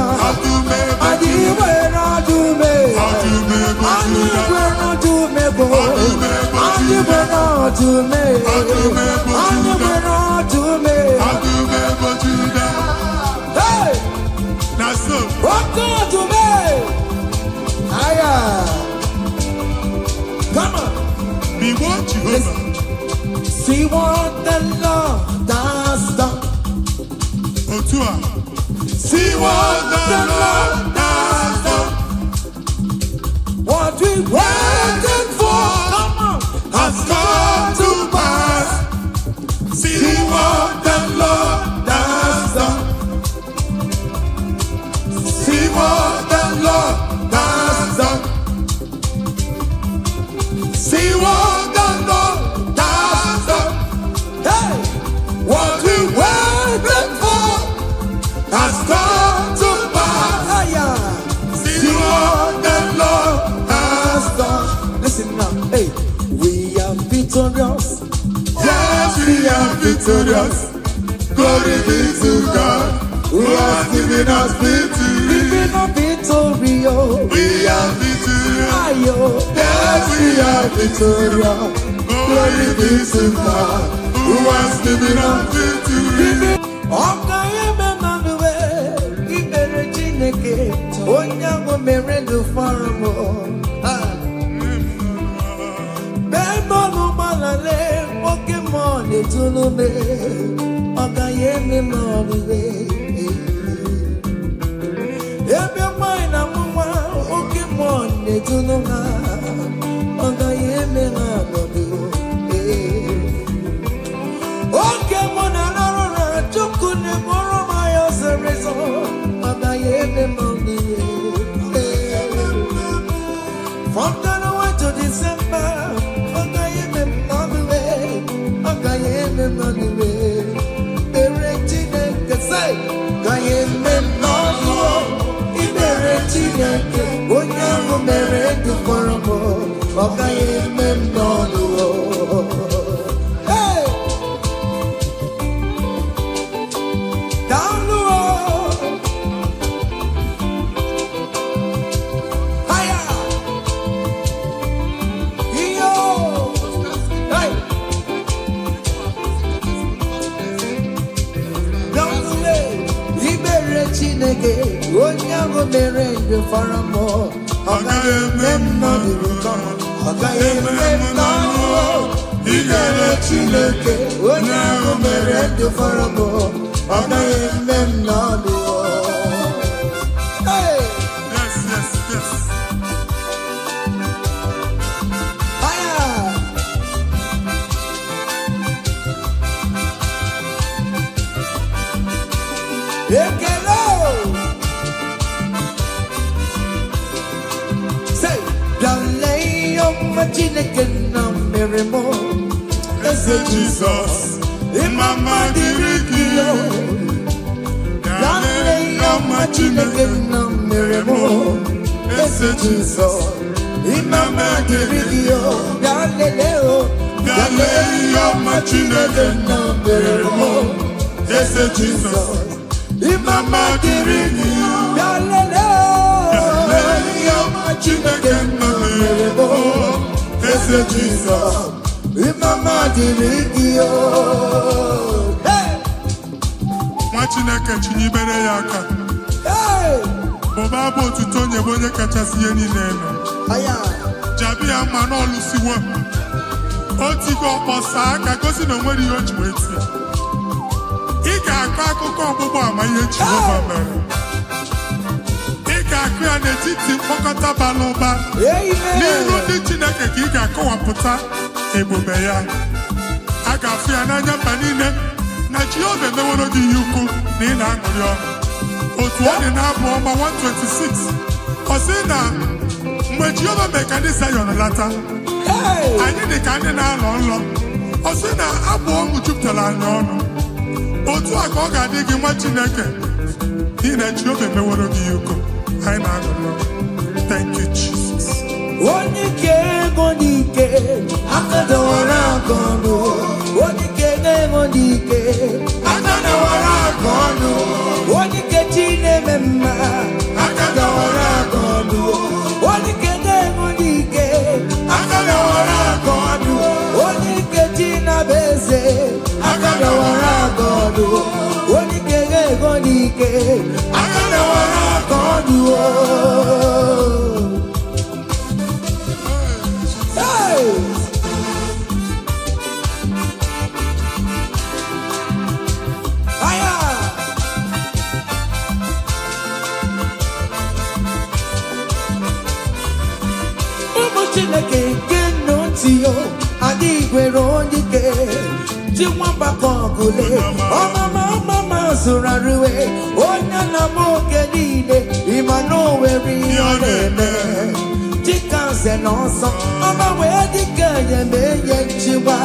I did where I do me, I did where I do me, I did where I do me, I did where I do me, hey, what on to me, aya, come on, be what you see what the Lord does done. See what the Lord has done. What we waited for, come on, Has come to pass. See what the Lord has done. See what the Lord has done. See what the Lord has done. hey, What we waited for has come to pass. aya. See what the Lord has done. Listen now, hey, we are victorious. Yes, we are victorious. Glory be to God, who has given us victory. Living a victorio. We are victorious. Ayo, Yes, we are victorious. Glory be to God, who has given us victory. Ọkaya memanuwe, ibere Chineke, onye ahụ mere ndụ fọrọ m. Bẹ́ẹ̀mọ́nù gbalale, oke mọ́ n'etunu me, ọkaya eme mọ́nuwe. Ebe mmanya na mụnwa, oke mọ́ n'etunu ha, ọkaya eme ha nọdụ. Oke mọ́ na narọra, chukwu na-eboro ma ya ọsịrịsọ, ọkaya eme mọ́nuwe. From January to December, ọkaya eme mọ́nuwe, ọkaya eme mọ́nuwe. Ibere Chineke say, ọkaya eme mọ́nuwe. Ibere Chineke, onye ahụ mere ndụ fọrọ m, ọkaya eme mọ́nuwe. Hey! Down low. Higher. Yo. Hey. Down the way. Ibere Chineke, onye ahụ mere ndụ fọrọ m, ọkaya eme mmadụ kọma, ọkaya eme mmadụ. Ibere Chineke, onye ahụ mere ndụ fọrọ m, ọkaya eme mmadụ. Hey. Yes, yes, yes. Higher. Ekele. Say, dale ọma Chineke na mere m, eze Jesus, in my mind, dale ọma Chineke na mere m, eze Jizọs, ịmama dịrị gị o, dale o, dale ọma Chineke na mere m, eze Jizọs, ịmama dịrị gị o, dale ọma Chineke na mere m, eze Jizọs, ịmama dịrị gị o. Hey! Chineke chinyibere ya aka. Bọba bụ otuto onye bụ onye kachasị ihe niile eme. Jabi ya mma n'ọlụsiwo. O tigo ọkpọsa aka gosi na onwere ihe o ji wee tie. Ị ga-akọ akụkọ ọgbụgbọ ama ihe Jehova mere. Ị ga-akụ ya n'etiti mkpọkọta bara ụba. N'iru ndị Chineke ka ị ga-akọwapụta ebube ya. A ga-afụ ya n'anya mba niile na Jehova emeworo gị ihe ukwu na ị na-aṅụrị ọṅụ. Otu ọ dị n'abụ ọma 126 ọ sị na mgbe Jehova mere ka ndị Zayọn lata, anyị dị ka ndị na-alọ nlọ. Ọ sị na abụ ọṅụ jupụtara anyị ọnụ. Otu a ka ọ ga-adị gị nwa Chineke n'ihi na Jehova emeworo gị ihe ukwu. Anyị na-aṅụrị ọṅụ. Thank you, Jesus. Onye ike ego n'ike akadawara aka ọnụ. Onye ike ego n'ike akadawara aka ọnụ. Onye ike chi na-eme mma akadawara aka ọnụ. Onye ike ego n'ike akadawara aka ọnụ. Onye ike chi na-abụ eze akadawara aka ọnụ. Onye ike ego n'ike akadawara aka ọnụ. Chineke nke ntị yo adị gwere onye ike ji nwamba ka ọgụle ọmama zụrụ arụwe onye na-ama oke niile ịma na o nwere ihe ọ na-eme dịka nze na ọsọ ọma wee dịka enyeme enye nchịgba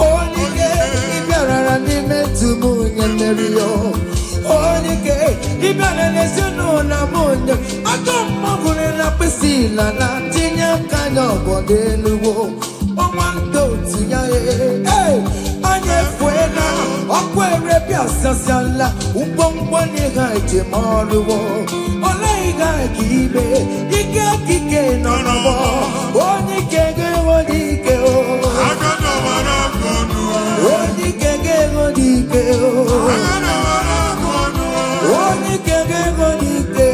onye ike ịbịarara n'ime tumu nye mmeri yo onye ike ịbịara n'ezinụlọ m onye aka mmagụrụ na mkpịsị ila na tinye aka ya ọgọdọ eluwo ọnwa ndị otu ya anya efue na ọkụ erebi asasiala ngwongwo n'ihe ejem ọrụwo oleghị ha ka ibe ike kike nọ n'ọgbọ onye ike ga-enwe n'ike onye ike ga-enwe n'ike onye ike ga-enwe n'ike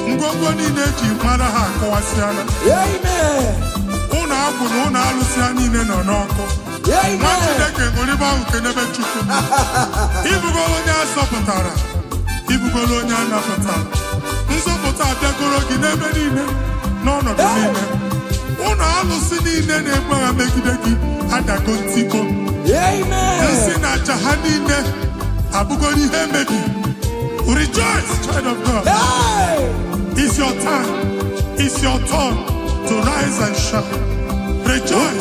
ngwongwo niile eji mara ha akọwasịala. Ụlọ abụ na ụlọ alụsị niile nọ n'ọkụ. Nwa Chineke ṅụrịba ahụ kenebe Chukwu. Ibugolo onye asọpụtara, ibugolo onye anapụtara. Nzọpụta abịagoro gị n'ebe niile n'ọnọdụ niile. Ụlọ alụsị niile na-egbu agha megide gị adago ntikpo. Nsị na aja ha niile abụgoro ihe emebi. Rejoice, child of God. It's your time. It's your turn to rise and shine. Rejoice.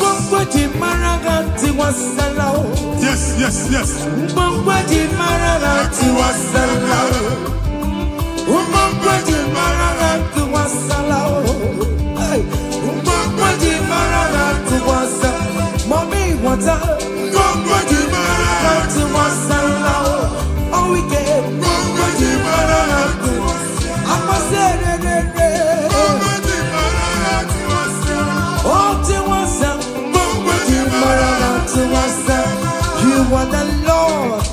Yes, yes, yes. Mommy, what's up? Oh, we get you are the Lord,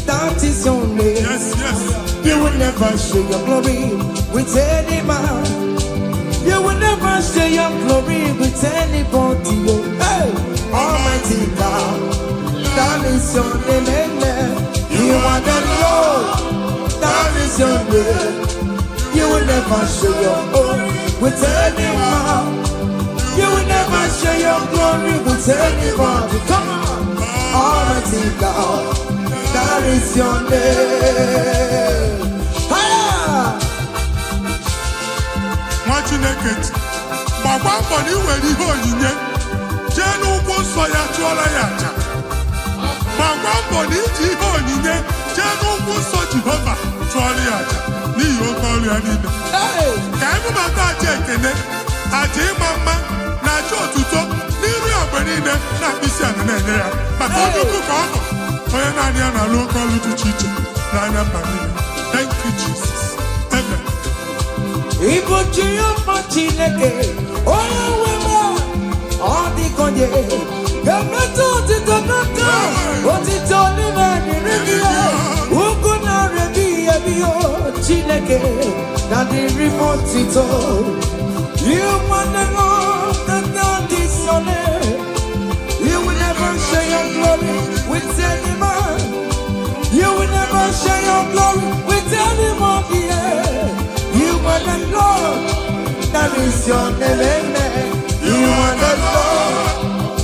that is your name. Yes, yes. You will never share your glory with any man. You will never share your glory with anybody. Hey, Almighty God, that is your name. Amen. You are the Lord, that is your name. You will never share your glory with any man. You will never share your glory with anybody. Come on. Almighty God, that is your name. Nwa Chineke gbakwa mbọ na iwere ihe onyinye jee n'ugwu nsọ ya chụọrọ ya aja. Gbakwa mbọ na iji ihe onyinye jee n'ugwu nsọ Jehova chụọrọ ya aja n'ihi oke ọrụ ya niile. Ka ebubata aja ekene, aja ịma mma na aja otuto n'iru ya mgbe niile na mkpịsị ala na-enye ya maka onye ukwu ka ọ nọ. Thank you, Jesus. Amen. Igbo Chioma Chineke, onye nwere ọ dịkonye, ga-emetụ otito n'aka, otito n'ime dịrị gị ya, ugwu na-erebi ebi o Chineke, na dịrị m otito. You want the Lord that God is your name. You will never share your glory with any man. You will never share your glory with anyone here. You are the Lord, that is your name, amen. You are the Lord,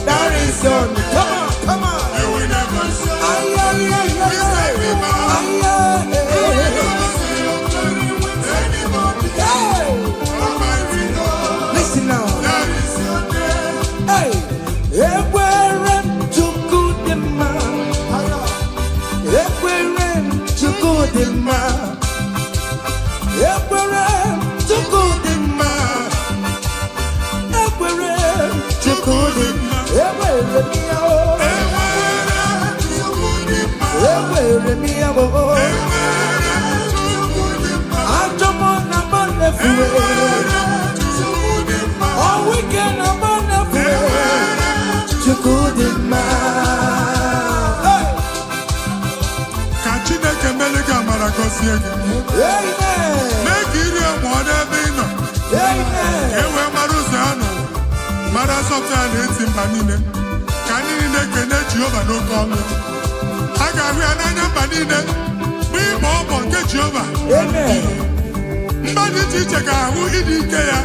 that is your name. Come on, come on. You will never share. Ay, ay, ay, ay, ay, ay, ay. You will never share your glory with anybody. Hey, Almighty God, listen now. that is your name. Hey, everywhere to good the man. Everywhere to good the man. Everywhere to good the man. Everywhere to good the man. Everywhere me oh. Everywhere me oh. I'm just on the free. All weekend I'm on the free. To good the man. Ka Chineke mere ka amara gọzie gị. Amen. Mee ka iri ụmụ n'ebe ị nọ. Amen. Ka e wee mara ụzọ ha nọ. Mara asọpụrụ ya na-eti mba niile. Ka anyị niile kene Jehova n'oke ọnụ. A ga-ahụ ya n'anya mba niile. Bụ ịgba ọbọ nke Jehova. Amen. Mba dị iche iche ga-ahụ ịdị ike ya.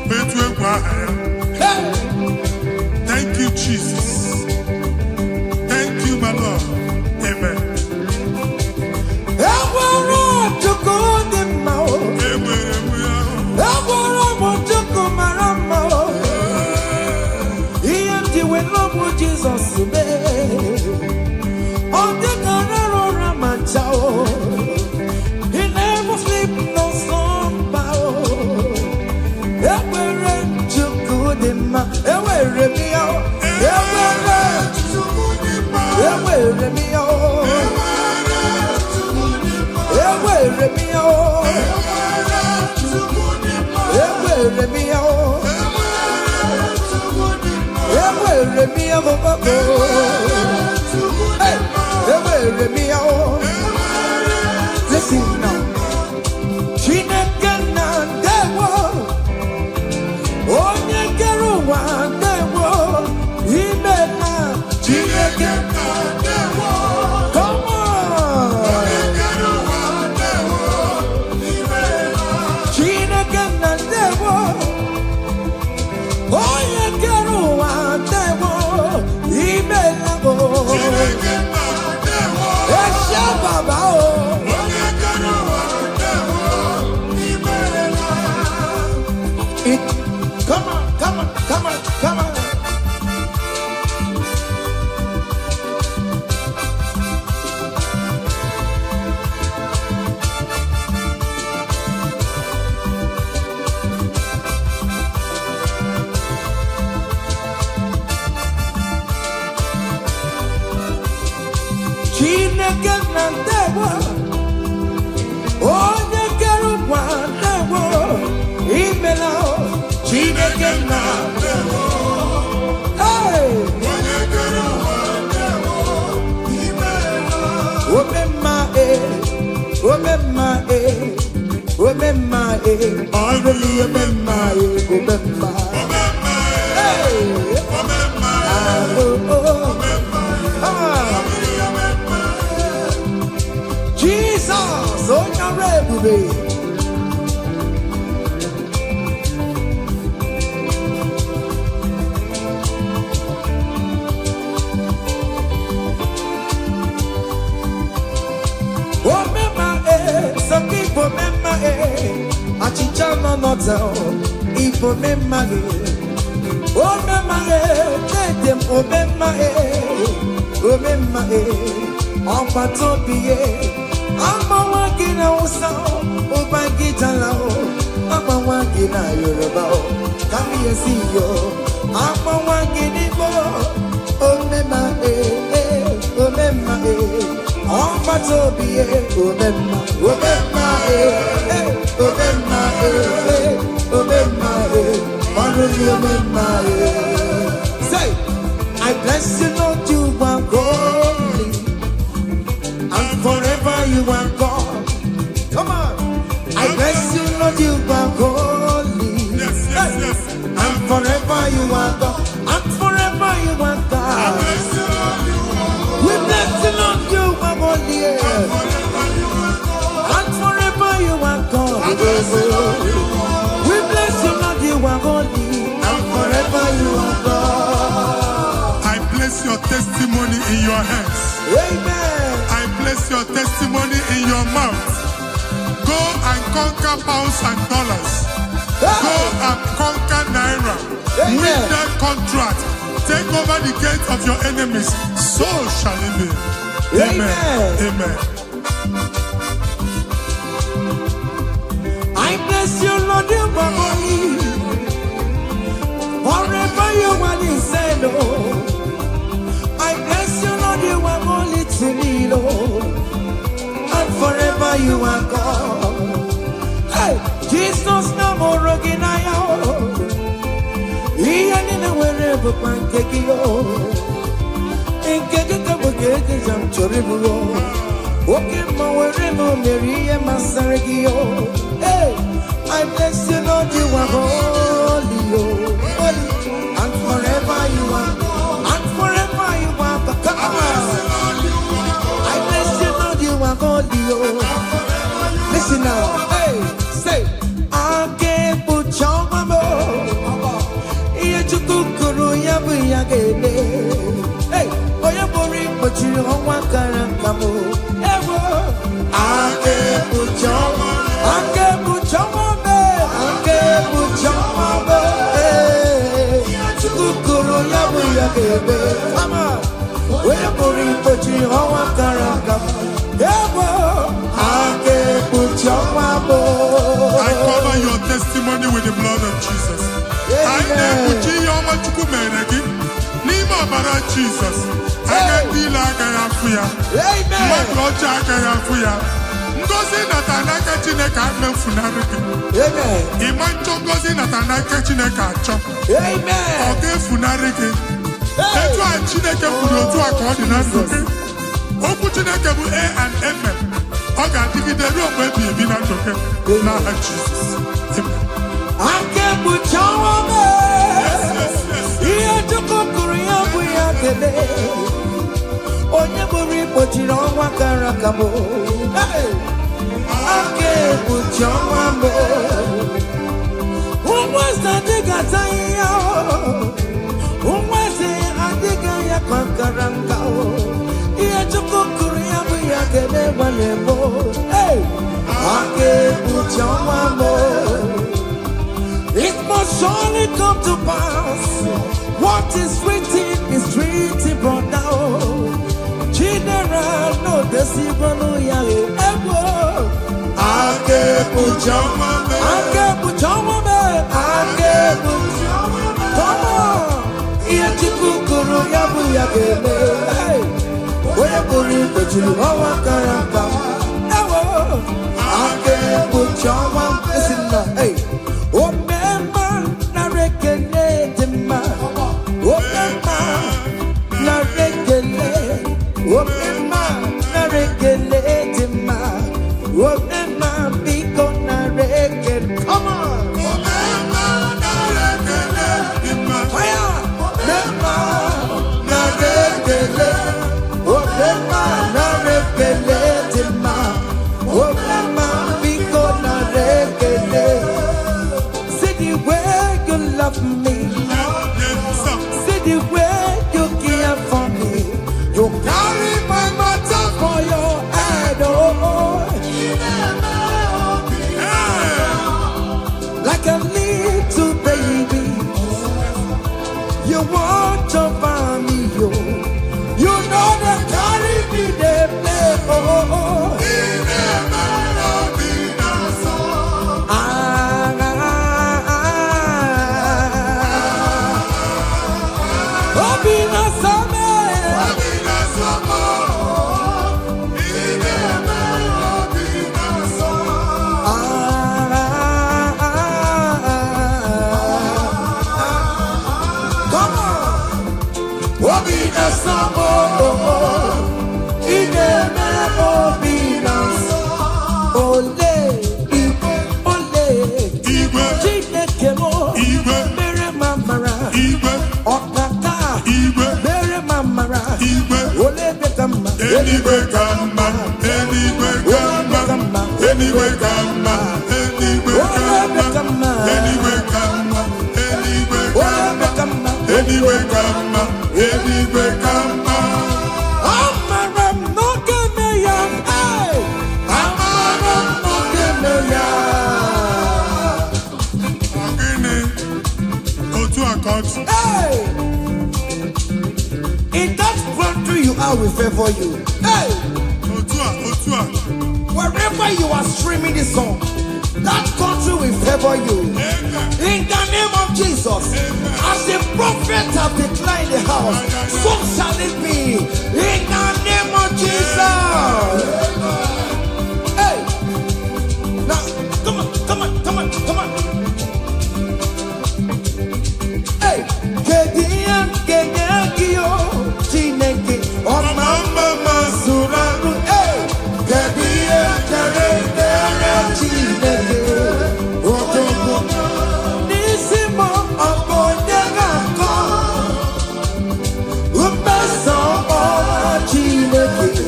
Bụ etu egwu aha ya. Hey. Thank you, Jesus. Thank you, my Lord. Amen. Everywhere to good the man. Enwere m ya. Everywhere to good marama. Ihe ndị we love Jesus mee. Ọ dị ka rara ụra ma ncha o. He never sleep no slumber o. Everywhere to good the man. Everywhere me o. Everywhere to good the man. Everywhere me o. Everywhere me o. Everywhere me o. Everywhere me o. Hey, everywhere me o. Listen now. Chineke na ndewo. Onye kere ụwa ndewo. Ime na Chineke na ndewo. Come on. Chineke na ndewo. Onye kere ụwa ndewo. Ime na o. Esha baba o. Come on, come on, come on, come on. Chineke na ndewo. Onye kere ụwa ndewo. Imela o. Chineke na ndewo. Hey! Omemma omemma omemma ọrụli omemma omemma. Hey! Jesus, onye ọrụ ebube. Some people remember achịcha nọ n'ọta Igbo memma omemma na-ede m omemma ọgbata obi agbanwe gị na Hausa ụba gị jala agbanwe gị na Yoruba karịa esi yo agbanwe gị n'Igbo omemma Obema, oh, but Obie, Obema, Obema, Obema, Obema, Obema, say, I bless you, Lord, you are holy, and forever you are God. Come on, I bless you, Lord, you are holy, and forever you are God, and forever you are God. We bless you, Lord, you are holy, and forever you are God. We bless you, Lord, you are holy, and forever you are God. I place your testimony in your hands. Amen. I place your testimony in your mouth. Go and conquer pounds and dollars. Go and conquer naira. Win that contract. Take over the gates of your enemies. So shall it be. Amen. Amen. I bless you, Lord, you are holy. Forever you are inside, Lord. I bless you, Lord, you are holy to me, Lord. And forever you are God. Hey, Jesus, no more again, I am. He ain't wherever pancake you. In Kaka, I'm terrible. Walking my wherever, Mary and Masaragio. Hey, I bless you, Lord, you are holy, holy. And forever you are, and forever you are. Come on. I bless you, Lord, you are holy, listen now. Hey, say, I can't put your mama. Hey, boy, I'm boring, but you don't want to come. I can't put your mama. I can't put your mama. I can't put your mama. Come on. Boy, I'm boring, but you don't want to come. I can't put your mama. I cover your testimony with the blood of Jesus. I never your Machukumenegi. Nima Bara Jesus. I can be like I am for you. My God, I am for you. Ngozi Natanaka Chineka Menfunariki. Amen. Imancho Ngozi Natanaka Chineka Chop. Amen. Okay, Funariki. That's why Chineka would do a coordinate. Oku Chineka A and M. Okay, give it the room where we have been at now, Jesus. Amen. I can't put your woman. Here to Korea, we are today. On your body, but you don't want Karakamo. I can't put your woman. Who was that? Who was it? I think I am Kakarangao. Here to Korea, we are today. Hey, I can't put your woman. It must surely come to pass. What is written brought down. General, no deceiver, no yale. I can't put your woman. I can't put your woman. I can't put your woman. Come on. Here to Kukuru, Yabu Yagele. Hey, where you put you over Karaka. I can't put your woman. Listen now, hey. Come on. See the way you love me. See the way you care for me. You carry my matter for your head, like a little baby. You want your family, you know they carry me, they play, Eluigwe ka mma, eluigwe ka mma. Amara m n'oge eme ya. Amara m n'oge eme ya. Gịnị? Otu akọtụ. In that country you are, will favor you. Otu a. Wherever you are streaming this song, that country will favor you. In the name of Jesus, as the prophet have declared the house, so shall it be. In the name of Jesus. Hey, now come on. Hey, Kediyo, Chineke, Omama Masuraru. Hey, Kediyo, Chineke, Otomo, Nisimo, Obonyagako, Umbeso, Chineke,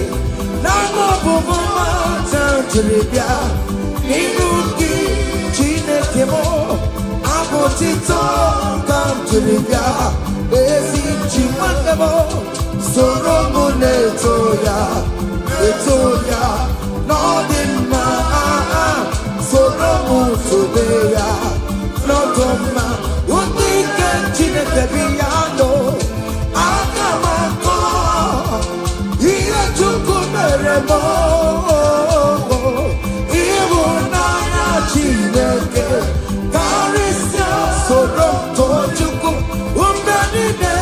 Namo Bumuma, Tantribia, Inuki, Chineke mo, Abotito, Tantribia, Ezi Chimandemo, Soromo Netoya, Nodima, Soromo Tobeya, Nodoma, Unika Chineke Biano, Akamako, Ia Chukumeremo, Iwunaya Chineke, Karisia, Soroto Chuku, Umbanine,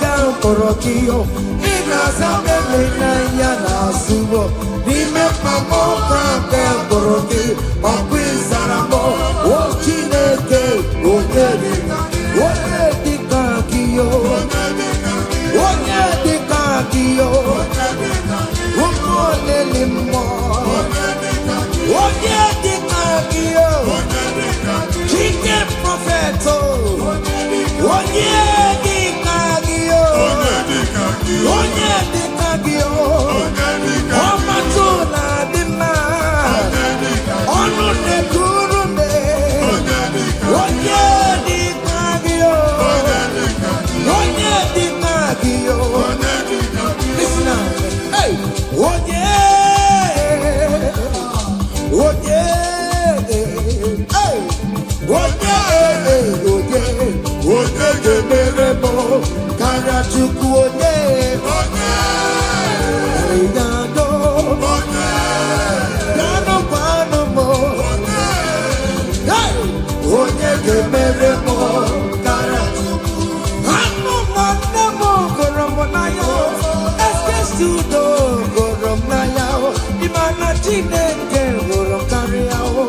Kamporokio, Inazamele Nayana Subo, Nime Pamo, Kamporokio, Okwizaramo, O Chineke, Onyedikakio, Umonelimo, Onyedikakio, Chicken Propheto, Onyedikakio, Omatuna Dima, Onune Kurume, Onyedikakio. Listen now. Hey, hey, Meremo, Karachuku, Yano, Panomo, hey, Meremo, Karachuku, Hano, Goromonayo, Eskestudo, Goromonayo, Imana Chineke, Gorokariao.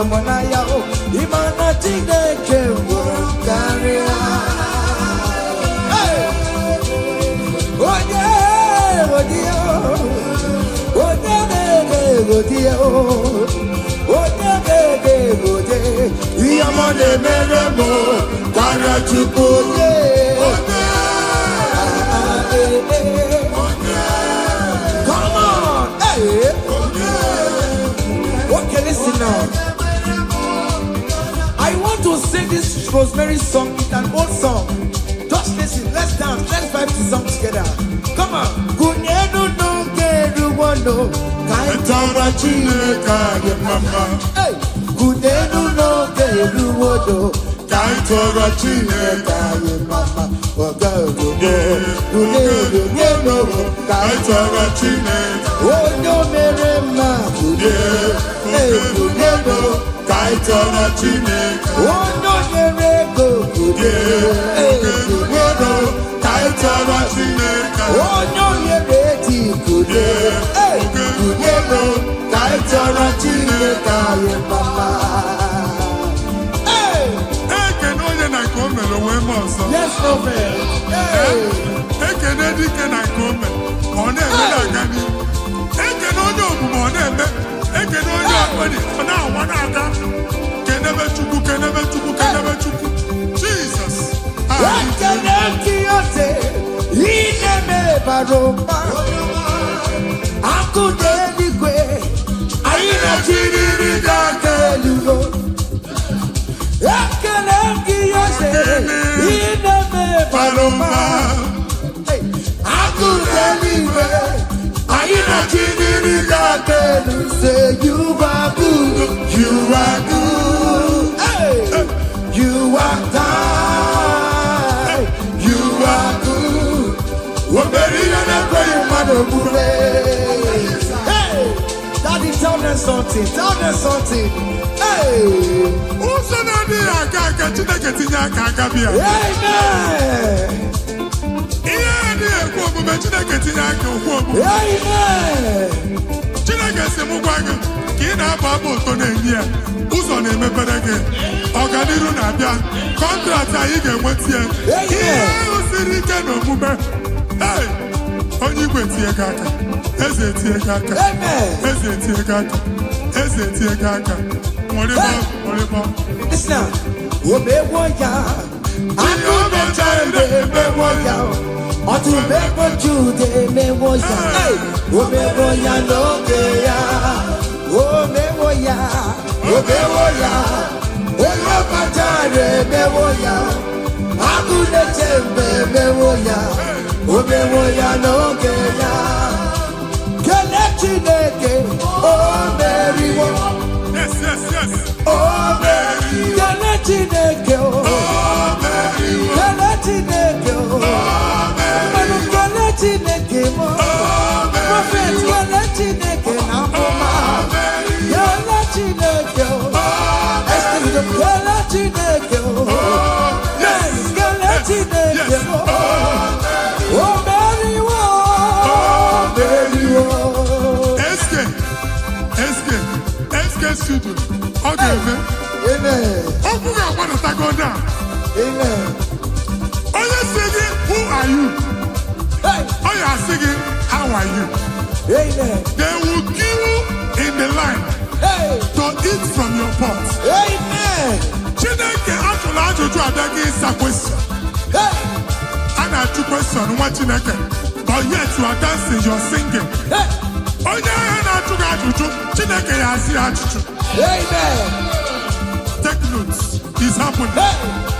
Monayo, Imana Chineke, Karia. Hey, Yamane Meremo, Karachukuye. Come on, hey. Okay, listen now. I want to sing this Rosemary song. It's an old song. Just listen. Let's dance. Let's vibe the song together. Come on. Kunyenu no keru wano kaitara chineka ye mama. Hey. Kunyenu no keru wano kaitara chineka ye mama. Kunyenu no kaitara chineka. Onyo merema kunyenu. Kaitana Chineke, Ono Yerego, Kaitana Chineke, Ono Yereti, Kaitana Chineke, Mama. Hey, can only I come and away most. Yes, no man. Hey, can I come on there? Can only Jesus. Paloma. Say you are good, you are good, hey. You are kind, you are good. Hey, Daddy, tell them something, tell them something. Hey, Amen. Ị na-aba abụ ụtọ na-enye ya ụzọ na-emepere gị ọganiru na-abịa kọntraktị anyị ga-enweta ya ihe ahụ siri ike n'omume onye igwe tie gị aka eze etie gị aka eze etie gị aka eze etie gị aka nwere omewo ya akụ mecha emewo ya ọtụmewo jude emewo ya omewo ya n'oge ya omewo ya onye ọkpachara emewo ya akụ mecha emewo ya omewo ya n'oge ya kele Chineke o meriwo o meriwo kele Chineke o kele Chineke o mmanụ kele Chineke mo prophet kele Chineke na mma kele Chineke o estimate kele Chineke o yes kele Chineke o meriwo studio okay amen open your mouth and go down amen onye singing who are you onye are singing how are you amen they will queue in the line to eat from your pot amen Chineke ajụrụ ajụjụ abịaghị ịsa question a na-ajụ question nwa Chineke but yet you are dancing you are singing onye ahịa na-ajụ gị ajụjụ Chineke ya asị ajụjụ amen take notes it's happening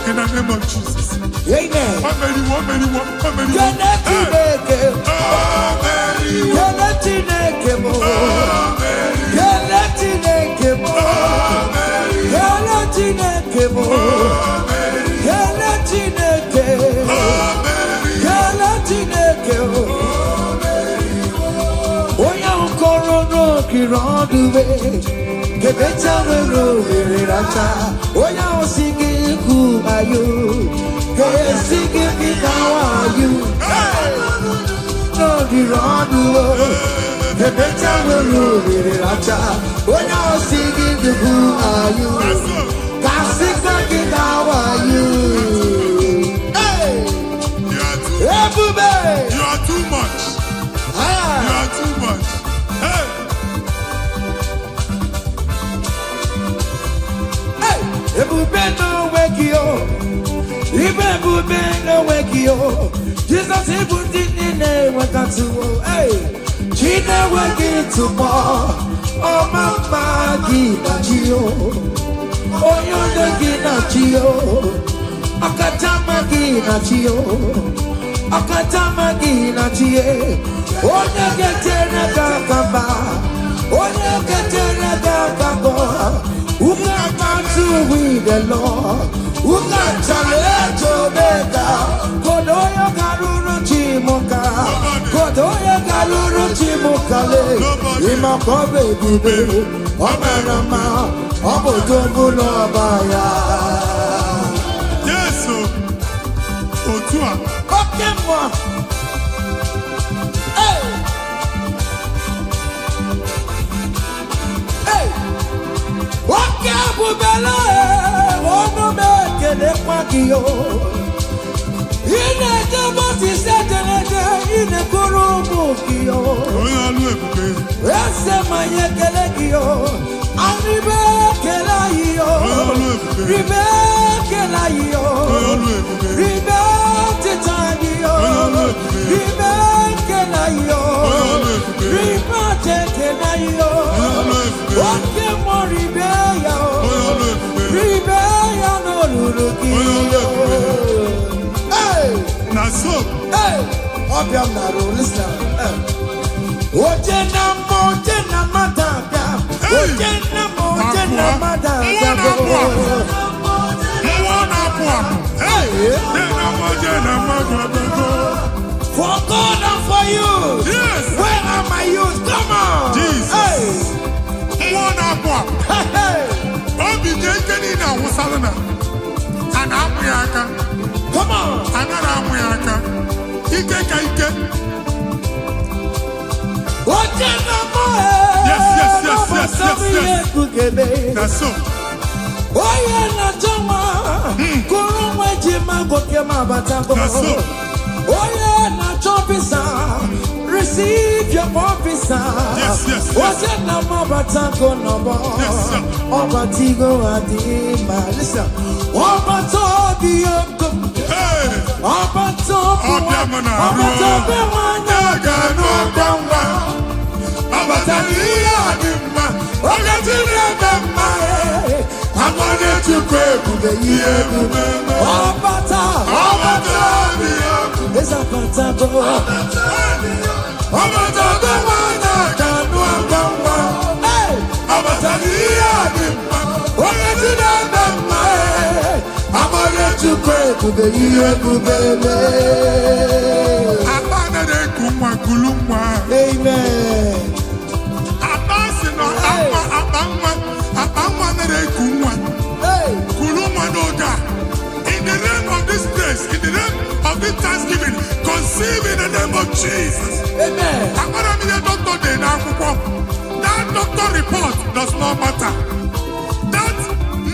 in the name of Jesus amen Kele Chineke kele Chineke mo kele Chineke mo kele Chineke mo kele Chineke kele Chineke onye nkọrọ n'okiri ọdụwe kebecha nwere ohere racha onye ahụ si gị ikwu ayo ga-esi gị bika wayo n'okiri ọdụwe kebecha nwere ohere racha onye ahụ si gị ikwu ayo ga-esi gị bika wayo ebube you are too much you are too much ebube n'onwe gị o ibe ebube n'onwe gị o Jizọs ịbụ ndị niile enwetatụwo chi na-enweghị ntụpọ ọma mma gị na chi o onye onye gị na chi o ọkachamma gị na chi o ọkachamma gị na chi onye ga-etere gị aka mba onye ga-etere gị aka mbọ who can battle with the Lord? Who can challenge Omega? Kodoya Garuru Chimoka, Kodoya Garuru Chimokale, Imakobe Bibe, Omerama, Obodobulo Baya. Yes, Otua. Okay, moi. Hey! Hey! Wake up, Bella! One make a quackio. In a double set in a coromokio. Yes, my Yakelekio. And Rebecca, Rebecca, Rebecca, Tanio, Rebecca, Rebecca, what can more rebel? Rebel, no, Hey, Obiam Naro, listen. Ojena madada. Ojena madada. For God and for you. Yes. Where are my youth? Come on. Jesus. Hey. Hey. Come on. Yes. That's so. That's so. Receive your officer. Yes. Yes, sir. Listen. Hey. Amen. In the name of this place, in the name of this Thanksgiving, conceive in the name of Jesus. Amen. That doctor report does not matter. That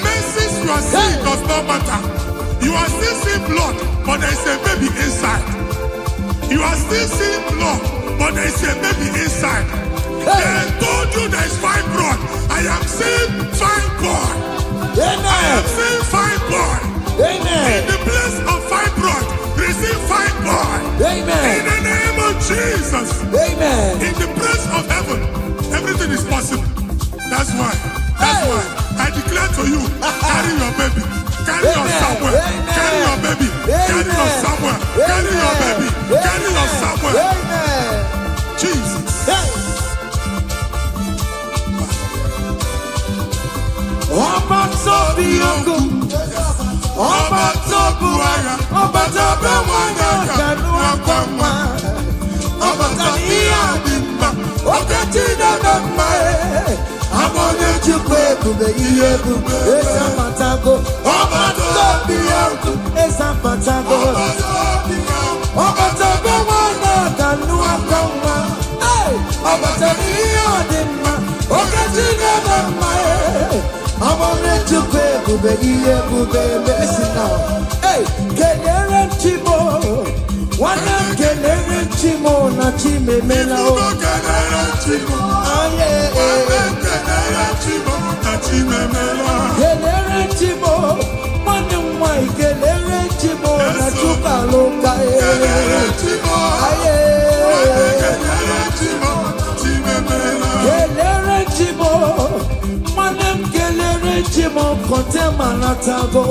message you are seeing does not matter. You are still seeing blood, but there is a baby inside. You are still seeing blood, but there is a baby inside. They told you there is fibroid. I am seeing fibroid. Amen. I am seeing fibroid. Amen. In the place of fibroid, receive fibroid. Amen. In the name of Jesus. Amen. In the place of heaven, everything is possible. That's why I declare to you, carry your baby. Carry your somewhere. Carry your baby. Carry your somewhere. Carry your baby. Carry your somewhere. Amen. Jesus. Listen now. Hey, kelere chimo, wana kelere chimo na chime mela o. Kelere chimo, wana mwai kelere chimo na chuka loka e. Kelere chimo, wana kelere chimo kote manatago.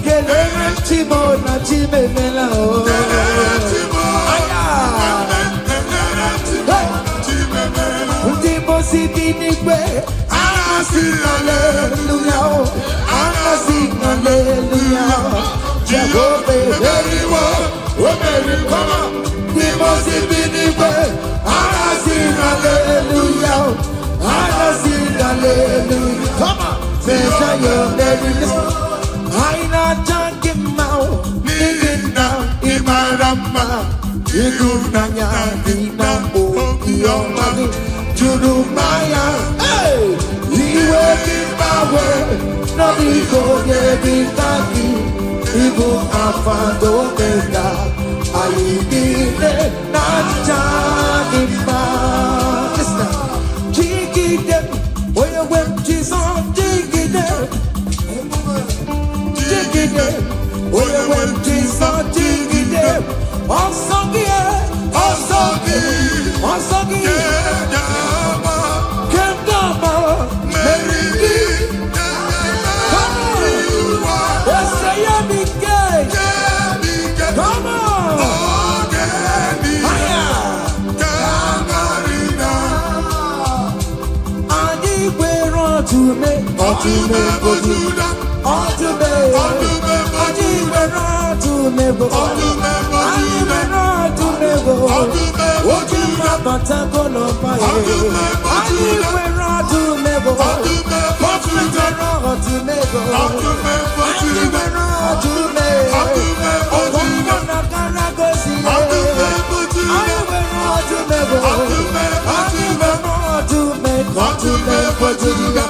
Kelere chimo na chime mela o. Ndipo sibinigwe, anasi hallelujah, anasi hallelujah. Jehovah very well, very come. Ndipo sibinigwe, anasi hallelujah, anasi hallelujah. Come on, say your very listen. Aina jankim mau, nigin now, imarama. Idunanya dina o iyomani jurumaya. Hey, iwe kibawe no iko yebitaki ibu afado mega ayidine nanjanima. Listen, jigide oye when Jesus jigide oye when Jesus jigide. Osagi, Kendama, Mary. Come on.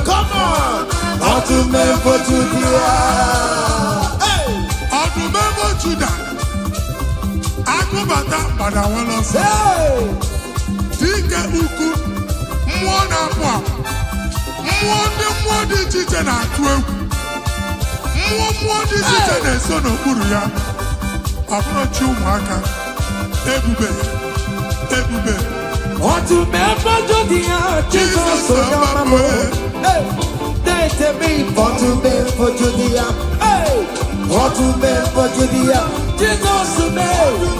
Come on! Not to make for Judah. Hey! Not to make for Judah. I go back that, but I want to say. Dike uku, mwana kwa, mwadi chiche na kwe, mwadi chiche na sono kuru ya. Afro chumaka, ebube. Want to make for Judah, Jesus so yamamo. Hey! They me want to make for Judah. Hey! Want to make for Judah, Jesus to make.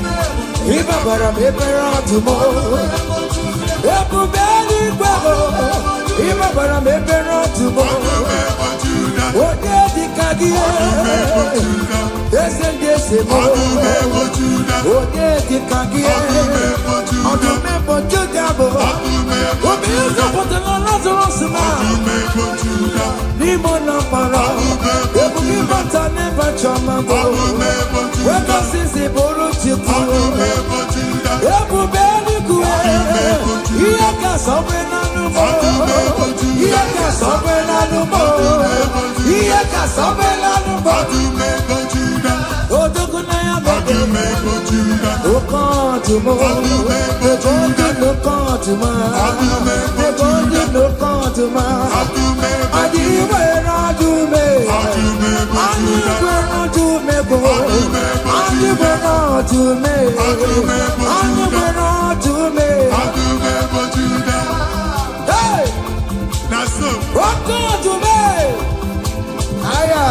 If I were a paper to more. Everybody go. If I were a paper to more. What did the Kadia? Yes, and yes, more. What did the Kadia? On the member Judah. What is the Lazarus man? Limona para. Every matter never chamamo. When I see the Boro Chico. Everybody go. Here can sovereign no more. Here can sovereign no more. Here can sovereign no more. Oh, the good night, baby. Oh, come to more. The golden look on to my. The golden look on to my. I do where I do me. I do where I do me. I do where I do me. I do where I do me. Hey! That's so. Rock on to me. Aya.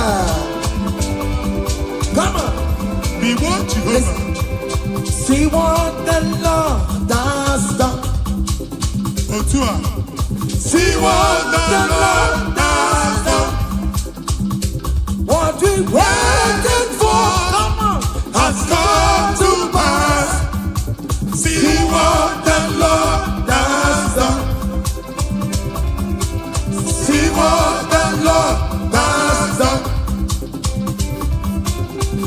Come on. Be what you Listen. See what the Lord does done. Otua. See what the Lord does done. What we waited for, come on, has come to pass. See what the Lord does done. See what the Lord does done.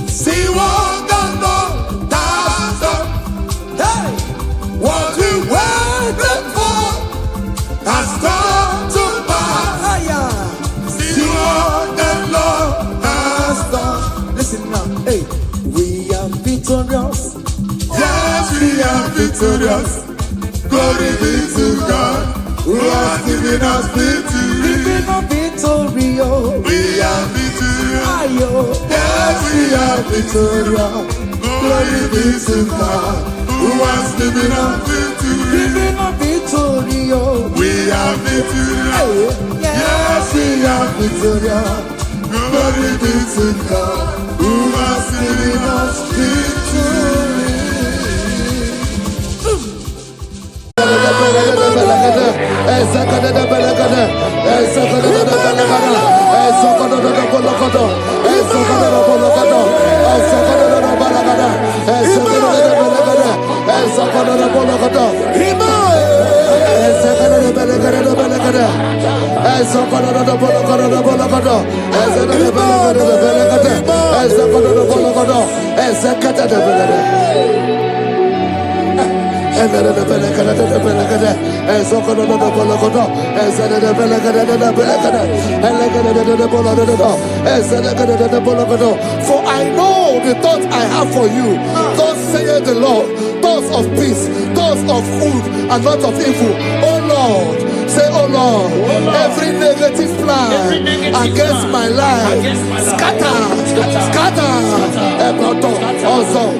See what the Lord does done. Hey, what we waited for has come to pass. See what the Lord has done. Listen now, hey, we are victorious. Yes, we are victorious. Glory be to God who has given us victory. Living a victory, We are victorious. yes, we are victorious. Glory be to God who has given us victory. Living a victory, We are victorious. yes, we are victorious. Glory be to God who has given us victory. For I know the thoughts I have for you, thus saith the Lord, thoughts of peace, thoughts of good and not of evil. Oh Lord, say, oh Lord, every negative plan against my life, scatter. Also,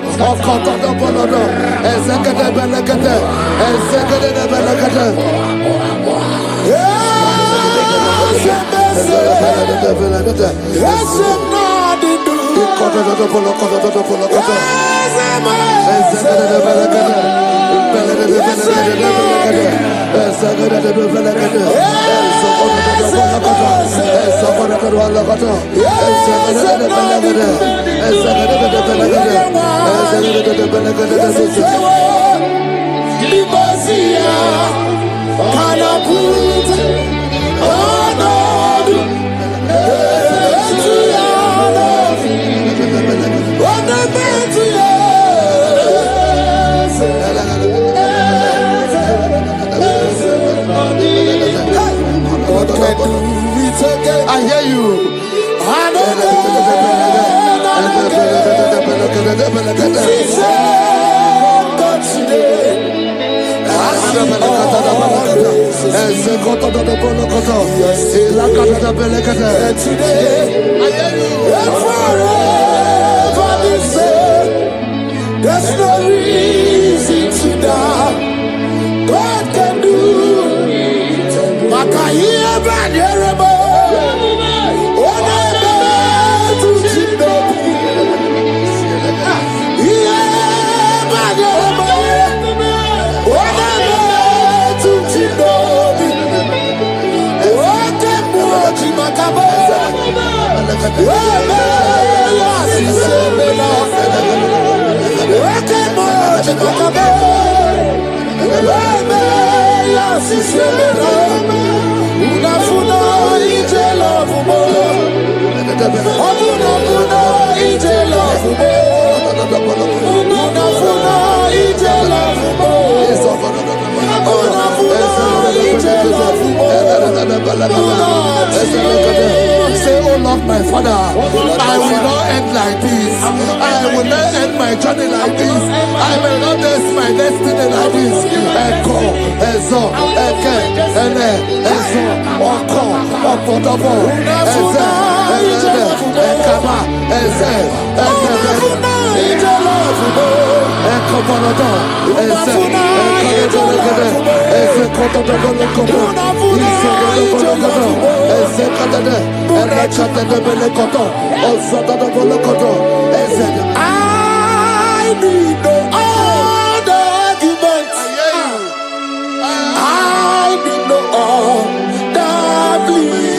I hear you. There's no reason to doubt. God can do. Makahia Baderebo. Say, oh Lord, my Father, I will not end like this. I will not end my journey like this. I will not end my destiny like this. Echo, Ezo, Eke, Ene, Ezo, Oko, Opotabo, Eze, Eze, Ekama, Eze, Ekobonodo, Eze, Ekobonodo, Eze, Kotodobonokobo, Isobonobonokodo, Eze, Kadade, Elekatadebelekoto, Ozododobolokodo, Eze. I need no other argument. I need no other plea.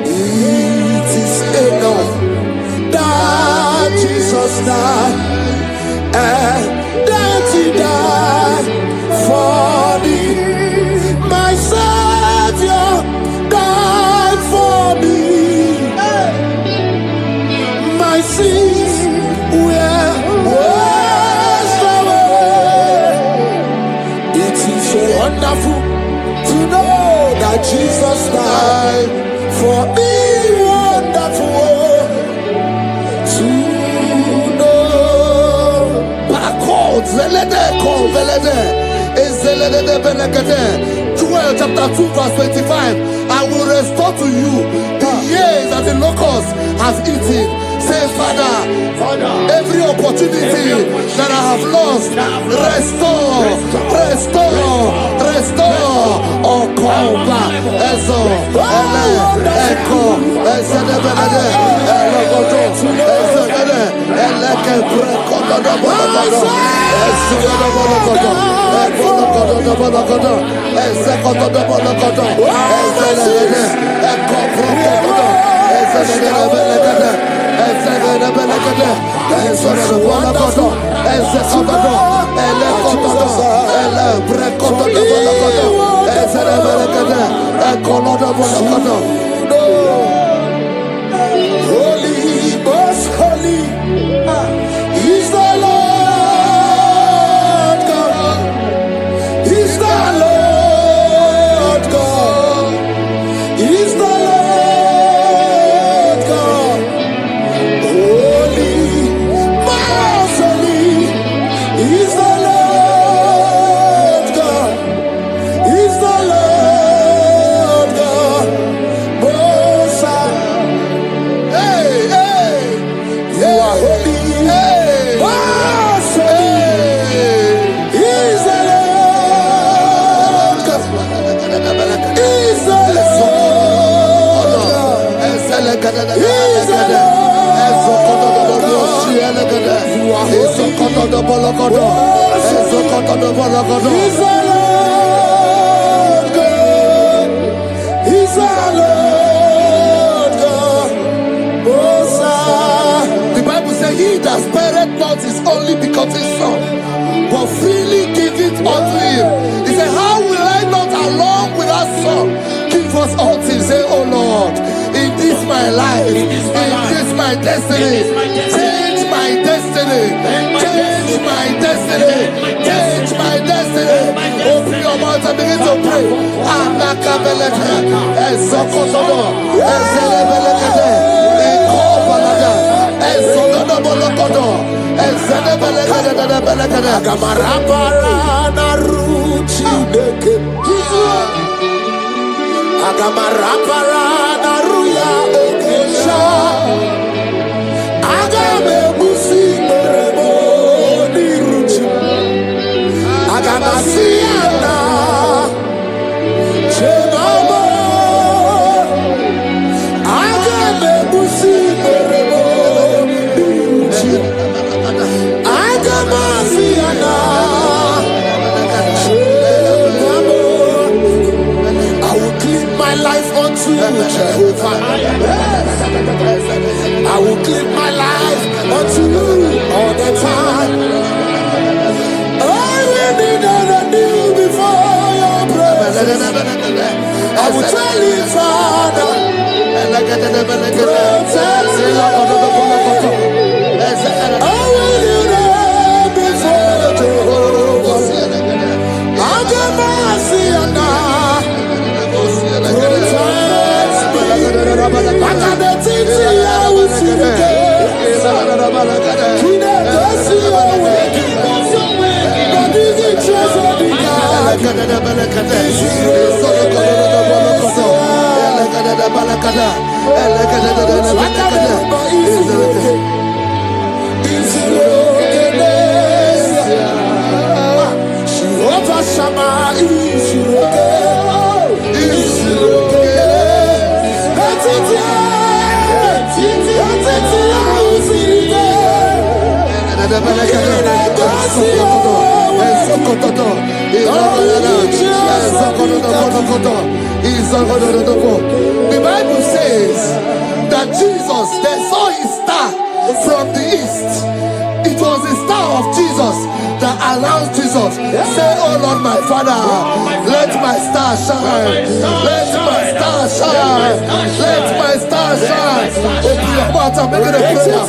It is enough that Jesus died and that He died for me. My Savior died for me. My sins were washed away. It is so wonderful to know that Jesus died for me. Wonderful to know. Joel chapter 2 verse 25. I will restore to you the years that the locusts have eaten. Say, Father, every opportunity that I have lost, restore. Oh, come back. Echo, Holy, most holy is the Lord God. Is the Lord God. Is the Lord God. Holy, most holy is the Lord God. Is the Lord God. Most high. The Bible says, he that spareth not his only begotten son, but freely give it unto him. He said, how will I not along with that son give us all things? Say, oh Lord, in this my life, in this my destiny, change my destiny, change my destiny, change my destiny. Open your mouth and begin to pray. Jehovah, I will give my life unto you all the time. I will be done new before your presence. I will tell you, Father, protect me. I will be there before Jehovah. I got mercy and the Bible says that Jesus, they saw his star from the east. It was the star of Jesus that announced Jesus. Say, oh Lord, my Father, let my star shine. Let my star shine. Let my star shine. Open your mouth and make it a prayer.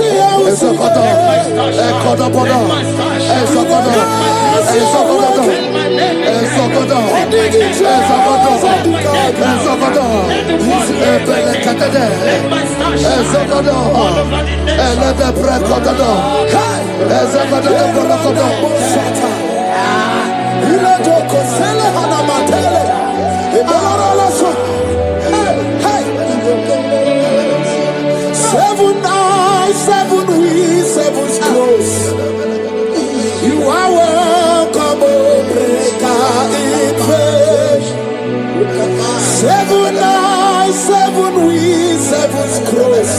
Seven eyes, seven wings, seven scrolls. You are welcome, O breaker in faith. Seven eyes, seven wings, seven scrolls.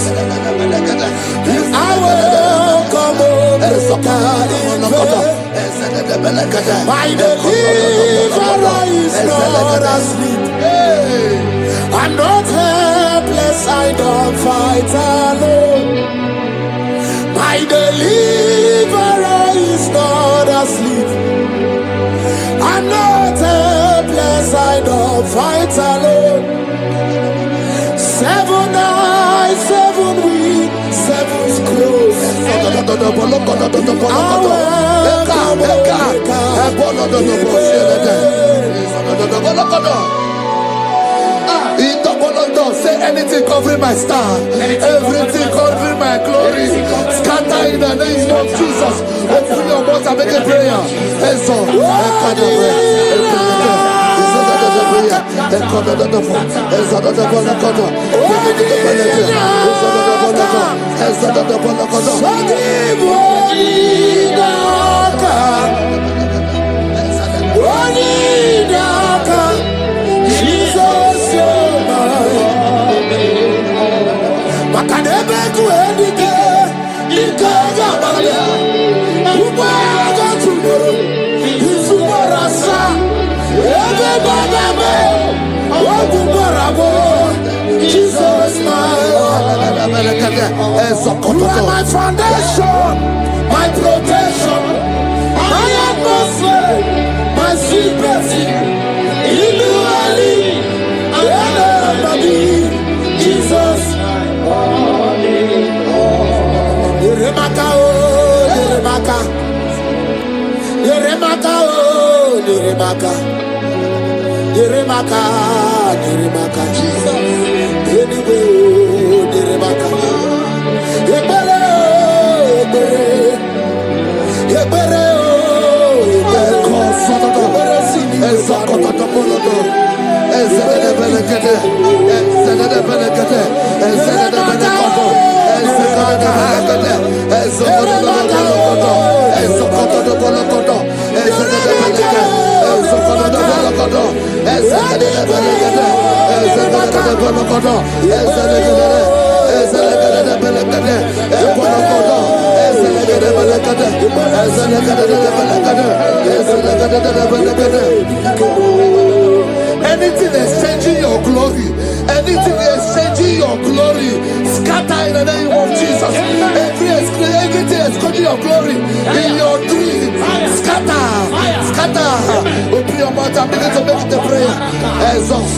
You are welcome, O breaker in faith. My deliverer is not asleep. I'm not helpless, I don't fight alone. My deliverer is not asleep. I'm not helpless, I don't fight alone. Seven eyes, seven wings, seven scrolls. Say anything covering my star, everything covering my glory, scatter in the name of Jesus. Open your mouth and make a prayer. Jesus, you're mine. Ebeku edike, ikaga balia. Ubaga tumoro, isubarasa. Ebe bagabe, wakubarabo. Jesus, my you are my foundation, my protection, my atmosphere, my secret. Jesus, Yeremaka, oh, Yeremaka, Yeremaka, oh, Yeremaka, Yeremaka, Yeremaka, Jesus, anyway, oh, Yeremaka, Yebere, Yebere, anything exchanging your glory, anything exchanging your glory, scatter in the name of Jesus. Everything exchanging your glory in your dream, scatter, scatter. Open your mouth and begin to make the prayer. Exhaust,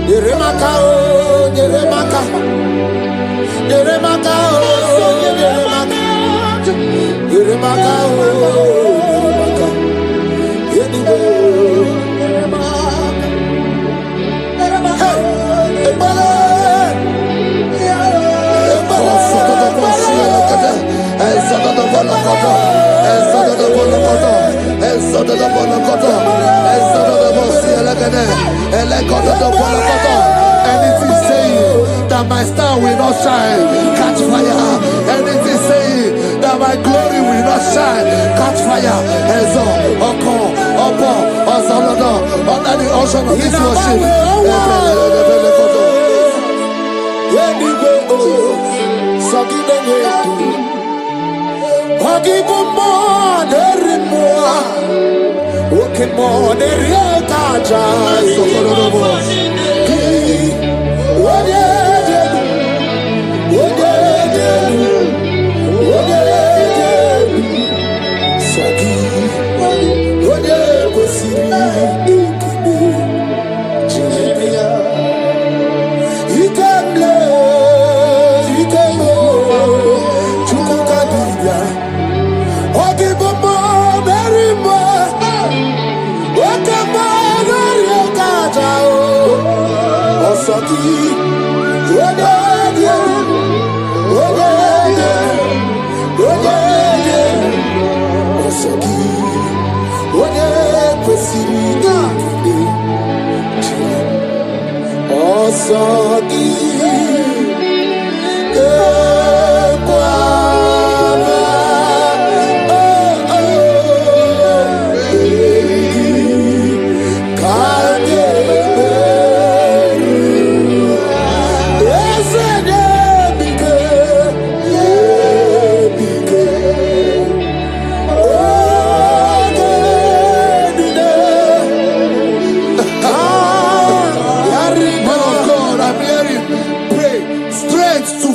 Yeremaka, oh, Yeremaka, Yeremaka, oh, Yeremaka, Yeremaka, oh, Yeremaka, anything saying that my star will not shine, catch fire. Anything saying that my glory will not shine, catch fire. Under the ocean of this worship.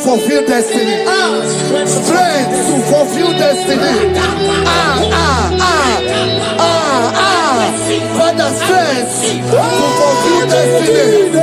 fulfill destiny. Strength to fulfill destiny. Father, strength to fulfill destiny.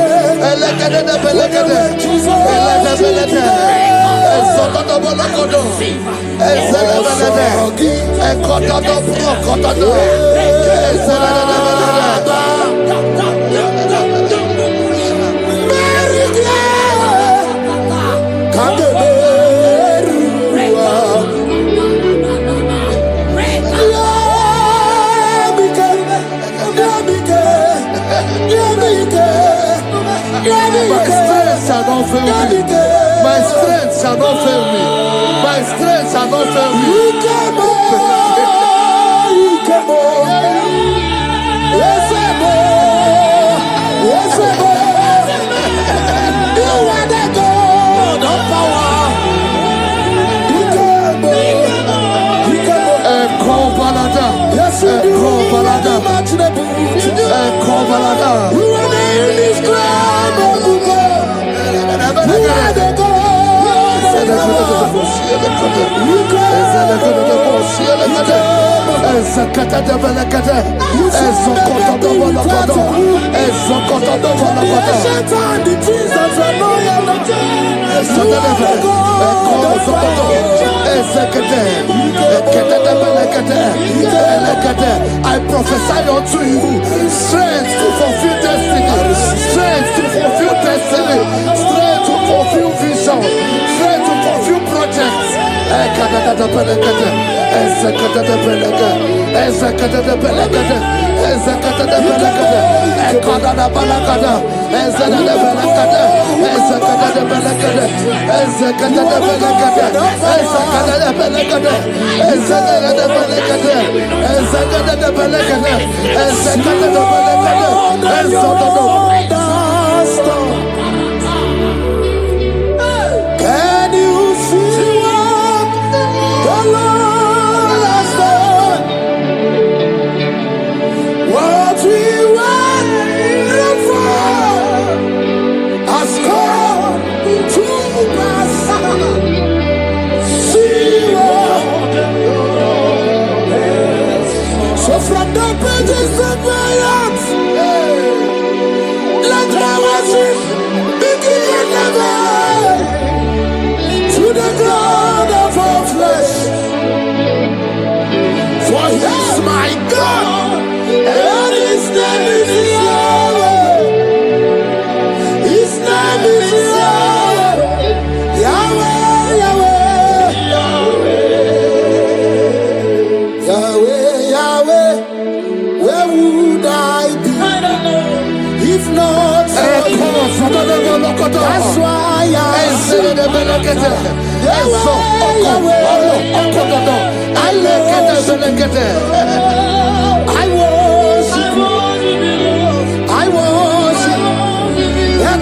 My strength shall not fail me. My strength shall not fail Strength shall not fail me. I prophesy unto you strength to fulfill destiny, strength to fulfill destiny, strength to fulfill vision, strength to fulfill projects. Can you see what the Lord has done? What we waited for has come to pass. See what. So from the pages of my heart, let my worship begin never. To the God of all flesh, for He is my God, and His name is Yahweh. His name is Yahweh, Yahweh, Yahweh, Yahweh, Yahweh. Where would I be if not for You? That's why I sing. I worship.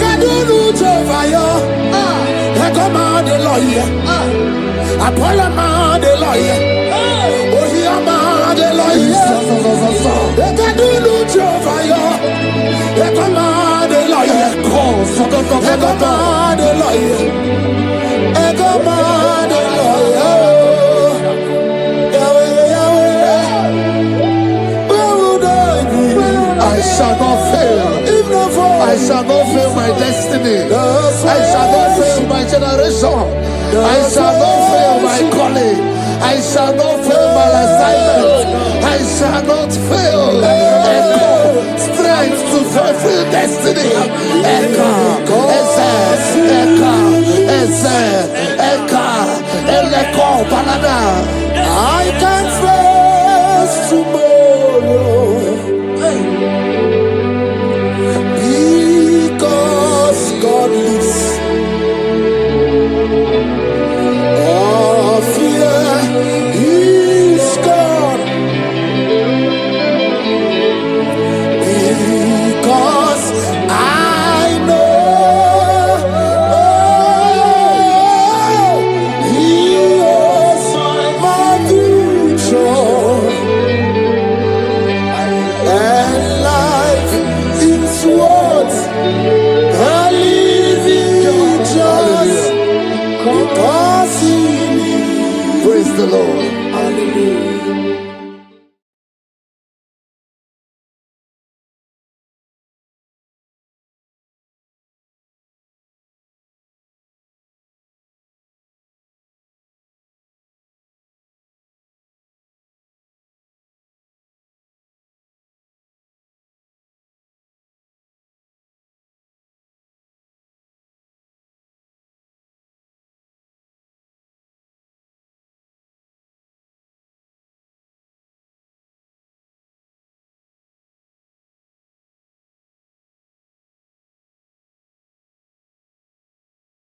I do root over you. I come out the lawyer. I pull him out the lawyer. Oh, he am out the lawyer. I do root over you. I come out the lawyer. I come out the lawyer. I come out the lawyer. I shall not fail. I shall not fail my destiny. I shall not fail my generation. I shall not fail my calling. I shall not fail my assignment. I shall not fail. Strength to fulfill destiny. I can face tomorrow because God lives. All fear is gone because I know He is my future, and life is what I live in just because He lives. Praise the Lord. Hallelujah.